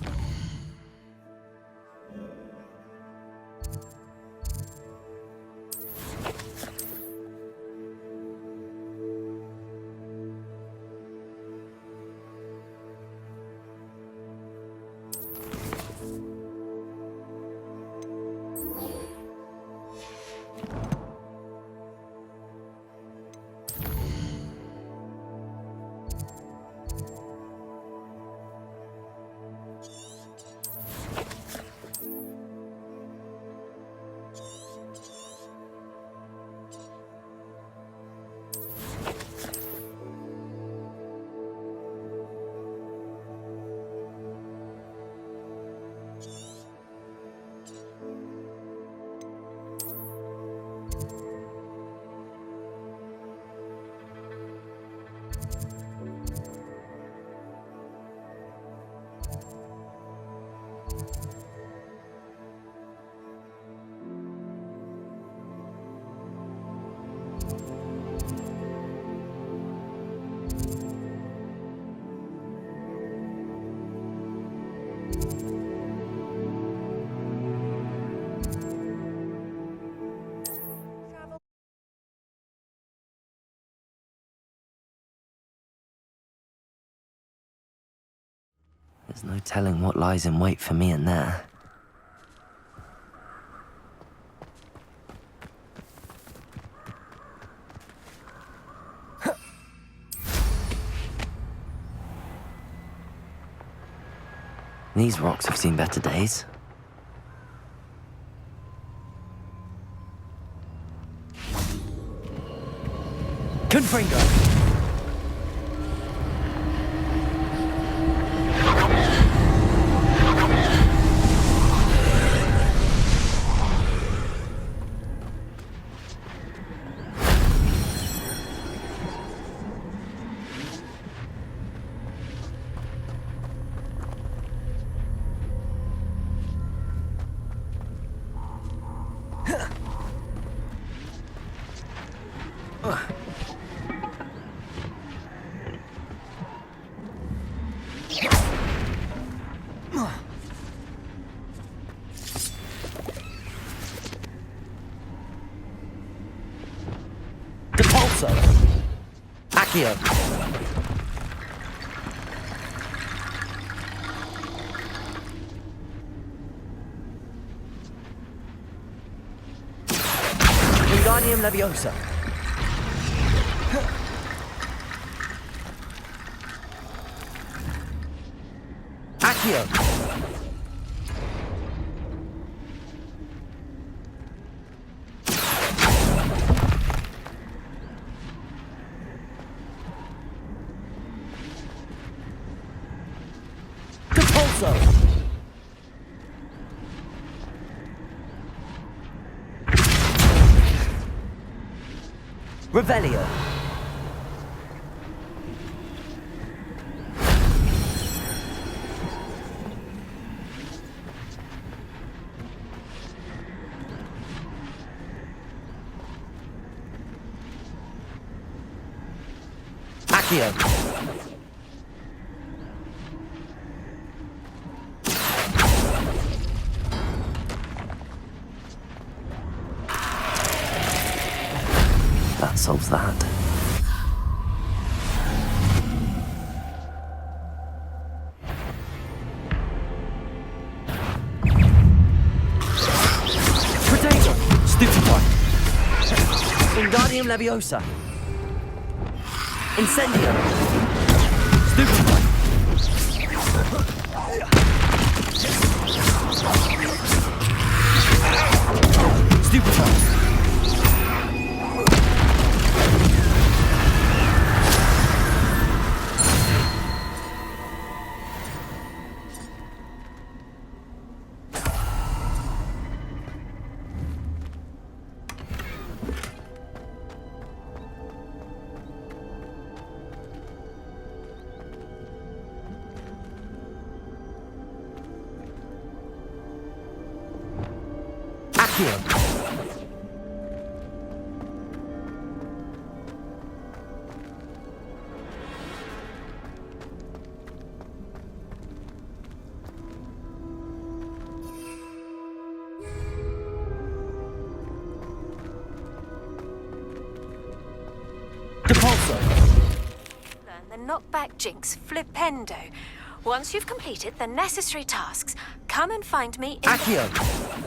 There's no telling what lies in wait for me in there. These rocks have seen better days. Confringo! Depulso! Accio! Wingardium Leviosa! Accio! Depulso! Revelio! Accio! That solves that. Protego! Stupefy! Wingardium Leviosa! Incendio! Stupefy! Stupefy! Accio! Depulso! Learn the knockback jinx flipendo. Once you've completed the necessary tasks, come and find me in Accio!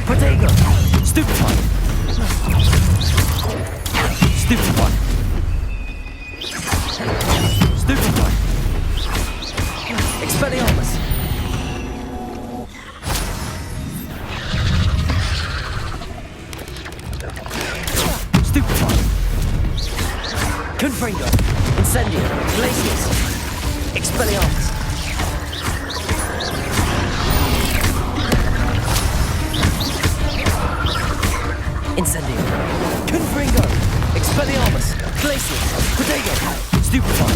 Protego! Stupefy! Stupefy! Stupefy! Expelliarmus! Stupefy! Confringo! Incendio! Glacius! Expelliarmus! Incendio! Confringo! Expelliarmus! Glacius! Protego! Stupefy!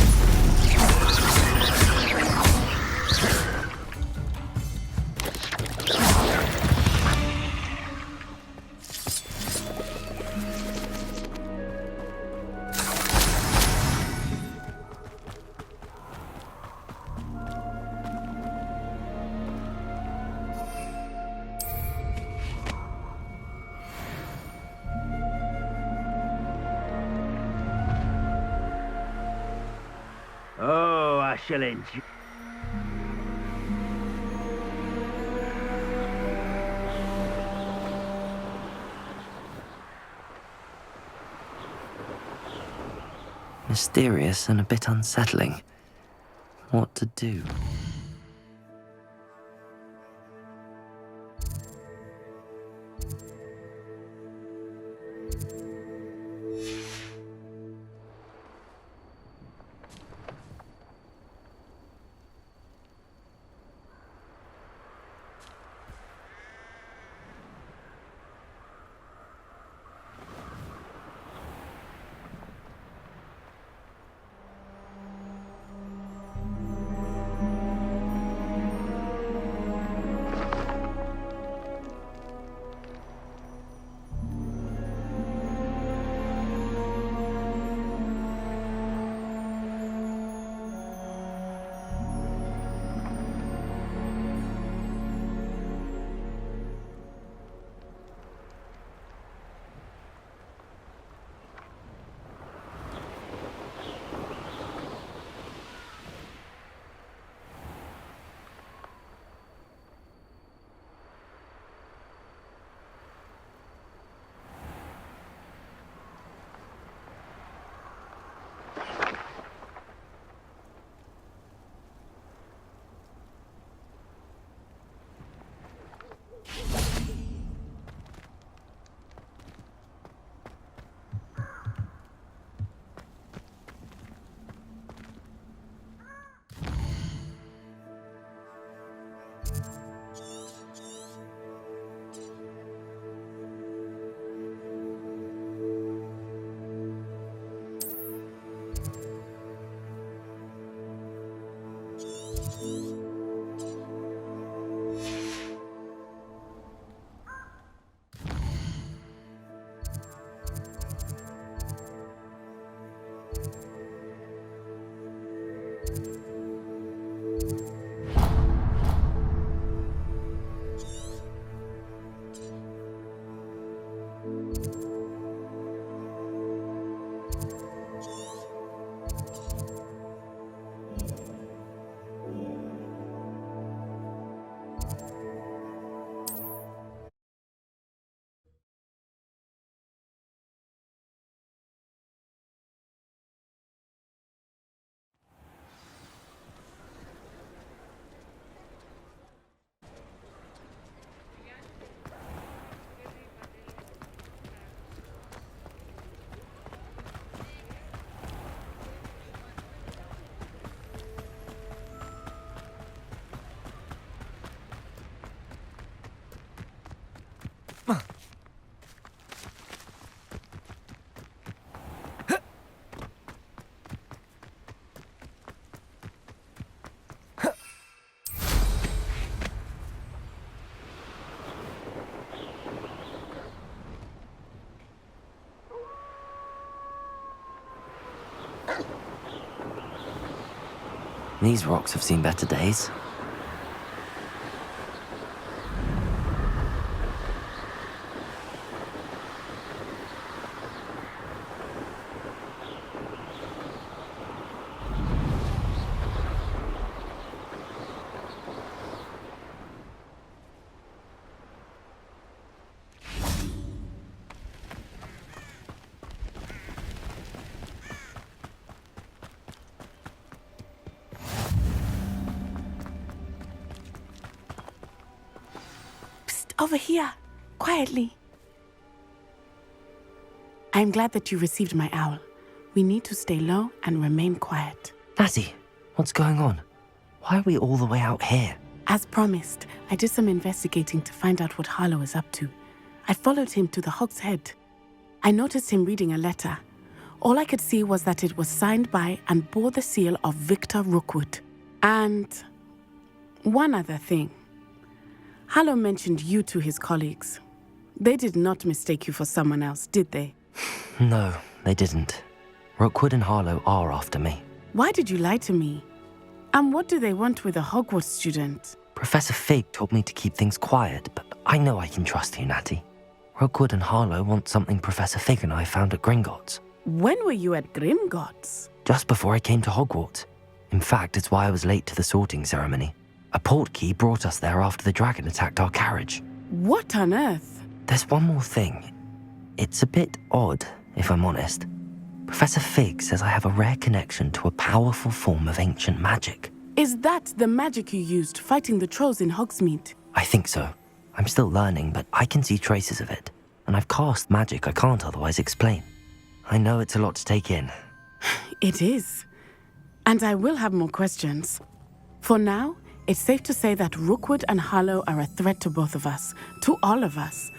Oh, I shall enjoy. Mysterious and a bit unsettling. What to do? These rocks have seen better days. over here, quietly. I'm glad that you received my owl. We need to stay low and remain quiet. Natty, what's going on? Why are we all the way out here? As promised, I did some investigating to find out what Harlow is up to. I followed him to the Hog's Head. I noticed him reading a letter. All I could see was that it was signed by and bore the seal of Victor Rookwood. And one other thing. Harlow mentioned you to his colleagues. They did not mistake you for someone else, did they? No, they didn't. Rookwood and Harlow are after me. Why did you lie to me? And what do they want with a Hogwarts student? Professor Fig told me to keep things quiet, but I know I can trust you, Natty. Rookwood and Harlow want something Professor Fig and I found at Gringotts. When were you at Gringotts? Just before I came to Hogwarts. In fact, it's why I was late to the sorting ceremony. A portkey brought us there after the dragon attacked our carriage. What on earth? There's one more thing. It's a bit odd, if I'm honest. Professor Fig says I have a rare connection to a powerful form of ancient magic. Is that the magic you used fighting the trolls in Hogsmeade? I think so. I'm still learning, but I can see traces of it. And I've cast magic I can't otherwise explain. I know it's a lot to take in. It is. And I will have more questions. For now, it's safe to say that Rookwood and Harlow are a threat to both of us, to all of us.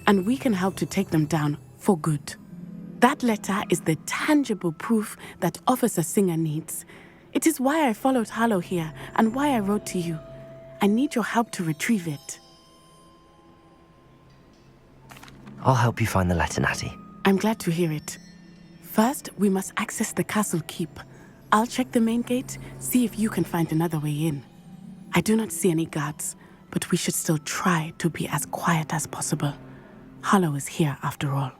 And we can help to take them down for good. That letter is the tangible proof that Officer Singer needs. It is why I followed Harlow here and why I wrote to you. I need your help to retrieve it. I'll help you find the letter, Natty. I'm glad to hear it. First, we must access the castle keep. I'll check the main gate, see if you can find another way in. I do not see any guards, but we should still try to be as quiet as possible. Harlow is here after all.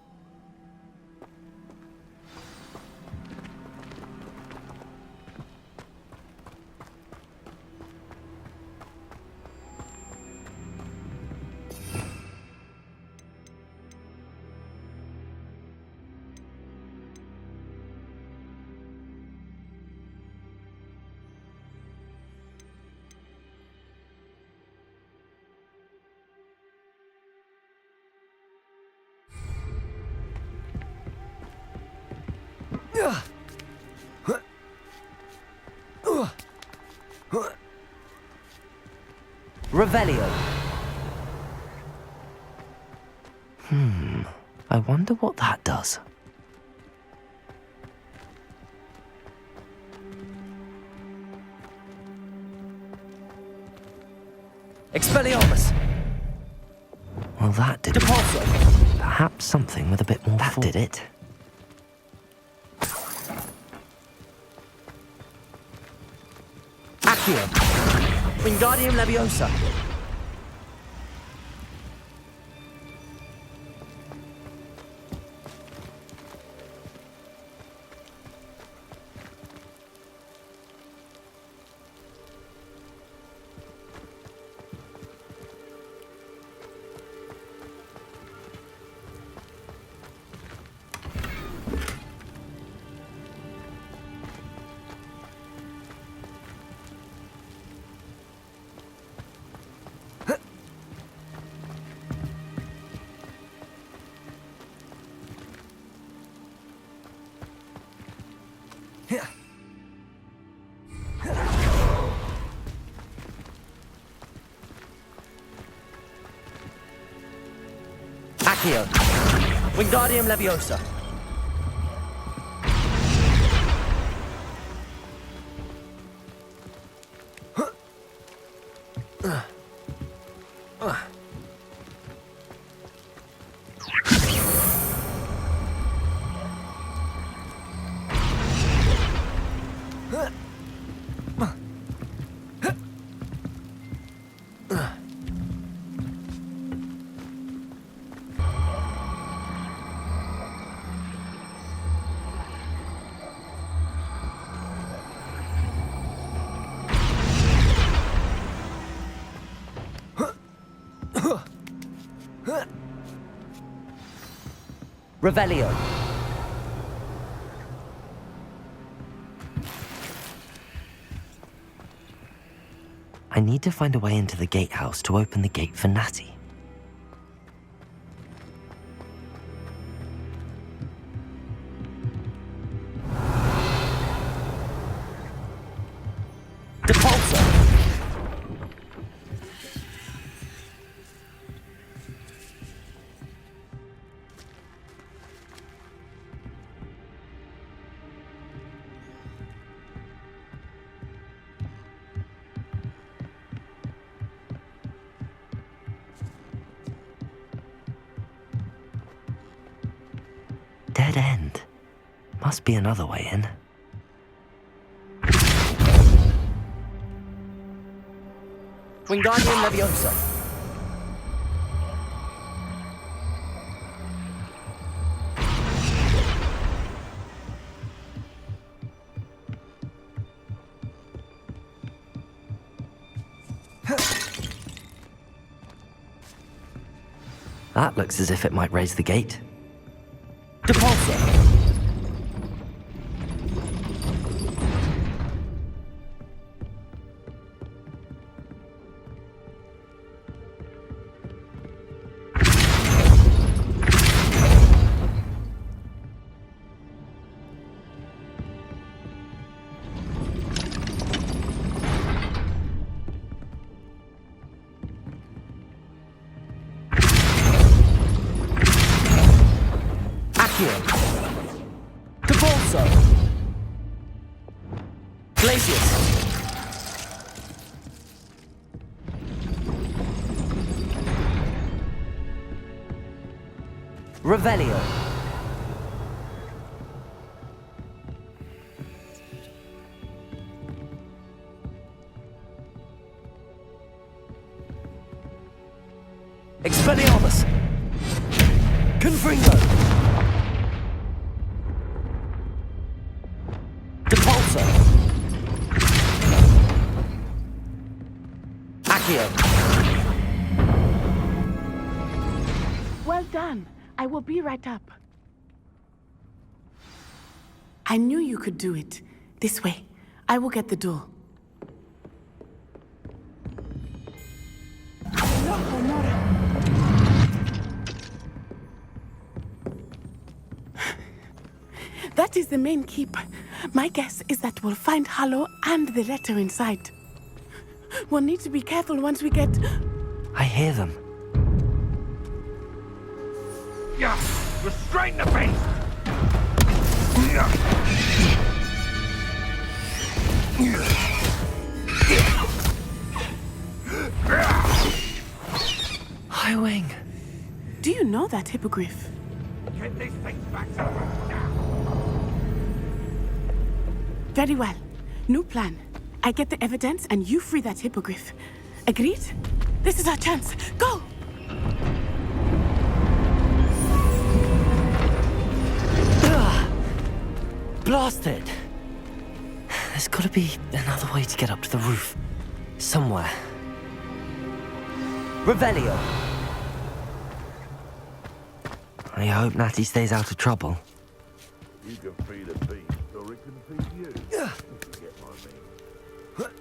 Revelio. I wonder what that does. Expelliarmus! Well, that did it. Depulso! Perhaps something with a bit more That did it. Accio! Wingardium Leviosa! Accio! Wingardium Leviosa! Revelio. I need to find a way into the gatehouse to open the gate for Natty. dead end. Must be another way in. Wingardium Leviosa. That looks as if it might raise the gate. Depulsor. Depulso. Glacius. Revelio. Expelliarmus. Confringo. Depulso. Accio. Well done. I will be right up. I knew you could do it. This way. I will get the door. That is the main keep. My guess is that we'll find Hallow and the letter inside. We'll need to be careful once we get... I hear them. Yeah, restrain the beast! Highwing. Do you know that hippogriff? Get these things back to us now! Very well. New plan. I get the evidence and you free that hippogriff. Agreed? This is our chance. Go! Blasted! There's gotta be another way to get up to the roof. Somewhere. Revelio. I hope Natty stays out of trouble. You can feed a beast, or it can feed you. If you get my meaning.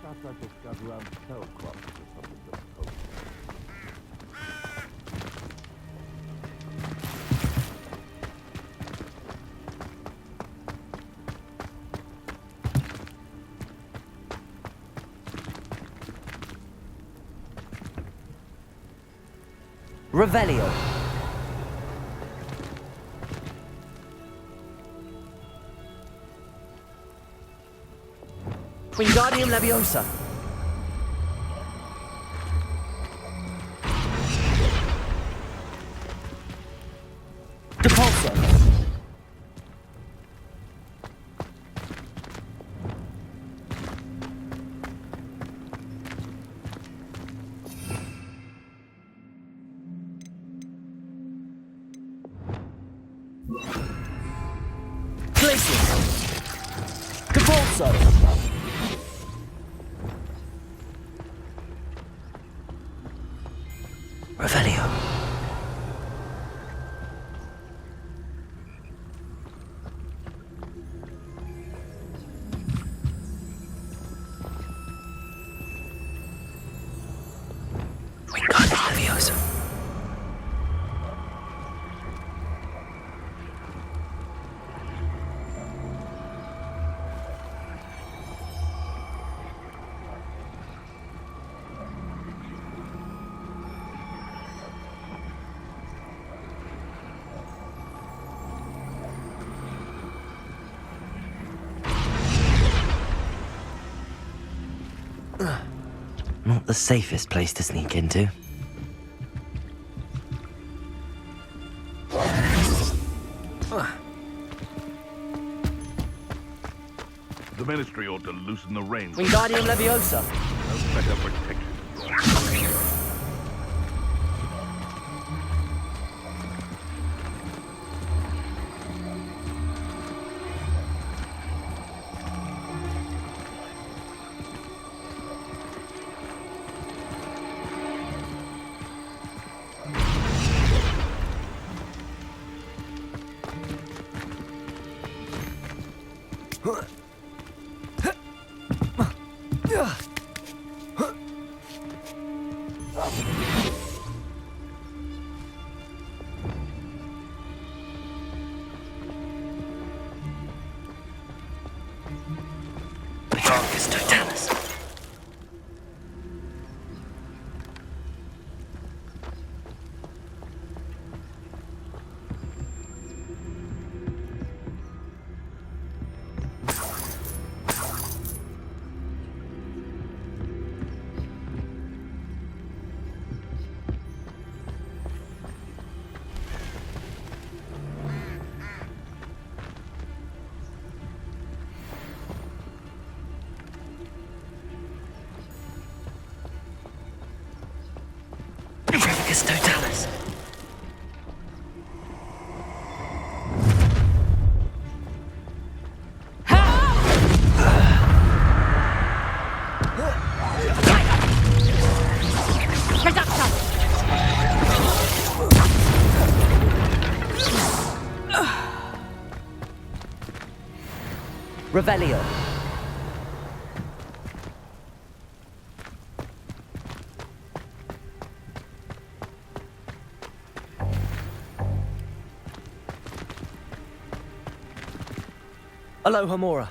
Perhaps I just got around to tell crops or something that's cold. Revelio. Wingardium Leviosa. Depulso. Glacius. Depulso. Revelio. Wingardium Leviosa. Not the safest place to sneak into. The Ministry ought to loosen the reins. Wingardium Leviosa. No better protection. Darkest Totalis. Darkest Totalis. Revelio. Alohomora.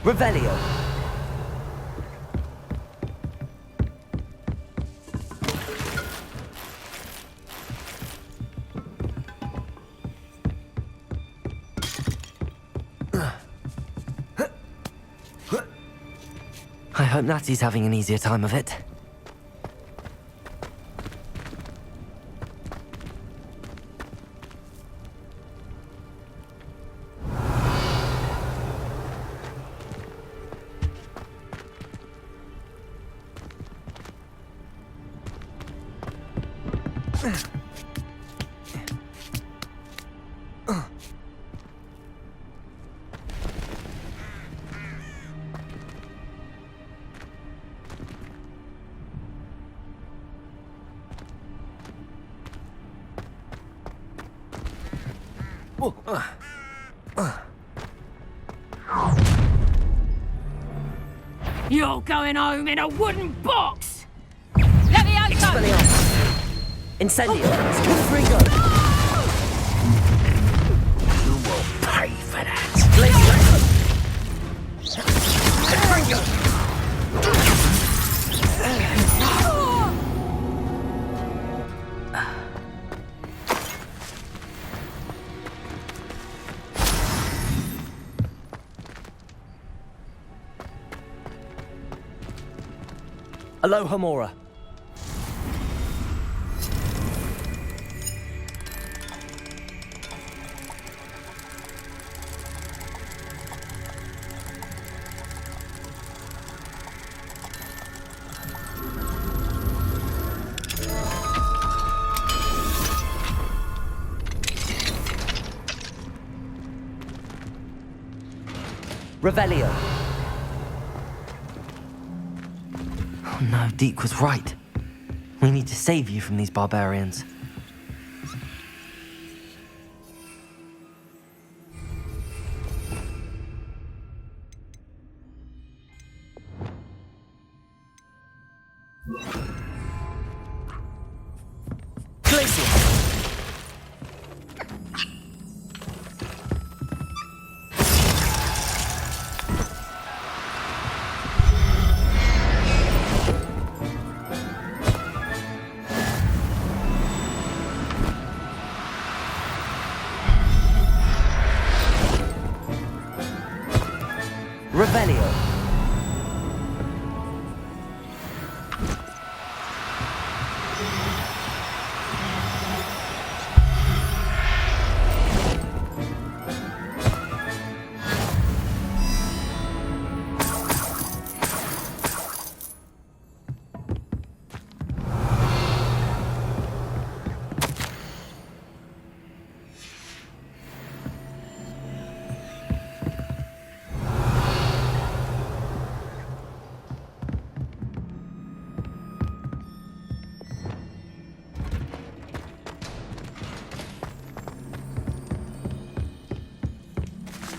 Revelio. I hope Natty's having an easier time of it. You're going home in a wooden box! Levioso! Incendio. Fringo. You will pay for that. Alohomora. Revelio. Oh no, Deke was right. We need to save you from these barbarians.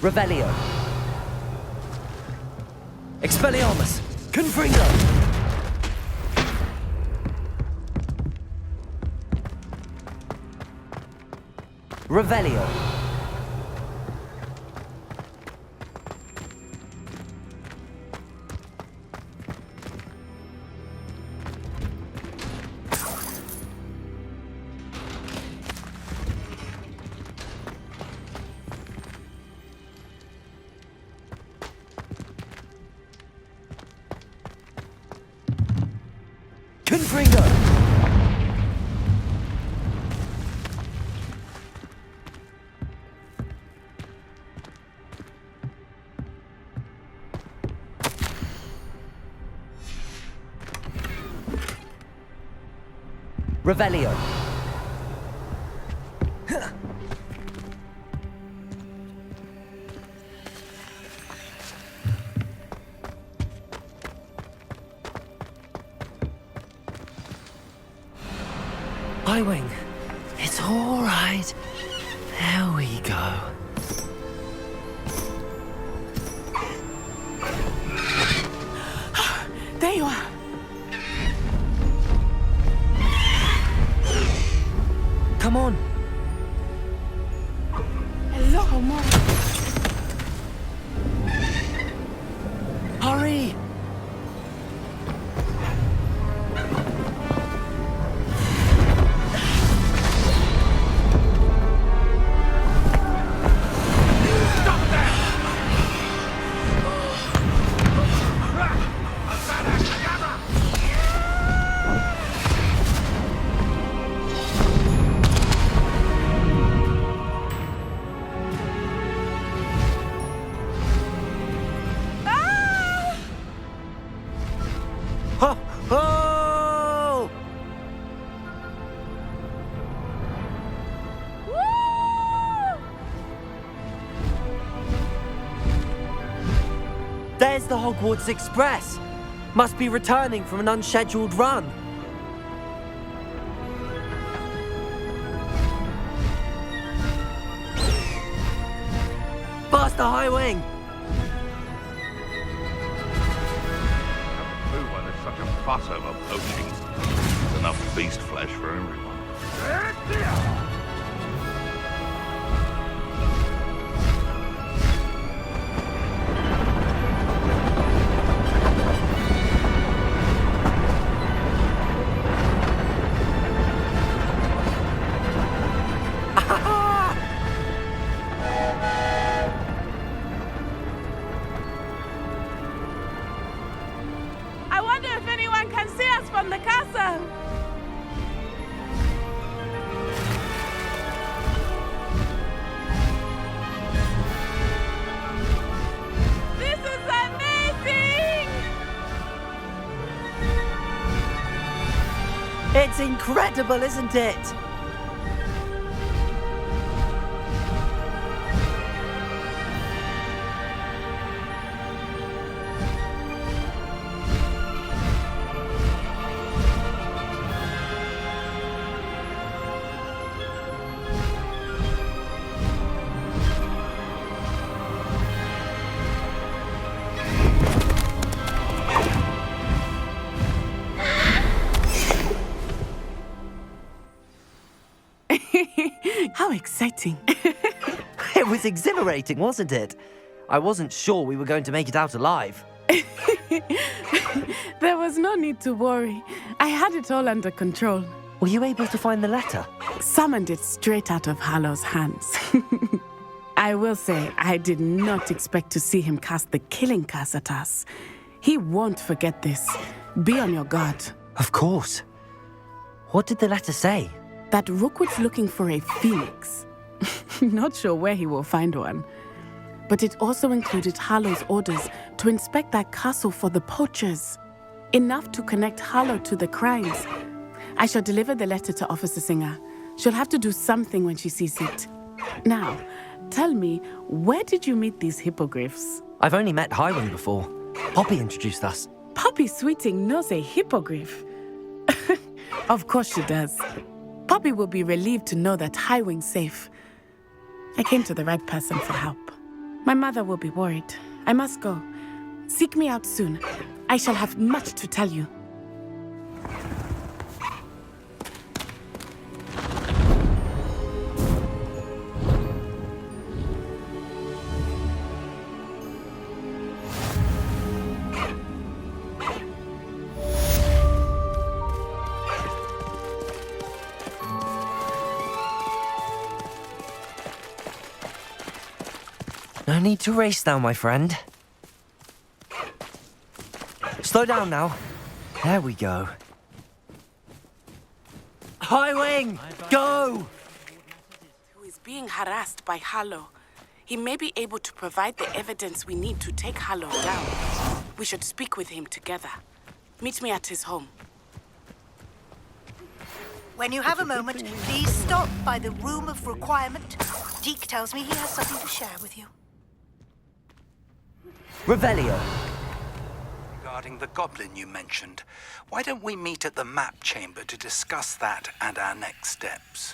Revelio. Expelliarmus. Confringo. Revelio. Confringo. Revelio. Highwing. It's all right. There we go. There you are. Come on. Hello, Mom. Hurry. Ho! Ho! There's the Hogwarts Express. Must be returning from an unscheduled run. Faster, Highwing! Why there's such a fuss over poaching? There's enough beast flesh for everyone. I wonder if anyone can see us from the castle. This is amazing! It's incredible, isn't it? How exciting. It was exhilarating, wasn't it? I wasn't sure we were going to make it out alive. There was no need to worry. I had it all under control. Were you able to find the letter? Summoned it straight out of Hallow's hands. I will say, I did not expect to see him cast the killing curse at us. He won't forget this. Be on your guard. Of course. What did the letter say? That Rookwood's looking for a phoenix. Not sure where he will find one. But it also included Hallow's orders to inspect that castle for the poachers. Enough to connect Hallow to the crimes. I shall deliver the letter to Officer Singer. She'll have to do something when she sees it. Now, tell me, where did you meet these hippogriffs? I've only met Highwing before. Poppy introduced us. Poppy Sweeting knows a hippogriff. Of course she does. Poppy will be relieved to know that Highwing's safe. I came to the right person for help. My mother will be worried. I must go. Seek me out soon. I shall have much to tell you. No need to race now, my friend. Slow down now. There we go. High wing! Go! Who is being harassed by Hallow. He may be able to provide the evidence we need to take Hallow down. We should speak with him together. Meet me at his home. When you have a moment, please stop by the Room of Requirement. Deke tells me he has something to share with you. Revelio. Regarding the goblin you mentioned, why don't we meet at the map chamber to discuss that and our next steps?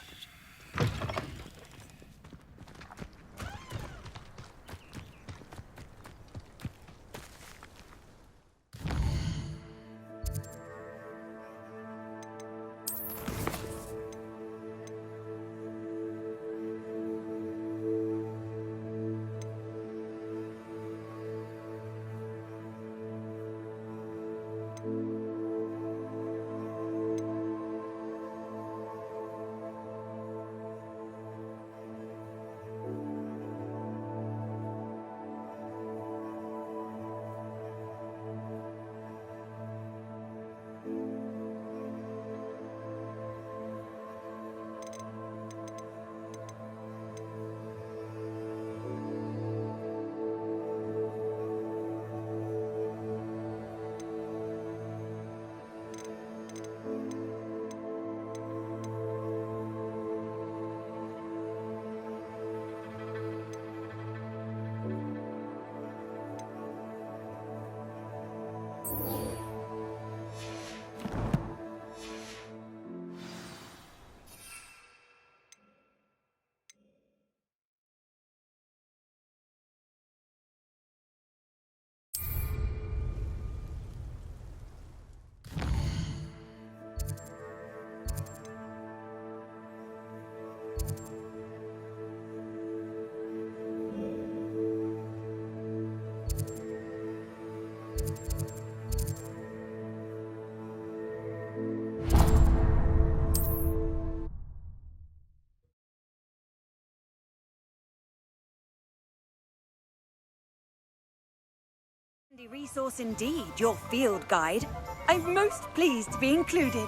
Resource indeed, your field guide. I'm most pleased to be included.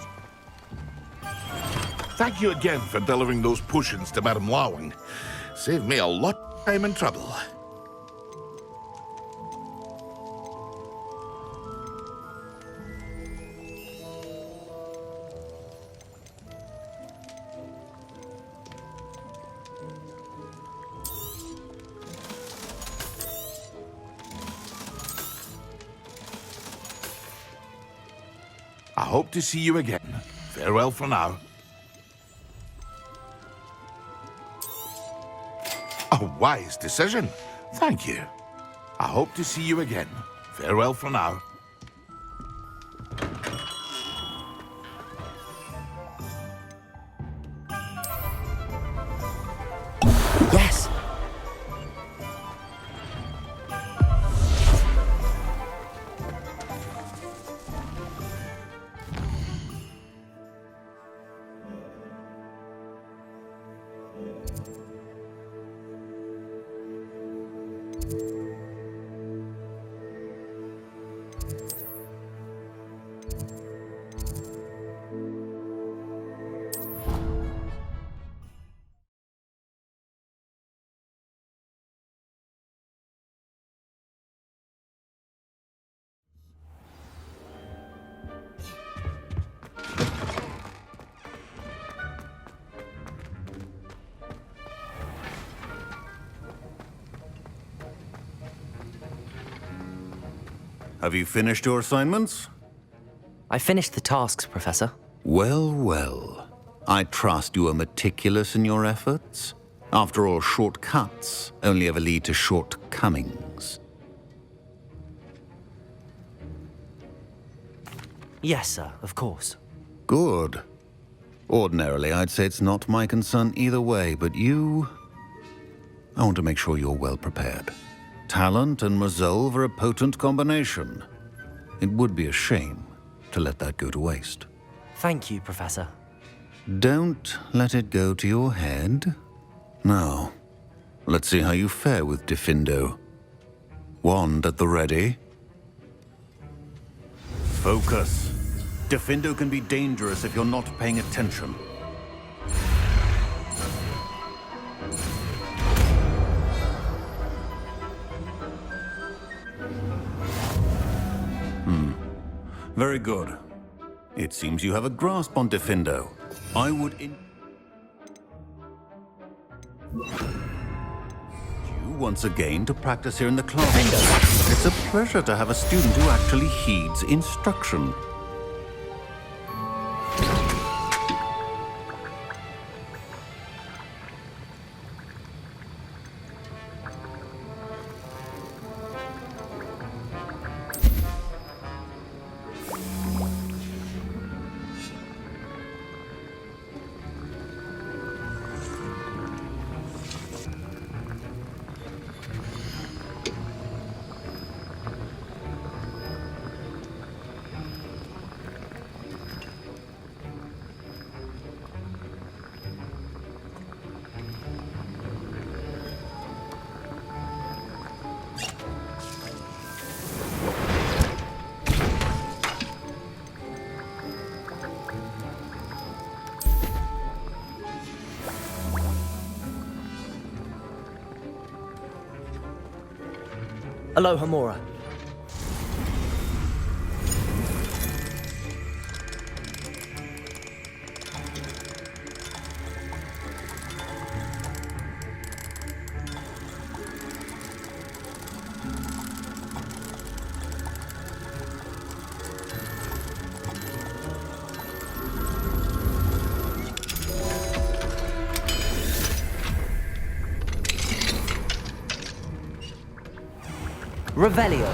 Thank you again for delivering those potions to Madame Lawing. Saved me a lot of time and trouble. I hope to see you again. Farewell for now. A wise decision. Thank you. I hope to see you again. Farewell for now. Yes! Have you finished your assignments? I finished the tasks, Professor. Well, well. I trust you are meticulous in your efforts. After all, shortcuts only ever lead to shortcomings. Yes, sir, of course. Good. Ordinarily, I'd say it's not my concern either way, but you... I want to make sure you're well prepared. Talent and resolve are a potent combination. It would be a shame to let that go to waste. Thank you, Professor. Don't let it go to your head. Now, let's see how you fare with Diffindo. Wand at the ready. Focus. Diffindo can be dangerous if you're not paying attention. Very good. It seems you have a grasp on Diffindo. I would you once again to practice here in the class. It's a pleasure to have a student who actually heeds instruction. Aloha, Mora. Revelio.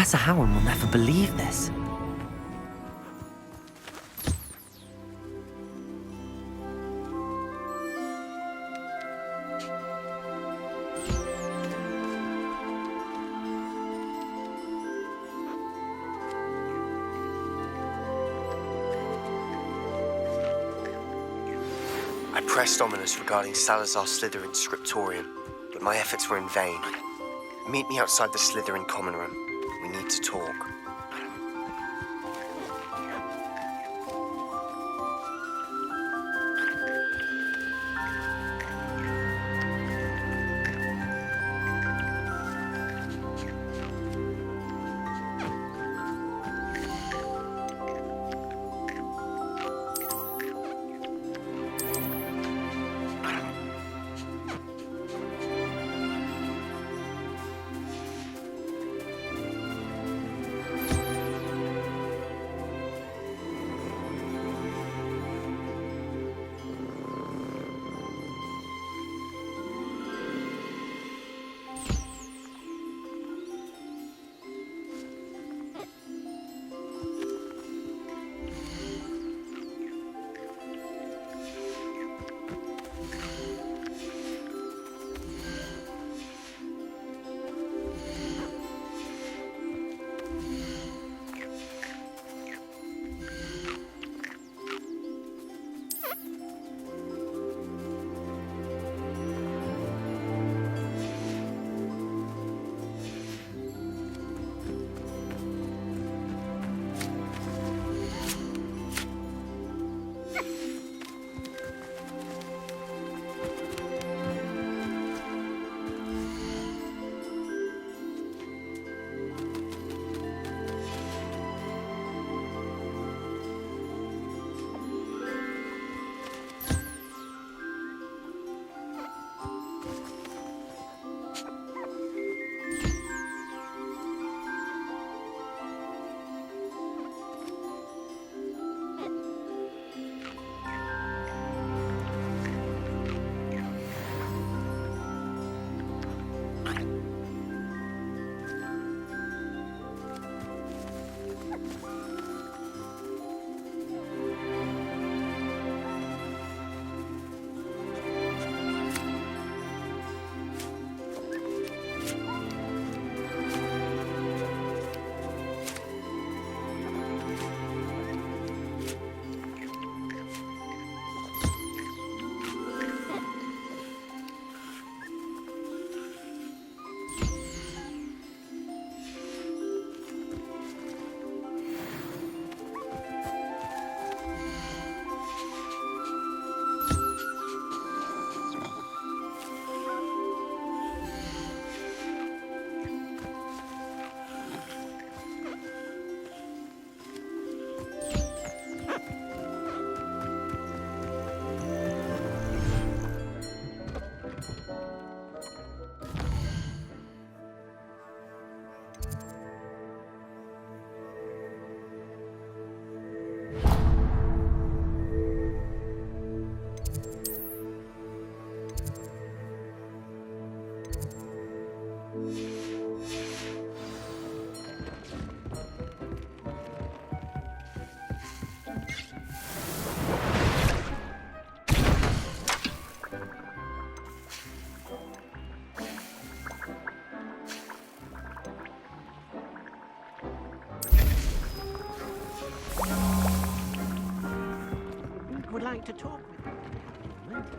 Professor Howard will never believe this. I'm pressed ominous regarding Salazar Slytherin's scriptorium, but my efforts were in vain. Meet me outside the Slytherin common room. We need to talk. Would like to talk with you.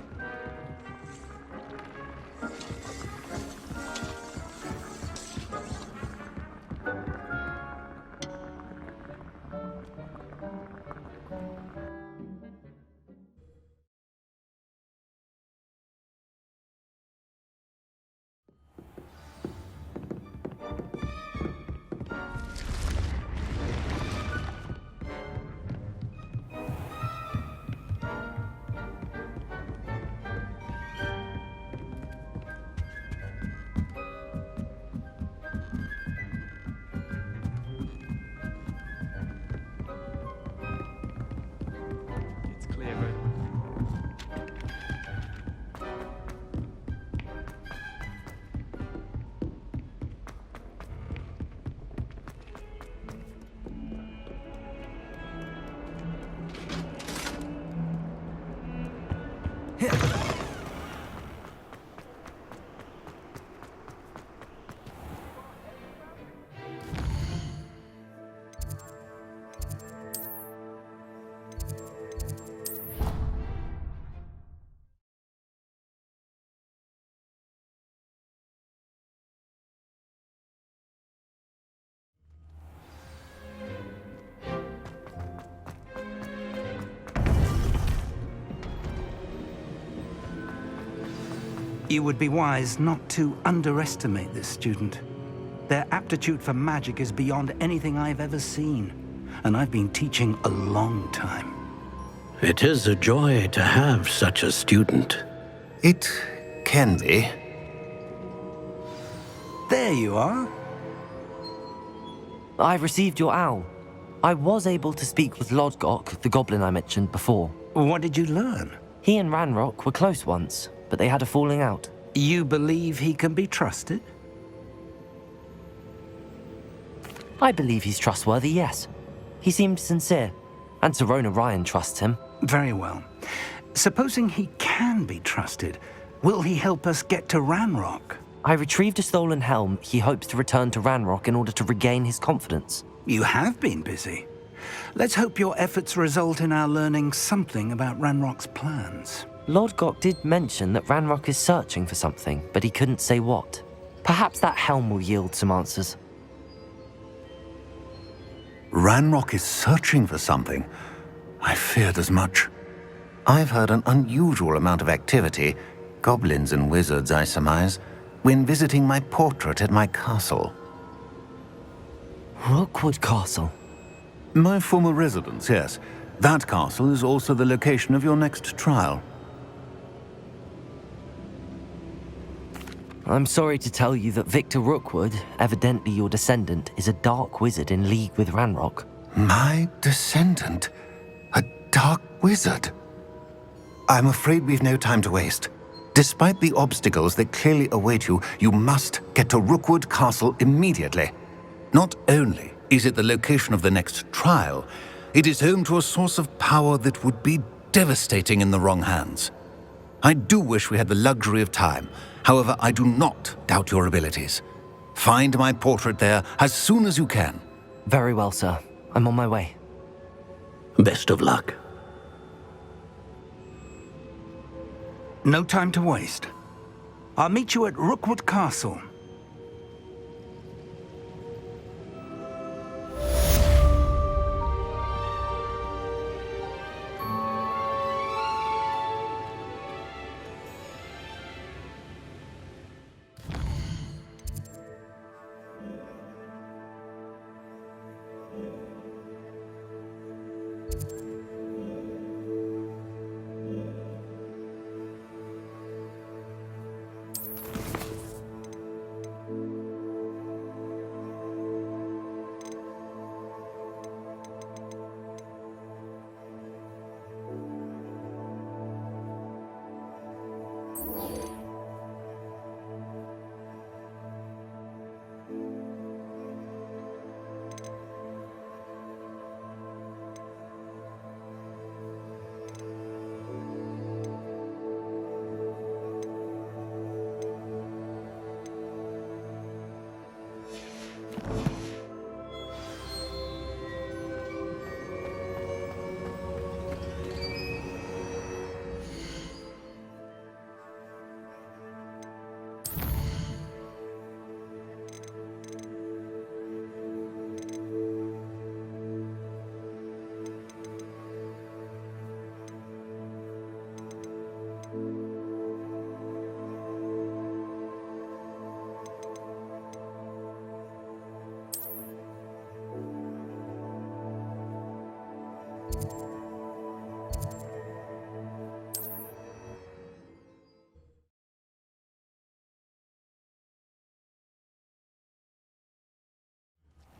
You would be wise not to underestimate this student. Their aptitude for magic is beyond anything I've ever seen, and I've been teaching a long time. It is a joy to have such a student. It can be. There you are. I've received your owl. I was able to speak with Lodgok, the goblin I mentioned before. What did you learn? He and Ranrock were close once, but they had a falling out. You believe he can be trusted? I believe he's trustworthy, yes. He seemed sincere, and Sirona Ryan trusts him. Very well. Supposing he can be trusted, will he help us get to Ranrock? I retrieved a stolen helm he hopes to return to Ranrock in order to regain his confidence. You have been busy. Let's hope your efforts result in our learning something about Ranrock's plans. Lodgok did mention that Ranrock is searching for something, but he couldn't say what. Perhaps that helm will yield some answers. Ranrock is searching for something. I feared as much. I've heard an unusual amount of activity, goblins and wizards, I surmise, when visiting my portrait at my castle. Rookwood Castle? My former residence, yes. That castle is also the location of your next trial. I'm sorry to tell you that Victor Rookwood, evidently your descendant, is a dark wizard in league with Ranrock. My descendant? A dark wizard? I'm afraid we've no time to waste. Despite the obstacles that clearly await you, you must get to Rookwood Castle immediately. Not only is it the location of the next trial, it is home to a source of power that would be devastating in the wrong hands. I do wish we had the luxury of time. However, I do not doubt your abilities. Find my portrait there as soon as you can. Very well, sir. I'm on my way. Best of luck. No time to waste. I'll meet you at Rookwood Castle.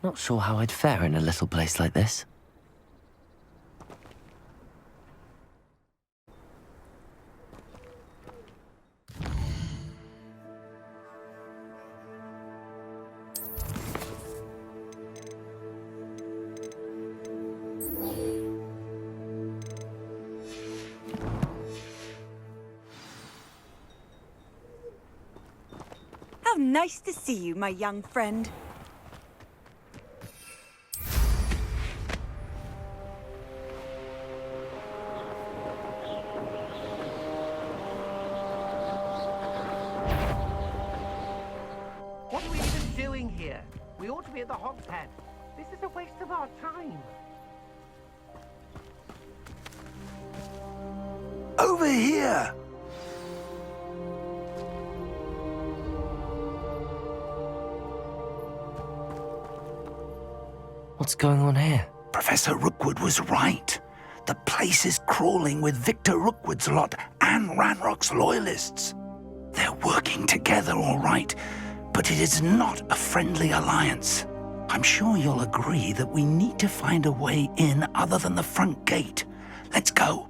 Not sure how I'd fare in a little place like this. How nice to see you, my young friend. What are we even doing here? We ought to be at the hog pen. This is a waste of our time. Over here! What's going on here? Professor Rookwood was right. The place is crawling with Victor Rookwood's lot and Ranrock's loyalists. They're working together, all right, but it is not a friendly alliance. I'm sure you'll agree that we need to find a way in other than the front gate. Let's go.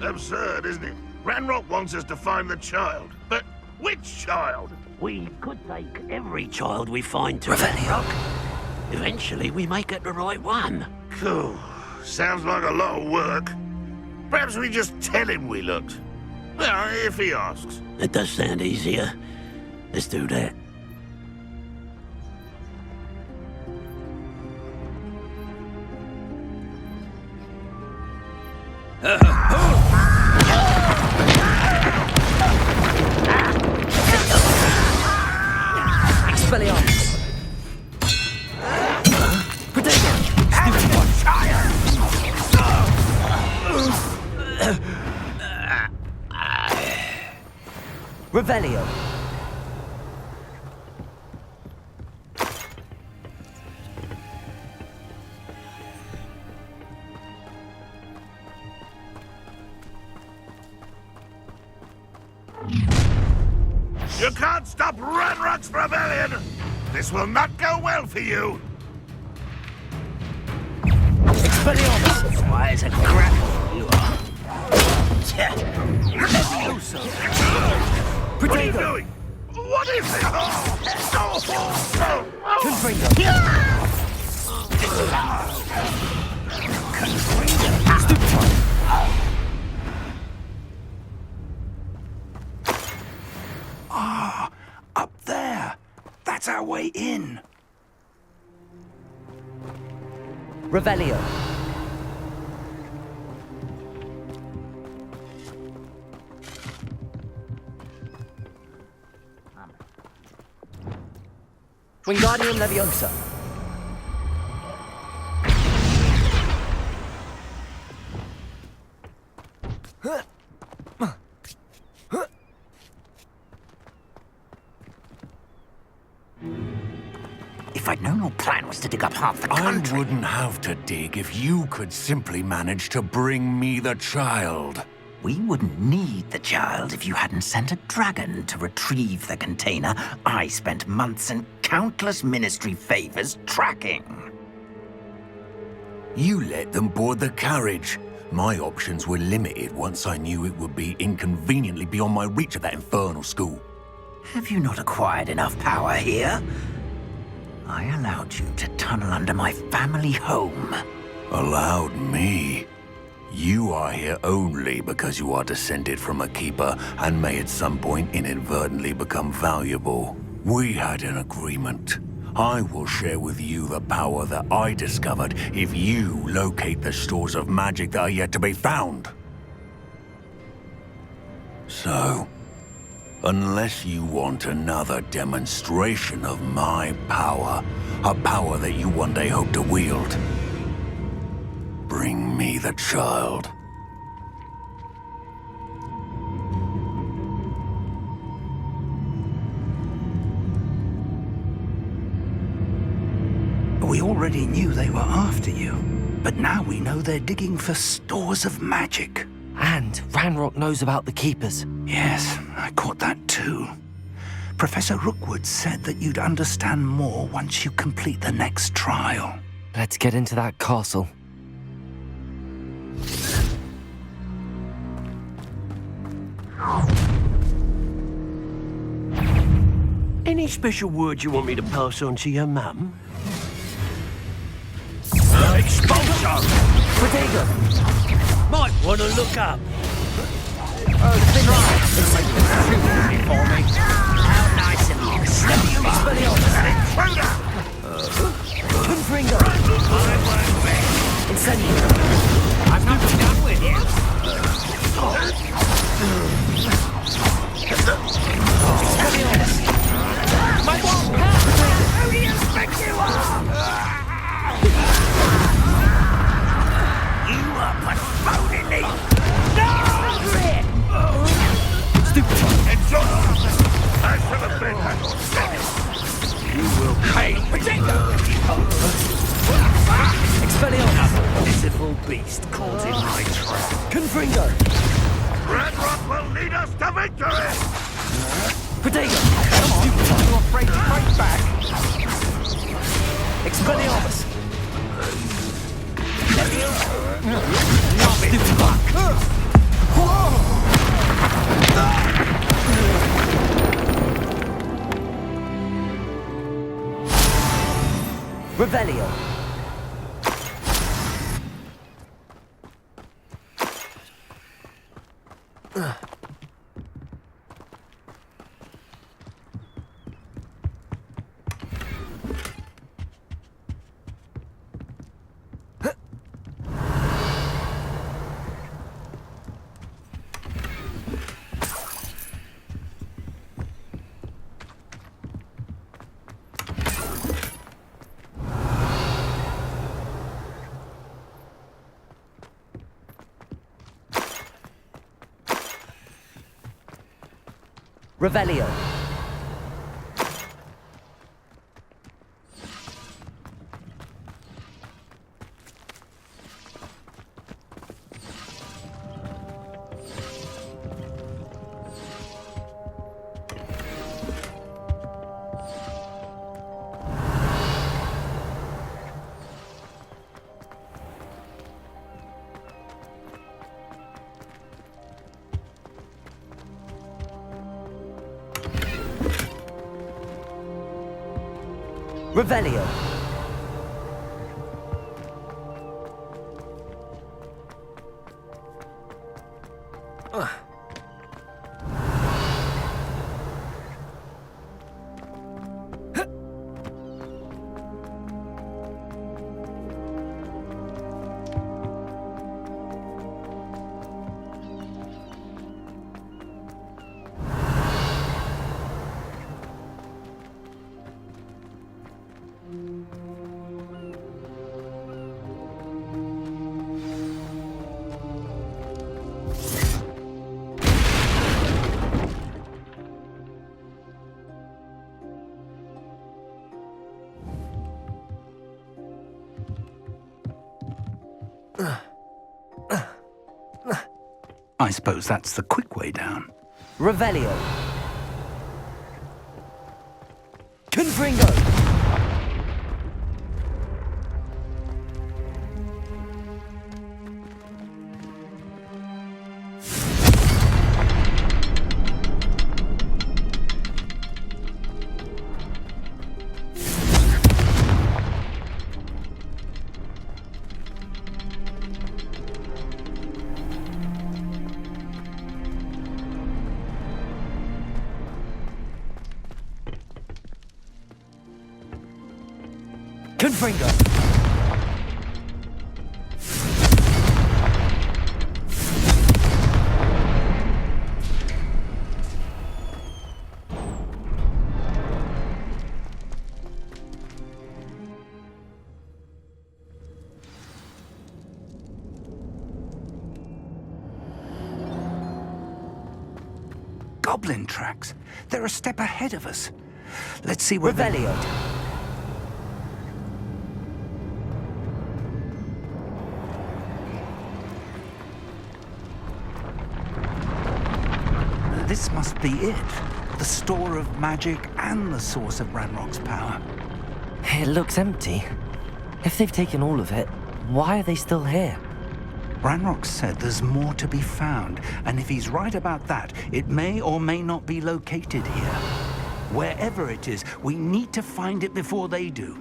Absurd, isn't it? Ranrock wants us to find the child. But which child? We could take every child we find to Ranrock. Eventually, we may get the right one. Cool. Sounds like a lot of work. Perhaps we just tell him we looked. Well, if he asks. It does sound easier. Let's do that. Revelio. You can't stop Ranrock's rebellion! This will not go well for you! Expelliarmus! Wise a crack you are. What are you doing? What is this? Ah, up there. That's our way in. Revelio. Wingardium Leviosa. If I'd known your plan was to dig up half the country... I wouldn't have to dig if you could simply manage to bring me the child. We wouldn't need the child if you hadn't sent a dragon to retrieve the container I spent months and countless ministry favors tracking. You let them board the carriage. My options were limited once I knew it would be inconveniently beyond my reach at that infernal school. Have you not acquired enough power here? I allowed you to tunnel under my family home. Allowed me? You are here only because you are descended from a keeper and may at some point inadvertently become valuable. We had an agreement. I will share with you the power that I discovered if you locate the stores of magic that are yet to be found. So, unless you want another demonstration of my power, a power that you one day hope to wield, bring me the child. We already knew they were after you, but now we know they're digging for stores of magic. And Ranrock knows about the Keepers. Yes, I caught that too. Professor Rookwood said that you'd understand more once you complete the next trial. Let's get into that castle. Any special words you want me to pass on to your mum? Expulsion! Protego! Might want to look up. Oh, thin line. It's like it's too easy for me. How nice of you. Confringo! Incendio! I'm not done with you. My wall! Who do you think you are? You are postponing me! No! Stupid! I should have been You will pay! Expelliarmus! Pitiful beast caught in my trap. Confringo! Ranrock will lead us to victory! Protego! Come on, you're afraid to fight back. Expelliarmus! Stupid fuck! Revelio! Revelio! Revelio! I suppose that's the quick way down. Revelio! Confringo! Confringo! Goblin tracks. They're a step ahead of us. Let's see where Revelio! This must be it. The store of magic and the source of Ranrock's power. It looks empty. If they've taken all of it, why are they still here? Ranrock said there's more to be found, and if he's right about that, it may or may not be located here. Wherever it is, we need to find it before they do.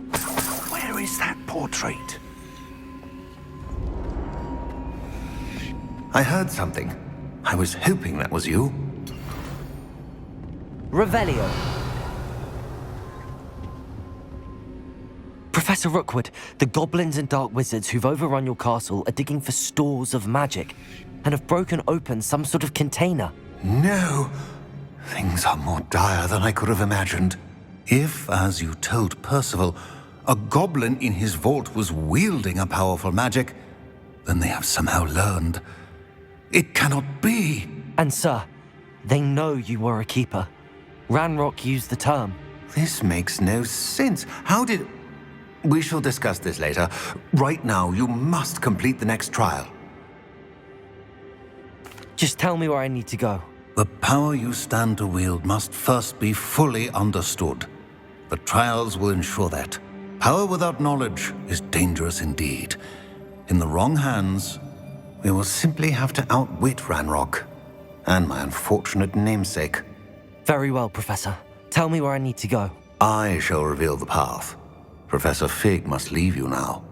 Where is that portrait? I heard something. I was hoping that was you. Revelio. Professor Rookwood, the goblins and dark wizards who've overrun your castle are digging for stores of magic and have broken open some sort of container. No! Things are more dire than I could have imagined. If, as you told Percival, a goblin in his vault was wielding a powerful magic, then they have somehow learned. It cannot be! And sir, they know you were a keeper. Ranrock used the term. This makes no sense. How did... We shall discuss this later. Right now, you must complete the next trial. Just tell me where I need to go. The power you stand to wield must first be fully understood. The trials will ensure that. Power without knowledge is dangerous indeed. In the wrong hands, we will simply have to outwit Ranrock and my unfortunate namesake. Very well, Professor. Tell me where I need to go. I shall reveal the path. Professor Fig must leave you now.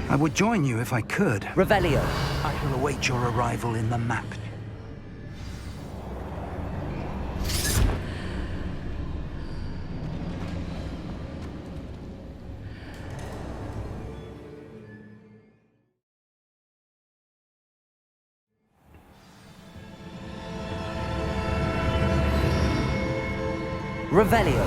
I would join you if I could. Revelio. I shall await your arrival in the map. Revelio.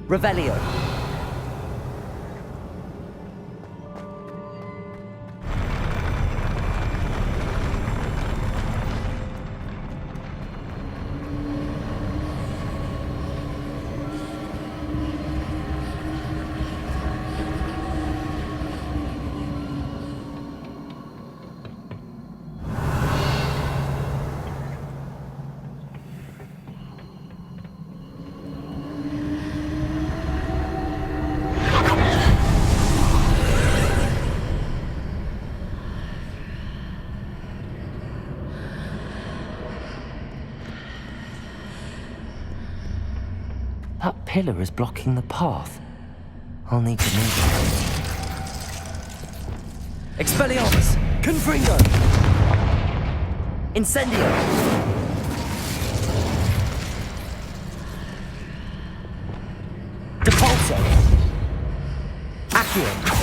Revelio. That pillar is blocking the path. I'll need to move it. Expelliarmus! Confringo! Incendio! Depulso! Accio!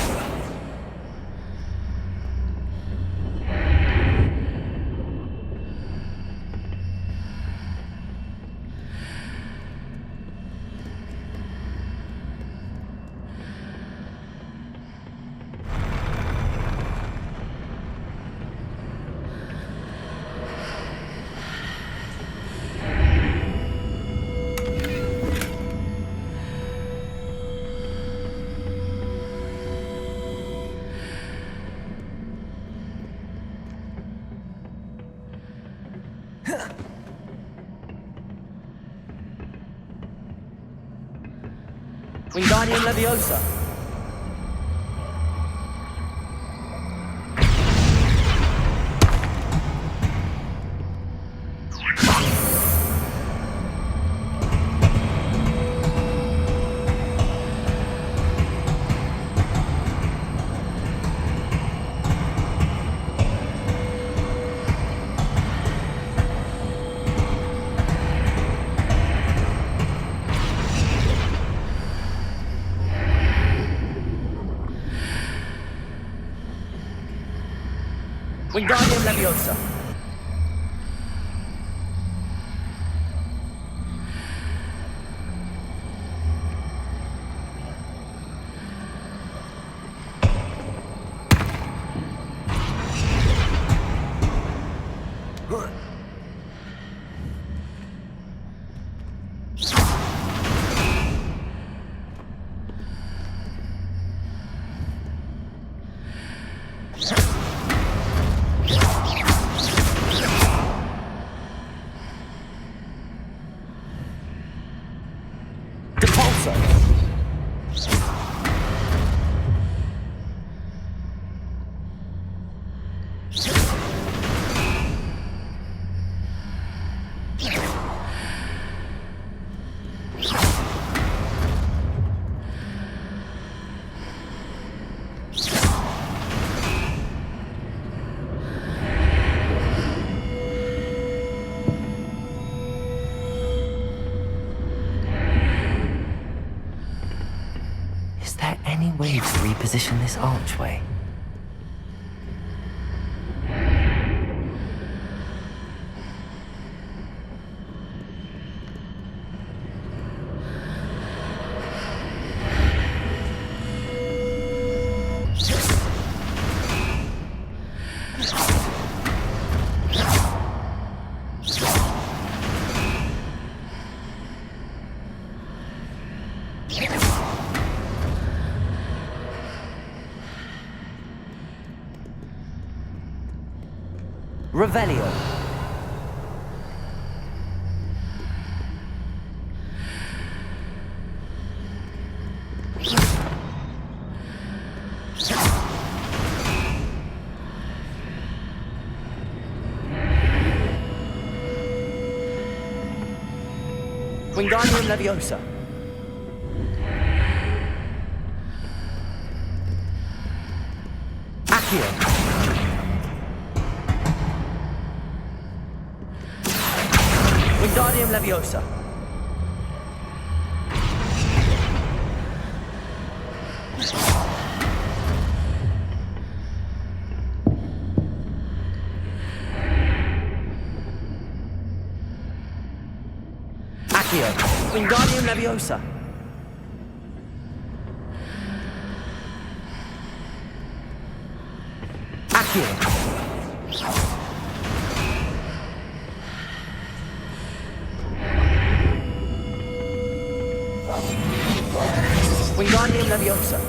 Wingardium Leviosa. Wingardium Leviosa. Is there any way to reposition this archway? Revelio. Wingardium Leviosa. Accio. Wingardium Leviosa. Accio. Wingardium Leviosa. Accio. Wingardium Leviosa.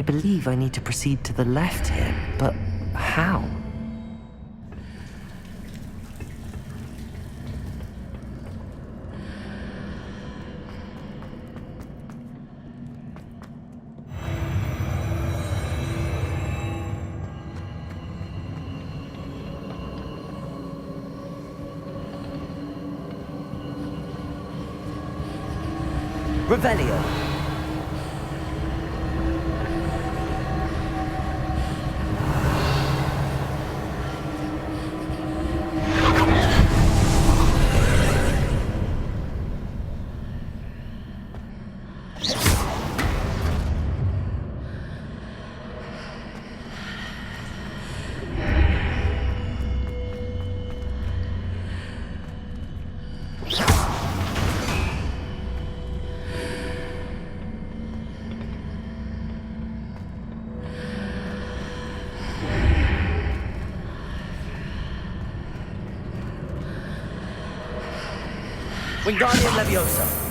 believe I need to proceed to the left here, but how? Revelio. Wingardium Leviosa.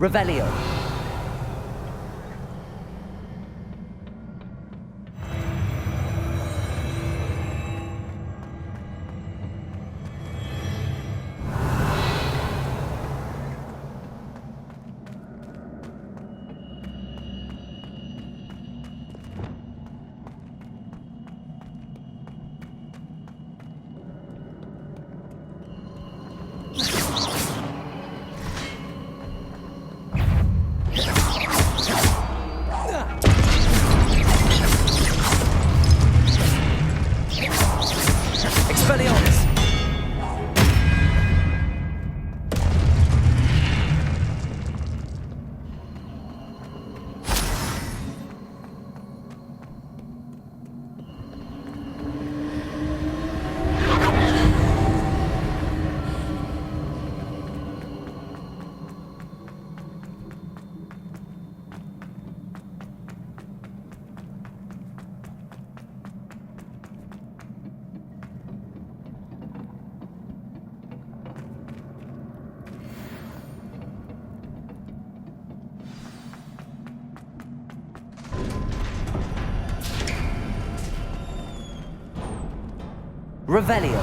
Revelio. Revelio.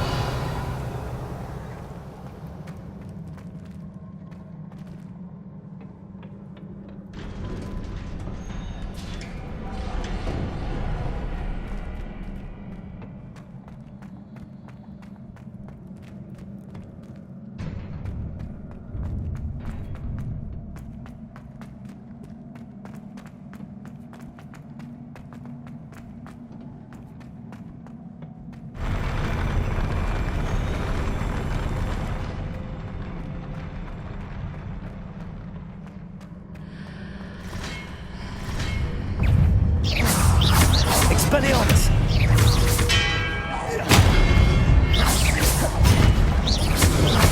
Expelliarmus!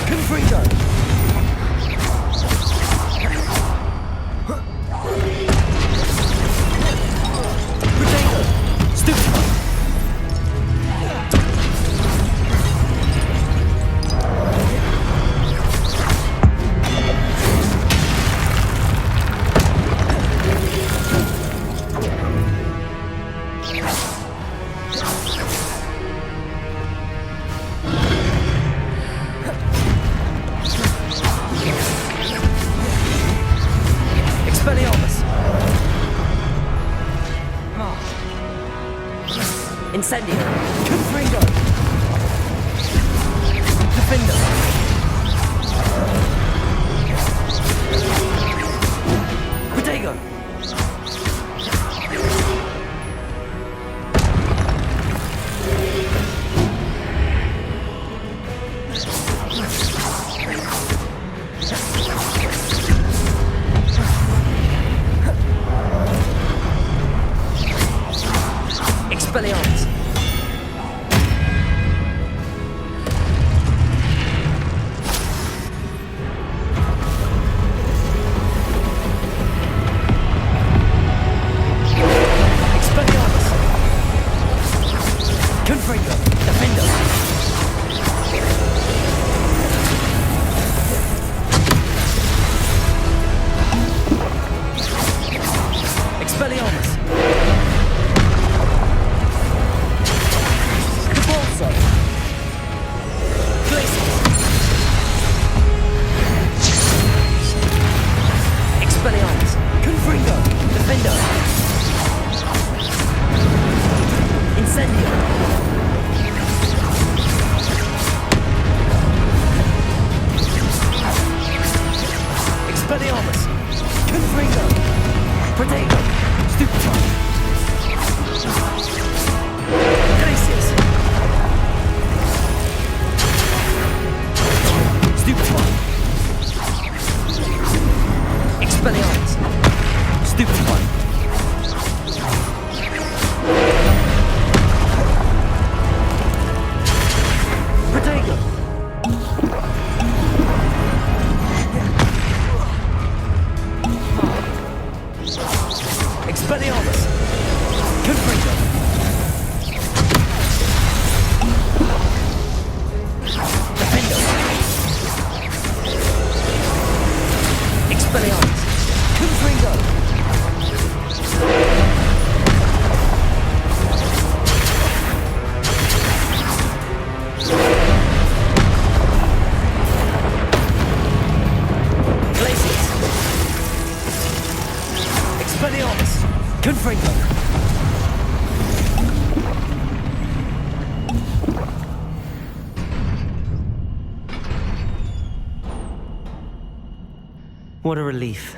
Confringo! Potato! Stupefy! Incendio! Confringo! Defender! Expelliarmus! Confringo! Defendo! Incendio! Expelliarmus! Confringo! Protego! Stupefy! Glacius! Stupefy! Expelliarmus! Stupefy! Protego! Expelliarmus! Confringo! Defendo! Expelliarmus! Confringo! Glacius! Expelliarmus! Confringo! What a relief.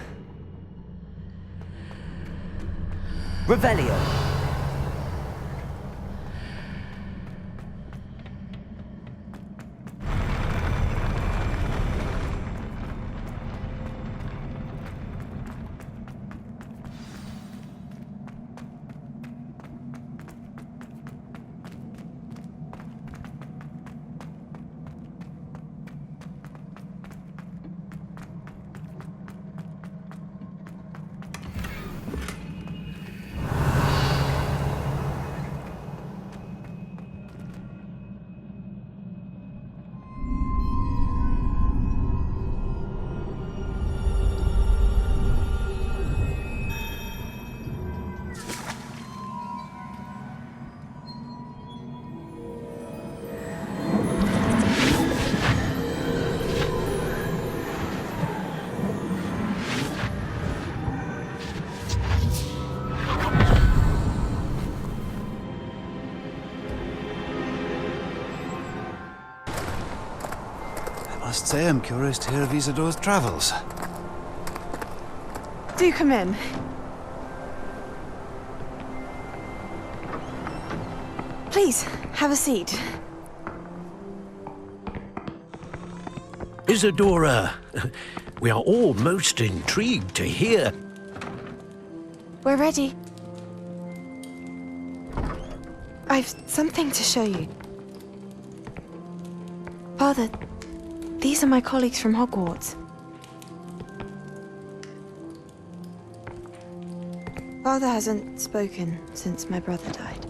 Revelio! I must say I'm curious to hear of Isadore's travels. Do come in. Please, have a seat. Isadora, we are all most intrigued to hear. We're ready. I've something to show you. Father, these are my colleagues from Hogwarts. Father hasn't spoken since my brother died.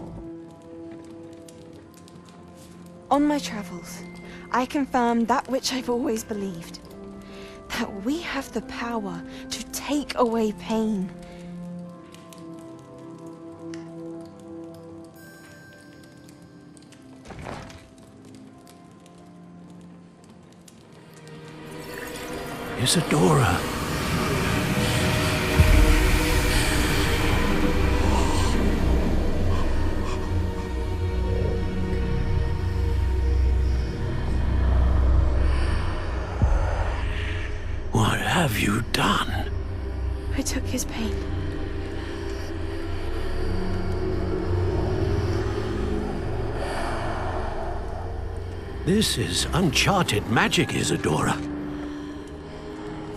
On my travels, I confirmed that which I've always believed. That we have the power to take away pain. Isadora. What have you done? I took his pain. This is uncharted magic, Isadora.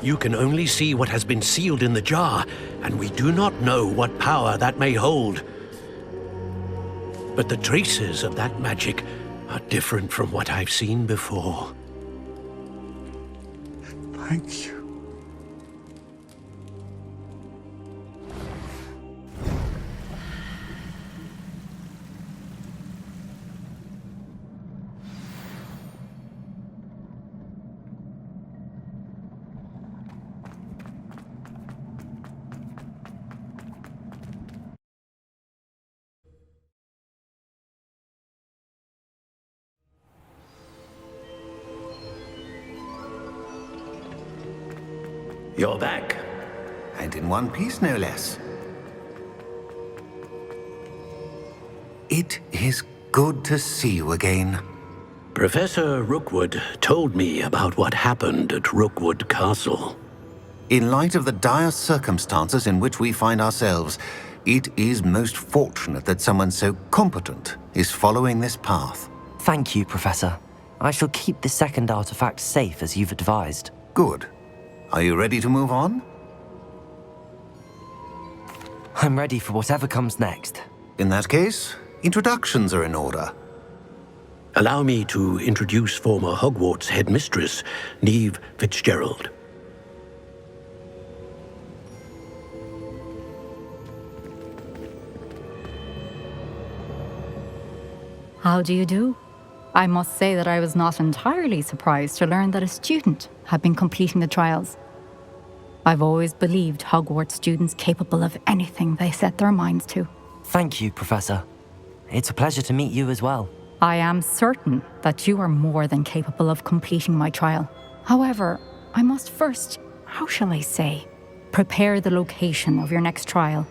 You can only see what has been sealed in the jar, and we do not know what power that may hold. But the traces of that magic are different from what I've seen before. Thank you. You're back. and in one piece, no less. It is good to see you again. Professor Rookwood told me about what happened at Rookwood Castle. In light of the dire circumstances in which we find ourselves, it is most fortunate that someone so competent is following this path. Thank you, Professor. I shall keep the second artifact safe as you've advised. Good. Are you ready to move on? I'm ready for whatever comes next. In that case, introductions are in order. Allow me to introduce former Hogwarts headmistress, Neve Fitzgerald. How do you do? I must say that I was not entirely surprised to learn that a student had been completing the trials. I've always believed Hogwarts students capable of anything they set their minds to. Thank you, Professor. It's a pleasure to meet you as well. I am certain that you are more than capable of completing my trial. However, I must first, how shall I say, prepare the location of your next trial.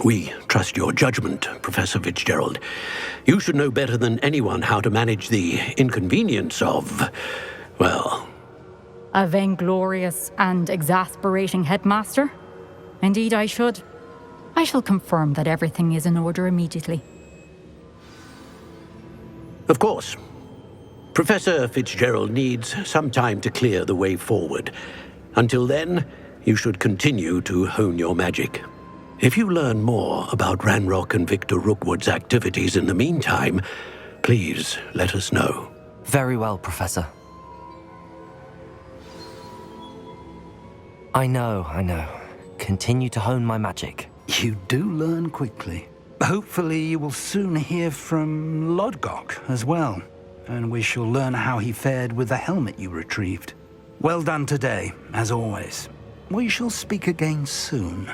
We trust your judgment, Professor Fitzgerald. You should know better than anyone how to manage the inconvenience of, well... A vainglorious and exasperating headmaster? Indeed I should. I shall confirm that everything is in order immediately. Of course. Professor Fitzgerald needs some time to clear the way forward. Until then, you should continue to hone your magic. If you learn more about Ranrock and Victor Rookwood's activities in the meantime, please let us know. Very well, Professor. I know. Continue to hone my magic. You do learn quickly. Hopefully you will soon hear from Lodgok as well, and we shall learn how he fared with the helmet you retrieved. Well done today, as always. We shall speak again soon.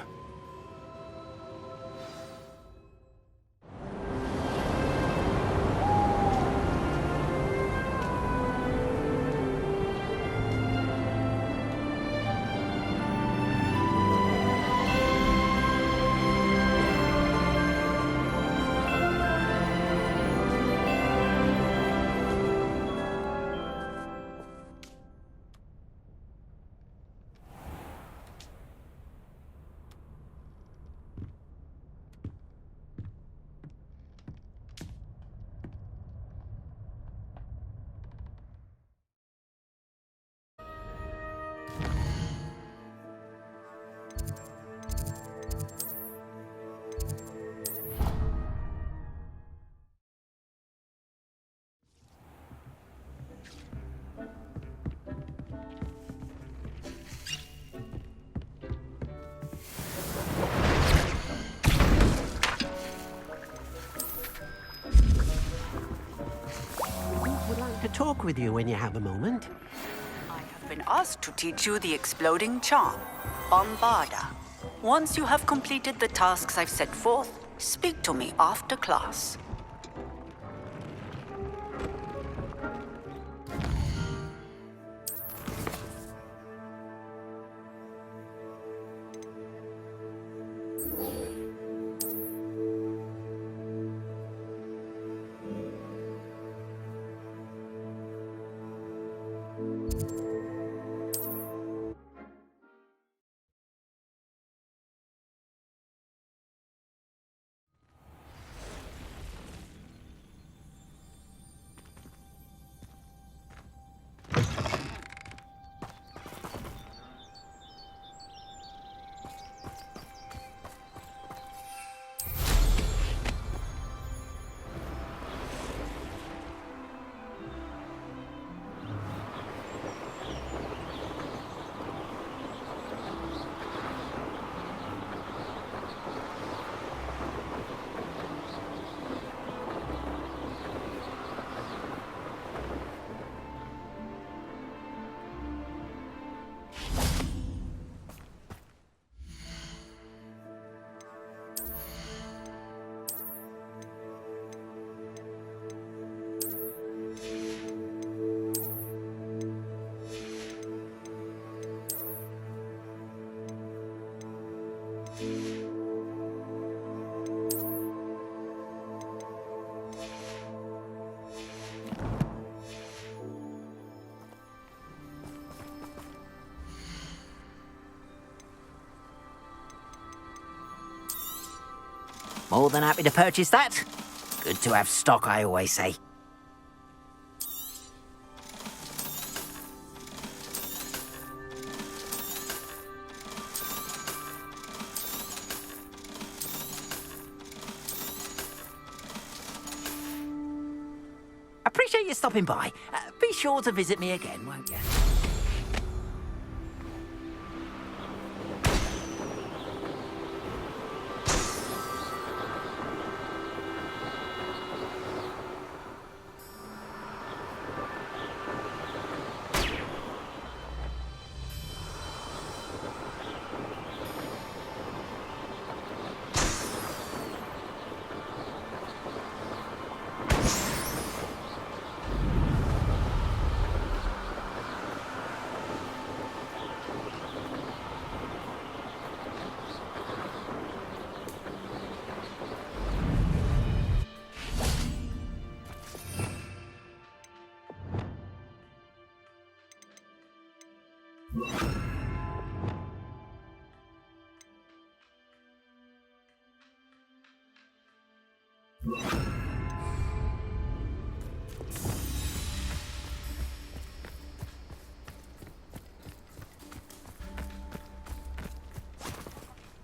Talk with you when you have a moment. I have been asked to teach you the exploding charm, Bombarda. Once you have completed the tasks I've set forth, speak to me after class. More than happy to purchase that. Good to have stock, I always say. Appreciate you stopping by. Be sure to visit me again, won't you?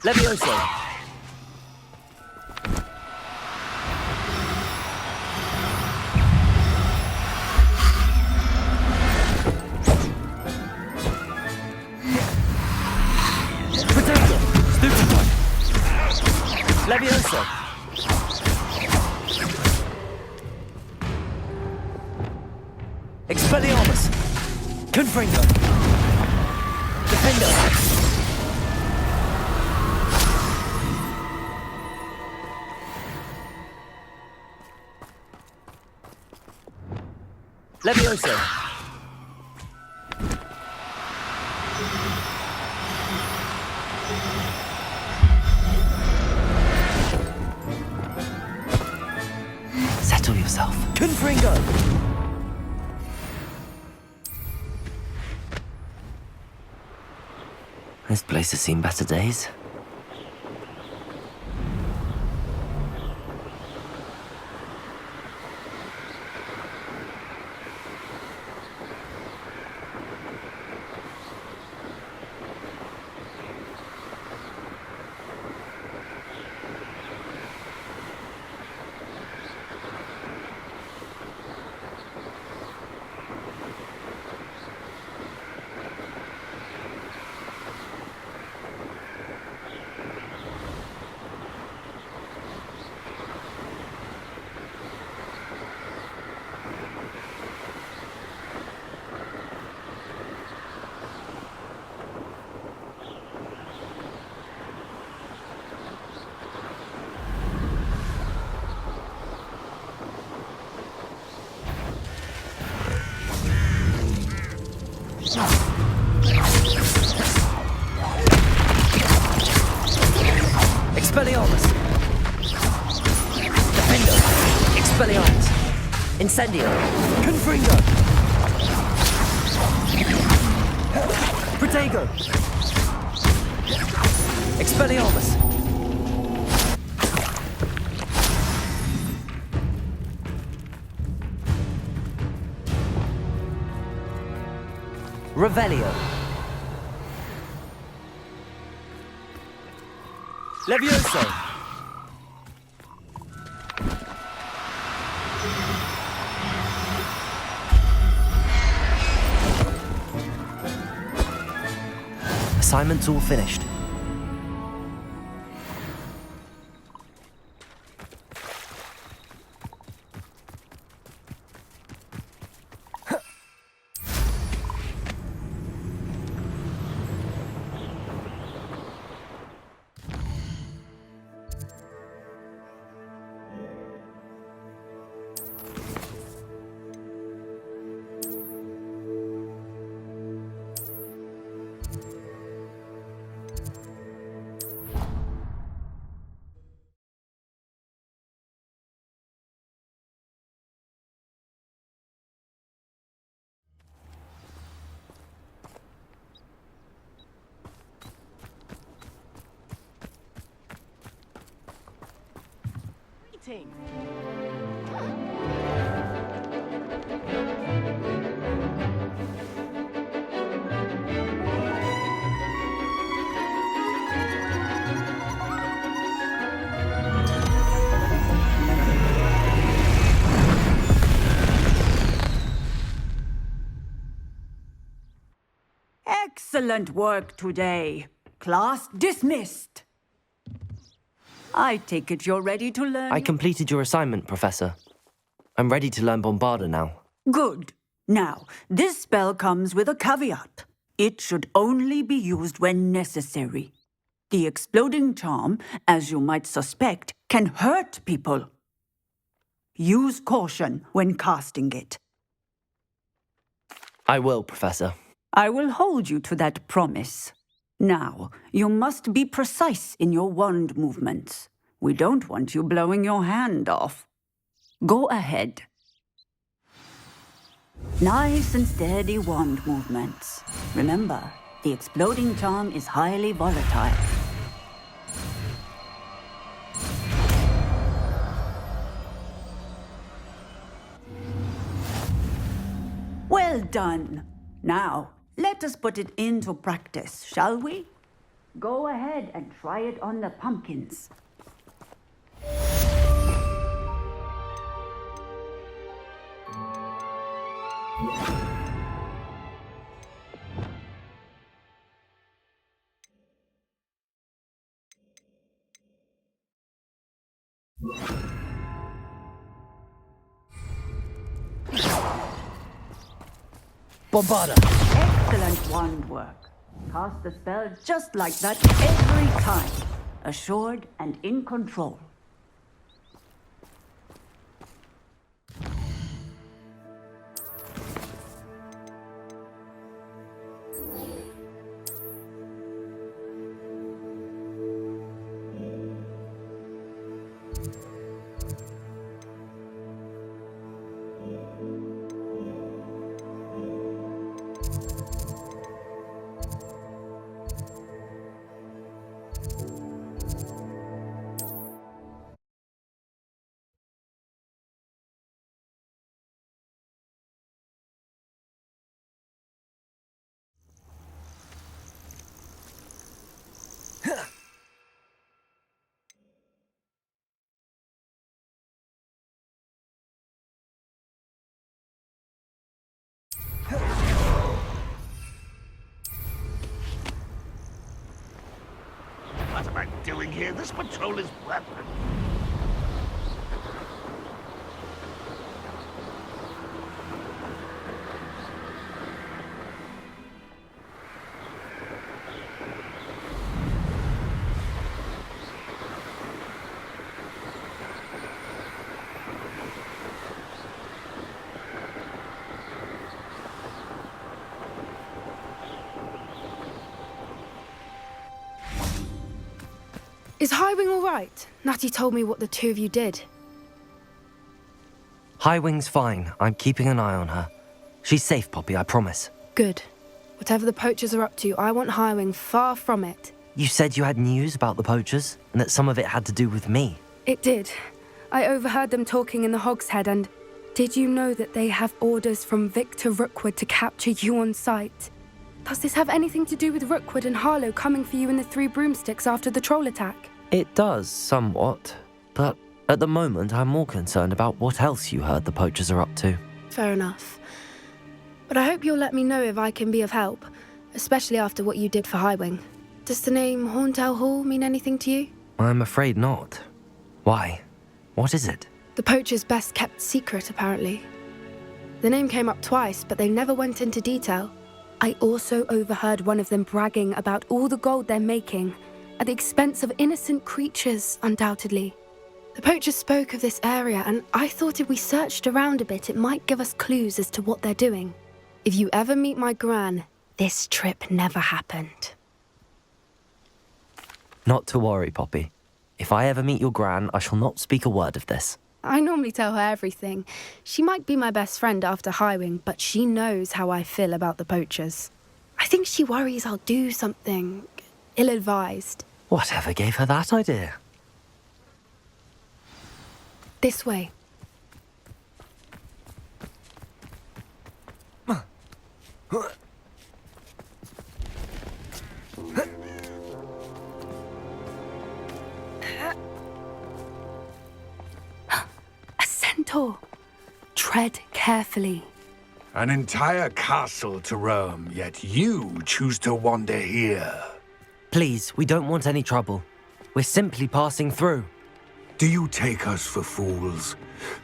Levioso! Potato! Stupefy! Levioso! Expelliarmus! Confringo! Defender! Levioso! Settle yourself. Confringo! This place has seen better days. Expelliarmus! Defender! Expelliarmus! Incendio! Confringo! Protego! Expelliarmus! Revelio! Levioso! Assignment's all finished. waiting. Excellent work today. Class dismissed. I take it you're ready to learn. I completed your assignment, Professor. I'm ready to learn Bombarda now. Good. Now, this spell comes with a caveat. It should only be used when necessary. The exploding charm, as you might suspect, can hurt people. Use caution when casting it. I will, Professor. I will hold you to that promise. Now, you must be precise in your wand movements. We don't want you blowing your hand off. Go ahead. Nice and steady wand movements. Remember, the exploding charm is highly volatile. Well done. Now, let us put it into practice, shall we? Go ahead and try it on the pumpkins. Bombarda! Excellent wand work. Cast the spell just like that every time. Assured and in control. What am I doing here? This patrol is weapon. Is Highwing all right? Natty told me what the two of you did. Highwing's fine. I'm keeping an eye on her. She's safe, Poppy, I promise. Good. Whatever the poachers are up to, I want Highwing far from it. You said you had news about the poachers, and that some of it had to do with me. It did. I overheard them talking in the Hogshead, and did you know that they have orders from Victor Rookwood to capture you on sight? Does this have anything to do with Rookwood and Harlow coming for you in the Three Broomsticks after the troll attack? It does, somewhat. But at the moment, I'm more concerned about what else you heard the poachers are up to. Fair enough. But I hope you'll let me know if I can be of help, especially after what you did for Highwing. Does the name Horntail Hall mean anything to you? I'm afraid not. Why? What is it? The poachers' best kept secret, apparently. The name came up twice, but they never went into detail. I also overheard one of them bragging about all the gold they're making, at the expense of innocent creatures, undoubtedly. The poachers spoke of this area, and I thought if we searched around a bit, it might give us clues as to what they're doing. If you ever meet my gran, this trip never happened. Not to worry, Poppy. If I ever meet your gran, I shall not speak a word of this. I normally tell her everything. She might be my best friend after Highwing, but she knows how I feel about the poachers. I think she worries I'll do something ill-advised. Whatever gave her that idea? This way. A centaur. Tread carefully. An entire castle to roam, yet you choose to wander here. Please, we don't want any trouble. We're simply passing through. Do you take us for fools?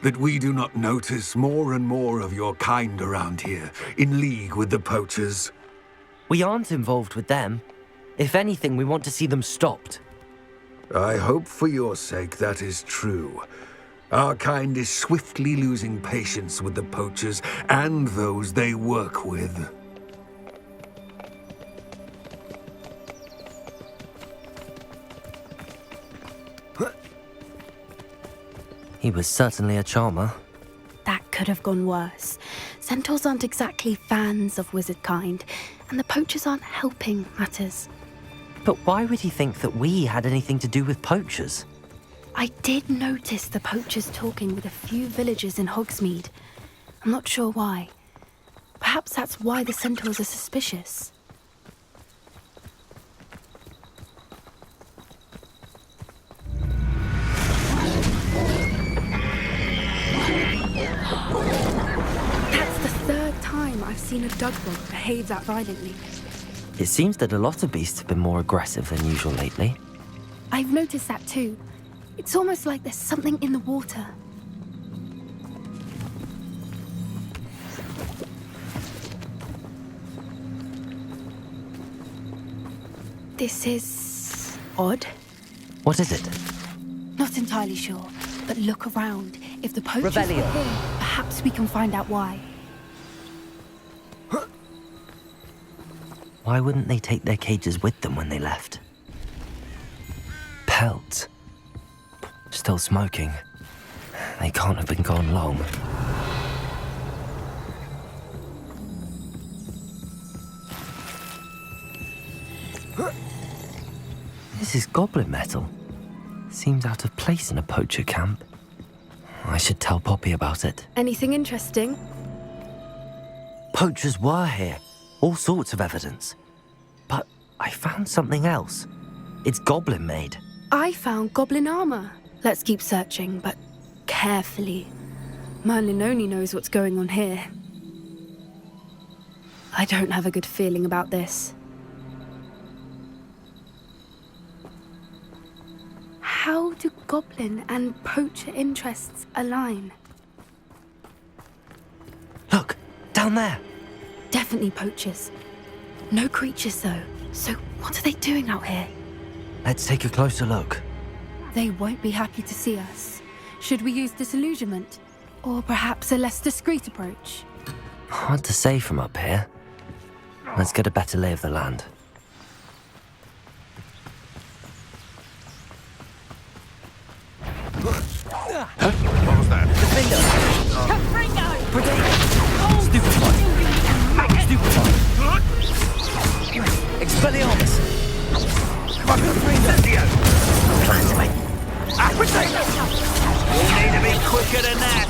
That we do not notice more and more of your kind around here, in league with the poachers? We aren't involved with them. If anything, we want to see them stopped. I hope for your sake that is true. Our kind is swiftly losing patience with the poachers and those they work with. He was certainly a charmer. That could have gone worse. Centaurs aren't exactly fans of wizard kind, and the poachers aren't helping matters. But why would he think that we had anything to do with poachers? I did notice the poachers talking with a few villagers in Hogsmeade. I'm not sure why. Perhaps that's why the centaurs are suspicious. That's the third time I've seen a Dugbog behave that violently. It seems that a lot of beasts have been more aggressive than usual lately. I've noticed that too. It's almost like there's something in the water. This is odd. What is it? Not entirely sure, but look around. If the poachers were Revelio. here, perhaps we can find out why. Why wouldn't they take their cages with them when they left? Pelts. Still smoking. They can't have been gone long. This is goblin metal. Seems out of place in a poacher camp. I should tell Poppy about it. Anything interesting? Poachers were here. All sorts of evidence. But I found something else. It's goblin made. I found goblin armor. Let's keep searching, but carefully. Merlin only knows what's going on here. I don't have a good feeling about this. How do goblin and poacher interests align? Look, down there. Definitely poachers. No creatures, though. So what are they doing out here? Let's take a closer look. They won't be happy to see us. Should we use disillusionment? Or perhaps a less discreet approach? Hard to say from up here. Let's get a better lay of the land. Huh? What was that? Defender! Confringo! Predate! Stupefy! Stupefy! Expelliarmus! You need to be quicker than that.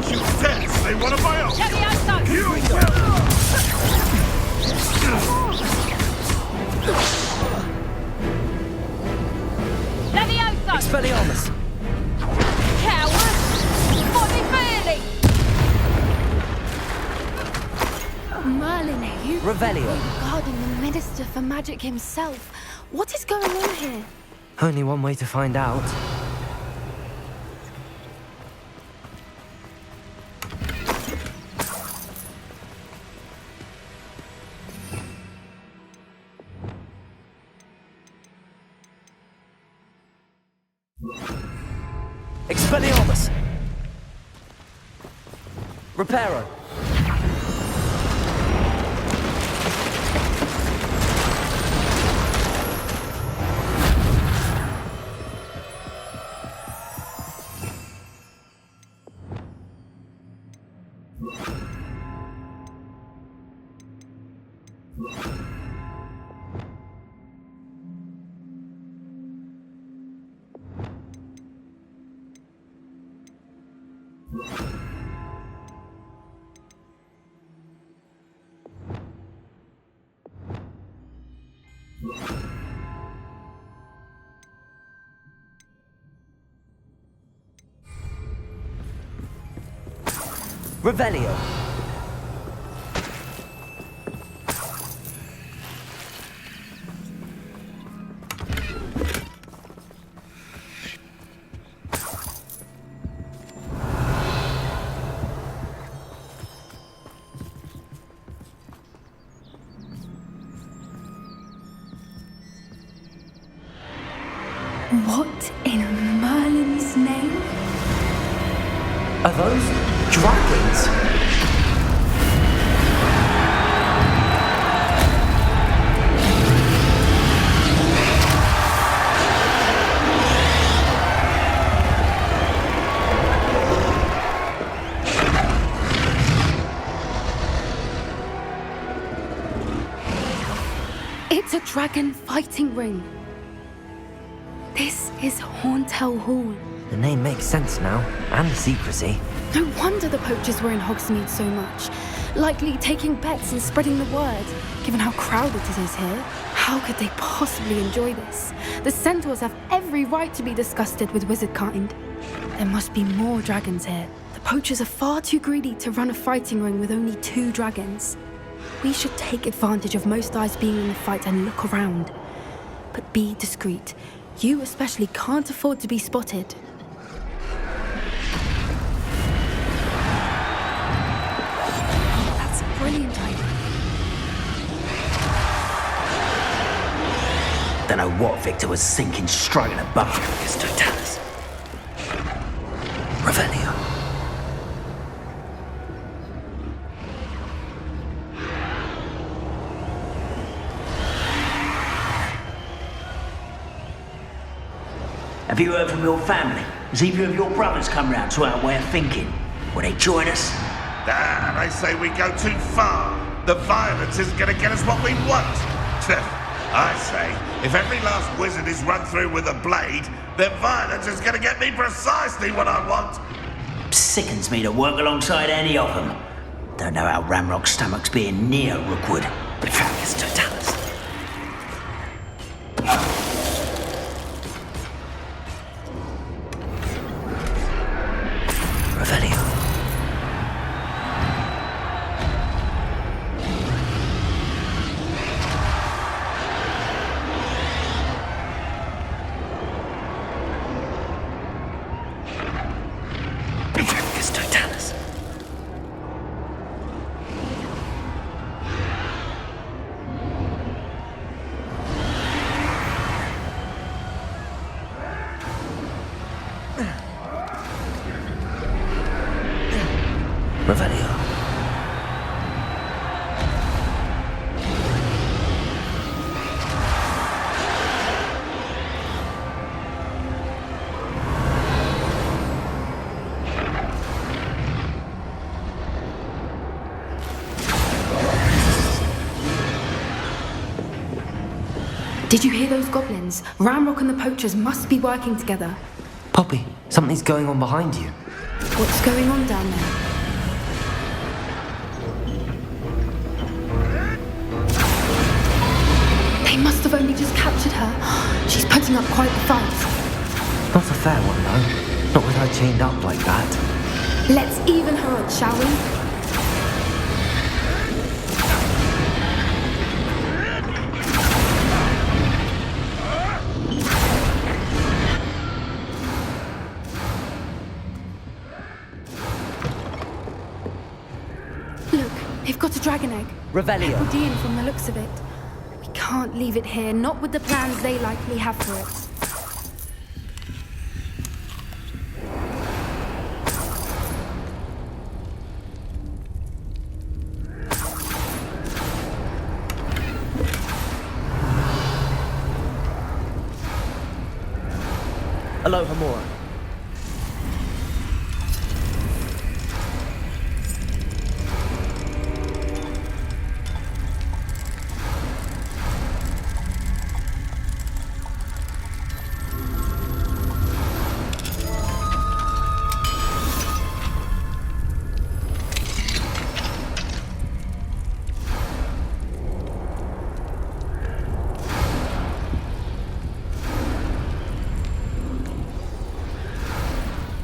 Shoot test! They want to buy out! You Levioso! Expelliarmus! Coward! What is really? Merlin, you Revelio. guarding the Minister for Magic himself. What is going on here? Only one way to find out. Expelliarmus! Reparo! Revelio. What in Merlin's name? Are those dragons? It's a dragon fighting ring. This is Hauntel Hall. The name makes sense now, and the secrecy. No wonder the poachers were in Hogsmeade so much. Likely taking bets and spreading the word, given how crowded it is here. How could they possibly enjoy this? The centaurs have every right to be disgusted with wizard kind. There must be more dragons here. The poachers are far too greedy to run a fighting ring with only 2 dragons. We should take advantage of most eyes being in the fight and look around. But be discreet. You especially can't afford to be spotted. That's a brilliant idea. Don't know what Victor was thinking, striking a buck. Just don't tell us. Revelio. Have you heard from your family? Has either of your brothers come round to our way of thinking? Will they join us? They say we go too far. The violence isn't going to get us what we want. I say, if every last wizard is run through with a blade, then violence is going to get me precisely what I want. Sickens me to work alongside any of them. Don't know how Ramrock's stomach's being near Rookwood, but Travis Totalis. Revelio. Totalis. Revelio. Did you hear those goblins? Ramrock and the poachers must be working together. Poppy, something's going on behind you. What's going on down there? They must have only just captured her. She's putting up quite the fight. Not a fair one, though. Not with her chained up like that. Let's even her odds, shall we? Look, they've got a dragon egg. Revelio. Epidian from the looks of it. We can't leave it here, not with the plans they likely have for it. Aloha Mora.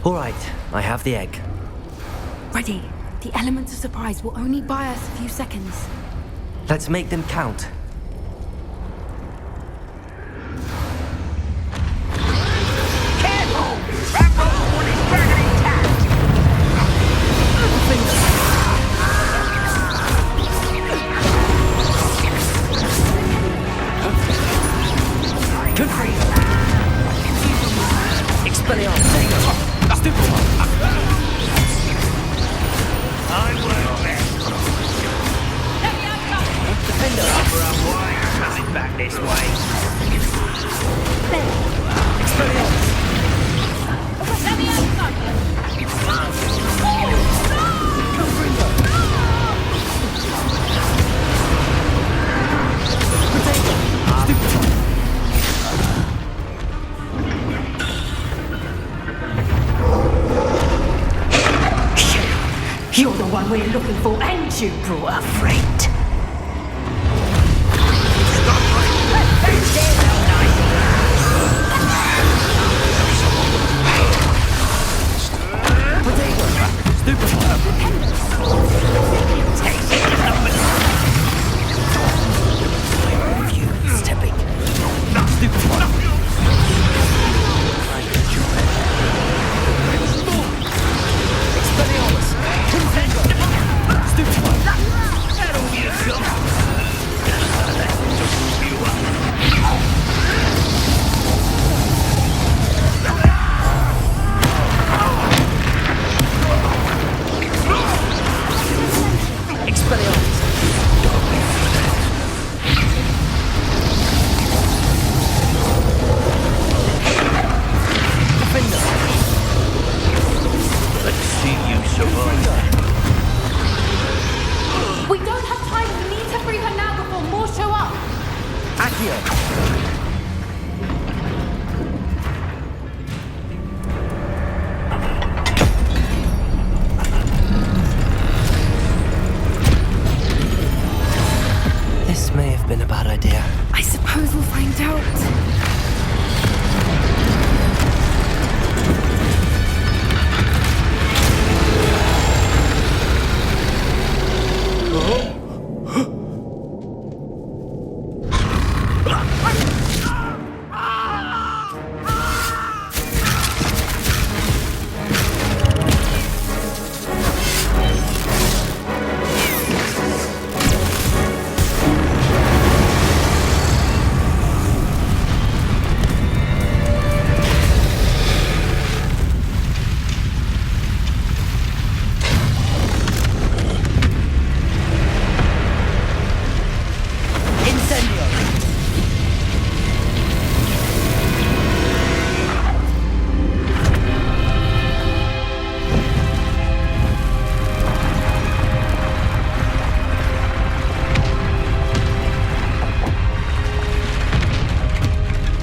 All right, I have the egg. Ready. The elements of surprise will only buy us a few seconds. Let's make them count. You're the one we're looking for, and you brought a friend. We don't have time. We need to free her now before more show up. This may have been a bad idea. I suppose we'll find out.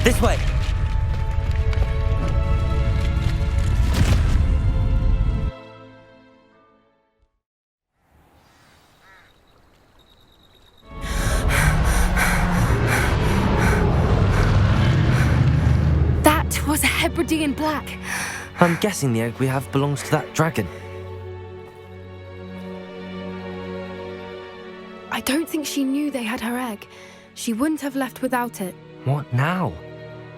This way! That was a Hebridean black. I'm guessing the egg we have belongs to that dragon. I don't think she knew they had her egg. She wouldn't have left without it. What now?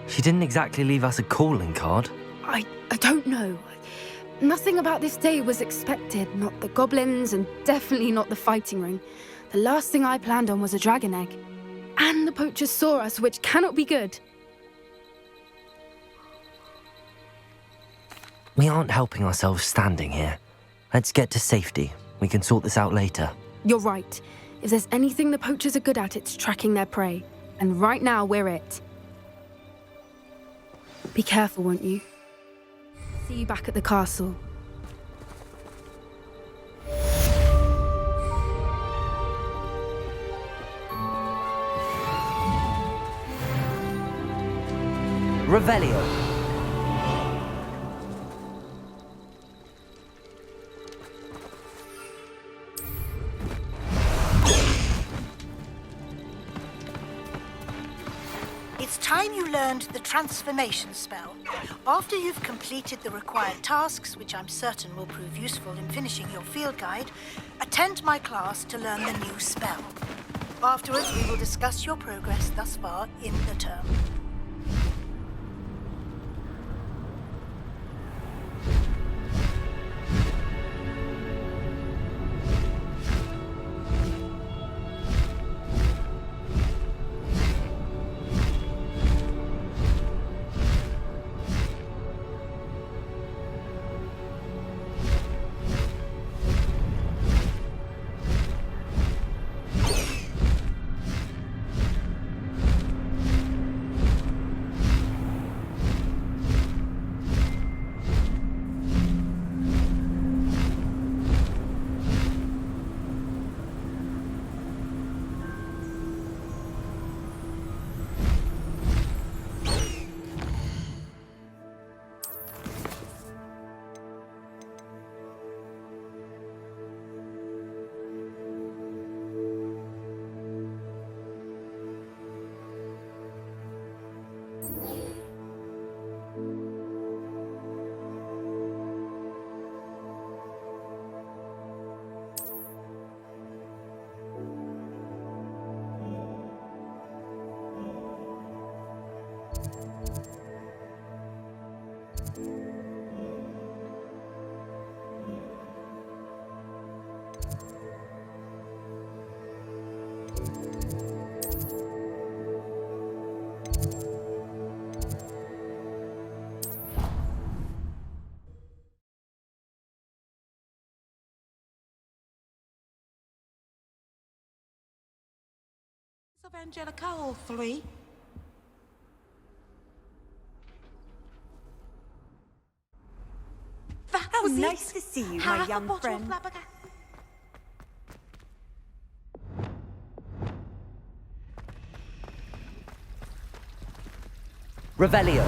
She didn't exactly leave us a calling card. I don't know. Nothing about this day was expected. Not the goblins, and definitely not the fighting ring. The last thing I planned on was a dragon egg. And the poachers saw us, which cannot be good. We aren't helping ourselves standing here. Let's get to safety. We can sort this out later. You're right. If there's anything the poachers are good at, it's tracking their prey. And right now, we're it. Be careful, won't you? See you back at the castle. Revelio. It's time you learned the transformation spell. After you've completed the required tasks, which I'm certain will prove useful in finishing your field guide, attend my class to learn the new spell. Afterwards, we will discuss your progress thus far in the term. Of Angelica, all three. How nice to see you, my young friend. Revelio.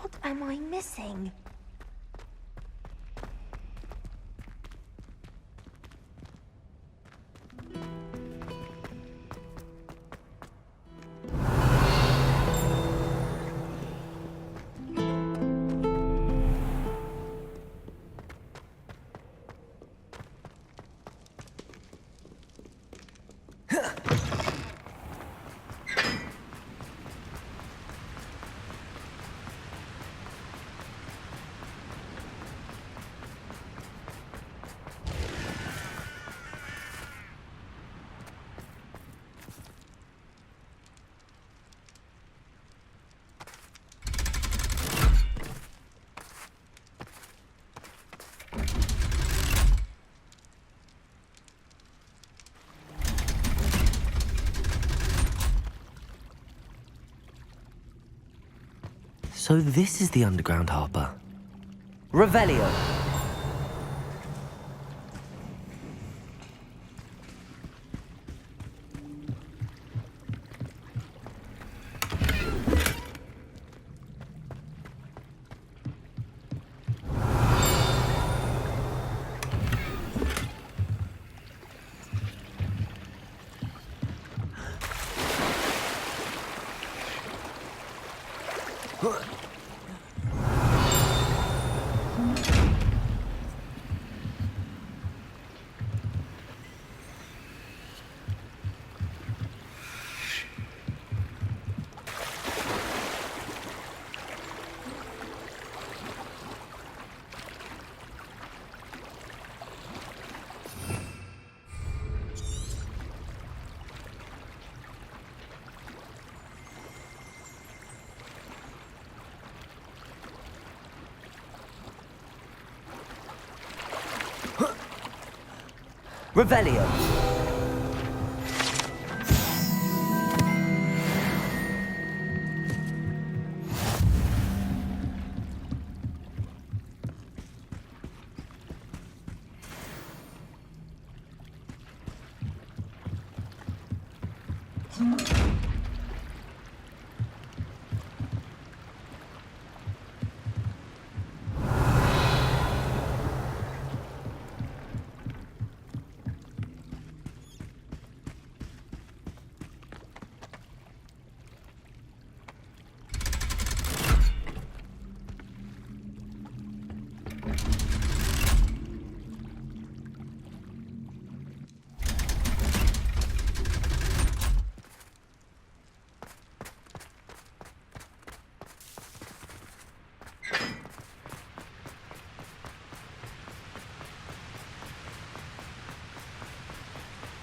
What am I missing? So this is the underground harbour. Revelio. Revelio.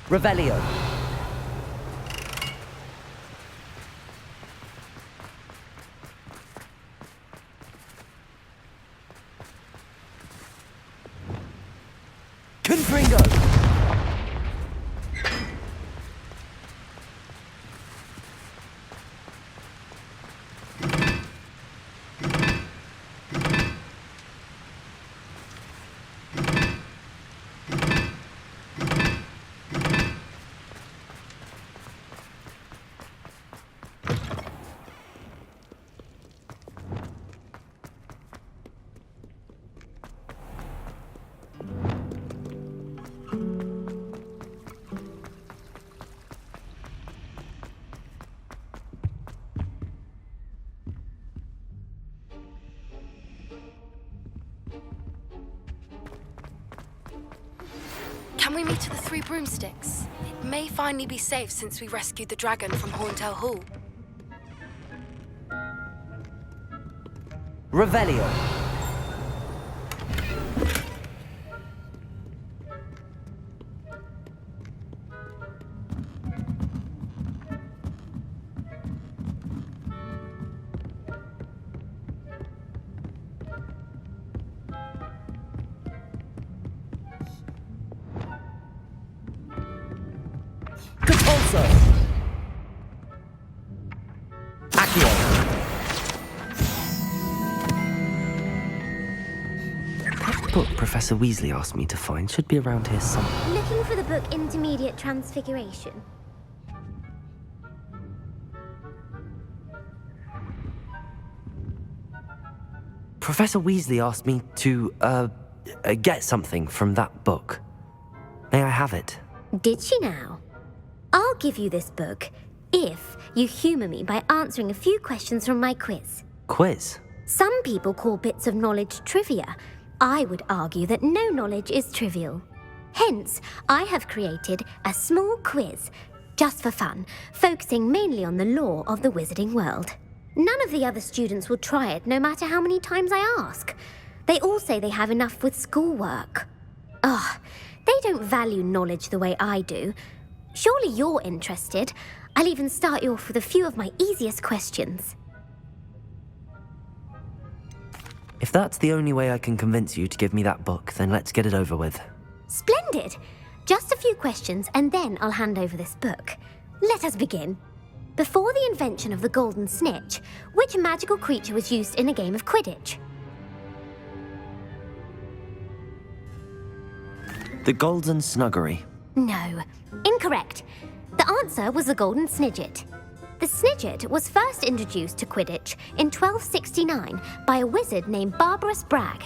Revelio. Confringo. Can we meet at the Three Broomsticks? It may finally be safe since we rescued the dragon from Horntail Hall. Revelio. That book Professor Weasley asked me to find should be around here somewhere. Looking for the book Intermediate Transfiguration. Professor Weasley asked me to, get something from that book. May I have it? Did she now? I'll give you this book if you humour me by answering a few questions from my quiz. Quiz? Some people call bits of knowledge trivia. I would argue that no knowledge is trivial. Hence, I have created a small quiz, just for fun, focusing mainly on the lore of the wizarding world. None of the other students will try it, no matter how many times I ask. They all say they have enough with schoolwork. Ugh, they don't value knowledge the way I do. Surely you're interested. I'll even start you off with a few of my easiest questions. If that's the only way I can convince you to give me that book, then let's get it over with. Splendid! Just a few questions and then I'll hand over this book. Let us begin. Before the invention of the golden snitch, which magical creature was used in a game of Quidditch? The Golden Snuggery. No, incorrect. The answer was the golden snidget. The snidget was first introduced to Quidditch in 1269 by a wizard named Barbarous Bragg.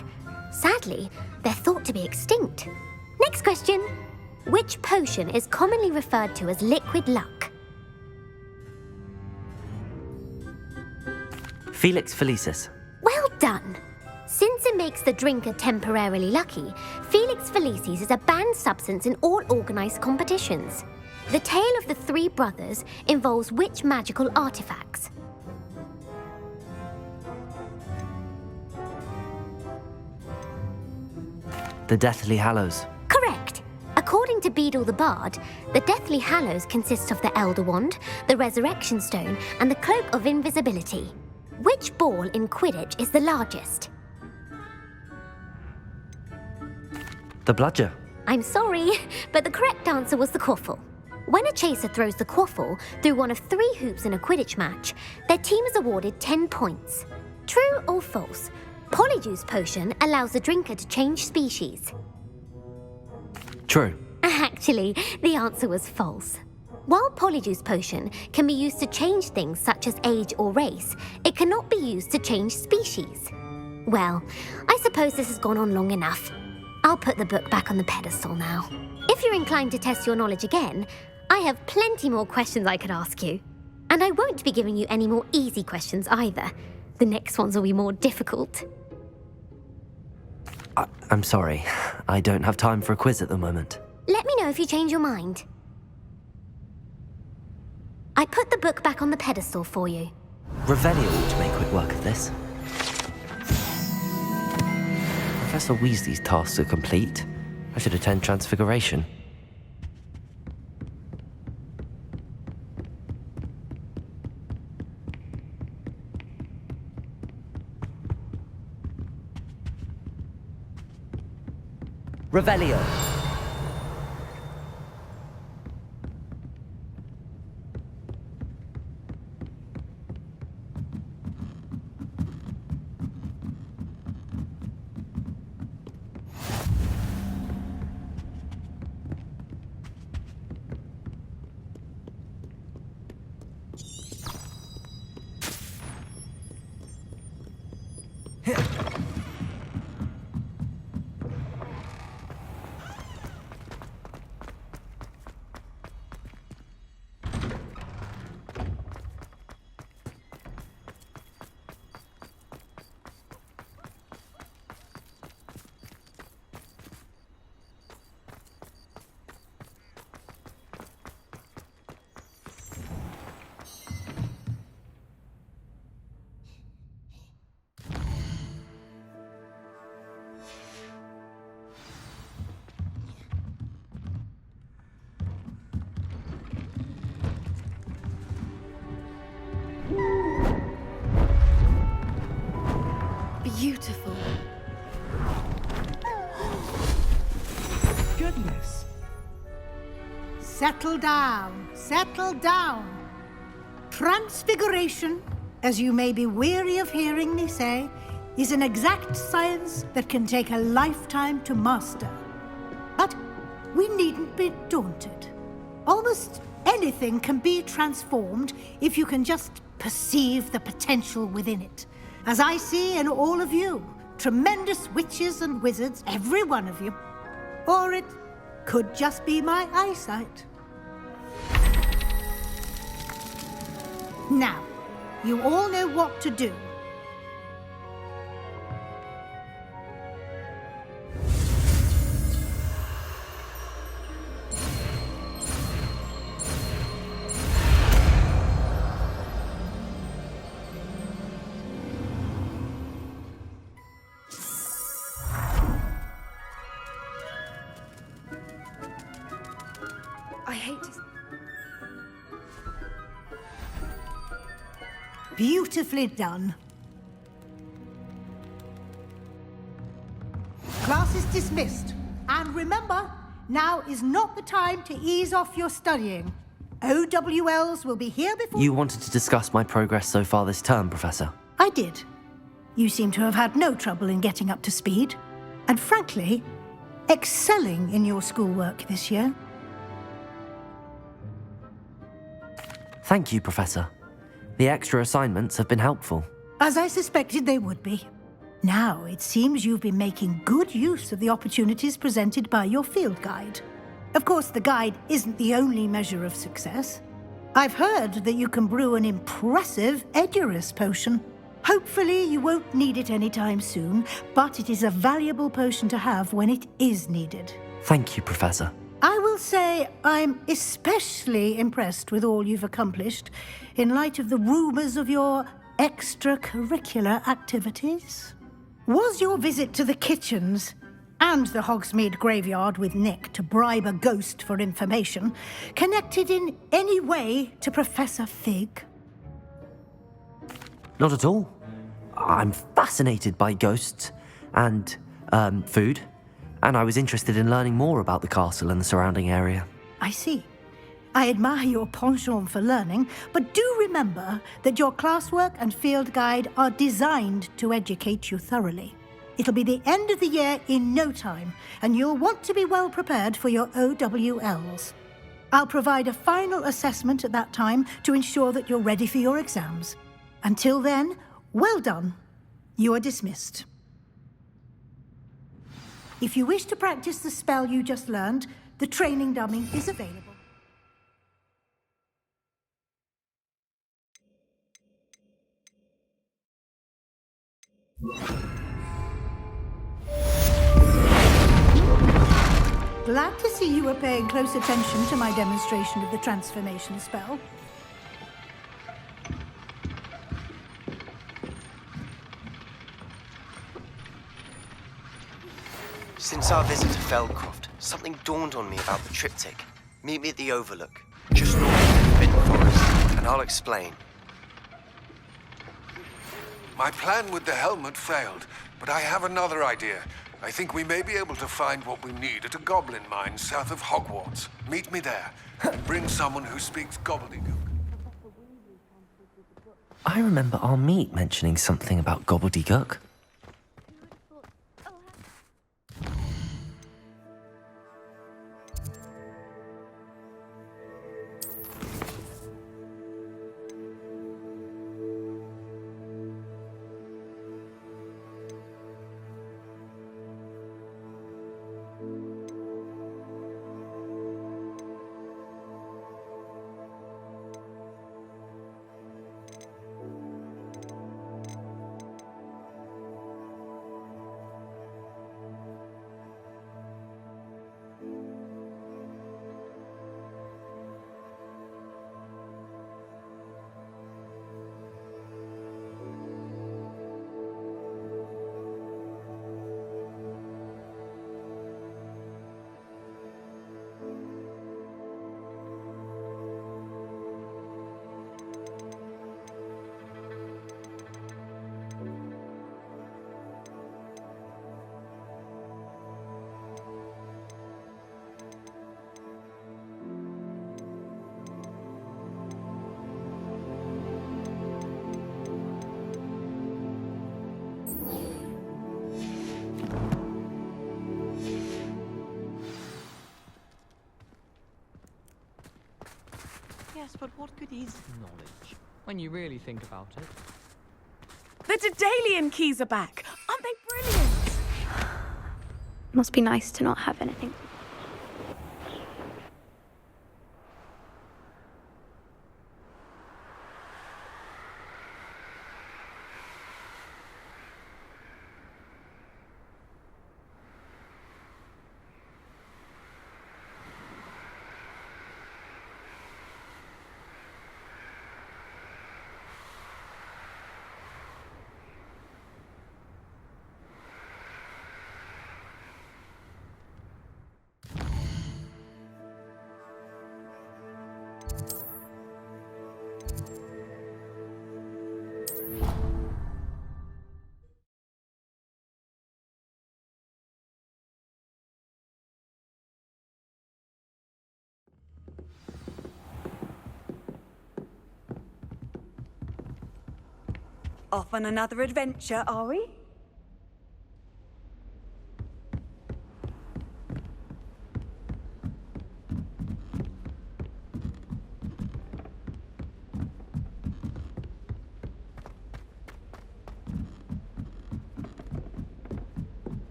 Sadly, they're thought to be extinct. Next question. Which potion is commonly referred to as liquid luck? Felix Felicis. Well done. Since it makes the drinker temporarily lucky, Felix Felicis is a banned substance in all organised competitions. The tale of the three brothers involves which magical artifacts? The Deathly Hallows. Correct. According to Beedle the Bard, the Deathly Hallows consists of the Elder Wand, the Resurrection Stone, and the Cloak of Invisibility. Which ball in Quidditch is the largest? The Bludger. I'm sorry, but the correct answer was the Quaffle. When a chaser throws the Quaffle through one of 3 hoops in a Quidditch match, their team is awarded 10 points. True or false? Polyjuice Potion allows the drinker to change species. True. Actually, the answer was false. While Polyjuice Potion can be used to change things such as age or race, it cannot be used to change species. Well, I suppose this has gone on long enough. I'll put the book back on the pedestal now. If you're inclined to test your knowledge again, I have plenty more questions I could ask you. And I won't be giving you any more easy questions either. The next ones will be more difficult. I'm sorry. I don't have time for a quiz at the moment. Let me know if you change your mind. I put the book back on the pedestal for you. Revelio ought to make quick work of this. Professor Weasley's tasks are complete. I should attend Transfiguration. Revelio. Beautiful. Goodness. Settle down. Settle down. Transfiguration, as you may be weary of hearing me say, is an exact science that can take a lifetime to master. But we needn't be daunted. Almost anything can be transformed if you can just perceive the potential within it. As I see in all of you, tremendous witches and wizards, every one of you. Or it could just be my eyesight. Now, you all know what to do. I hate to... Beautifully done. Class is dismissed. And remember, now is not the time to ease off your studying. OWLs will be here before... You wanted to discuss my progress so far this term, Professor. I did. You seem to have had no trouble in getting up to speed. And frankly, excelling in your schoolwork this year. Thank you, Professor. The extra assignments have been helpful. As I suspected they would be. Now, it seems you've been making good use of the opportunities presented by your field guide. Of course, the guide isn't the only measure of success. I've heard that you can brew an impressive Edurus potion. Hopefully, you won't need it anytime soon, but it is a valuable potion to have when it is needed. Thank you, Professor. I will say I'm especially impressed with all you've accomplished in light of the rumors of your extracurricular activities. Was your visit to the kitchens and the Hogsmeade graveyard with Nick to bribe a ghost for information connected in any way to Professor Fig? Not at all. I'm fascinated by ghosts and food, and I was interested in learning more about the castle and the surrounding area. I see. I admire your penchant for learning, but do remember that your classwork and field guide are designed to educate you thoroughly. It'll be the end of the year in no time, and you'll want to be well prepared for your OWLs. I'll provide a final assessment at that time to ensure that you're ready for your exams. Until then, well done. You are dismissed. If you wish to practice the spell you just learned, the training dummy is available. Glad to see you were paying close attention to my demonstration of the transformation spell. Since our visit to Feldcroft, something dawned on me about the triptych. Meet me at the Overlook, just north of the Forbidden Forest, and I'll explain. My plan with the helmet failed, but I have another idea. I think we may be able to find what we need at a goblin mine south of Hogwarts. Meet me there, and bring someone who speaks gobbledygook. I remember our meet mentioning something about gobbledygook. Yes, but what good is knowledge, when you really think about it? The Daedalian keys are back! Aren't they brilliant? Must be nice to not have anything. Off on another adventure, are we?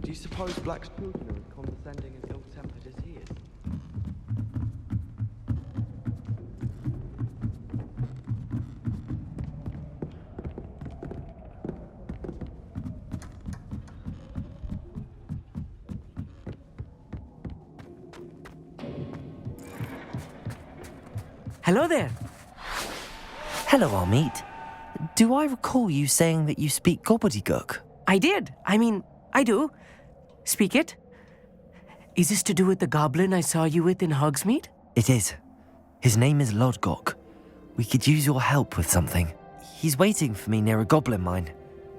Do you suppose Black's children are as condescending and ill-tempered as he is? Hello there. Hello, Armeet. Do I recall you saying that you speak gobbledygook? I did. I do. Speak it. Is this to do with the goblin I saw you with in Hogsmeade? It is. His name is Lodgok. We could use your help with something. He's waiting for me near a goblin mine.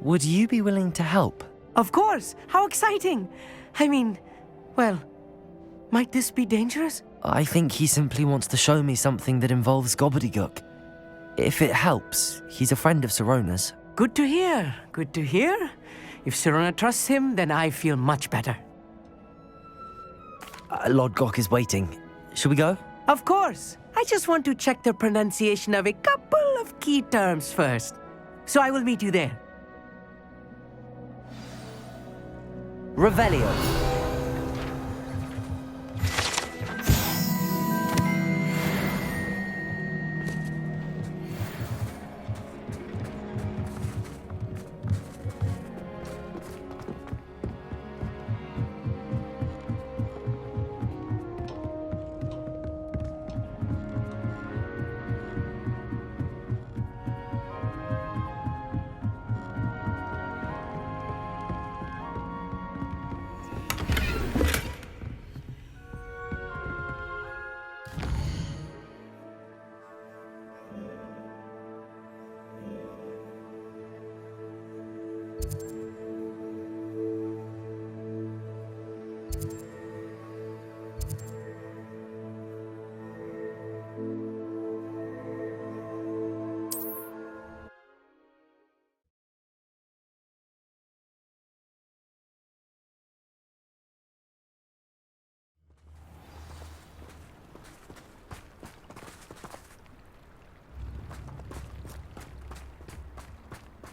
Would you be willing to help? Of course. How exciting. Well, might this be dangerous? I think he simply wants to show me something that involves gobbledygook. If it helps, he's a friend of Sirona's. Good to hear. Good to hear. If Sirona trusts him, then I feel much better. Lodgok is waiting. Shall we go? Of course. I just want to check the pronunciation of a couple of key terms first. So I will meet you there. Revelio.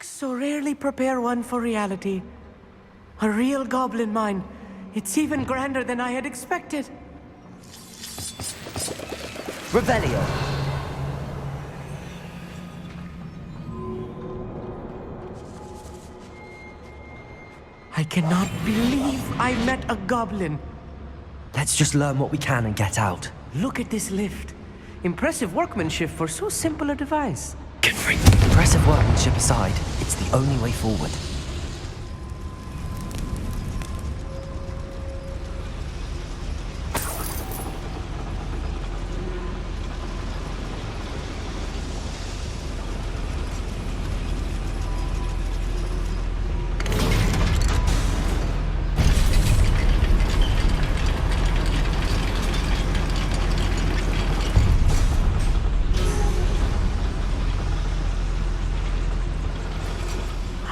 Books so rarely prepare one for reality. A real goblin mine. It's even grander than I had expected. Revelio. I cannot believe I met a goblin. Let's just learn what we can and get out. Look at this lift. Impressive workmanship for so simple a device. Impressive workmanship aside, it's the only way forward.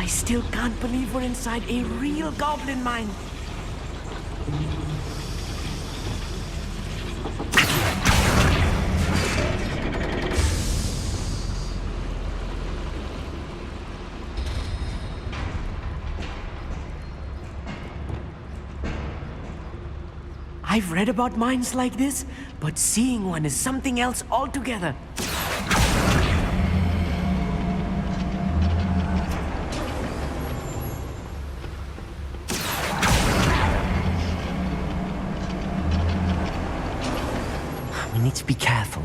I still can't believe we're inside a real goblin mine. I've read about mines like this, but seeing one is something else altogether. We need to be careful.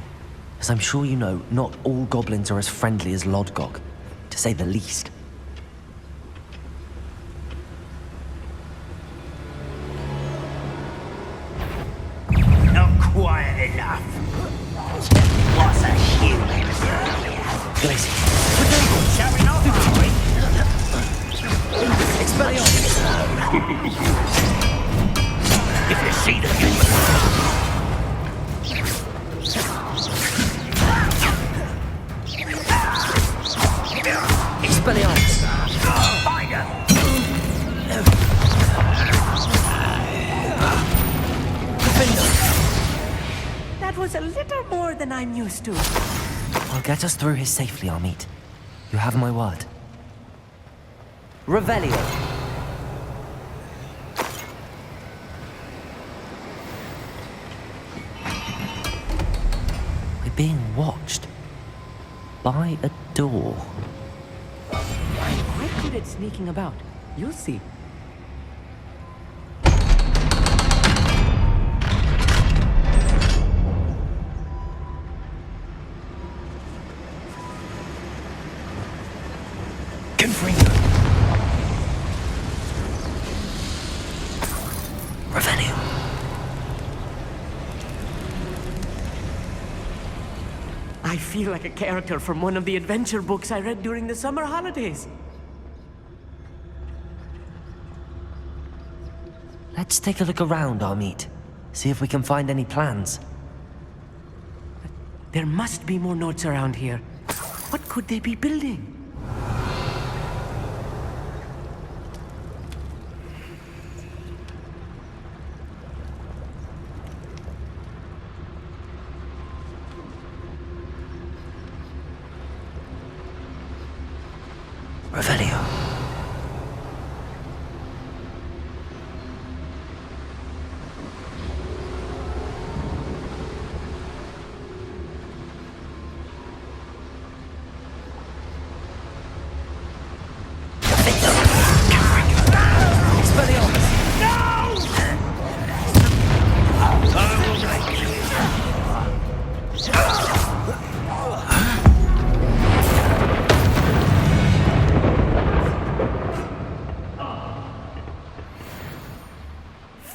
As I'm sure you know, not all goblins are as friendly as Lodgok, to say the least. Not quiet enough. What's a human? Glacy. Showing off, are we? Expelliarmus! If you see the Expelliarmus! Find her! That was a little more than I'm used to. I'll get us through here safely, Amit. You have my word. Revelio. We're being watched. By a door. I'm quite good at sneaking about. You'll see. Revelio. I feel like a character from one of the adventure books I read during the summer holidays. Let's take a look around, Amit. See if we can find any plans. There must be more notes around here. What could they be building? Revelio.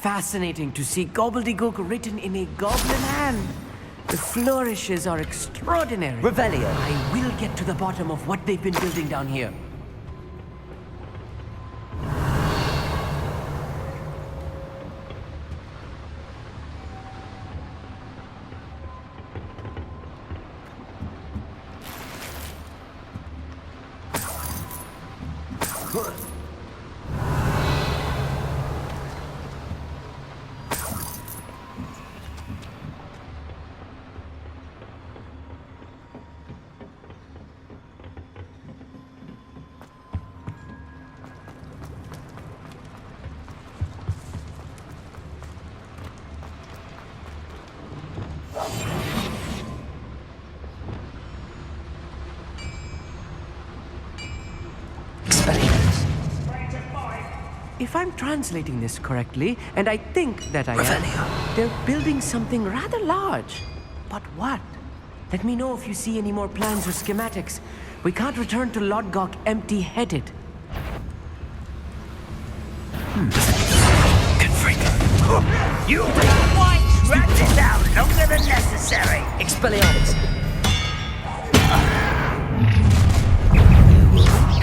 Fascinating to see gobbledygook written in a goblin hand. The flourishes are extraordinary. Revelio. I will get to the bottom of what they've been building down here. if I'm translating this correctly, and I think that I am, they're building something rather large. But what? Let me know if you see any more plans or schematics. We can't return to Lodgok empty-headed. Good freak. You white dragged this out longer than necessary. Expelliarmus.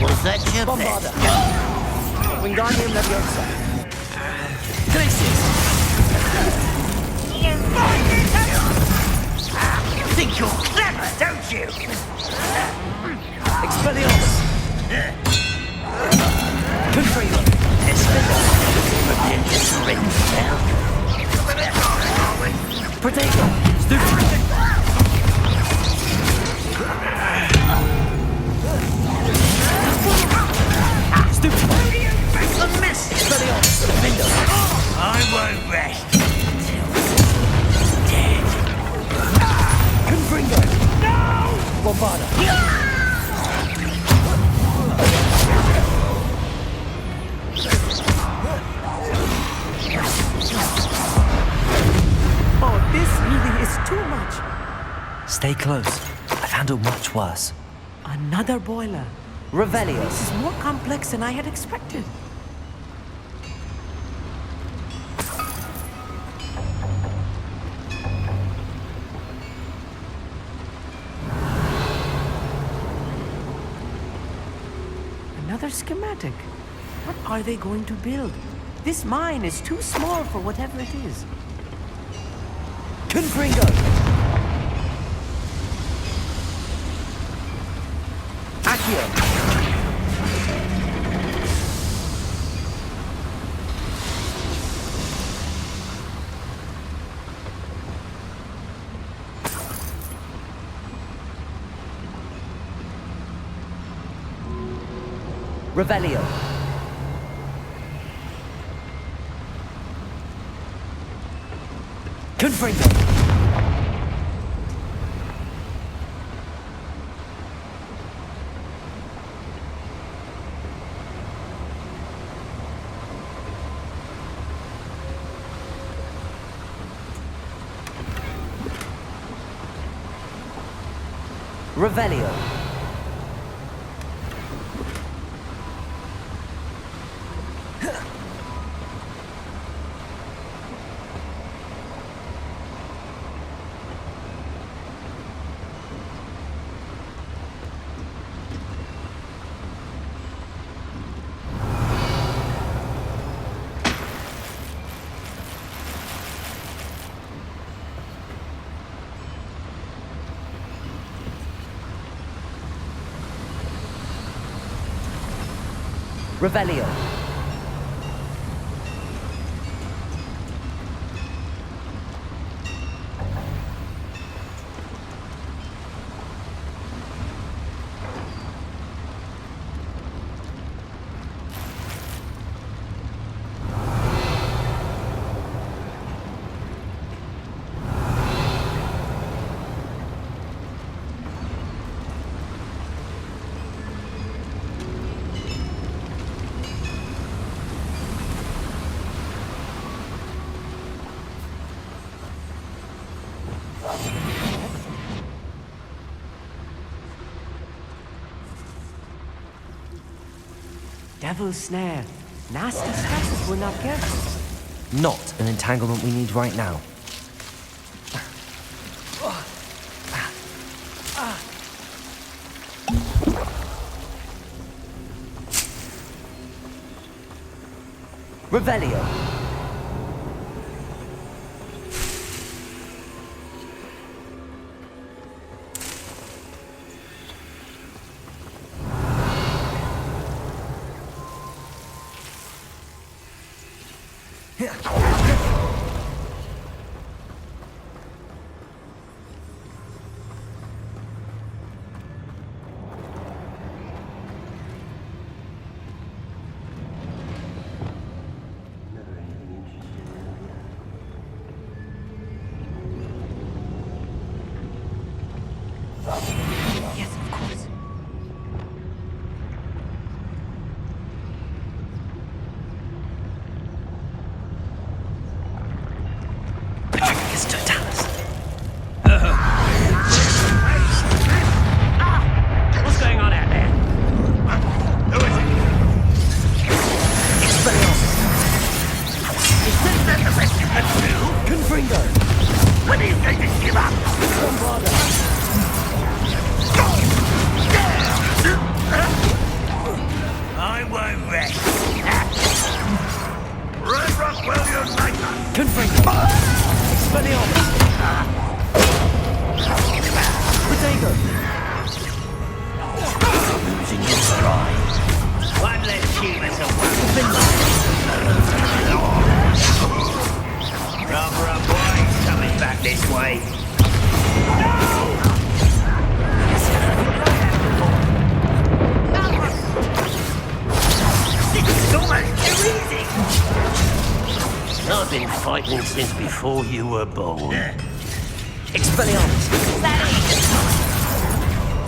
Was that your Bombarda. best? Wingardium Leviosa. Glacius. You think you're clever, don't you? Expelliarmus. Confringo. Prepare to surrender now. Protego. Stupid. Stupid. A miss. Expelliarmus. Vindo. I won't rest until he's dead. Confringo. No! Bombarda. Oh, this really is too much. Stay close. I've handled much worse. Another boiler. Revelio. This is more complex than I had expected. Another schematic. What are they going to build? This mine is too small for whatever it is. Confringo. Accio. Revelio. Confringo. Revelio. Revelio. Devil's snare. Nasty stuff if we're not careful. Not an entanglement we need right now. Revelio. It's Totalis. What's going on out there? Who is it? Expelliarmus. Is that the best you can do? Confringo. When are you going to give up? Bombarda. I won't rest. Red Rock will unite us. Confringo. Expelliarmus. Protego. Losing your stride. One less human to Rather a boy coming back this way. This is almost too easy. I've been fighting since before you were born. Expelliarmus.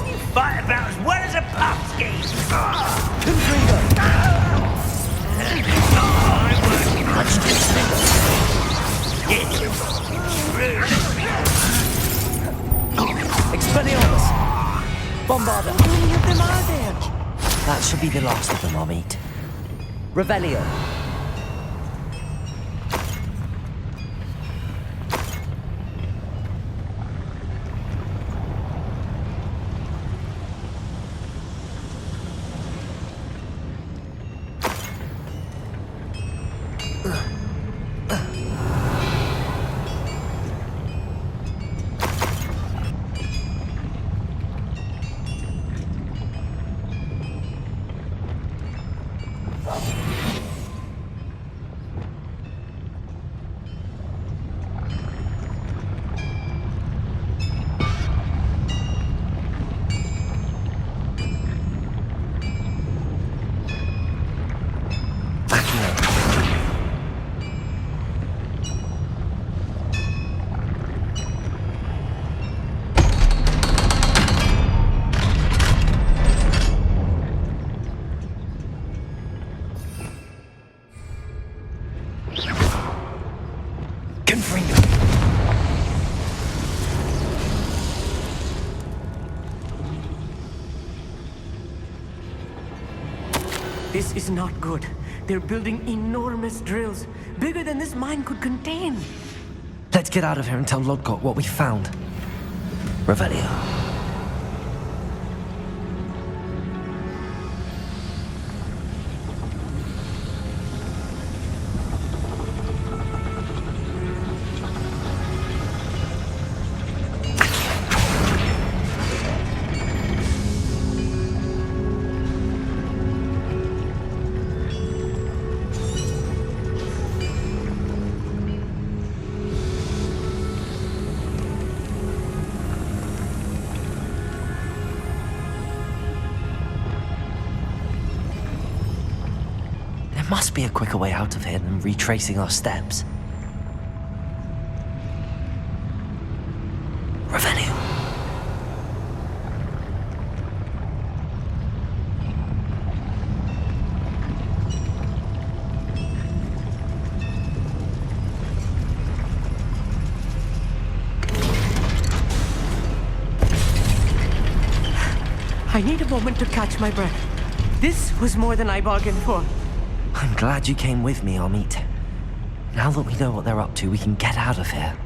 You fight about as well as a pumpkin. Confringo. Much too slow. Expelliarmus. Bombarda. How many of them are there? That should be the last of them, I'll meet. Revelio. This is not good. They're building enormous drills, bigger than this mine could contain. Let's get out of here and tell Lodgok what we found. Revelio. There must be a quicker way out of here than retracing our steps. Revelio. I need a moment to catch my breath. This was more than I bargained for. I'm glad you came with me, Amit. Now that we know what they're up to, we can get out of here.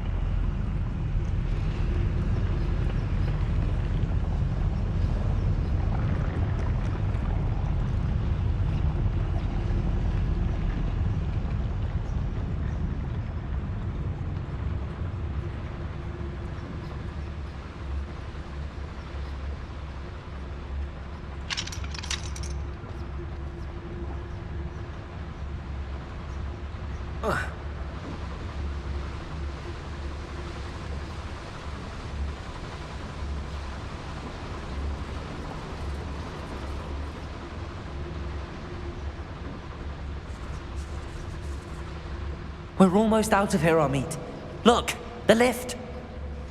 We're almost out of here, Amit. Look, the lift.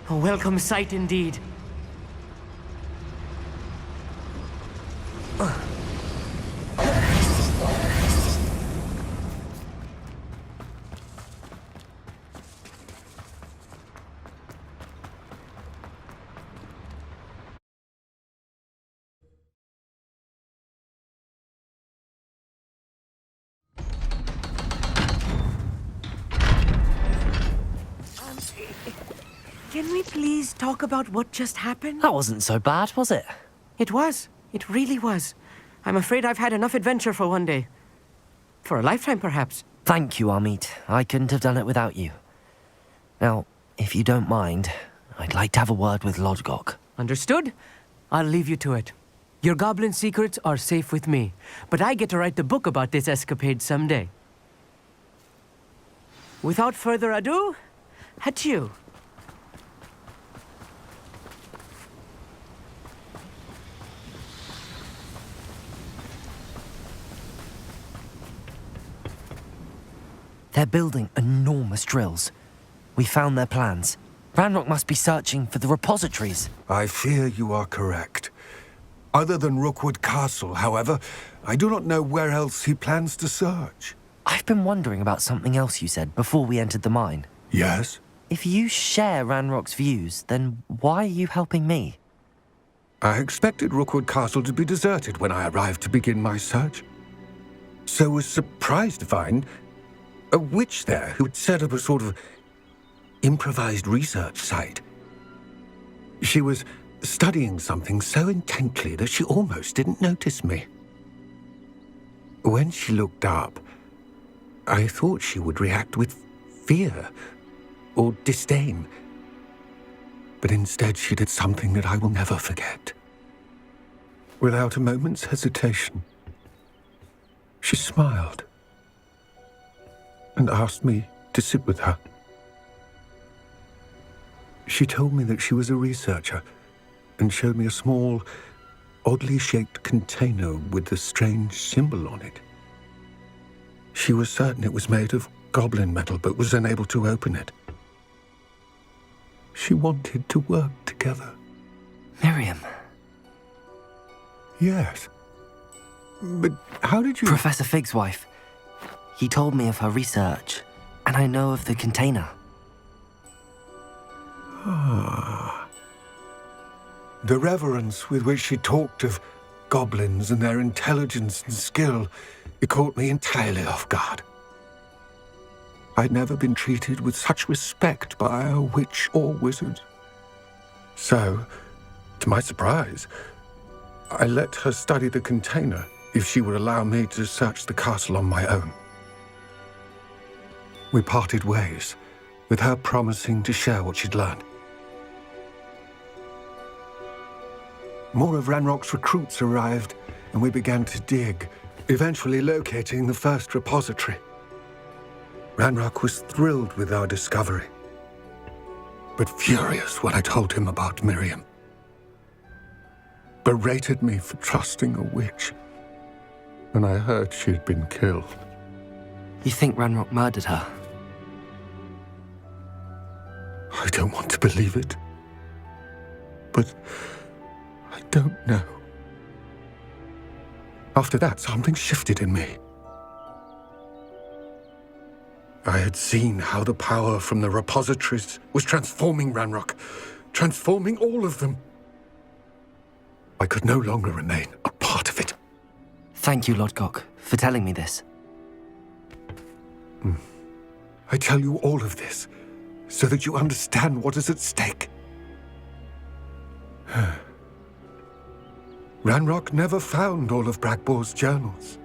A welcome sight indeed. Can we please talk about what just happened? That wasn't so bad, was it? It was. It really was. I'm afraid I've had enough adventure for one day. For a lifetime, perhaps. Thank you, Amit. I couldn't have done it without you. Now, if you don't mind, I'd like to have a word with Lodgok. Understood? I'll leave you to it. Your goblin secrets are safe with me, but I get to write the book about this escapade someday. Without further ado, adieu. They're building enormous drills. We found their plans. Ranrock must be searching for the repositories. I fear you are correct. Other than Rookwood Castle, however, I do not know where else he plans to search. I've been wondering about something else you said before we entered the mine. Yes? If you share Ranrock's views, then why are you helping me? I expected Rookwood Castle to be deserted when I arrived to begin my search. So was surprised to find a witch there who had set up a sort of improvised research site. She was studying something so intently that she almost didn't notice me. When she looked up, I thought she would react with fear or disdain. But instead she did something that I will never forget. Without a moment's hesitation, she smiled and asked me to sit with her. She told me that she was a researcher and showed me a small, oddly shaped container with a strange symbol on it. She was certain it was made of goblin metal, but was unable to open it. She wanted to work together. Miriam. Yes. But how did you... Professor Fig's wife. He told me of her research, and I know of the container. Ah. The reverence with which she talked of goblins and their intelligence and skill, it caught me entirely off guard. I'd never been treated with such respect by a witch or wizard. So, to my surprise, I let her study the container if she would allow me to search the castle on my own. We parted ways, with her promising to share what she'd learned. More of Ranrock's recruits arrived, and we began to dig, eventually locating the first repository. Ranrock was thrilled with our discovery, but furious when I told him about Miriam. Berated me for trusting a witch, and I heard she'd been killed. You think Ranrock murdered her? I don't want to believe it, but I don't know. After that, something shifted in me. I had seen how the power from the repositories was transforming Ranrock, transforming all of them. I could no longer remain a part of it. Thank you, Lodgok, for telling me this. I tell you all of this so that you understand what is at stake. Ranrock never found all of Bragbor's journals,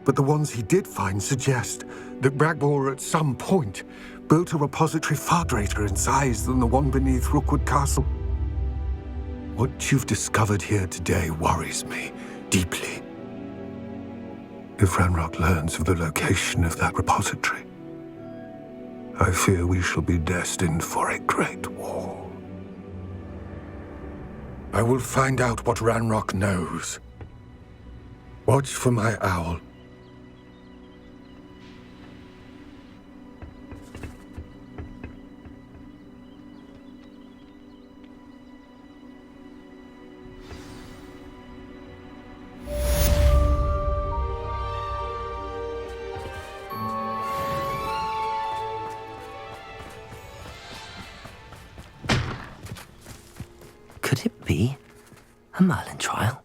but the ones he did find suggest that Bragbor at some point built a repository far greater in size than the one beneath Rookwood Castle. What you've discovered here today worries me deeply. If Ranrock learns of the location of that repository, I fear we shall be destined for a great war. I will find out what Ranrock knows. Watch for my owl. Could it be a Merlin trial?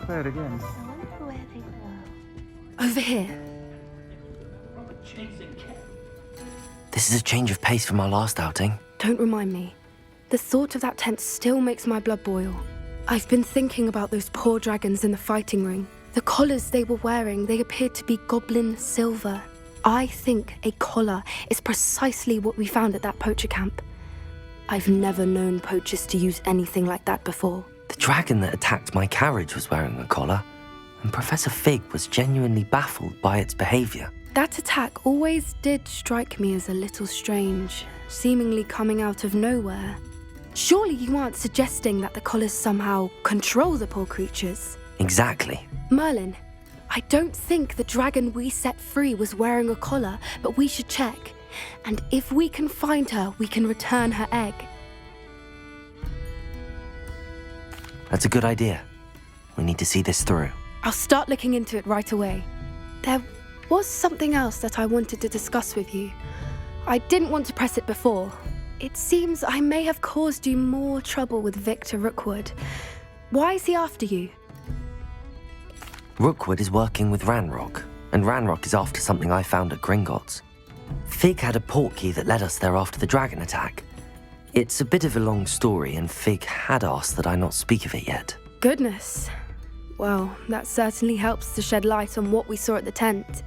Try it again. Over here. This is a change of pace from our last outing. Don't remind me. The thought of that tent still makes my blood boil. I've been thinking about those poor dragons in the fighting ring. The collars they were wearing, they appeared to be goblin silver. I think a collar is precisely what we found at that poacher camp. I've never known poachers to use anything like that before. The dragon that attacked my carriage was wearing a collar, and Professor Fig was genuinely baffled by its behavior. That attack always did strike me as a little strange, seemingly coming out of nowhere. Surely you aren't suggesting that the collars somehow control the poor creatures? Exactly. Merlin, I don't think the dragon we set free was wearing a collar, but we should check. And if we can find her, we can return her egg. That's a good idea. We need to see this through. I'll start looking into it right away. There was something else that I wanted to discuss with you. I didn't want to press it before. It seems I may have caused you more trouble with Victor Rookwood. Why is he after you? Rookwood is working with Ranrock, and Ranrock is after something I found at Gringotts. Fig had a portkey that led us there after the dragon attack. It's a bit of a long story, and Fig had asked that I not speak of it yet. Goodness. Well, that certainly helps to shed light on what we saw at the tent.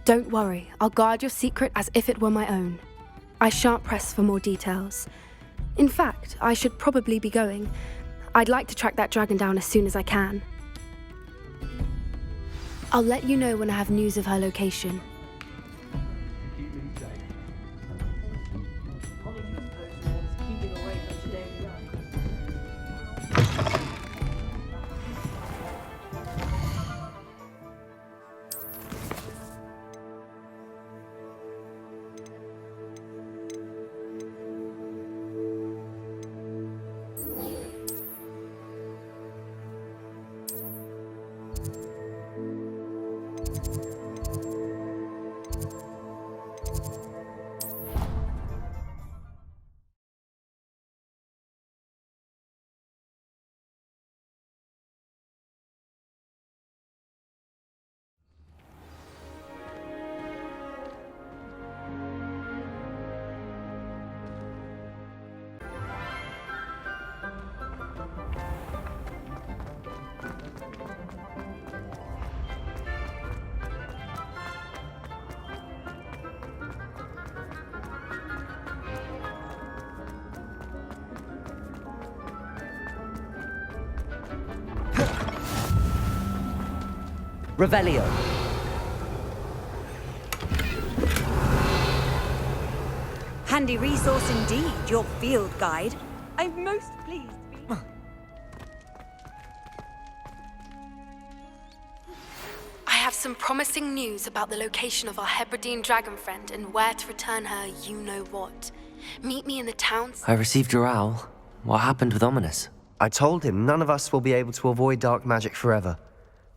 Don't worry, I'll guard your secret as if it were my own. I shan't press for more details. In fact, I should probably be going. I'd like to track that dragon down as soon as I can. I'll let you know when I have news of her location. Revelio. Handy resource indeed, your field guide. I'm most pleased to be... I have some promising news about the location of our Hebridean dragon friend and where to return her you-know-what. Meet me in the towns... I received your owl. What happened with Ominous? I told him none of us will be able to avoid dark magic forever.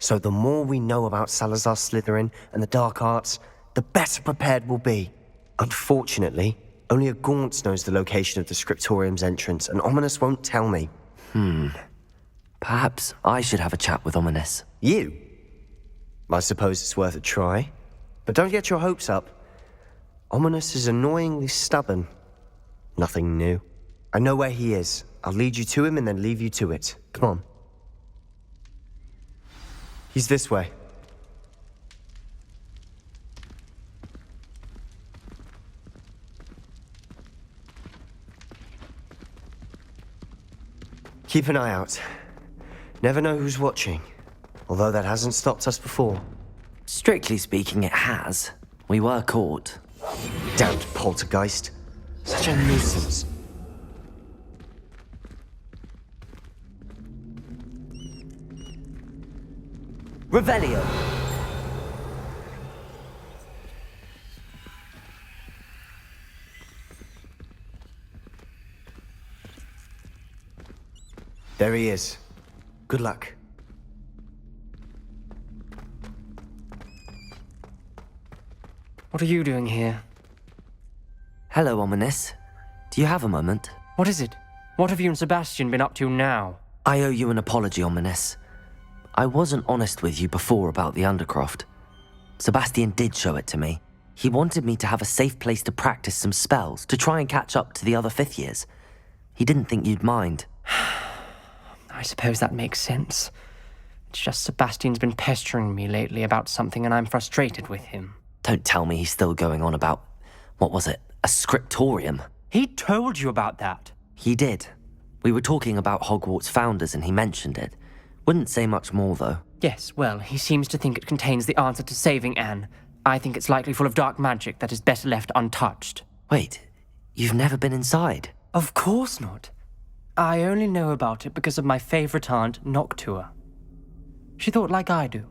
So the more we know about Salazar Slytherin and the dark arts, the better prepared we'll be. Unfortunately, only a Gaunt knows the location of the Scriptorium's entrance, and Ominous won't tell me. Perhaps I should have a chat with Ominous. You? I suppose it's worth a try. But don't get your hopes up. Ominous is annoyingly stubborn. Nothing new. I know where he is. I'll lead you to him and then leave you to it. Come on. He's this way. Keep an eye out. Never know who's watching. Although that hasn't stopped us before. Strictly speaking, it has. We were caught. Damned poltergeist. Such a nuisance. Revelio. There he is. Good luck. What are you doing here? Hello, Ominous. Do you have a moment? What is it? What have you and Sebastian been up to now? I owe you an apology, Ominous. I wasn't honest with you before about the Undercroft. Sebastian did show it to me. He wanted me to have a safe place to practice some spells, to try and catch up to the other fifth years. He didn't think you'd mind. I suppose that makes sense. It's just Sebastian's been pestering me lately about something and I'm frustrated with him. Don't tell me he's still going on about, what was it, a scriptorium? He told you about that? He did. We were talking about Hogwarts founders and he mentioned it. Wouldn't say much more, though. Yes, well, he seems to think it contains the answer to saving Anne. I think it's likely full of dark magic that is better left untouched. Wait, you've never been inside? Of course not. I only know about it because of my favourite aunt, Noctua. She thought like I do.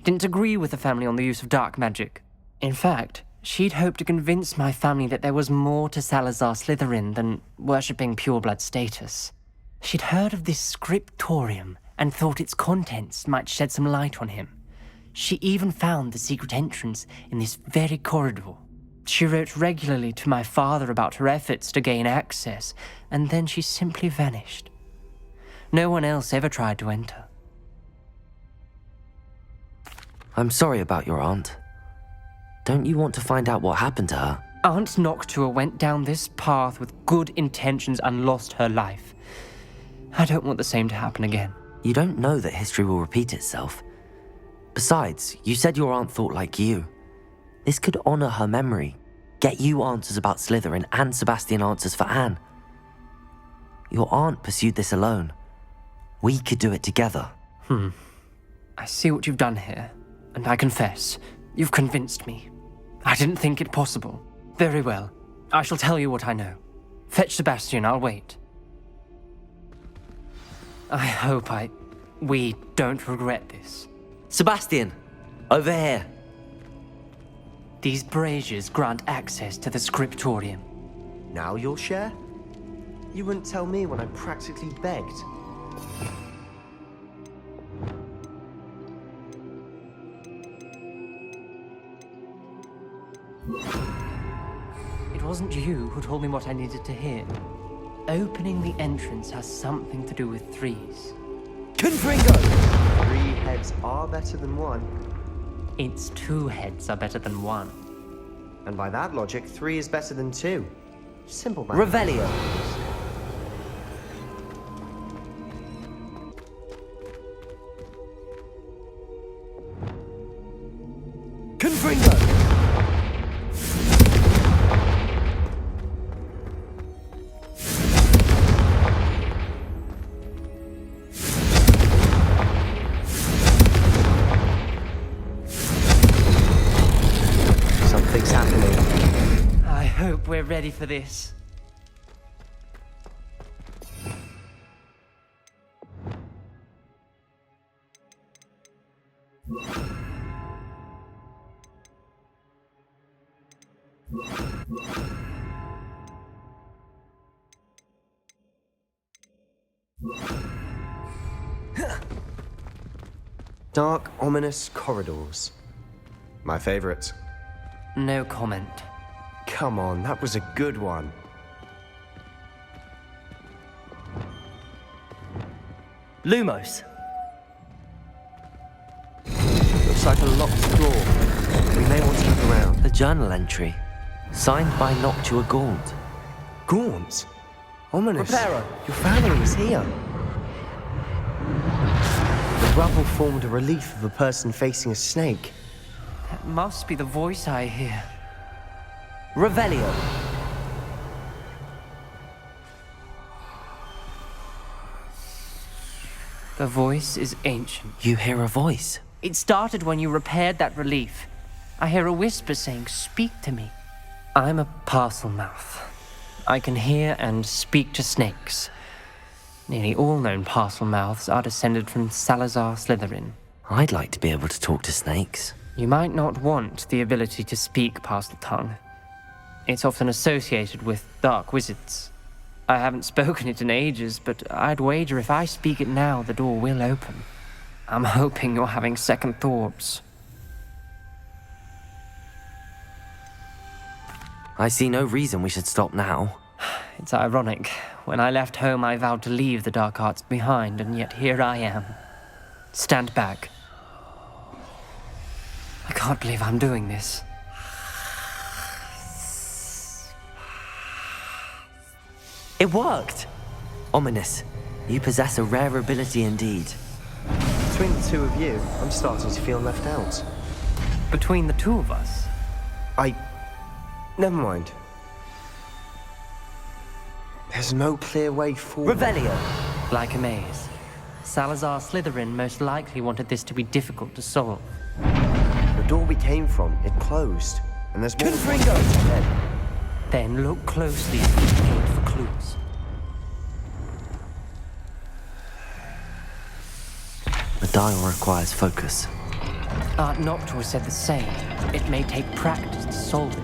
Didn't agree with the family on the use of dark magic. In fact, she'd hoped to convince my family that there was more to Salazar Slytherin than worshipping pureblood status. She'd heard of this scriptorium and thought its contents might shed some light on him. She even found the secret entrance in this very corridor. She wrote regularly to my father about her efforts to gain access, and then she simply vanished. No one else ever tried to enter. I'm sorry about your aunt. Don't you want to find out what happened to her? Aunt Noctua went down this path with good intentions and lost her life. I don't want the same to happen again. You don't know that history will repeat itself. Besides, you said your aunt thought like you. This could honor her memory, get you answers about Slytherin and Sebastian answers for Anne. Your aunt pursued this alone. We could do it together. I see what you've done here, and I confess, you've convinced me. I didn't think it possible. Very well. I shall tell you what I know. Fetch Sebastian, I'll wait. I hope we don't regret this. Sebastian! Over here! These braziers grant access to the scriptorium. Now you'll share? You wouldn't tell me when I practically begged. It wasn't you who told me what I needed to hear. Opening the entrance has something to do with threes. Confringo! 3 heads are better than 1. It's 2 heads are better than 1. And by that logic, 3 is better than 2. Simple math. Revelio! Confringo! Something's happening. I hope we're ready for this. Dark, ominous corridors. My favorite. No comment. Come on, that was a good one. Lumos! Looks like a locked door. We may want to look around. A journal entry. Signed by Noctua Gaunt. Gaunt? Ominous. Reparo! Your family is here. The rubble formed a relief of a person facing a snake. That must be the voice I hear. Revelio! The voice is ancient. You hear a voice? It started when you repaired that relief. I hear a whisper saying, "Speak to me." I'm a parcel mouth. I can hear and speak to snakes. Nearly all known parcel mouths are descended from Salazar Slytherin. I'd like to be able to talk to snakes. You might not want the ability to speak parcel tongue. It's often associated with dark wizards. I haven't spoken it in ages, but I'd wager if I speak it now, the door will open. I'm hoping you're having second thoughts. I see no reason we should stop now. It's ironic. When I left home, I vowed to leave the dark arts behind, and yet here I am. Stand back. I can't believe I'm doing this. It worked! Ominous. You possess a rare ability indeed. Between the two of you, I'm starting to feel left out. Between the two of us? Never mind. There's no clear way forward. Revelio! Like a maze. Salazar Slytherin most likely wanted this to be difficult to solve. The door we came from, it closed. And there's more Confringo! ahead. Then look closely as we indicate for clues. The dial requires focus. Aunt Noctua said the same. It may take practice to solve it.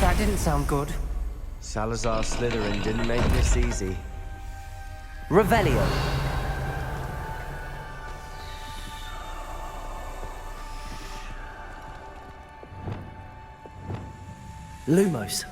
That didn't sound good. Salazar Slytherin didn't make this easy. Revelio! Lumos.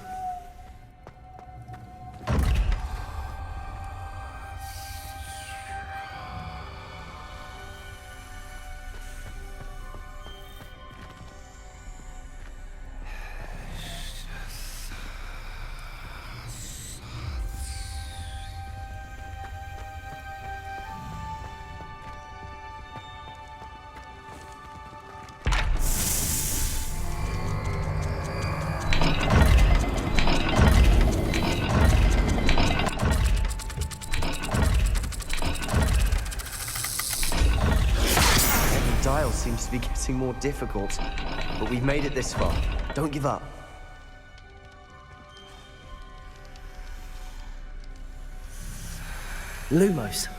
Dial seems to be getting more difficult, but we've made it this far. Don't give up. Lumos.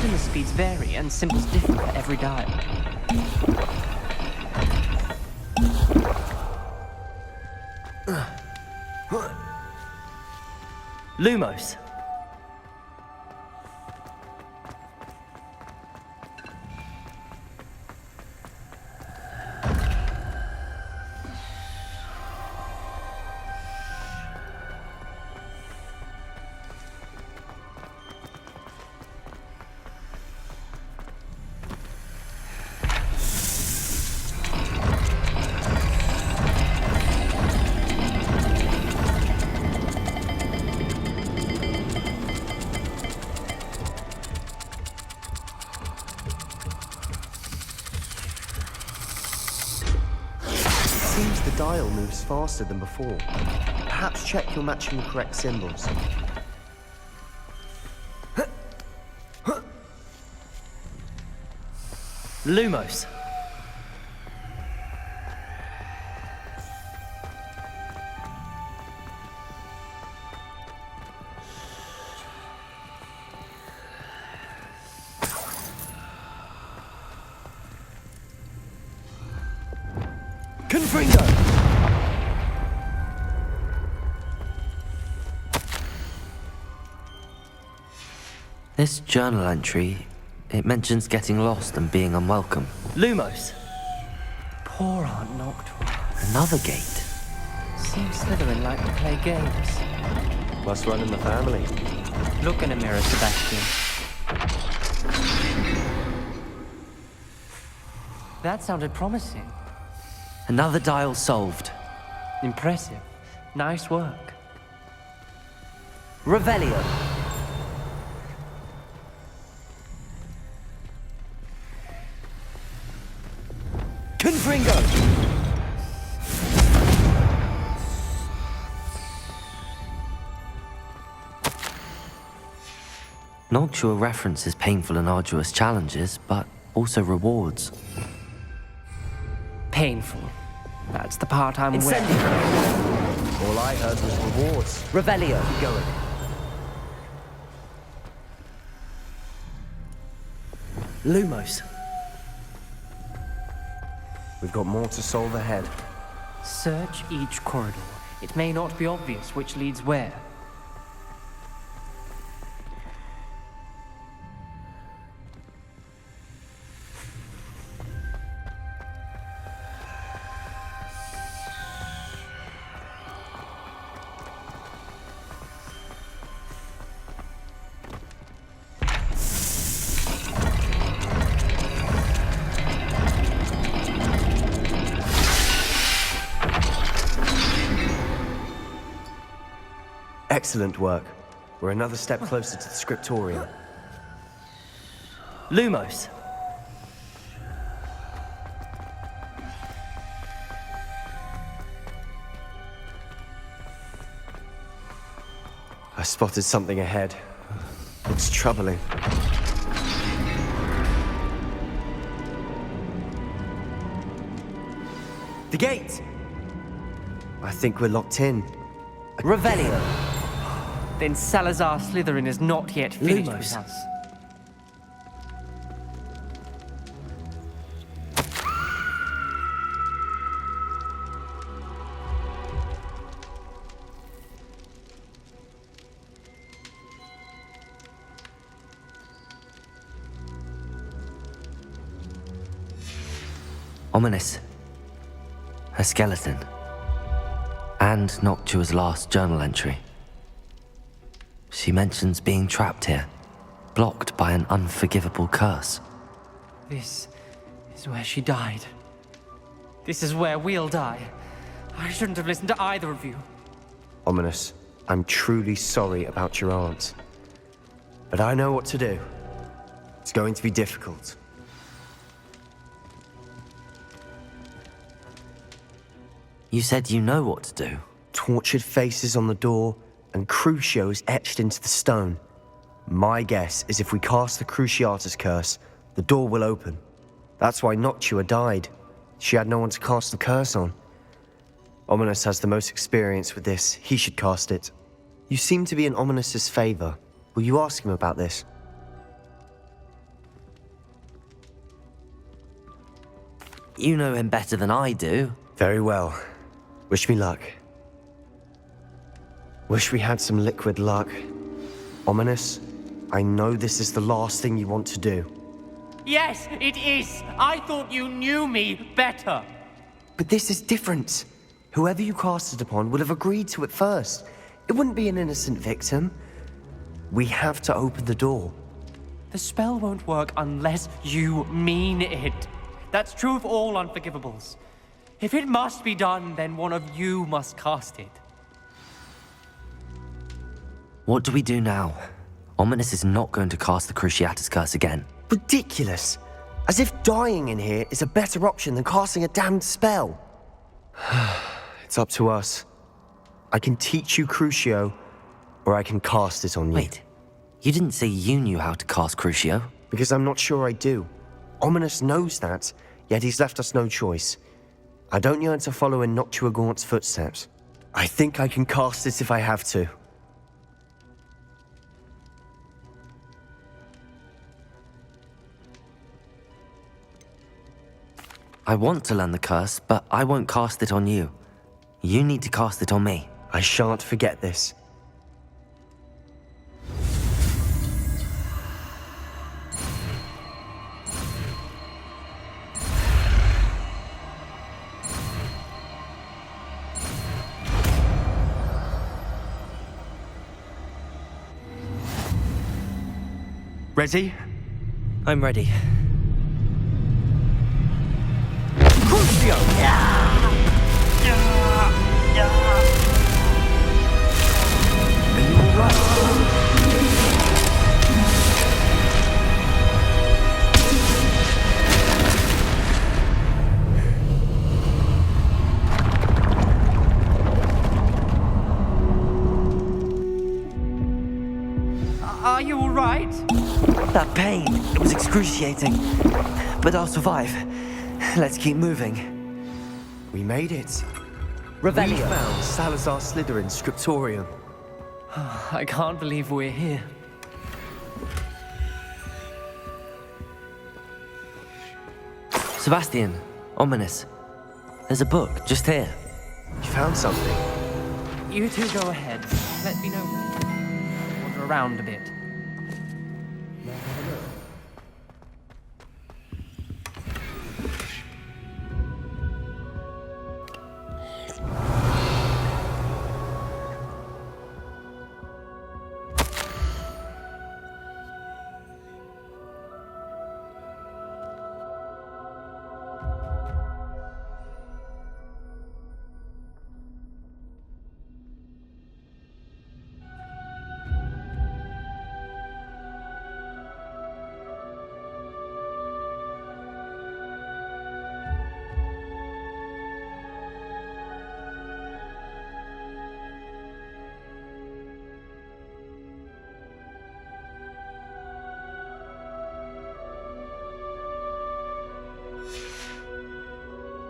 The speeds vary and symbols differ for every dial. Lumos. Seems the dial moves faster than before. Perhaps check you're matching the correct symbols. Lumos. Confringo! This journal entry, it mentions getting lost and being unwelcome. Lumos. Poor Aunt Noctua. Another gate. Seems Slytherin like to play games. Must run in the family. Look in a mirror, Sebastian. That sounded promising. Another dial solved. Impressive. Nice work. Revelio. Confringo! Noctua references painful and arduous challenges, but also rewards. Painful. That's the part I'm Incendio. All I heard was rewards. Revelio. Keep going. Lumos. We've got more to solve ahead. Search each corridor. It may not be obvious which leads where. Excellent work. We're another step closer to the scriptorium. Lumos. I spotted something ahead. It's troubling. The gate. I think we're locked in. Revelio. Then Salazar Slytherin is not yet finished Lumos. with us. Ominous. A skeleton. And Noctua's last journal entry. She mentions being trapped here, blocked by an unforgivable curse. This is where she died. This is where we'll die. I shouldn't have listened to either of you. Ominous, I'm truly sorry about your aunt. But I know what to do. It's going to be difficult. You said you know what to do. Tortured faces on the door and Crucios etched into the stone. My guess is if we cast the Cruciatus curse, the door will open. That's why Noctua died. She had no one to cast the curse on. Ominous has the most experience with this. He should cast it. You seem to be in Ominous's favor. Will you ask him about this? You know him better than I do. Very well. Wish me luck. Wish we had some liquid luck. Ominous, I know this is the last thing you want to do. Yes, it is. I thought you knew me better. But this is different. Whoever you cast it upon would have agreed to it first. It wouldn't be an innocent victim. We have to open the door. The spell won't work unless you mean it. That's true of all unforgivables. If it must be done, then one of you must cast it. What do we do now? Ominous is not going to cast the Cruciatus curse again. Ridiculous. As if dying in here is a better option than casting a damned spell. It's up to us. I can teach you Crucio, or I can cast it on you. Wait, you didn't say you knew how to cast Crucio? Because I'm not sure I do. Ominous knows that, yet he's left us no choice. I don't yearn to follow in Noctua Gaunt's footsteps. I think I can cast it if I have to. I want to learn the curse, but I won't cast it on you. You need to cast it on me. I shan't forget this. Ready? I'm ready. Are you all right? That pain, it was excruciating. But I'll survive. Let's keep moving. We made it. Revelio. We found Salazar Slytherin's scriptorium. I can't believe we're here. Sebastian, ominous. There's a book just here. You found something? You two go ahead. Let me know. Wander around a bit.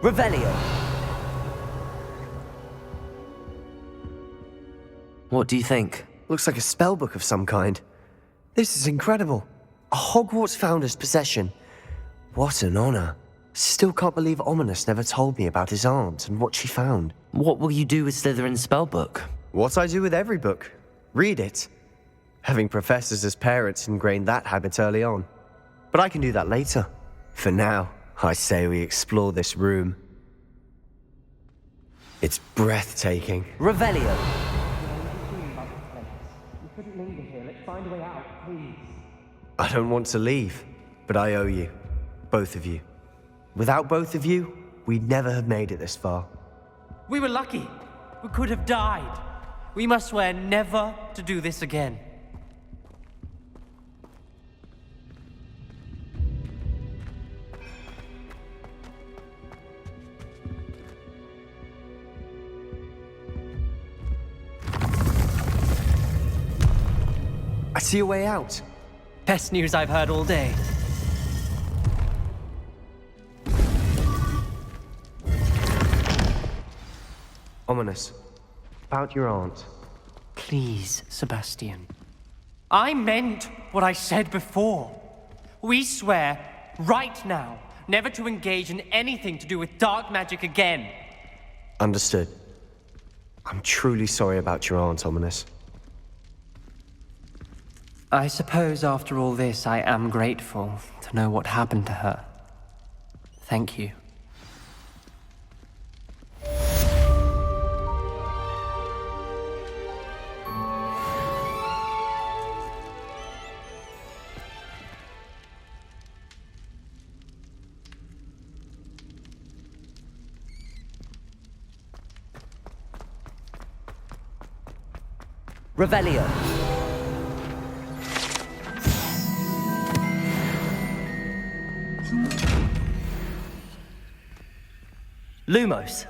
Revelio. What do you think? Looks like a spellbook of some kind. This is incredible. A Hogwarts founder's possession. What an honor. Still can't believe Ominous never told me about his aunt and what she found. What will you do with Slytherin's spellbook? What I do with every book. Read it. Having professors as parents ingrained that habit early on. But I can do that later. For now, I say we explore this room. It's breathtaking. Revelio. You couldn't linger here. Let's find a way out, please. I don't want to leave, but I owe you. Both of you. Without both of you, we'd never have made it this far. We were lucky. We could have died. We must swear never to do this again. I see a way out. Best news I've heard all day. Ominous. About your aunt. Please, Sebastian. I meant what I said before. We swear, right now, never to engage in anything to do with dark magic again. Understood. I'm truly sorry about your aunt, Ominous. I suppose after all this, I am grateful to know what happened to her. Thank you. Revelio. Lumos.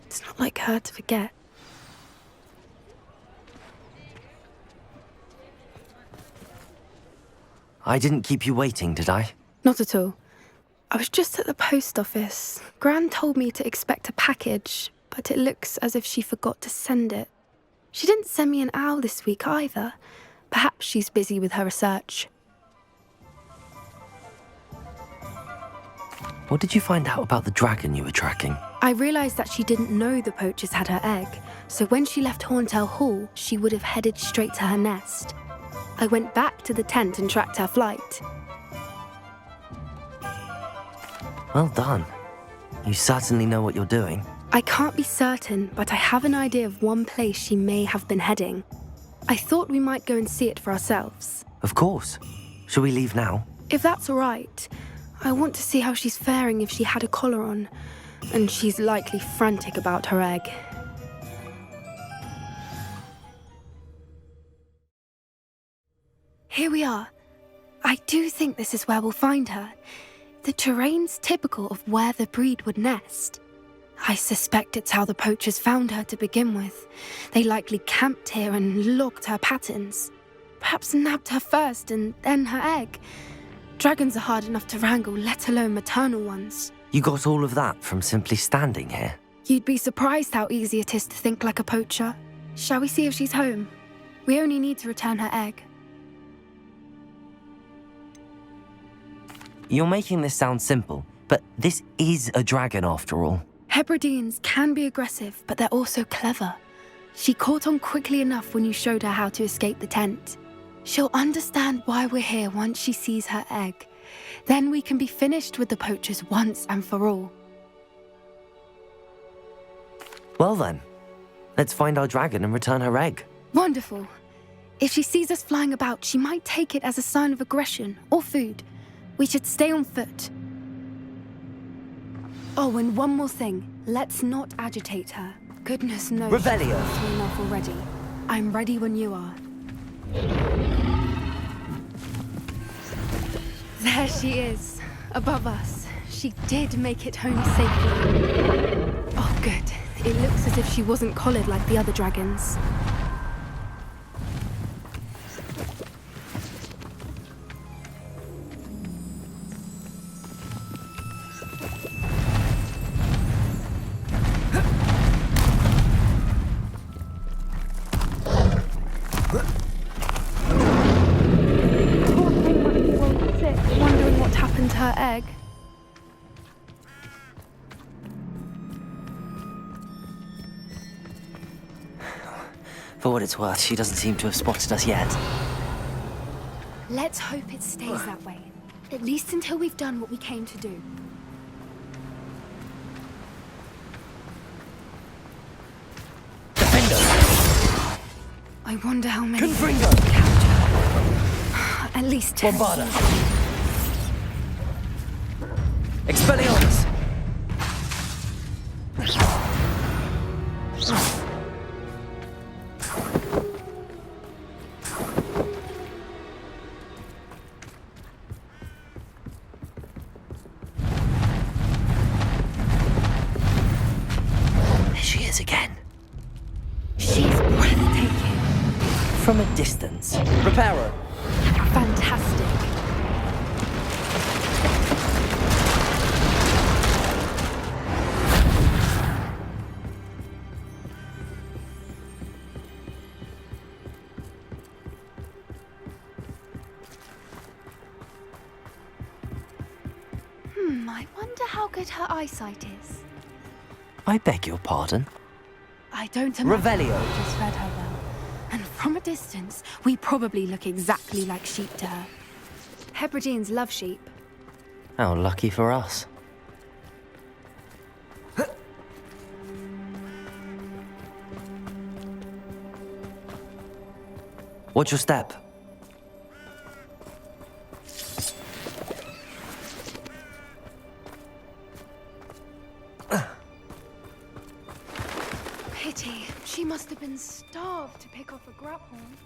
It's not like her to forget. I didn't keep you waiting, did I? Not at all. I was just at the post office. Gran told me to expect a package, but it looks as if she forgot to send it. She didn't send me an owl this week either. Perhaps she's busy with her research. What did you find out about the dragon you were tracking? I realised that she didn't know the poachers had her egg, so when she left Horntail Hall, she would have headed straight to her nest. I went back to the tent and tracked her flight. Well done. You certainly know what you're doing. I can't be certain, but I have an idea of one place she may have been heading. I thought we might go and see it for ourselves. Of course. Shall we leave now? If that's all right. I want to see how she's faring if she had a collar on, and she's likely frantic about her egg. Here we are. I do think this is where we'll find her. The terrain's typical of where the breed would nest. I suspect it's how the poachers found her to begin with. They likely camped here and logged her patterns. Perhaps nabbed her first and then her egg. Dragons are hard enough to wrangle, let alone maternal ones. You got all of that from simply standing here? You'd be surprised how easy it is to think like a poacher. Shall we see if she's home? We only need to return her egg. You're making this sound simple, but this is a dragon after all. Hebrideans can be aggressive, but they're also clever. She caught on quickly enough when you showed her how to escape the tent. She'll understand why we're here once she sees her egg. Then we can be finished with the poachers once and for all. Well then, let's find our dragon and return her egg. Wonderful. If she sees us flying about, she might take it as a sign of aggression or food. We should stay on foot. Oh, and one more thing. Let's not agitate her. Goodness knows Revelio. she's thrown off already. I'm ready when you are. There she is, above us. She did make it home safely. Oh, good. It looks as if she wasn't collared like the other dragons. Wondering what happened to her egg. For what it's worth, she doesn't seem to have spotted us yet. Let's hope it stays that way. At least until we've done what we came to do. I wonder how many Confringo! At least 10. Bombarda! Expelliarmus! There she is again. She's breathtaking. From a distance. Reparo. Fantastic. I wonder how good her eyesight is. I beg your pardon? I don't imagine Revelio. we just fed her well. And from a distance, we probably look exactly like sheep to her. Hebrideans love sheep. How lucky for us. Watch your step. Pity. She must have been starved to pick off a grubhorn.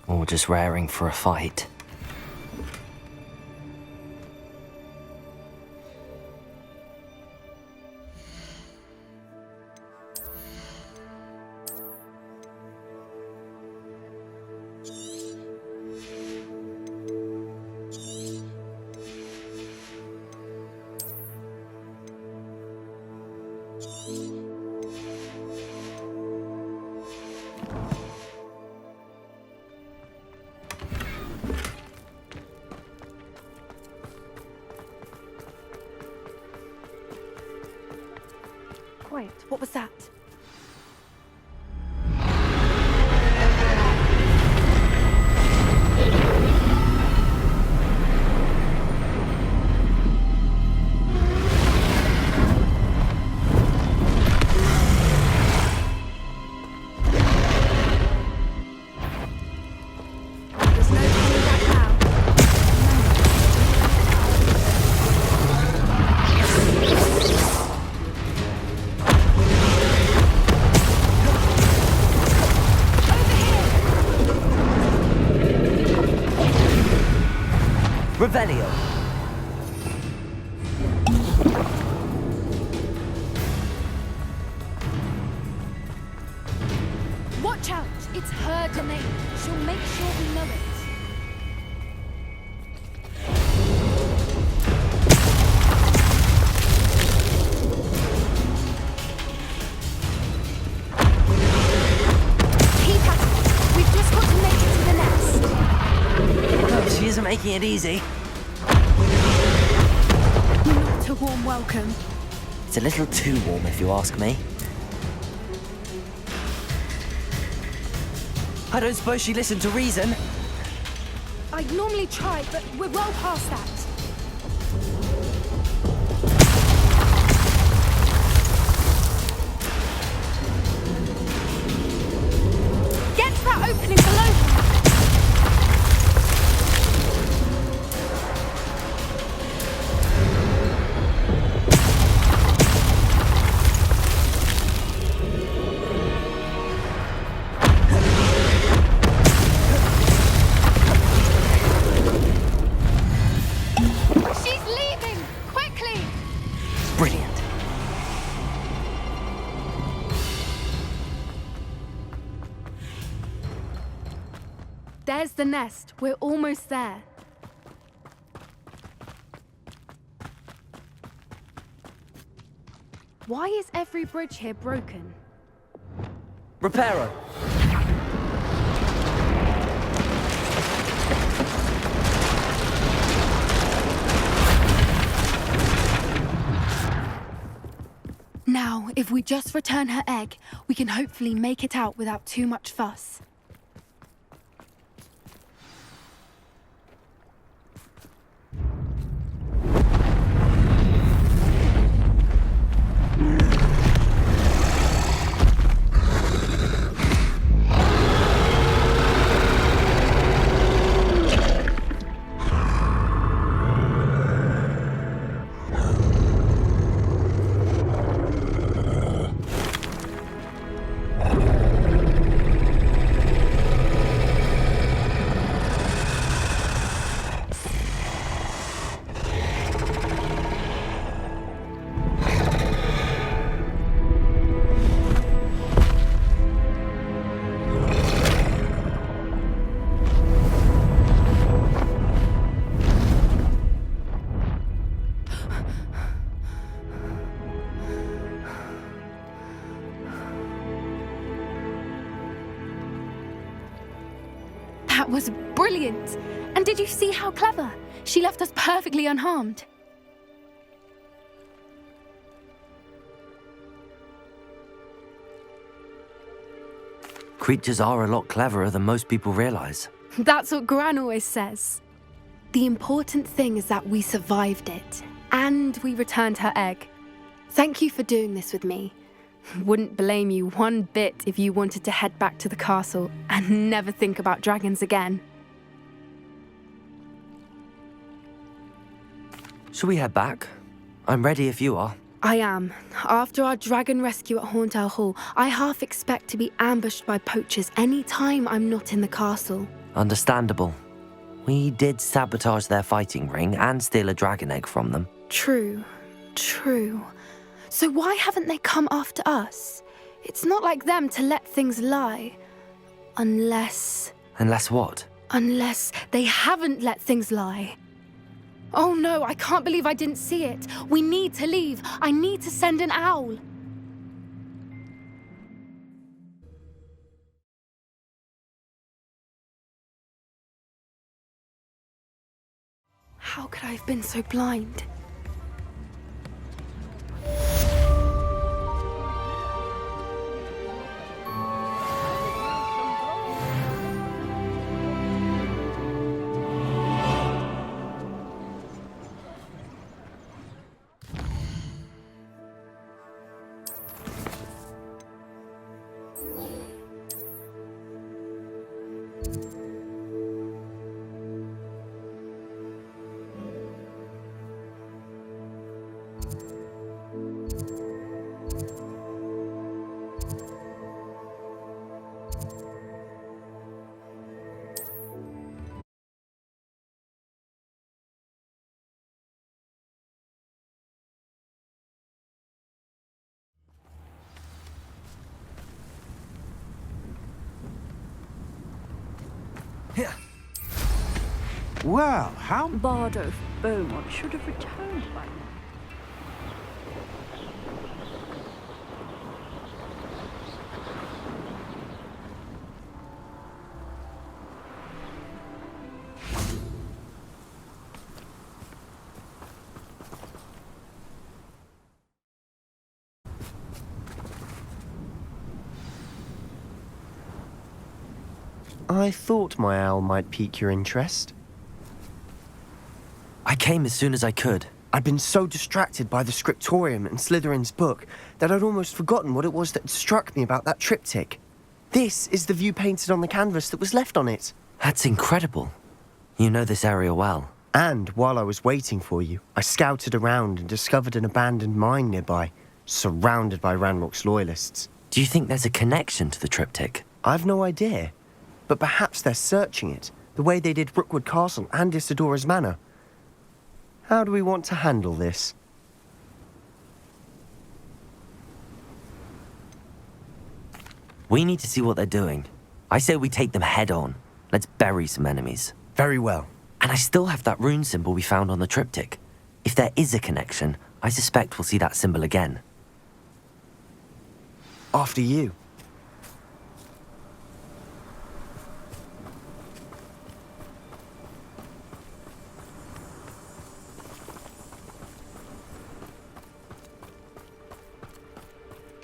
Or just raring for a fight. Wait, what was that? There's no coming back now. Revelio. Watch out! It's her domain. She'll make sure we know it. Keep at it. We've just got to make it to the nest. Oh, she isn't making it easy. Not a warm welcome. It's a little too warm, if you ask me. I don't suppose she listened to reason. I'd normally try, but we're well past that. Get to that opening below her. She's leaving! Quickly! Brilliant. There's the nest. We're almost there. Why is every bridge here broken? Reparo. Now, if we just return her egg, we can hopefully make it out without too much fuss. That was brilliant! And did you see how clever? She left us perfectly unharmed. Creatures are a lot cleverer than most people realize. That's what Gran always says. The important thing is that we survived it, and we returned her egg. Thank you for doing this with me. Wouldn't blame you one bit if you wanted to head back to the castle and never think about dragons again. Shall we head back? I'm ready if you are. I am. After our dragon rescue at Hauntel Hall, I half expect to be ambushed by poachers any time I'm not in the castle. Understandable. We did sabotage their fighting ring and steal a dragon egg from them. True. So why haven't they come after us? It's not like them to let things lie. Unless what? Unless they haven't let things lie. Oh no, I can't believe I didn't see it. We need to leave. I need to send an owl. How could I have been so blind? Well, how... Bardo Beaumont should have returned by now. I thought my owl might pique your interest. I came as soon as I could. I'd been so distracted by the scriptorium and Slytherin's book that I'd almost forgotten what it was that struck me about that triptych. This is the view painted on the canvas that was left on it. That's incredible. You know this area well. And while I was waiting for you, I scouted around and discovered an abandoned mine nearby, surrounded by Ranrock's loyalists. Do you think there's a connection to the triptych? I've no idea. But perhaps they're searching it, the way they did Rookwood Castle and Isidora's Manor. How do we want to handle this? We need to see what they're doing. I say we take them head on. Let's bury some enemies. Very well. And I still have that rune symbol we found on the triptych. If there is a connection, I suspect we'll see that symbol again. After you.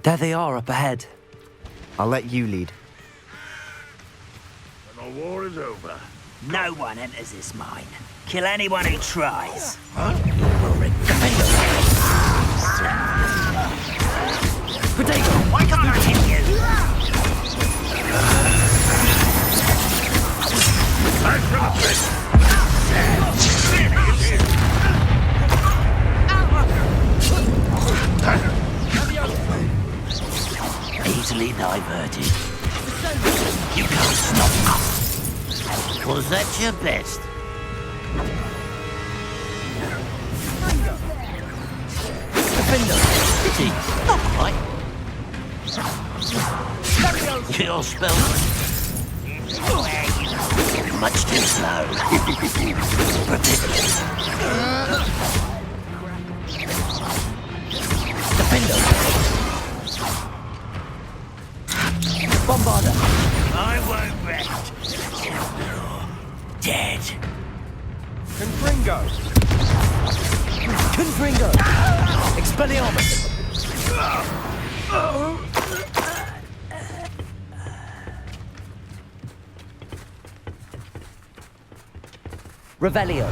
There they are, up ahead. I'll let you lead. And the war is over. No one enters this mine. Kill anyone who tries. Potato! Why can't I hit you? Easily diverted. You can't stop us. Was that your best? Defender! Pity. Not quite. Your spell. Much too slow. Defender! Bombarder! I won't rest till they're all dead. Confringo! Confringo! Expelliarmus! Revelio.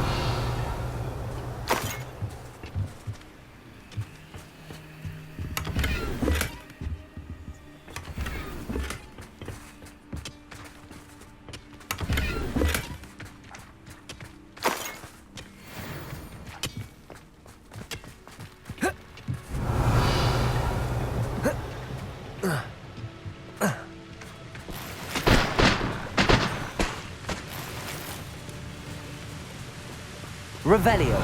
Revelio.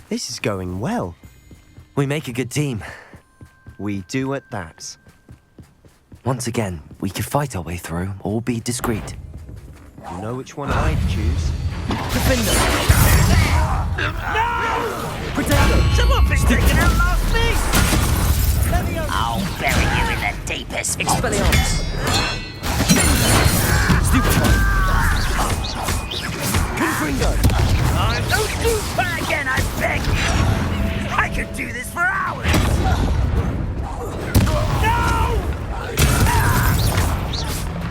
This is going well. We make a good team. We do at that. Once again, we could fight our way through or be discreet. You know which one I'd choose? Defender! No! Protector! Someone been taking our last piece! I'll bury you in the deepest Expelliarmus! Stupefy! Confringo! Don't do that again, I beg you! I could do this for hours! No!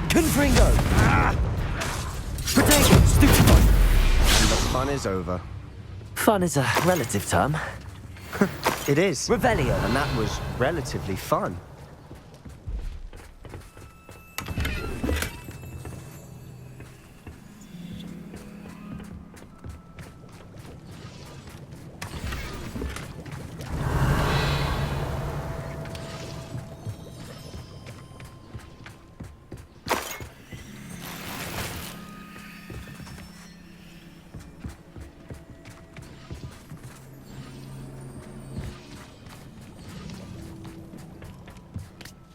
Confringo! Protego! Stupefy! And the fun is over. Fun is a relative term. It is. Revelio. And that was relatively fun.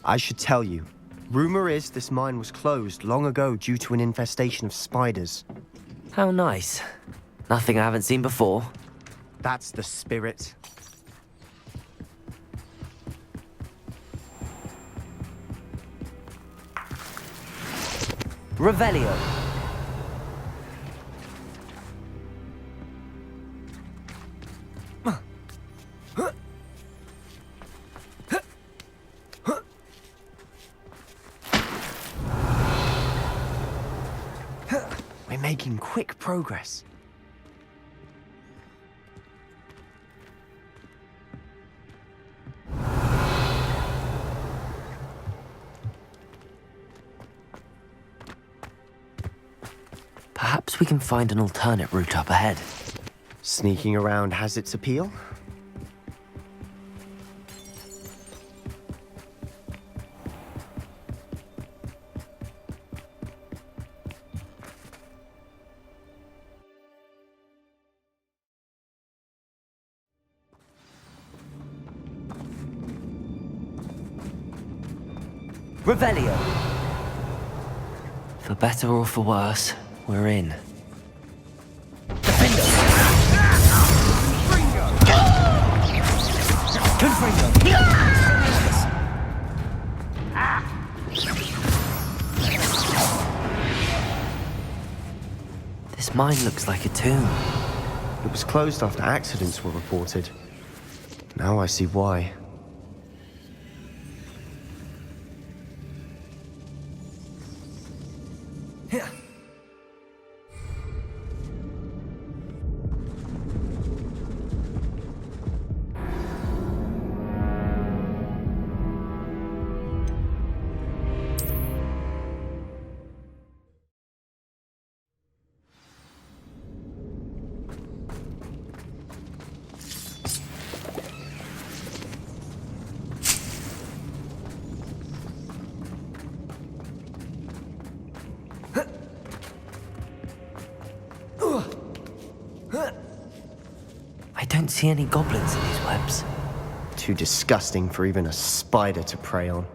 I should tell you. Rumor is this mine was closed long ago due to an infestation of spiders. How nice. Nothing I haven't seen before. That's the spirit. Revelio. We're making quick progress. Perhaps we can find an alternate route up ahead. Sneaking around has its appeal. Revelio. For better or for worse, we're in. Defender. Confringo. This mine looks like a tomb. It was closed after accidents were reported. Now I see why. I don't see any goblins in these webs. Too disgusting for even a spider to prey on.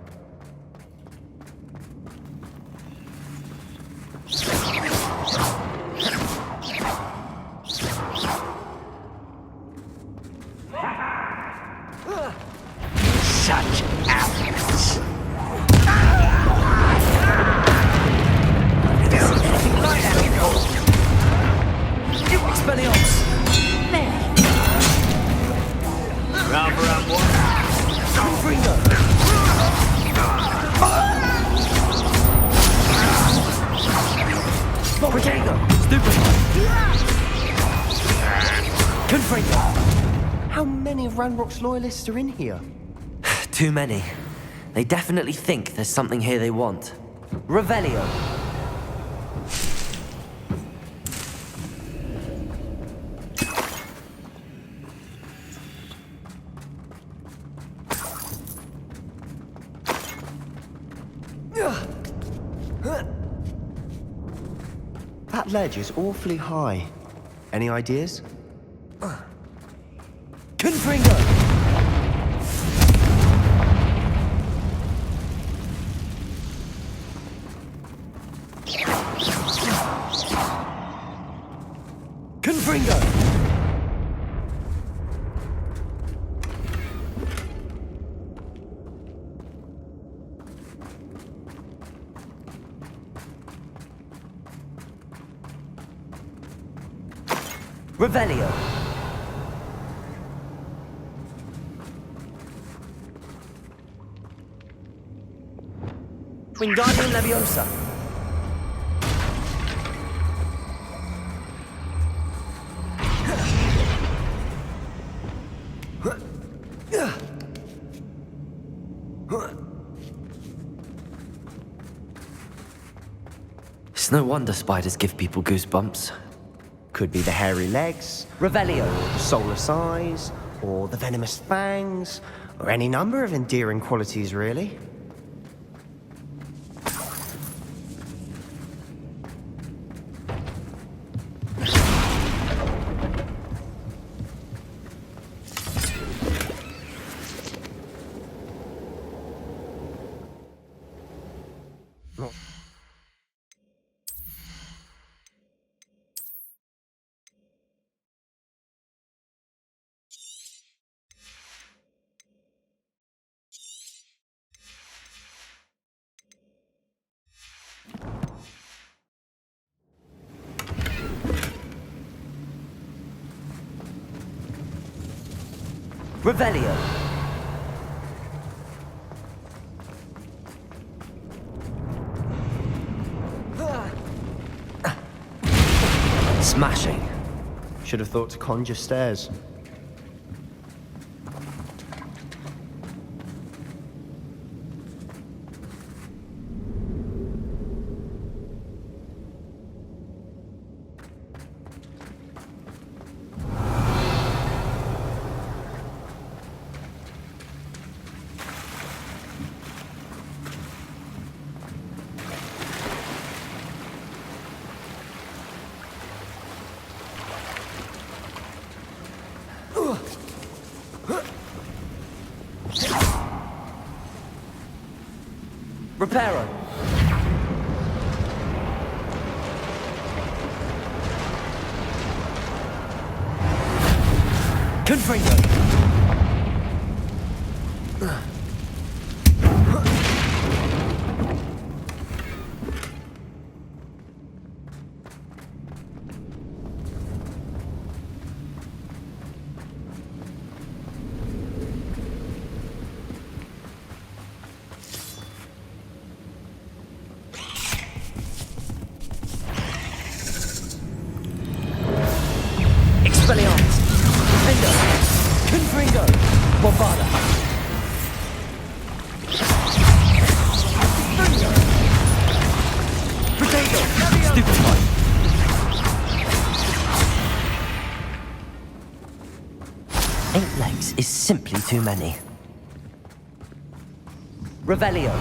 Watch out! Expelliarmus! Round for round one. Confringo! Protego! Stupid! Confringo! How many of Ranrock's loyalists are in here? Too many. They definitely think there's something here they want. Revelio! That ledge is awfully high. Any ideas? Confringo! Confringo! Revelio! Wingardium Leviosa! It's no wonder spiders give people goosebumps. Could be the hairy legs, Revelio! the soulless eyes, or the venomous fangs, or any number of endearing qualities, really. Revelio! Smashing. Should have thought to conjure stairs. Reparo! Confringo! Expelliarmus! Endo! Confringo! Bombada! Protego! Stupid fight! Eight legs is simply too many. Revelio!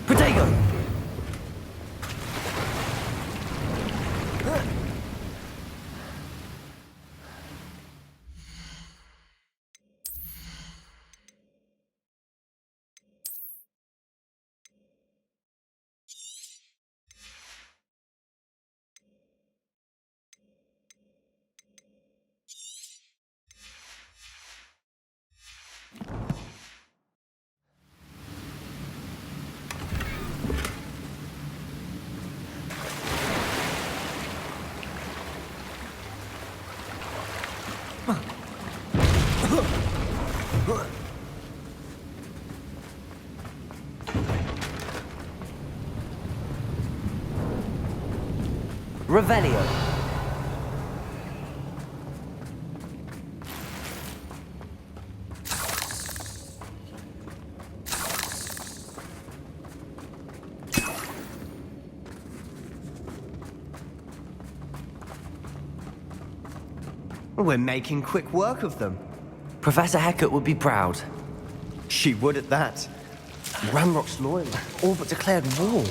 Protego! Revelio. We're making quick work of them. Professor Hecat would be proud. She would at that. Ramrock's loyal, all but declared war.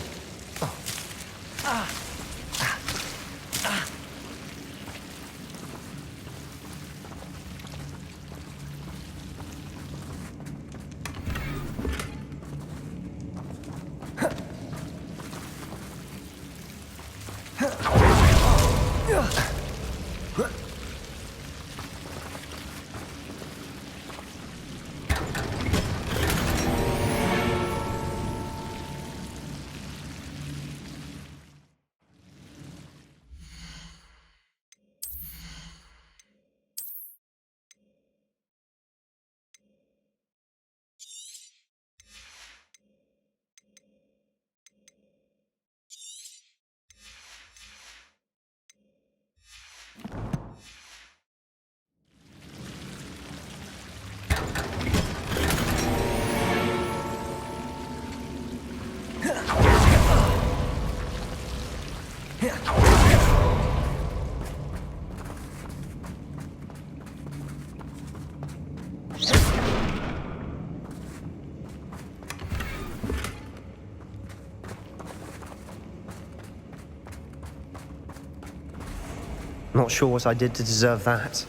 Not sure what I did to deserve that.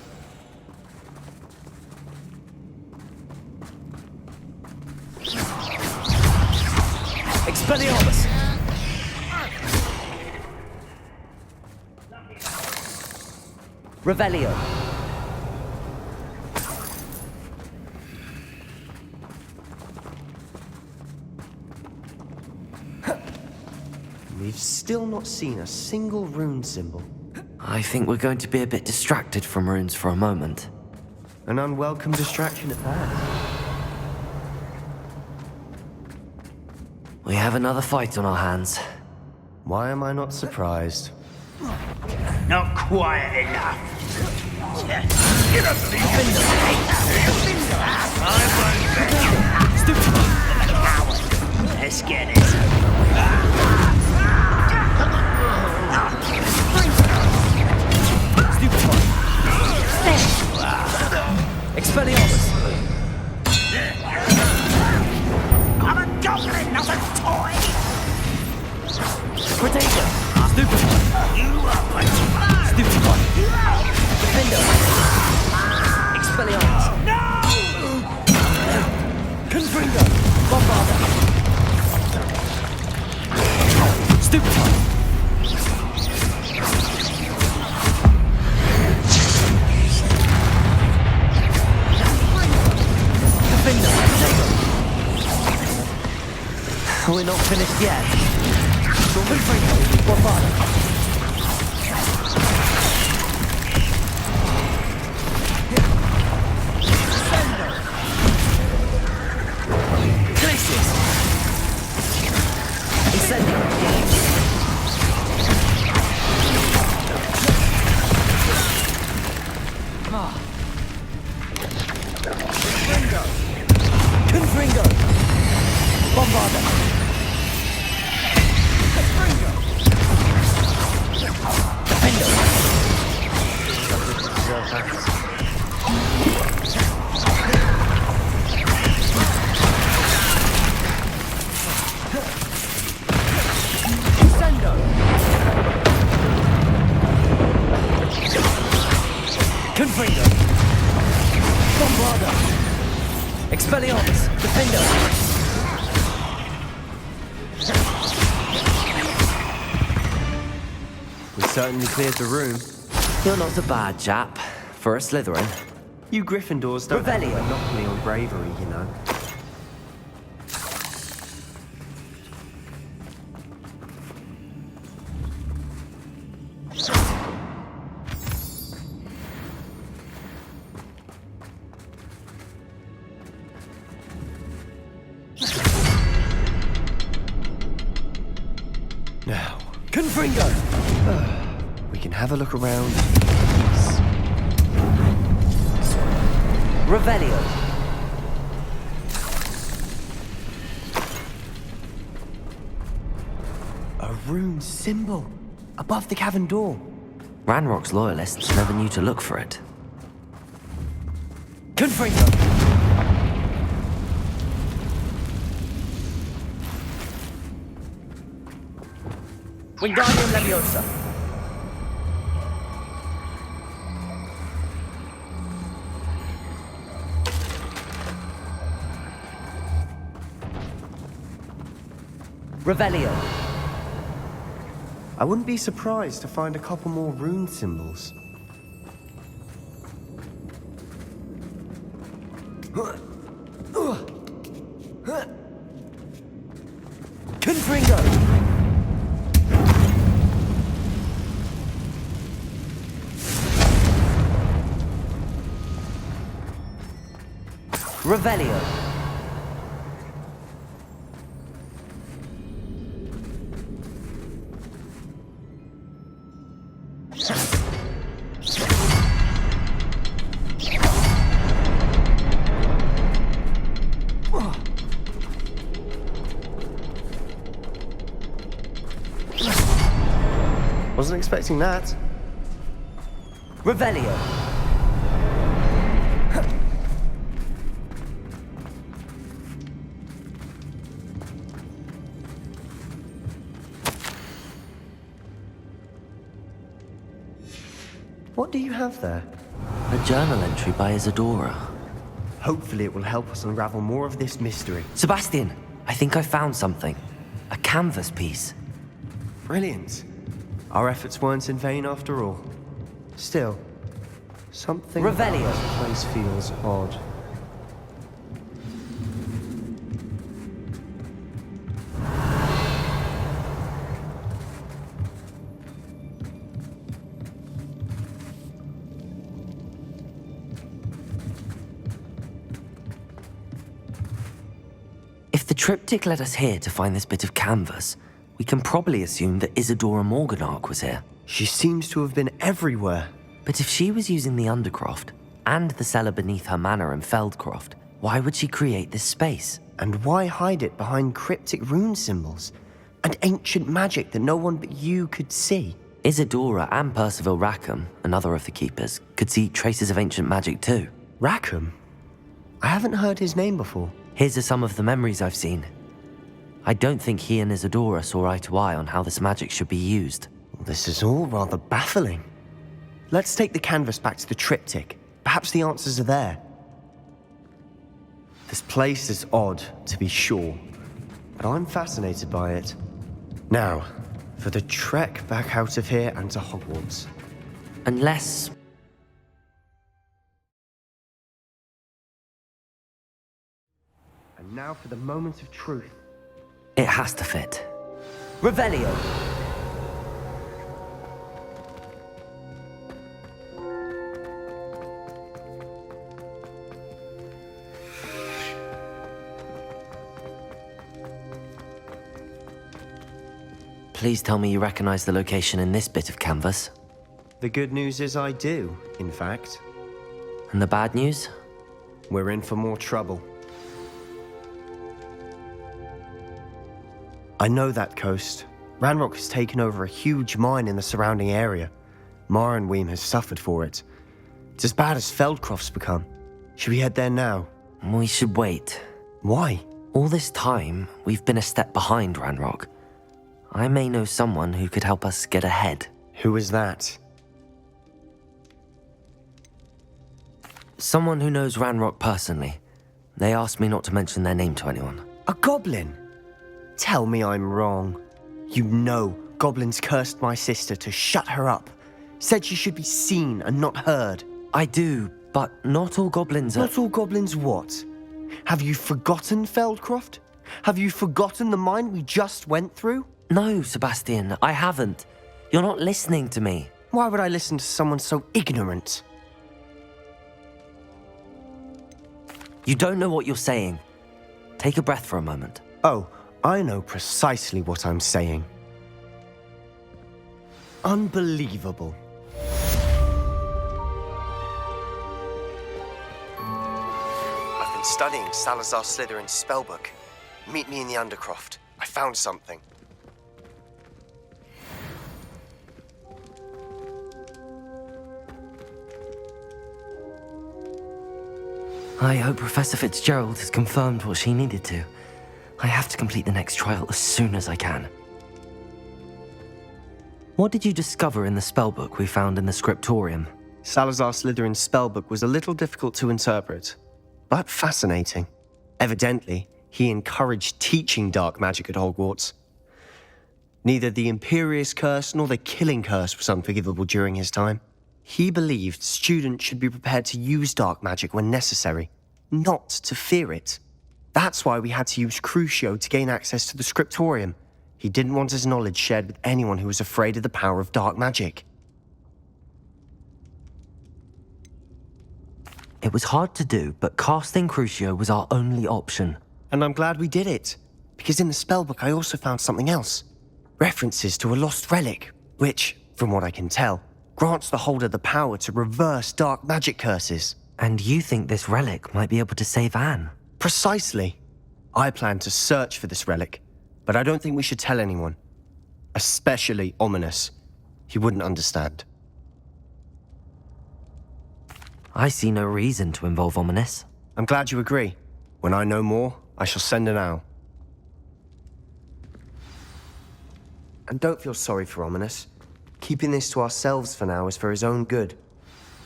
Expelliarmus! Revelio. We've still not seen a single rune symbol. I think we're going to be a bit distracted from runes for a moment. An unwelcome distraction at that. We have another fight on our hands. Why am I not surprised? Not quiet enough. You don't believe Let's get it. Expelliarmus! I'm a goblin, not a toy! Potato! Stupefy! You are a Stupefy! Defender! Expelliarmus! No! Confringo! Bombarda! Stupefy! We're not finished yet. Confringo! Bombarda! Confringo! Bombarda! Defender! Incendio! Confringo! Bombarda! Expelliarmus! Defender! We certainly cleared the room. You're not a bad chap. For a Slytherin. You Gryffindors don't have a Revelio. monopoly on bravery, you know. Confringo! We can have a look around. Revelio. A rune symbol above the cavern door. Ranrock's loyalists never knew to look for it. Confringo! Wingardium Leviosa. Revelio. I wouldn't be surprised to find a couple more rune symbols. Confringo. Revelio. Wasn't expecting that. Revelio. What do you have there? A journal entry by Isadora. Hopefully it will help us unravel more of this mystery. Sebastian, I think I found something. A canvas piece. Brilliant. Our efforts weren't in vain after all. Still, something Revelio. about this place feels odd. If the triptych led us here to find this bit of canvas, we can probably assume that Isadora Morganark was here. She seems to have been everywhere. But if she was using the Undercroft and the cellar beneath her manor in Feldcroft, why would she create this space? And why hide it behind cryptic rune symbols and ancient magic that no one but you could see? Isadora and Percival Rackham, another of the keepers, could see traces of ancient magic too. Rackham? I haven't heard his name before. Here's some of the memories I've seen. I don't think he and Isadora saw eye to eye on how this magic should be used. This is all rather baffling. Let's take the canvas back to the triptych. Perhaps the answers are there. This place is odd, to be sure, but I'm fascinated by it. Now, for the trek back out of here and to Hogwarts. Unless... And now for the moment of truth. It has to fit. Revelio! Please tell me you recognize the location in this bit of canvas. The good news is I do, in fact. And the bad news? We're in for more trouble. I know that coast. Ranrock has taken over a huge mine in the surrounding area. Marrenweem has suffered for it. It's as bad as Feldcroft's become. Should we head there now? We should wait. Why? All this time, we've been a step behind Ranrock. I may know someone who could help us get ahead. Who is that? Someone who knows Ranrock personally. They asked me not to mention their name to anyone. A goblin? Tell me I'm wrong. You know goblins cursed my sister to shut her up. Said she should be seen and not heard. I do, but not all goblins are... Not all goblins what? Have you forgotten Feldcroft? Have you forgotten the mine we just went through? No, Sebastian, I haven't. You're not listening to me. Why would I listen to someone so ignorant? You don't know what you're saying. Take a breath for a moment. Oh, I know precisely what I'm saying. Unbelievable. I've been studying Salazar Slytherin's spellbook. Meet me in the Undercroft. I found something. I hope Professor Fitzgerald has confirmed what she needed to. I have to complete the next trial as soon as I can. What did you discover in the spellbook we found in the scriptorium? Salazar Slytherin's spellbook was a little difficult to interpret, but fascinating. Evidently, he encouraged teaching dark magic at Hogwarts. Neither the Imperious Curse nor the Killing Curse was unforgivable during his time. He believed students should be prepared to use dark magic when necessary, not to fear it. That's why we had to use Crucio to gain access to the scriptorium. He didn't want his knowledge shared with anyone who was afraid of the power of dark magic. It was hard to do, but casting Crucio was our only option. And I'm glad we did it, because in the spellbook I also found something else. References to a lost relic, which, from what I can tell, grants the holder the power to reverse dark magic curses. And you think this relic might be able to save Anne? Precisely. I plan to search for this relic, but I don't think we should tell anyone. Especially Ominous. He wouldn't understand. I see no reason to involve Ominous. I'm glad you agree. When I know more, I shall send an owl. And don't feel sorry for Ominous. Keeping this to ourselves for now is for his own good.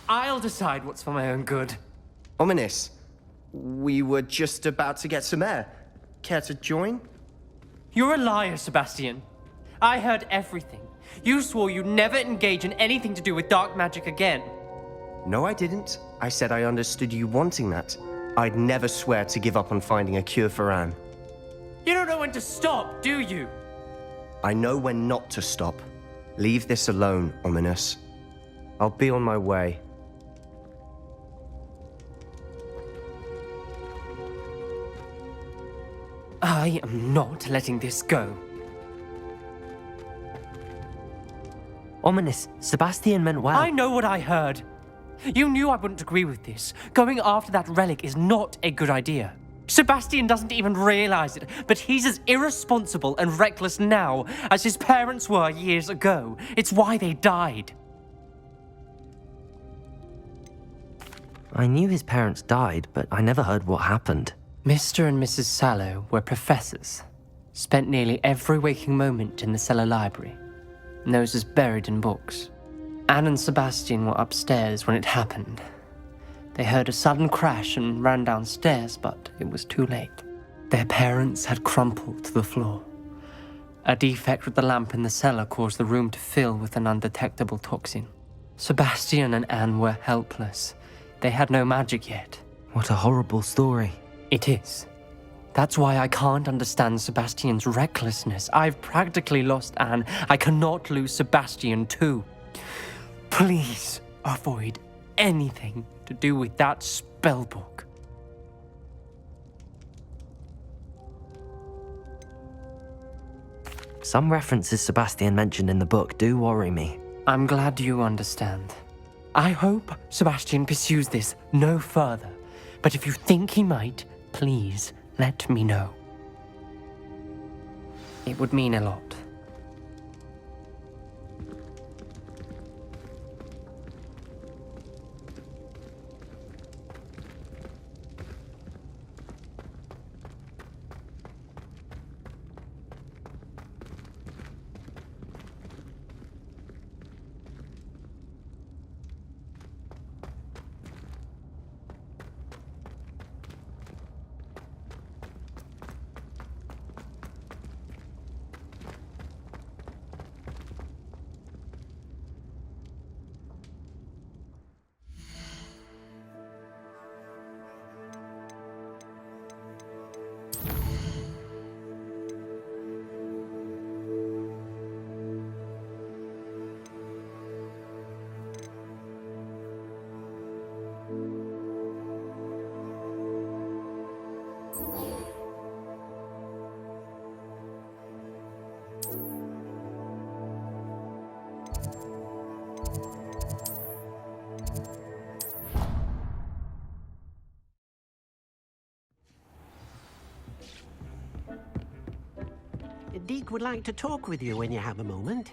I'll decide what's for my own good. Ominous, we were just about to get some air. Care to join? You're a liar, Sebastian. I heard everything. You swore you'd never engage in anything to do with dark magic again. No, I didn't. I said I understood you wanting that. I'd never swear to give up on finding a cure for Anne. You don't know when to stop, do you? I know when not to stop. Leave this alone, Ominous. I'll be on my way. I am not letting this go. Ominous, Sebastian meant well. I know what I heard. You knew I wouldn't agree with this. Going after that relic is not a good idea. Sebastian doesn't even realize it, but he's as irresponsible and reckless now as his parents were years ago. It's why they died. I knew his parents died, but I never heard what happened. Mr. and Mrs. Sallow were professors. Spent nearly every waking moment in the cellar library. Noses buried in books. Anne and Sebastian were upstairs when it happened. They heard a sudden crash and ran downstairs, but it was too late. Their parents had crumpled to the floor. A defect with the lamp in the cellar caused the room to fill with an undetectable toxin. Sebastian and Anne were helpless. They had no magic yet. What a horrible story. It is. That's why I can't understand Sebastian's recklessness. I've practically lost Anne. I cannot lose Sebastian too. Please avoid anything to do with that spellbook. Some references Sebastian mentioned in the book do worry me. I'm glad you understand. I hope Sebastian pursues this no further. But if you think he might, please let me know. It would mean a lot. Doc would like to talk with you when you have a moment.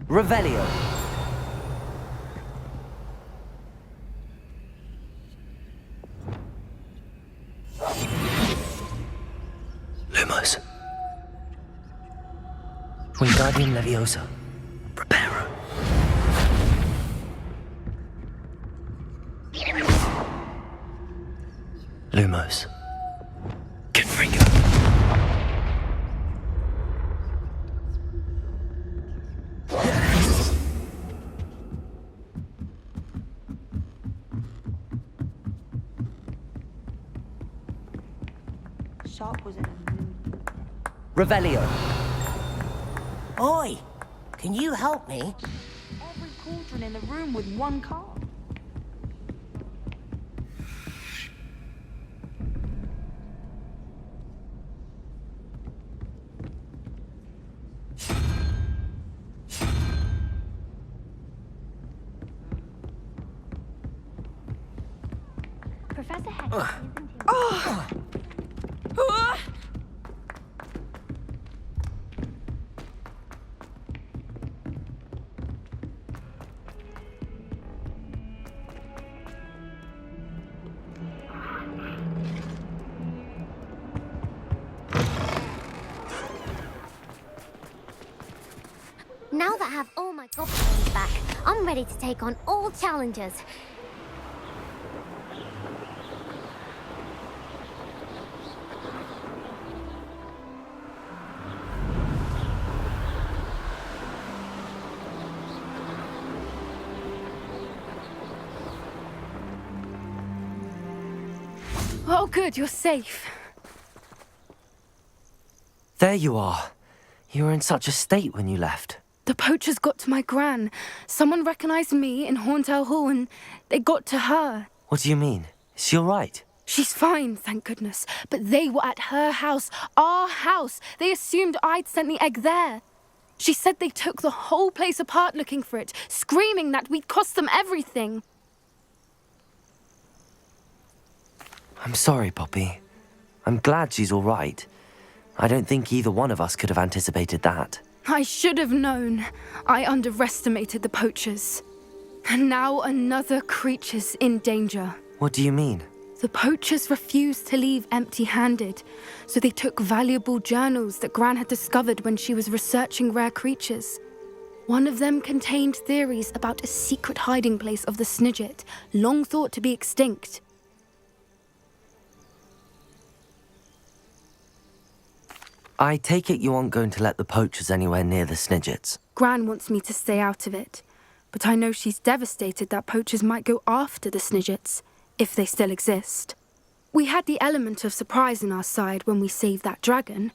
Revelio. Lumos. Wingardium Leviosa. Preparo. Lumos. Confringo. Sharp was in a mood. Revelio. Oi! Can you help me? Every cauldron in the room with one card. Professor Heck, now that I have all my goblins back, I'm ready to take on all challenges. Oh, good, you're safe. There you are. You were in such a state when you left. The poachers got to my gran. Someone recognized me in Horntail Hall and they got to her. What do you mean? Is she all right? She's fine, thank goodness. But they were at her house, our house. They assumed I'd sent the egg there. She said they took the whole place apart looking for it, screaming that we'd cost them everything. I'm sorry, Poppy. I'm glad she's all right. I don't think either one of us could have anticipated that. I should have known. I underestimated the poachers. And now another creature's in danger. What do you mean? The poachers refused to leave empty-handed, so they took valuable journals that Gran had discovered when she was researching rare creatures. One of them contained theories about a secret hiding place of the Snidget, long thought to be extinct. I take it you aren't going to let the poachers anywhere near the Snidgets. Gran wants me to stay out of it, but I know she's devastated that poachers might go after the Snidgets, if they still exist. We had the element of surprise on our side when we saved that dragon,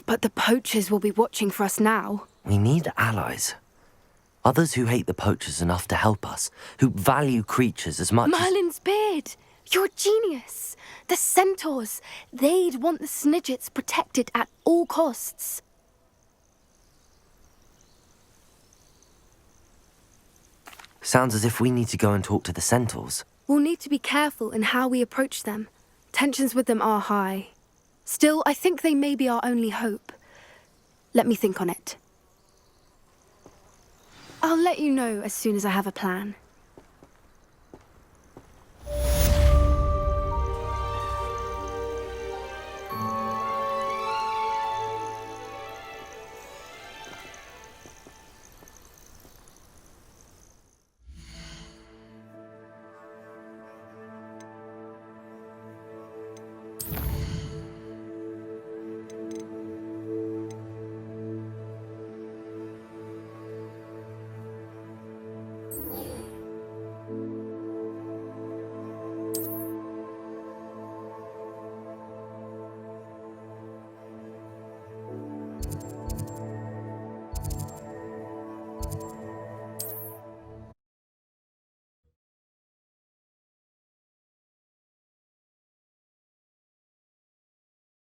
but the poachers will be watching for us now. We need allies. Others who hate the poachers enough to help us, who value creatures as much Merlin's beard! You're a genius! The centaurs! They'd want the Snidgets protected at all costs. Sounds as if we need to go and talk to the centaurs. We'll need to be careful in how we approach them. Tensions with them are high. Still, I think they may be our only hope. Let me think on it. I'll let you know as soon as I have a plan.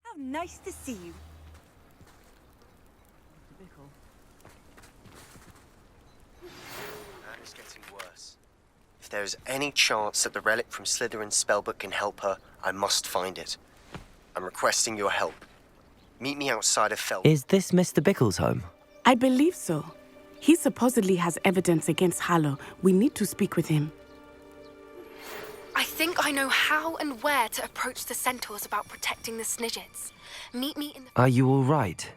How nice to see you. That is getting worse. If there is any chance that the relic from Slytherin's spellbook can help her, I must find it. I'm requesting your help. Meet me outside of Fel. Is this Mr. Bickle's home? I believe so. He supposedly has evidence against Harlow. We need to speak with him. I think I know how and where to approach the centaurs about protecting the Snidgets. Meet me in the... Are you all right?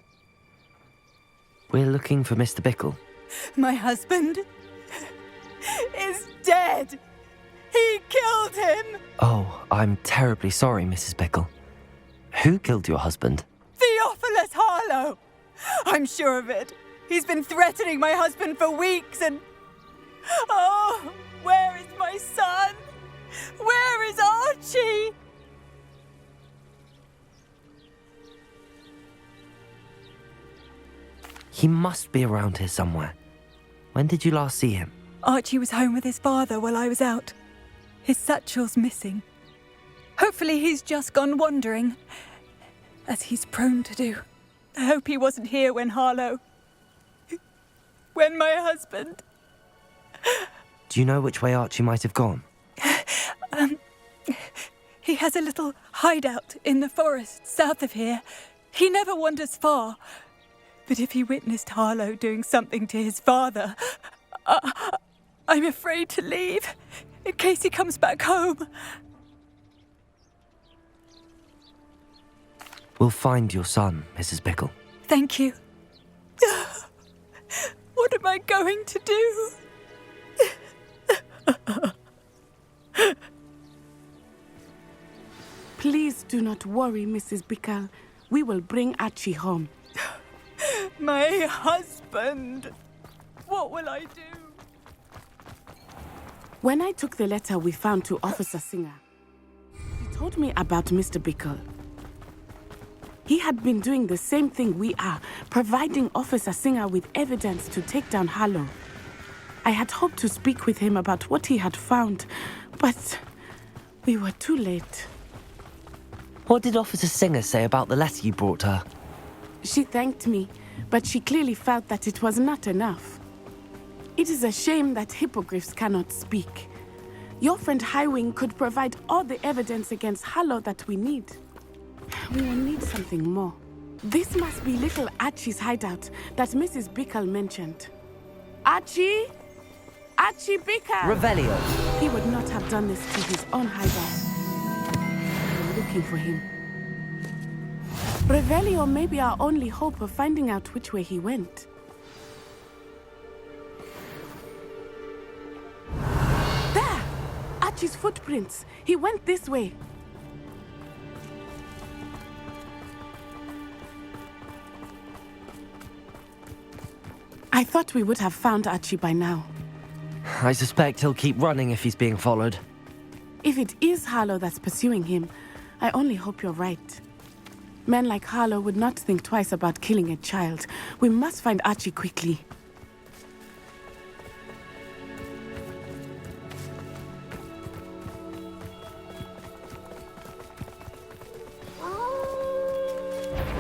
We're looking for Mr. Bickle. My husband is dead. He killed him. Oh, I'm terribly sorry, Mrs. Bickle. Who killed your husband? Theophilus Harlow. I'm sure of it. He's been threatening my husband for weeks and... Oh, where is my son? Where is Archie? He must be around here somewhere. When did you last see him? Archie was home with his father while I was out. His satchel's missing. Hopefully he's just gone wandering, as he's prone to do. I hope he wasn't here when Harlow... when my husband... Do you know which way Archie might have gone? He has a little hideout in the forest south of here. He never wanders far. But if he witnessed Harlow doing something to his father, I'm afraid to leave, in case he comes back home. We'll find your son, Mrs. Bickle. Thank you. What am I going to do? Please do not worry, Mrs. Bickle. We will bring Archie home. My husband. What will I do? When I took the letter we found to Officer Singer, he told me about Mr. Bickle. He had been doing the same thing we are, providing Officer Singer with evidence to take down Harlow. I had hoped to speak with him about what he had found, but we were too late. What did Officer Singer say about the letter you brought her? She thanked me, but she clearly felt that it was not enough. It is a shame that hippogriffs cannot speak. Your friend Highwing could provide all the evidence against Harlow that we need. We will need something more. This must be little Archie's hideout that Mrs. Bickle mentioned. Archie? Archie Bickle! Revelio. He would not have done this to his own hideout. We're looking for him. Revelio may be our only hope of finding out which way he went. There! Archie's footprints. He went this way. I thought we would have found Archie by now. I suspect he'll keep running if he's being followed. If it is Harlow that's pursuing him, I only hope you're right. Men like Harlow would not think twice about killing a child. We must find Archie quickly.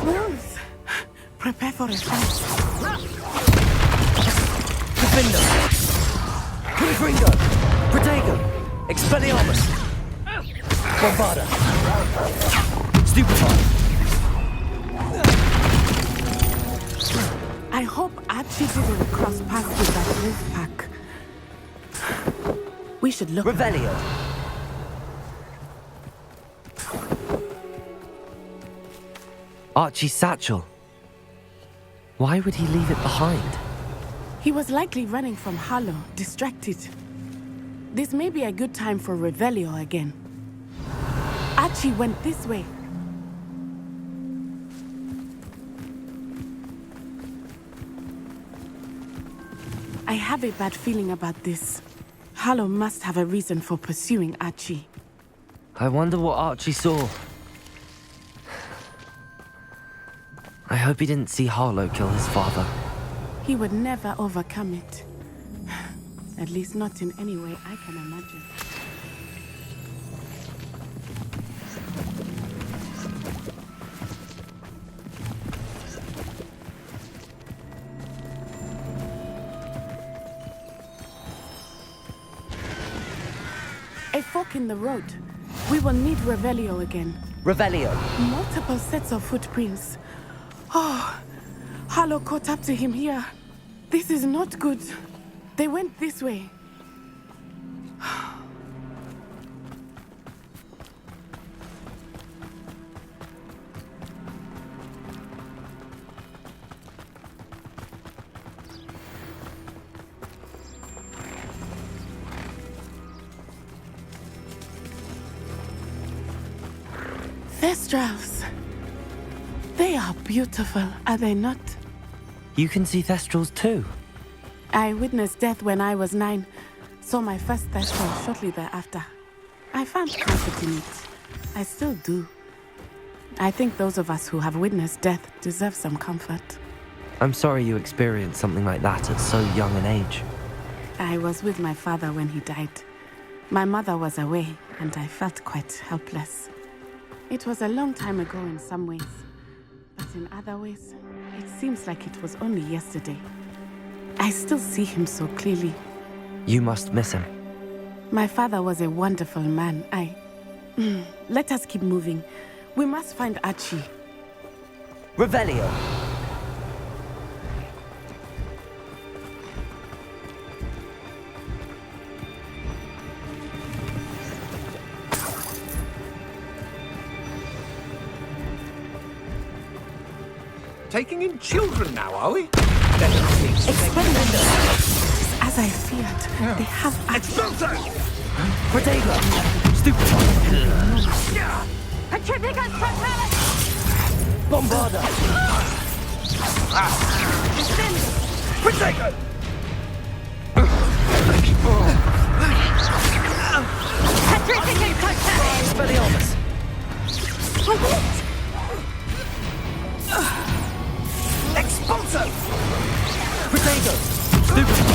Wolves! Prepare for a fight. Defender! Confringo! Protego! Expelliarmus! Bombarda! Stupefy! I hope Archie didn't cross paths with that wolf pack. We should look. Revelio. Archie's satchel. Why would he leave it behind? He was likely running from Harlow, distracted. This may be a good time for Revelio again. Archie went this way. I have a bad feeling about this. Harlow must have a reason for pursuing Archie. I wonder what Archie saw. I hope he didn't see Harlow kill his father. He would never overcome it. At least not in any way I can imagine. A fork in the road. We will need Revelio again. Revelio. Multiple sets of footprints. Oh, Harlow caught up to him here. This is not good. They went this way. Thestrals. They are beautiful, are they not? You can see Thestrals too. I witnessed death when I was 9. Saw my first Thestral shortly thereafter. I found comfort in it. I still do. I think those of us who have witnessed death deserve some comfort. I'm sorry you experienced something like that at so young an age. I was with my father when he died. My mother was away, and I felt quite helpless. It was a long time ago in some ways, but in other ways, it seems like it was only yesterday. I still see him so clearly. You must miss him. My father was a wonderful man. Let us keep moving. We must find Archie. Revelio. Taking in children now, are we? As I feared, they have Expulso! Protego! Stupid! Petrificus Totalis! Bombarda! Protego! Petrificus Totalis! Expelliarmus! Expulso! Protego! Stupid!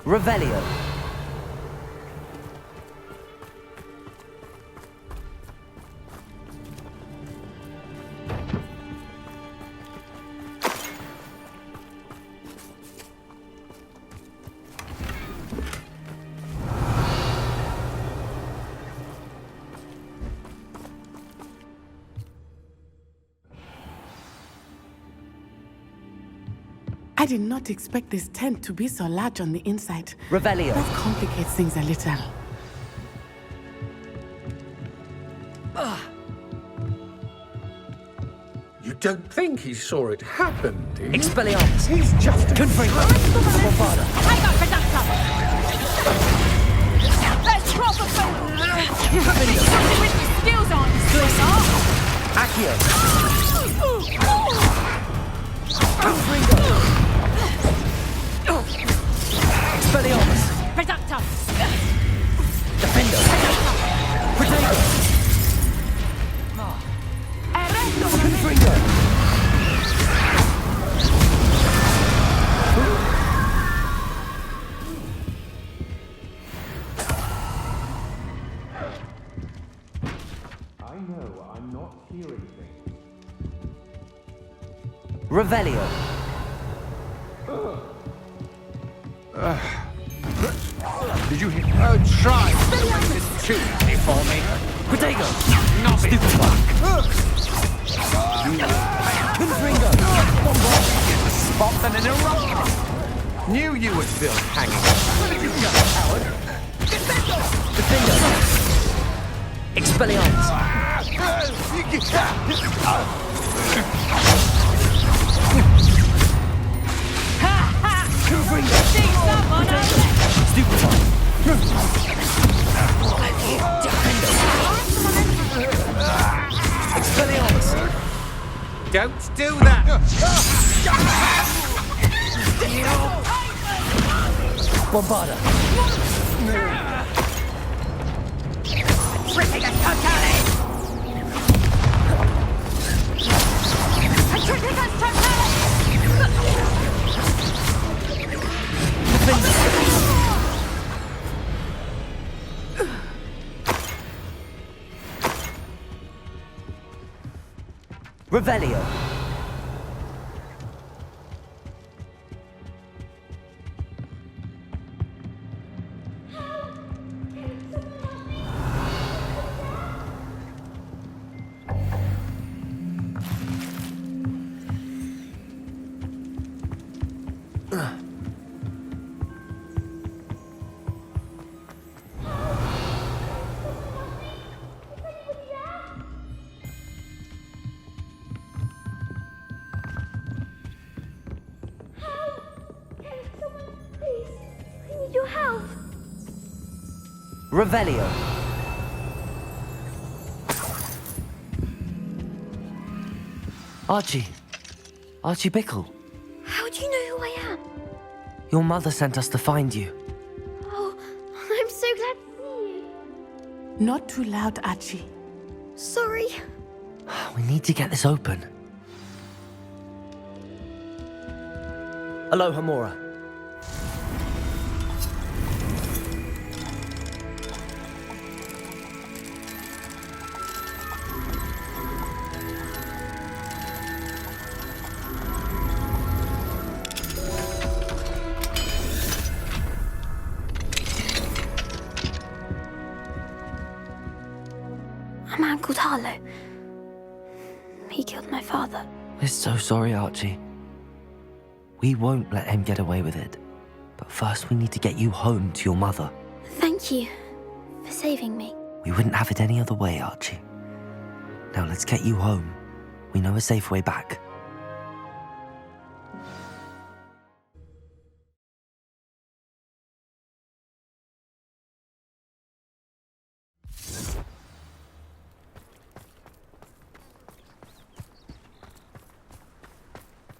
Revelio. I did not expect this tent to be so large on the inside. Revelio. That complicates things a little. You don't think he saw it happen, do you? Expelliarmus! He's just Confringo! Bombarda! I got Reductor! Let's drop a something with the skills on, sweetheart! Accio! Confringo! Expelliarmus! Reductor! Defender! Protego! Confringo! I know I'm not hearing things. Revelio. Did you hear? Oh, try! This is too easy for me. Protego! Not stupid fuck! Confringo! Spot them in a rock! Knew you were still hanging. Where did you go, coward? Defendo! Expelliarmus! Confringo! Stupefy! Expelliarmus! Don't do that! Bombarda! Triticus totalis! Triticus totalis! Revelio! Your help. Revelio! Archie! Archie Bickle! How do you know who I am? Your mother sent us to find you. Oh, I'm so glad to see you. Not too loud, Archie. Sorry. We need to get this open. Aloha, Mora. A man called Harlow. He killed my father. We're so sorry, Archie. We won't let him get away with it. But first we need to get you home to your mother. Thank you for saving me. We wouldn't have it any other way, Archie. Now let's get you home. We know a safe way back.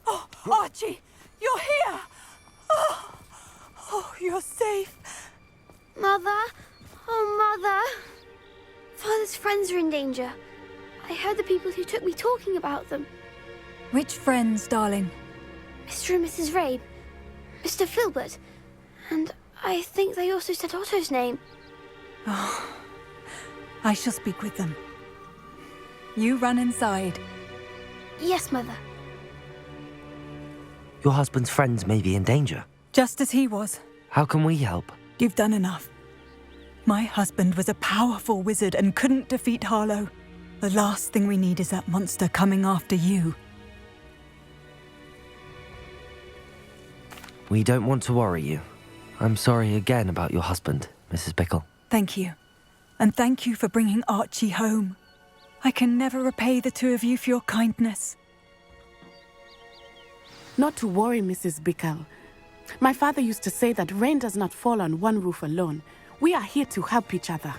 Oh, Archie, you're here! Oh, you're safe. Mother? Oh, Mother. Father's friends are in danger. I heard the people who took me talking about them. Which friends, darling? Mr. and Mrs. Rabe, Mr. Filbert, and I think they also said Otto's name. Oh, I shall speak with them. You run inside. Yes, Mother. Your husband's friends may be in danger. Just as he was. How can we help? You've done enough. My husband was a powerful wizard and couldn't defeat Harlow. The last thing we need is that monster coming after you. We don't want to worry you. I'm sorry again about your husband, Mrs. Bickle. Thank you. And thank you for bringing Archie home. I can never repay the two of you for your kindness. Not to worry, Mrs. Bickle. My father used to say that rain does not fall on one roof alone. We are here to help each other.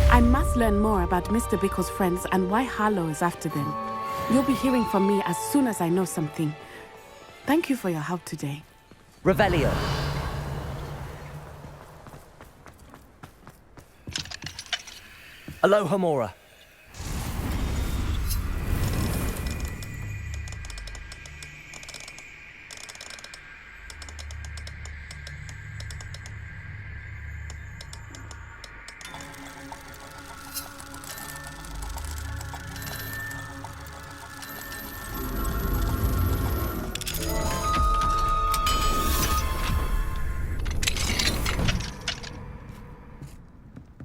I must learn more about Mr. Bickle's friends and why Harlow is after them. You'll be hearing from me as soon as I know something. Thank you for your help today. Revelio. Aloha, Mora.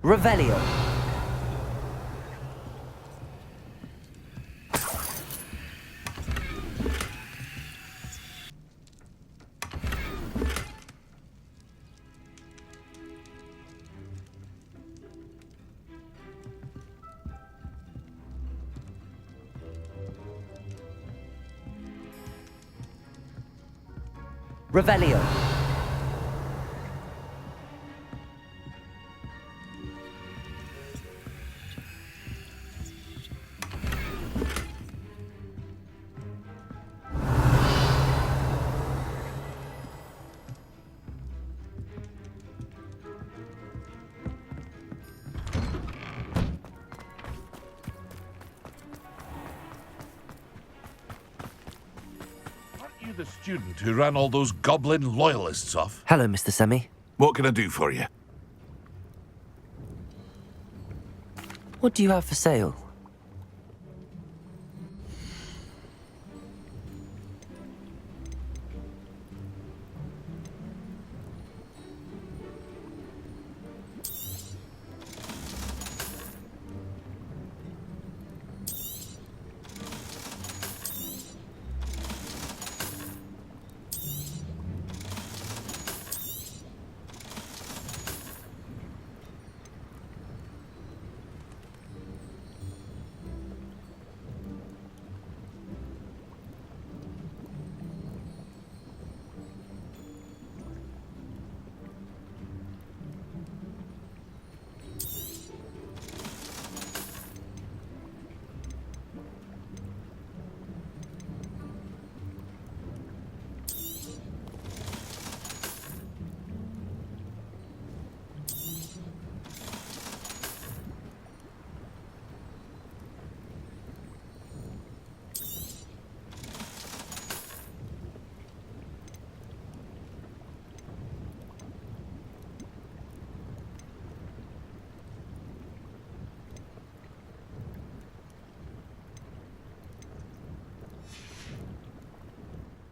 Revelio. Revelio. You the student who ran all those goblin loyalists off? Hello, Mr. Semi. What can I do for you? What do you have for sale?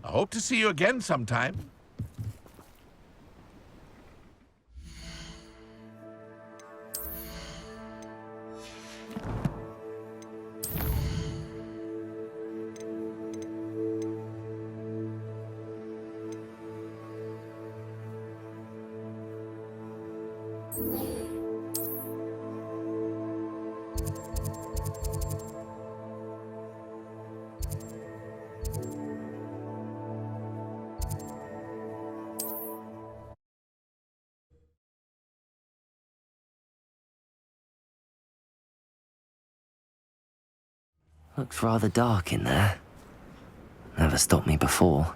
I hope to see you again sometime. Looks rather dark in there. Never stopped me before.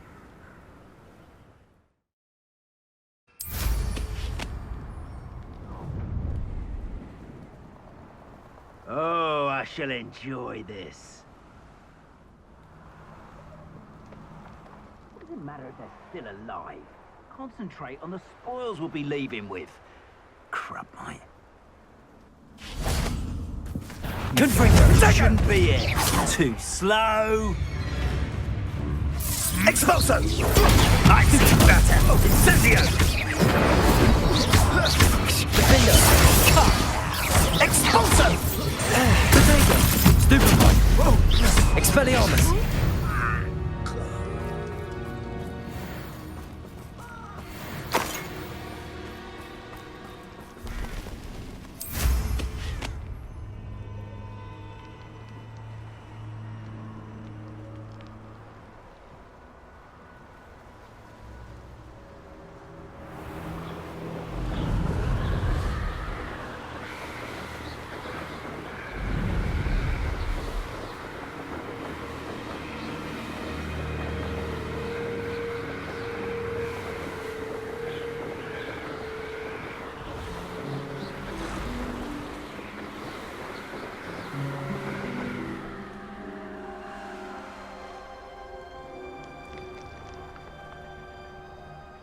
Oh, I shall enjoy this. What does it matter if they're still alive? Concentrate on the spoils we'll be leaving with. Crap, mate. Confringo! Shouldn't be it. Too slow. Expulso! I see better. Incendio! Defender! Cut! Expulso! Potato! Stupefy! Expelliarmus!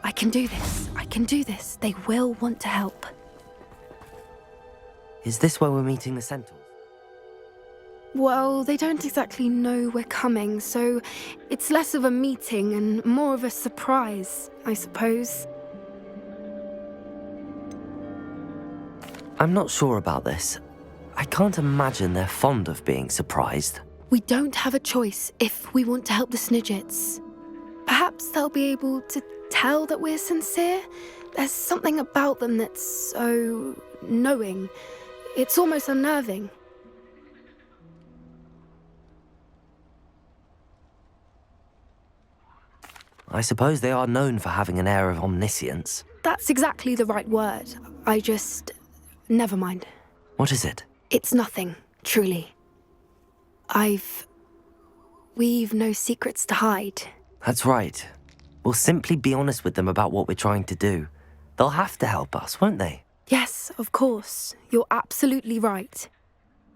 I can do this. I can do this. They will want to help. Is this where we're meeting the Centaurs? Well, they don't exactly know we're coming, so it's less of a meeting and more of a surprise, I suppose. I'm not sure about this. I can't imagine they're fond of being surprised. We don't have a choice if we want to help the Snidgets. Perhaps they'll be able to tell that we're sincere. There's something about them that's so knowing. It's almost unnerving. I suppose they are known for having an air of omniscience. That's exactly the right word. Never mind. What is it? It's nothing, truly. We've no secrets to hide. That's right. We'll simply be honest with them about what we're trying to do. They'll have to help us, won't they? Yes, of course. You're absolutely right.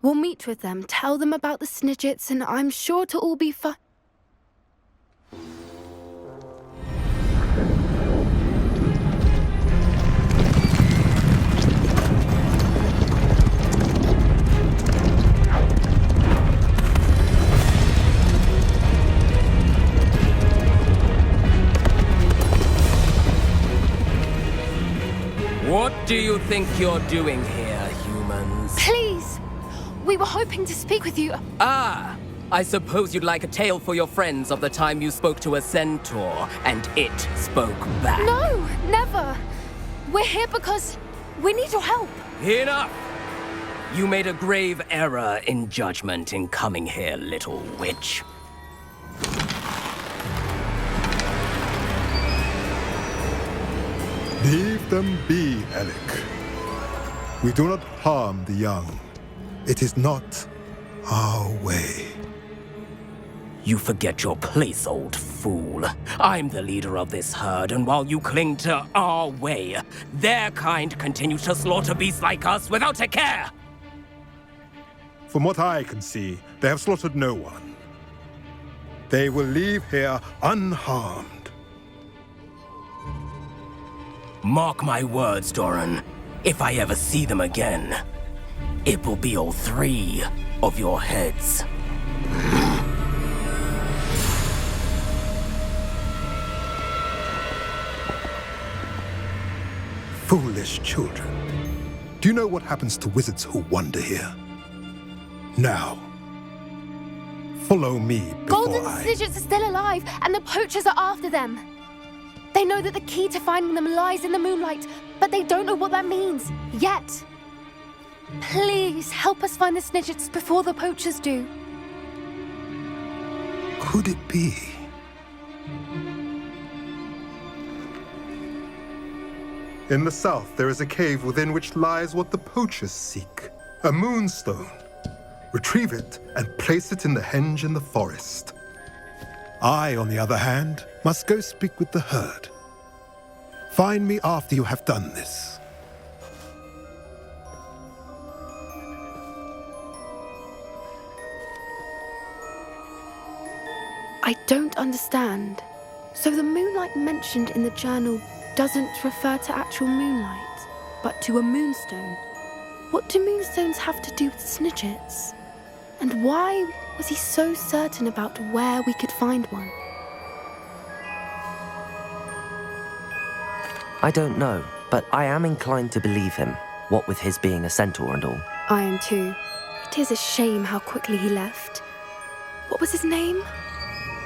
We'll meet with them, tell them about the Snidgets, and I'm sure to all be fine. What do you think you're doing here, humans? Please! We were hoping to speak with you. Ah! I suppose you'd like a tale for your friends of the time you spoke to a centaur, and it spoke back. No! Never! We're here because we need your help. Enough! You made a grave error in judgment in coming here, little witch. Leave them be, Alec. We do not harm the young. It is not our way. You forget your place, old fool. I'm the leader of this herd, and while you cling to our way, their kind continues to slaughter beasts like us without a care! From what I can see, they have slaughtered no one. They will leave here unharmed. Mark my words, Doran. If I ever see them again, it will be all 3 of your heads. Foolish children. Do you know what happens to wizards who wander here? Now, follow me before Golden Snidgets are still alive, and the poachers are after them. They know that the key to finding them lies in the moonlight, but they don't know what that means, yet. Please, help us find the Snidgets before the poachers do. Could it be? In the south, there is a cave within which lies what the poachers seek. A moonstone. Retrieve it and place it in the henge in the forest. I, on the other hand, must go speak with the herd. Find me after you have done this. I don't understand. So the moonlight mentioned in the journal doesn't refer to actual moonlight, but to a moonstone. What do moonstones have to do with Snidgets? And why was he so certain about where we could find one? I don't know, but I am inclined to believe him, what with his being a centaur and all. I am too. It is a shame how quickly he left. What was his name?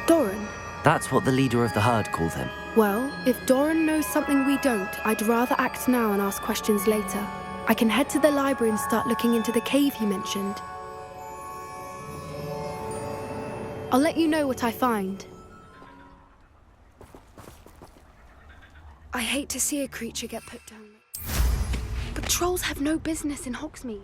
Doran. That's what the leader of the herd called him. Well, if Doran knows something we don't, I'd rather act now and ask questions later. I can head to the library and start looking into the cave you mentioned. I'll let you know what I find. I hate to see a creature get put down. But trolls have no business in Hogsmeade.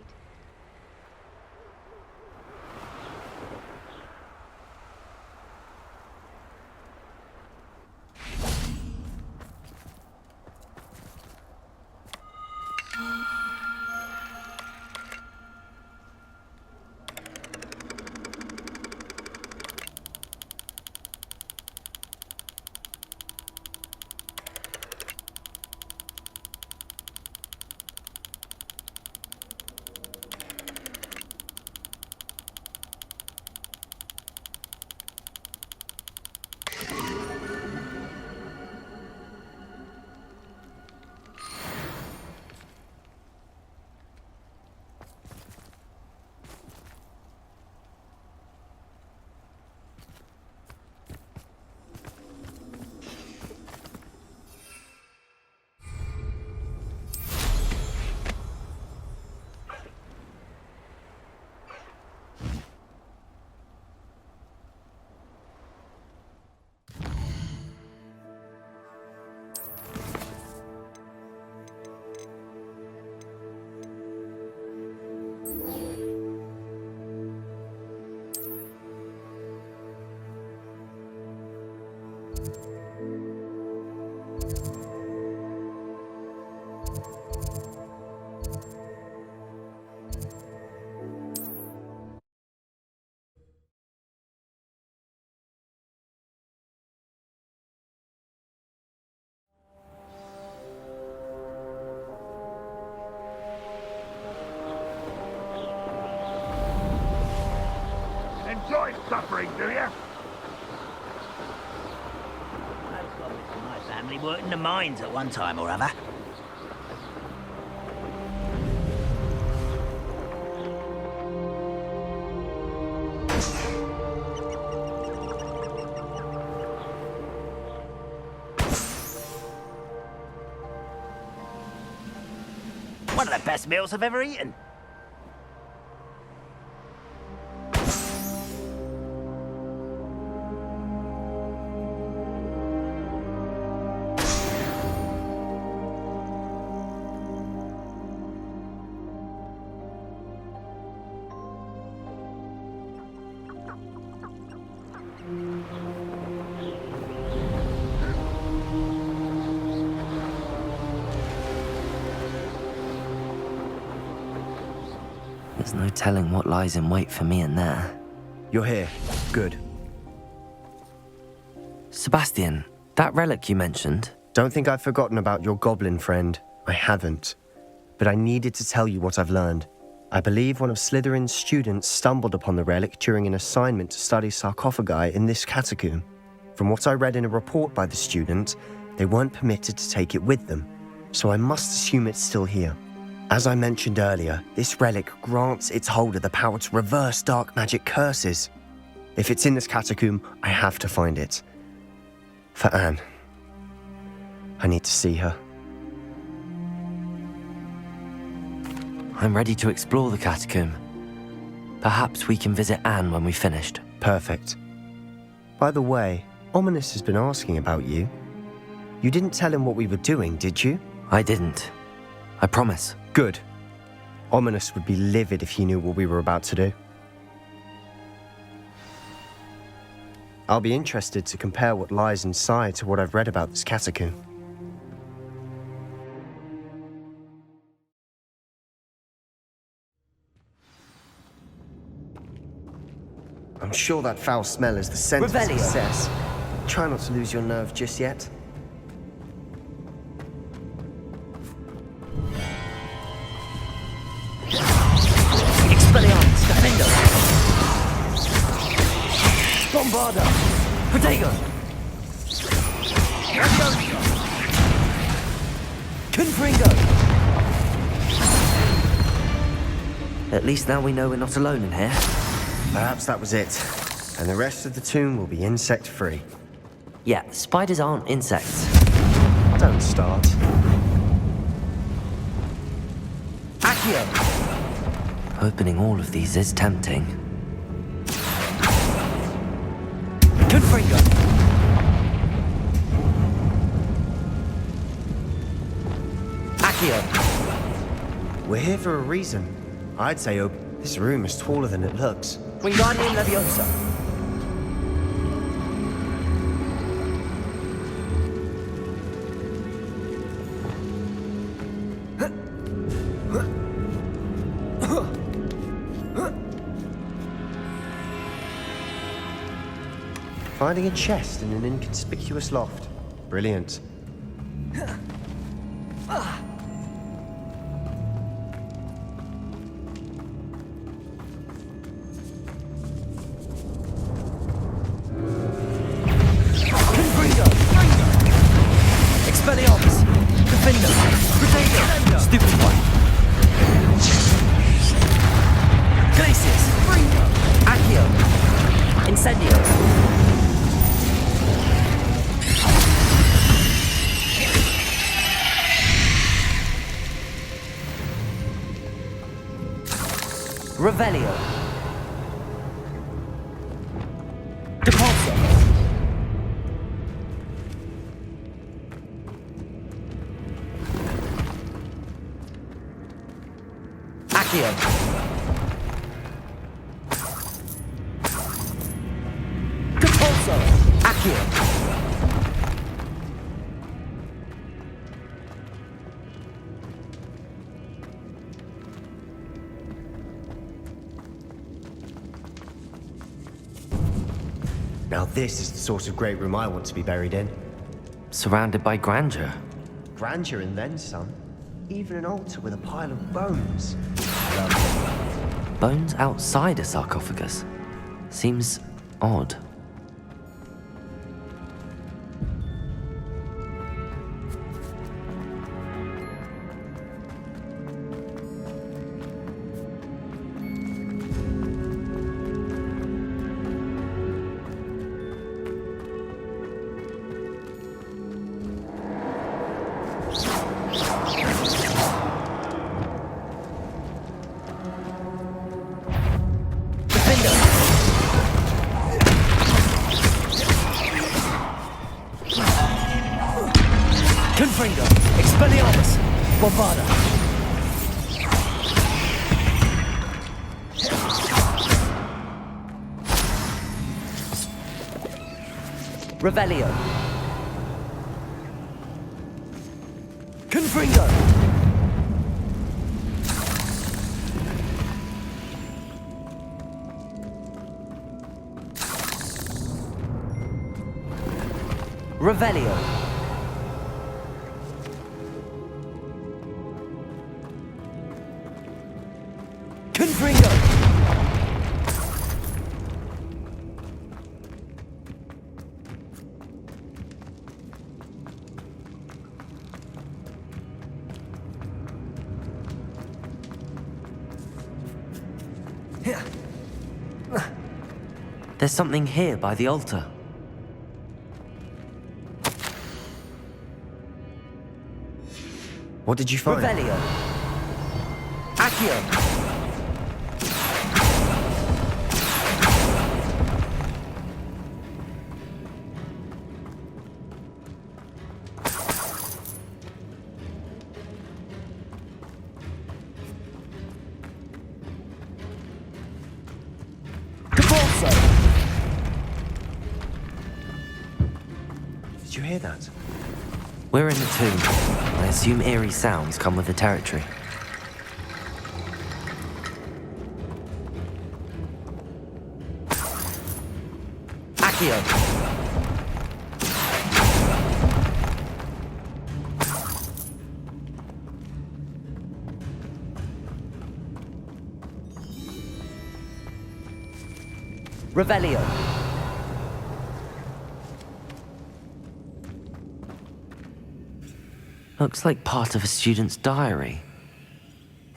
do you? Most of us in my family worked in the mines at one time or other. One of the best meals I've ever eaten. There's no telling what lies in wait for me in there. You're here. Good. Sebastian, that relic you mentioned. Don't think I've forgotten about your goblin friend. I haven't. But I needed to tell you what I've learned. I believe one of Slytherin's students stumbled upon the relic during an assignment to study sarcophagi in this catacomb. From what I read in a report by the student, they weren't permitted to take it with them, so I must assume it's still here. As I mentioned earlier, this relic grants its holder the power to reverse dark magic curses. If it's in this catacomb, I have to find it. For Anne. I need to see her. I'm ready to explore the catacomb. Perhaps we can visit Anne when we've finished. Perfect. By the way, Ominous has been asking about you. You didn't tell him what we were doing, did you? I didn't. I promise. Good. Ominous would be livid if he knew what we were about to do. I'll be interested to compare what lies inside to what I've read about this catacomb. I'm sure that foul smell is the scent of success. Try not to lose your nerve just yet. Expelliarmus, Defender! Bombarda! Protego! Confringo! At least now we know we're not alone in here. Perhaps that was it. And the rest of the tomb will be insect-free. Yeah, spiders aren't insects. Don't start. Accio! Opening all of these is tempting. Confringo! Accio! We're here for a reason. I'd say this room is taller than it looks. Wingardium Leviosa! Finding a chest in an inconspicuous loft. Brilliant. Expelliarmus! Defender! Protego! Stupid one! Glacius! Accio! Incendio! Revelio. Depulso. Accio. Depulso. Accio. Now this is the sort of great room I want to be buried in. Surrounded by grandeur. Grandeur and then some. Even an altar with a pile of bones. Bones outside a sarcophagus. Seems odd. Confringo! Expelliarmus! Bovada! Revelio! Confringo! Revelio! Confringo! There's something here by the altar. What did you find? Revelio! Accio! Did you hear that? We're in the tomb. I assume eerie sounds come with the territory. Accio! Revelio! Looks like part of a student's diary.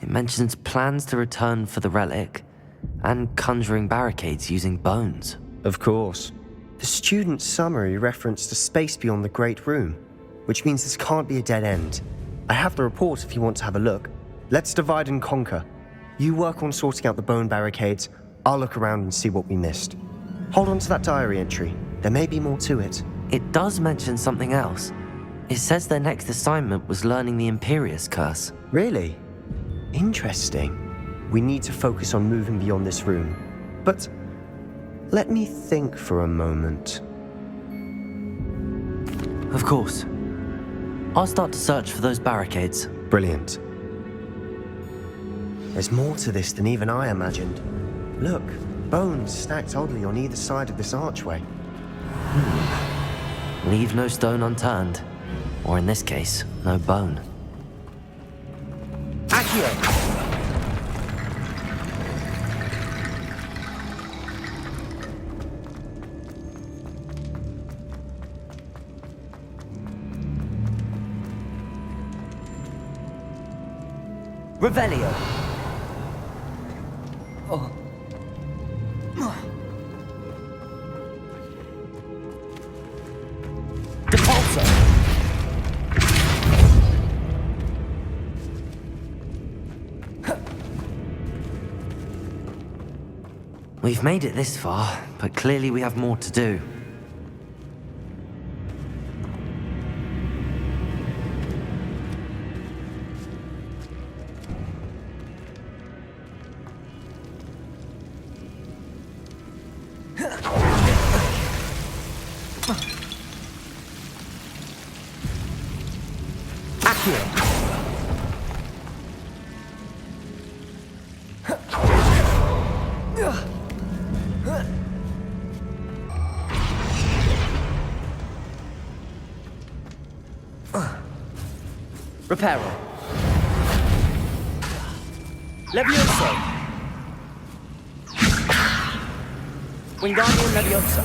It mentions plans to return for the relic and conjuring barricades using bones. Of course. The student's summary referenced a space beyond the Great Room, which means this can't be a dead end. I have the report if you want to have a look. Let's divide and conquer. You work on sorting out the bone barricades. I'll look around and see what we missed. Hold on to that diary entry. There may be more to it. It does mention something else. It says their next assignment was learning the Imperius Curse. Really? Interesting. We need to focus on moving beyond this room. But let me think for a moment. Of course. I'll start to search for those barricades. Brilliant. There's more to this than even I imagined. Look, bones stacked oddly on either side of this archway. Leave no stone unturned. Or in this case, no bone. Accio! Revelio! Oh. Depulso! We've made it this far, but clearly we have more to do. Reparo. Levioso. Wingardium Leviosa.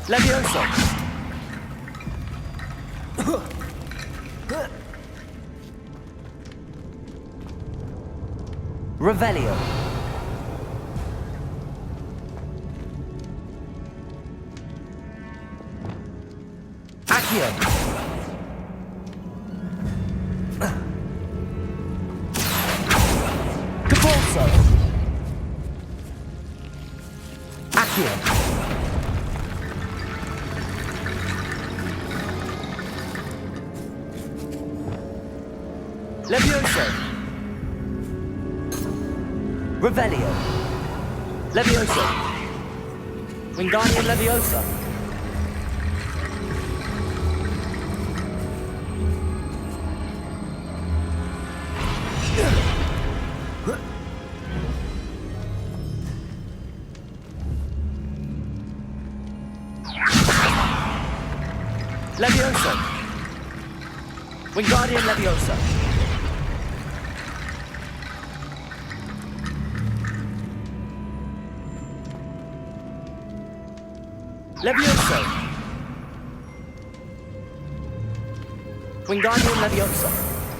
Leviosa. Revelio. Accio. Capulso. Accio. Levioso. Revelio. Levioso. Wingardium Leviosa. Leviosa. Wingardium Leviosa. Levioso. Wingardium Leviosa.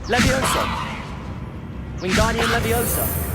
Leviosa. Wingardium Leviosa.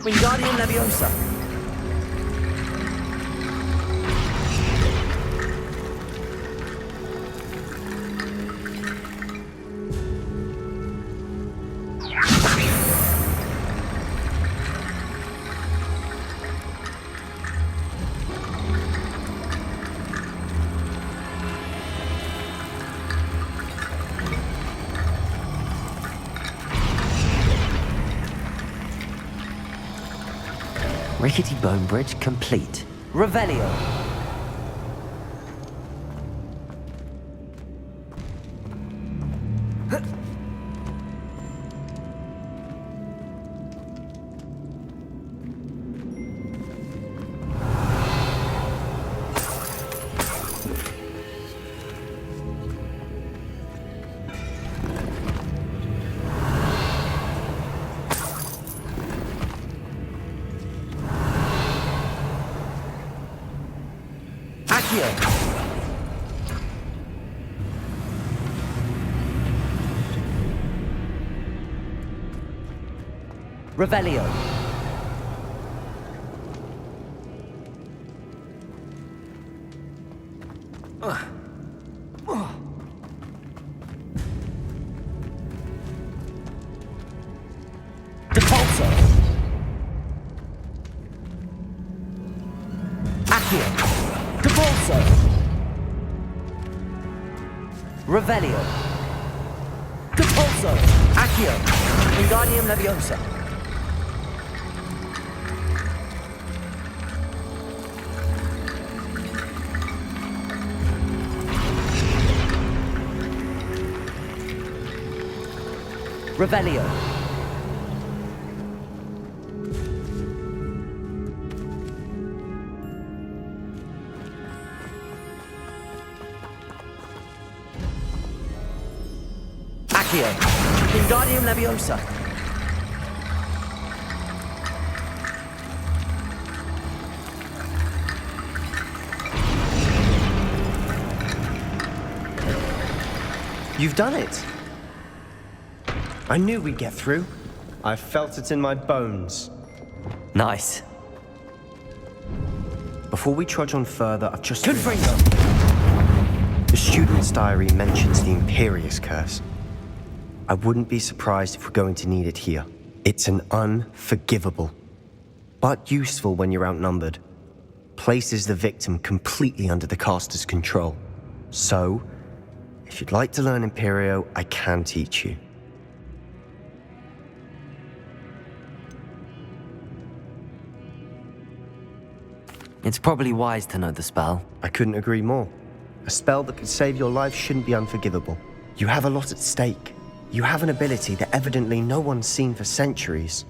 Wingardium Leviosa. Rickety Bone Bridge complete. Revelio. Revelio. Depulso. Accio. Depulso. Revelio. Depulso. Accio. Wingardium Leviosa. Revelio. Accio. Wingardium Leviosa. You've done it. I knew we'd get through. I felt it in my bones. Nice. Before we trudge on further, I've just realized something. The student's diary mentions the Imperious Curse. I wouldn't be surprised if we're going to need it here. It's an unforgivable, but useful when you're outnumbered. Places the victim completely under the caster's control. So, if you'd like to learn Imperio, I can teach you. It's probably wise to know the spell. I couldn't agree more. A spell that could save your life shouldn't be unforgivable. You have a lot at stake. You have an ability that evidently no one's seen for centuries.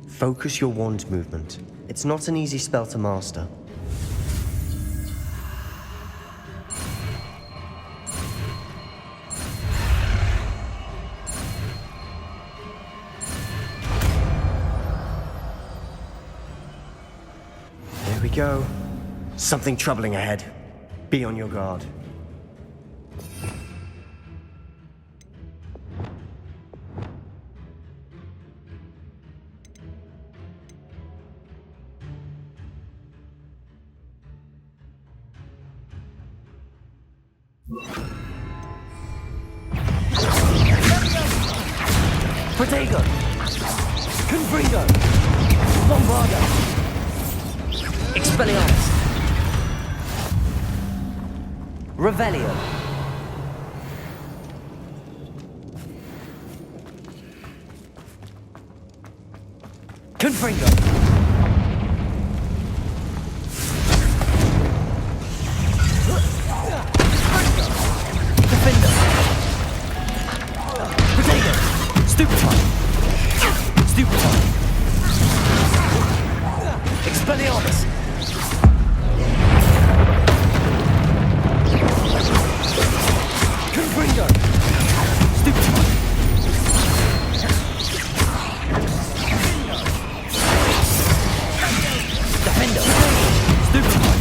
Focus your wand movement. It's not an easy spell to master. There we go. Something troubling ahead. Be on your guard. Protego! Confringo! Bombardo! Expelliarmus! Revelio! Confringo! Defender! Protego! Stupefy! Stupefy! Expelliarmus! Confringo! Stupefy! Defender! Stupefy!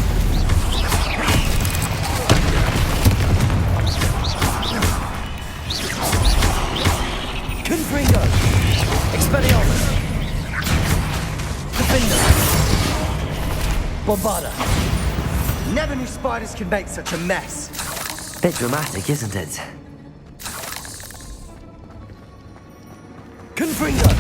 Confringo! Expelliarmus! Defender! Bombarda! Never knew spiders could make such a mess. Bit dramatic, isn't it? Confringo!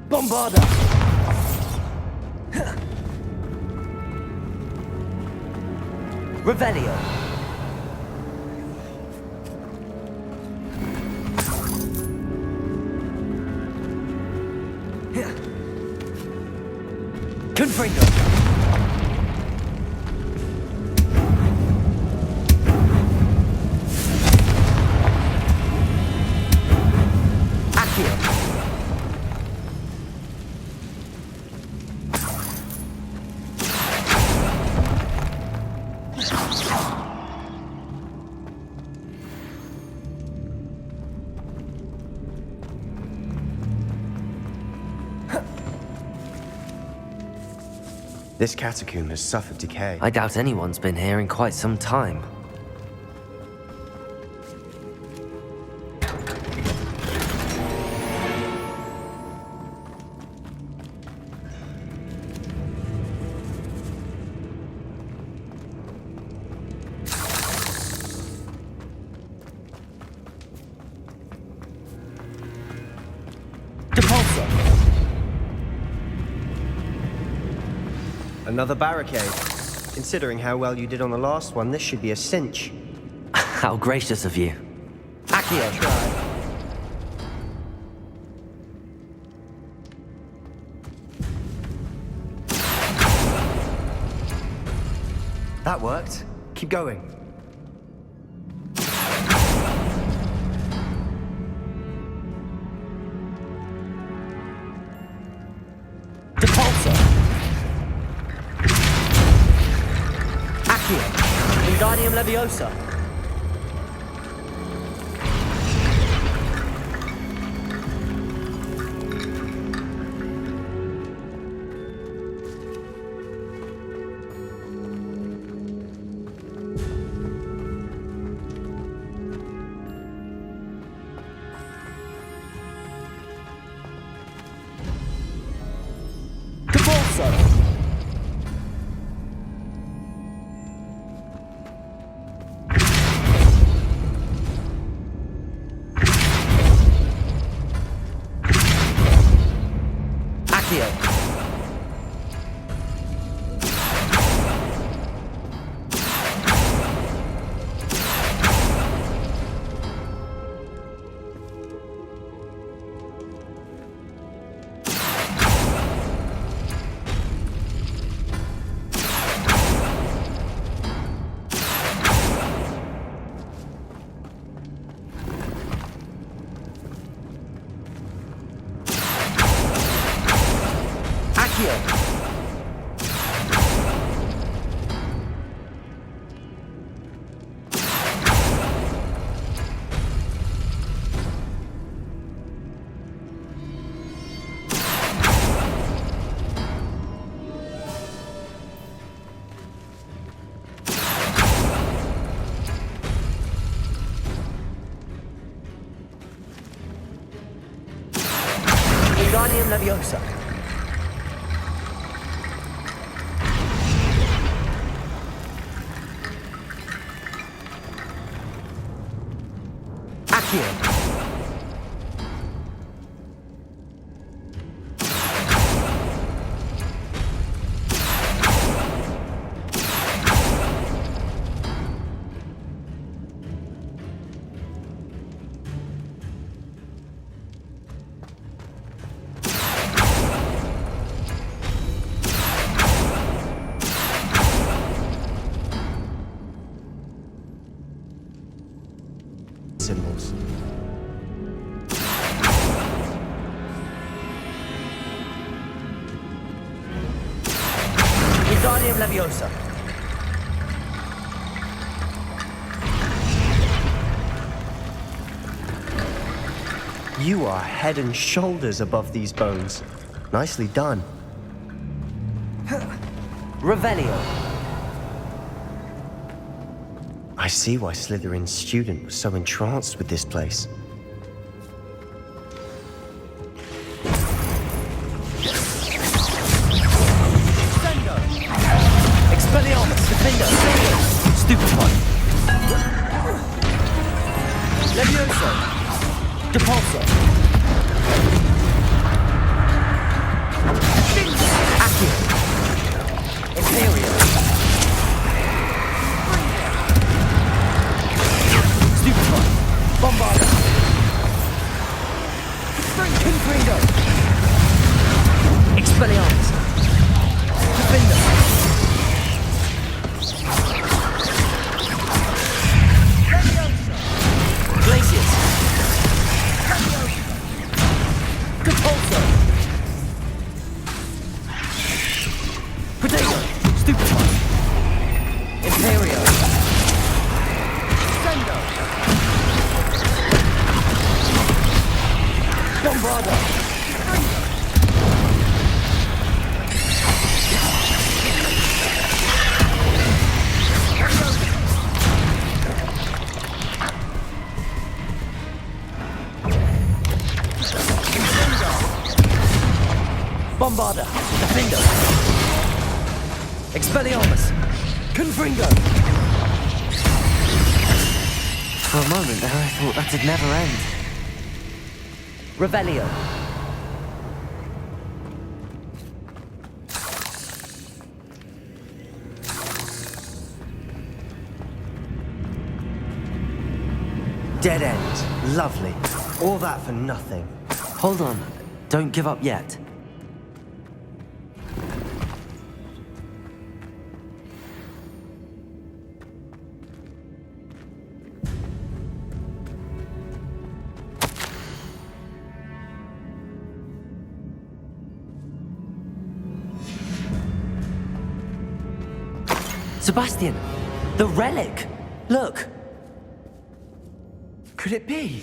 Bombarda! Revelio! Confringo! Accio! This catacomb has suffered decay. I doubt anyone's been here in quite some time. Another barricade. Considering how well you did on the last one, this should be a cinch. How gracious of you. Accio! That worked. Keep going. Wingardium Leviosa. Wingardium Leviosa. Accio. Symbols. Wingardium Leviosa. You are head and shoulders above these bones. Nicely done. Revelio. I see why Slytherin's student was so entranced with this place. Expelliarmus, Defender, Stupefy. Levioso. Depulso. Accio. Imperial. Stupefy. Bombarda. Confringo. Expelliarmus. Defender. Glacius. Depulso. Potato. Stupefy. Imperio. Sendo. Bombarda. Bombarda. Defender. Expelliarmus. Confringo. For a moment there, I thought that'd never end. Revelio. Dead end. Lovely. All that for nothing. Hold on. Don't give up yet. Sebastian. The relic! Look! Could it be?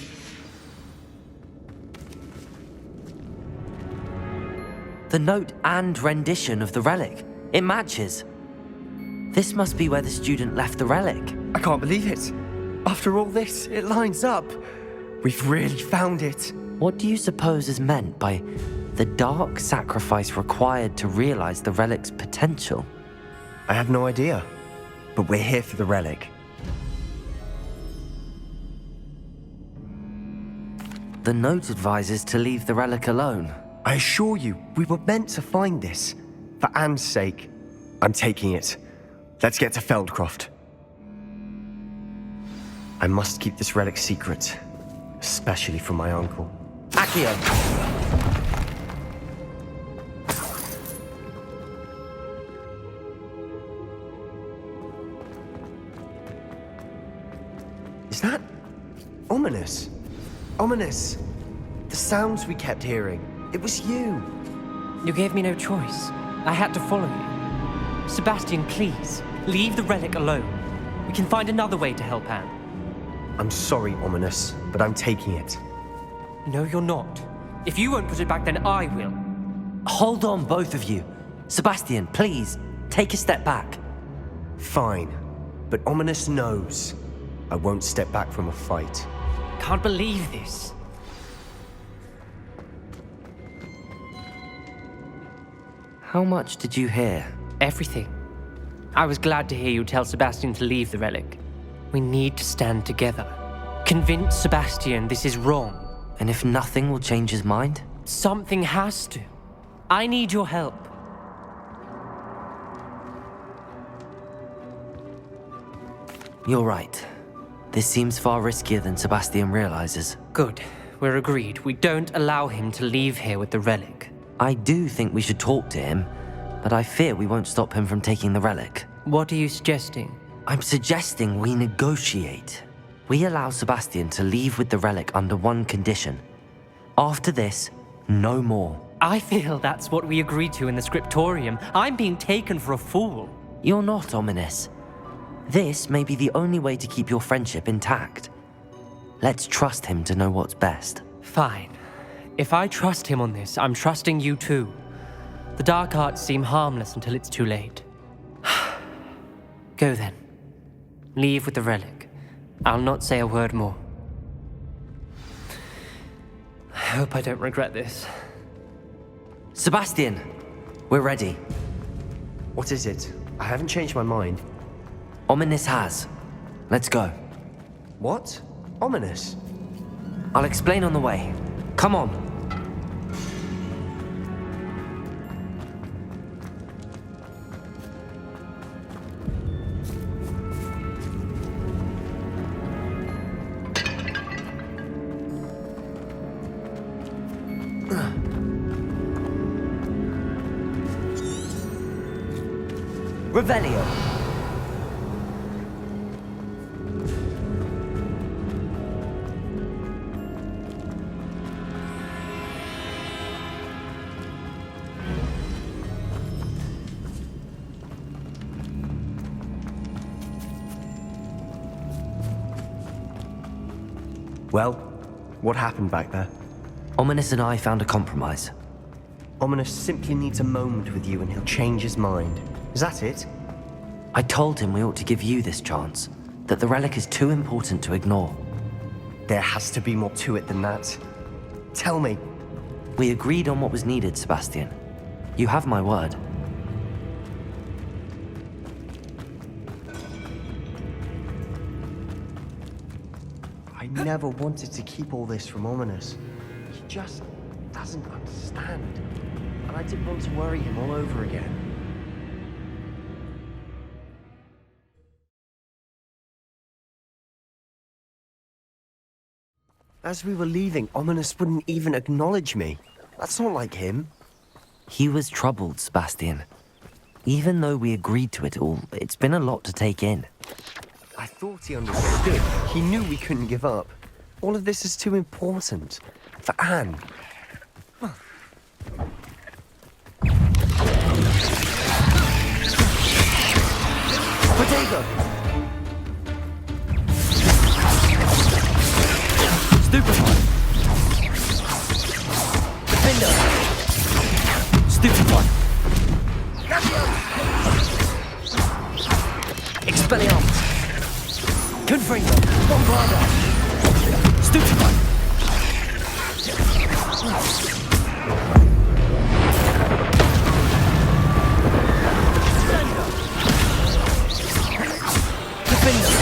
The note and rendition of the relic. It matches. This must be where the student left the relic. I can't believe it. After all this, it lines up. We've really found it. What do you suppose is meant by the dark sacrifice required to realize the relic's potential? I have no idea, but we're here for the relic. The note advises to leave the relic alone. I assure you, we were meant to find this. For Anne's sake, I'm taking it. Let's get to Feldcroft. I must keep this relic secret, especially from my uncle. Accio! Is that ominous? Ominous! The sounds we kept hearing. It was you. You gave me no choice. I had to follow you. Sebastian, please, leave the relic alone. We can find another way to help Anne. I'm sorry, Ominous, but I'm taking it. No, you're not. If you won't put it back, then I will. Hold on, both of you. Sebastian, please, take a step back. Fine, but Ominous knows I won't step back from a fight. Can't believe this. How much did you hear? Everything. I was glad to hear you tell Sebastian to leave the relic. We need to stand together. Convince Sebastian this is wrong. And if nothing will change his mind? Something has to. I need your help. You're right. This seems far riskier than Sebastian realizes. Good. We're agreed. We don't allow him to leave here with the relic. I do think we should talk to him, but I fear we won't stop him from taking the relic. What are you suggesting? I'm suggesting we negotiate. We allow Sebastian to leave with the relic under one condition. After this, no more. I feel that's what we agreed to in the scriptorium. I'm being taken for a fool. You're not, Ominous. This may be the only way to keep your friendship intact. Let's trust him to know what's best. Fine. If I trust him on this, I'm trusting you too. The dark arts seem harmless until it's too late. Go then. Leave with the relic. I'll not say a word more. I hope I don't regret this. Sebastian, we're ready. What is it? I haven't changed my mind. Ominous has. Let's go. What? Ominous? I'll explain on the way. Come on. Revelio. Well, what happened back there? Ominous and I found a compromise. Ominous simply needs a moment with you and he'll change his mind. Is that it? I told him we ought to give you this chance, that the relic is too important to ignore. There has to be more to it than that. Tell me. We agreed on what was needed, Sebastian. You have my word. I never wanted to keep all this from Ominous. He just doesn't understand. And I didn't want to worry him all over again. As we were leaving, Ominous wouldn't even acknowledge me. That's not like him. He was troubled, Sebastian. Even though we agreed to it all, it's been a lot to take in. I thought he understood. He knew we couldn't give up. All of this is too important. For Anne. Protego! Stupefy! Defender! Stupefy! Expelliarmus! Confringo! Bombarda! Stupefy! Defender!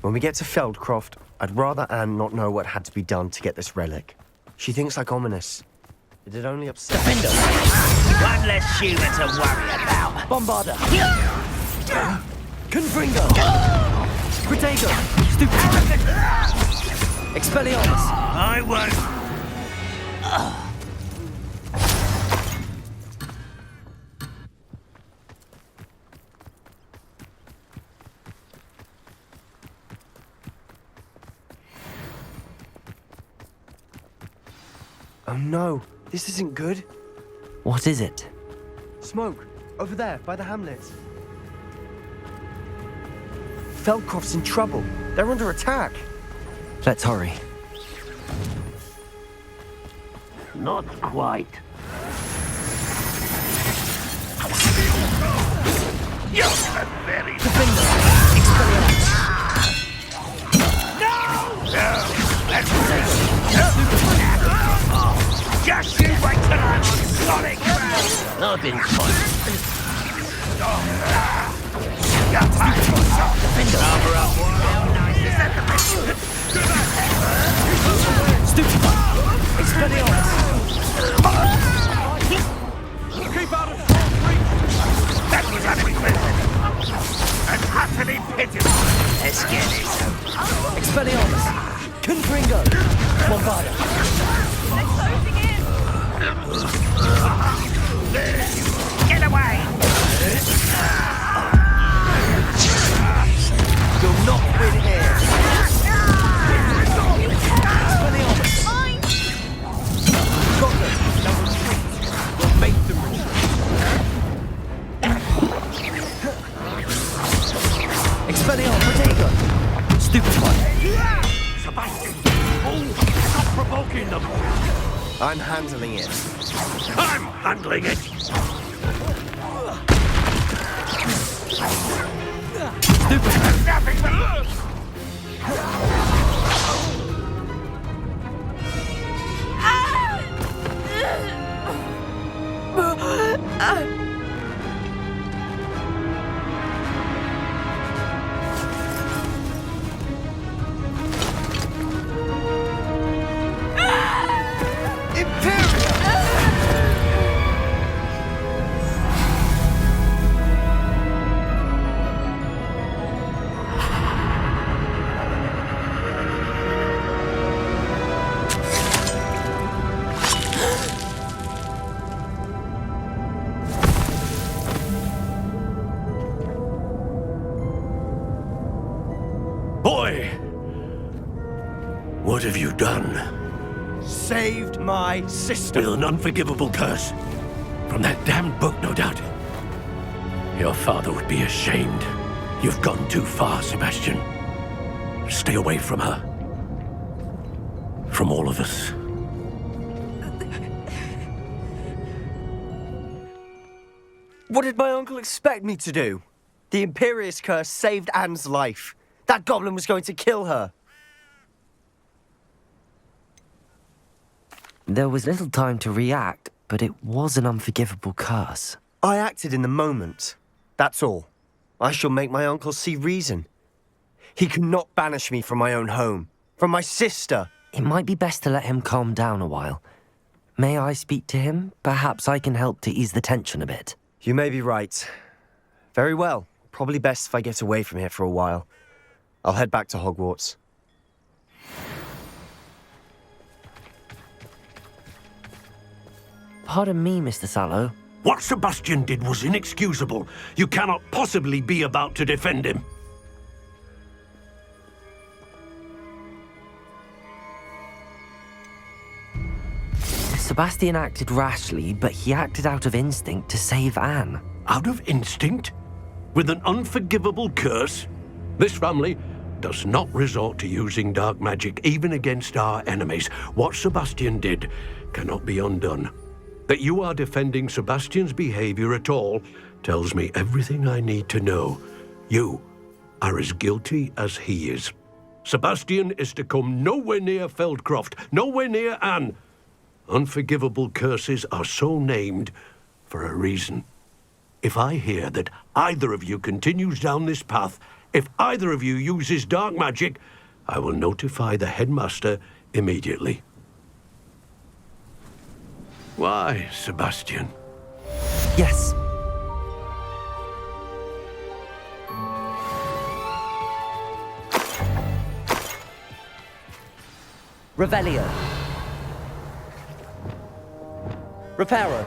When we get to Feldcroft, I'd rather Anne not know what had to be done to get this relic. She thinks like ominous. It'd only upset... Defender! One less human to worry about. Bombarda! Confringo! Protego! Stupid! Expelliarmus! I won't. Oh no, this isn't good. What is it? Smoke, over there, by the hamlet. Feldcroft's in trouble. They're under attack. Let's hurry. Not quite. You're pathetic. No! Let's just you wait till I'm on solid ground! I've been fine. Cover up. How nice is that? Stupefy! Expelliarmus! Keep out of short reach! That was unexpected. And utterly pitiful. Let's get it. Expelliarmus! Confringo! Bombarda! Get away! You'll not win here! Expelliarmus! Got them! Now retreat! We'll make them retreat! Expelliarmus! Protego! Stupefy! Sebastian! Oh, stop provoking them! I'm handling it. I'm handling it! Stupefy! Nothing but... Boy! What have you done? Saved my sister. With an unforgivable curse. From that damned book, no doubt. Your father would be ashamed. You've gone too far, Sebastian. Stay away from her. From all of us. What did my uncle expect me to do? The Imperious curse saved Anne's life. That goblin was going to kill her. There was little time to react, but it was an unforgivable curse. I acted in the moment. That's all. I shall make my uncle see reason. He cannot banish me from my own home, from my sister. It might be best to let him calm down a while. May I speak to him? Perhaps I can help to ease the tension a bit. You may be right. Very well. Probably best if I get away from here for a while. I'll head back to Hogwarts. Pardon me, Mr. Sallow. What Sebastian did was inexcusable. You cannot possibly be about to defend him. Sebastian acted rashly, but he acted out of instinct to save Anne. Out of instinct? With an unforgivable curse? This family does not resort to using dark magic even against our enemies. What Sebastian did cannot be undone. That you are defending Sebastian's behavior at all tells me everything I need to know. You are as guilty as he is. Sebastian is to come nowhere near Feldcroft, nowhere near Anne. Unforgivable curses are so named for a reason. If I hear that either of you continues down this path, if either of you uses dark magic, I will notify the headmaster immediately. Why, Sebastian? Yes. Revelio. Reparo.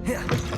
Yeah.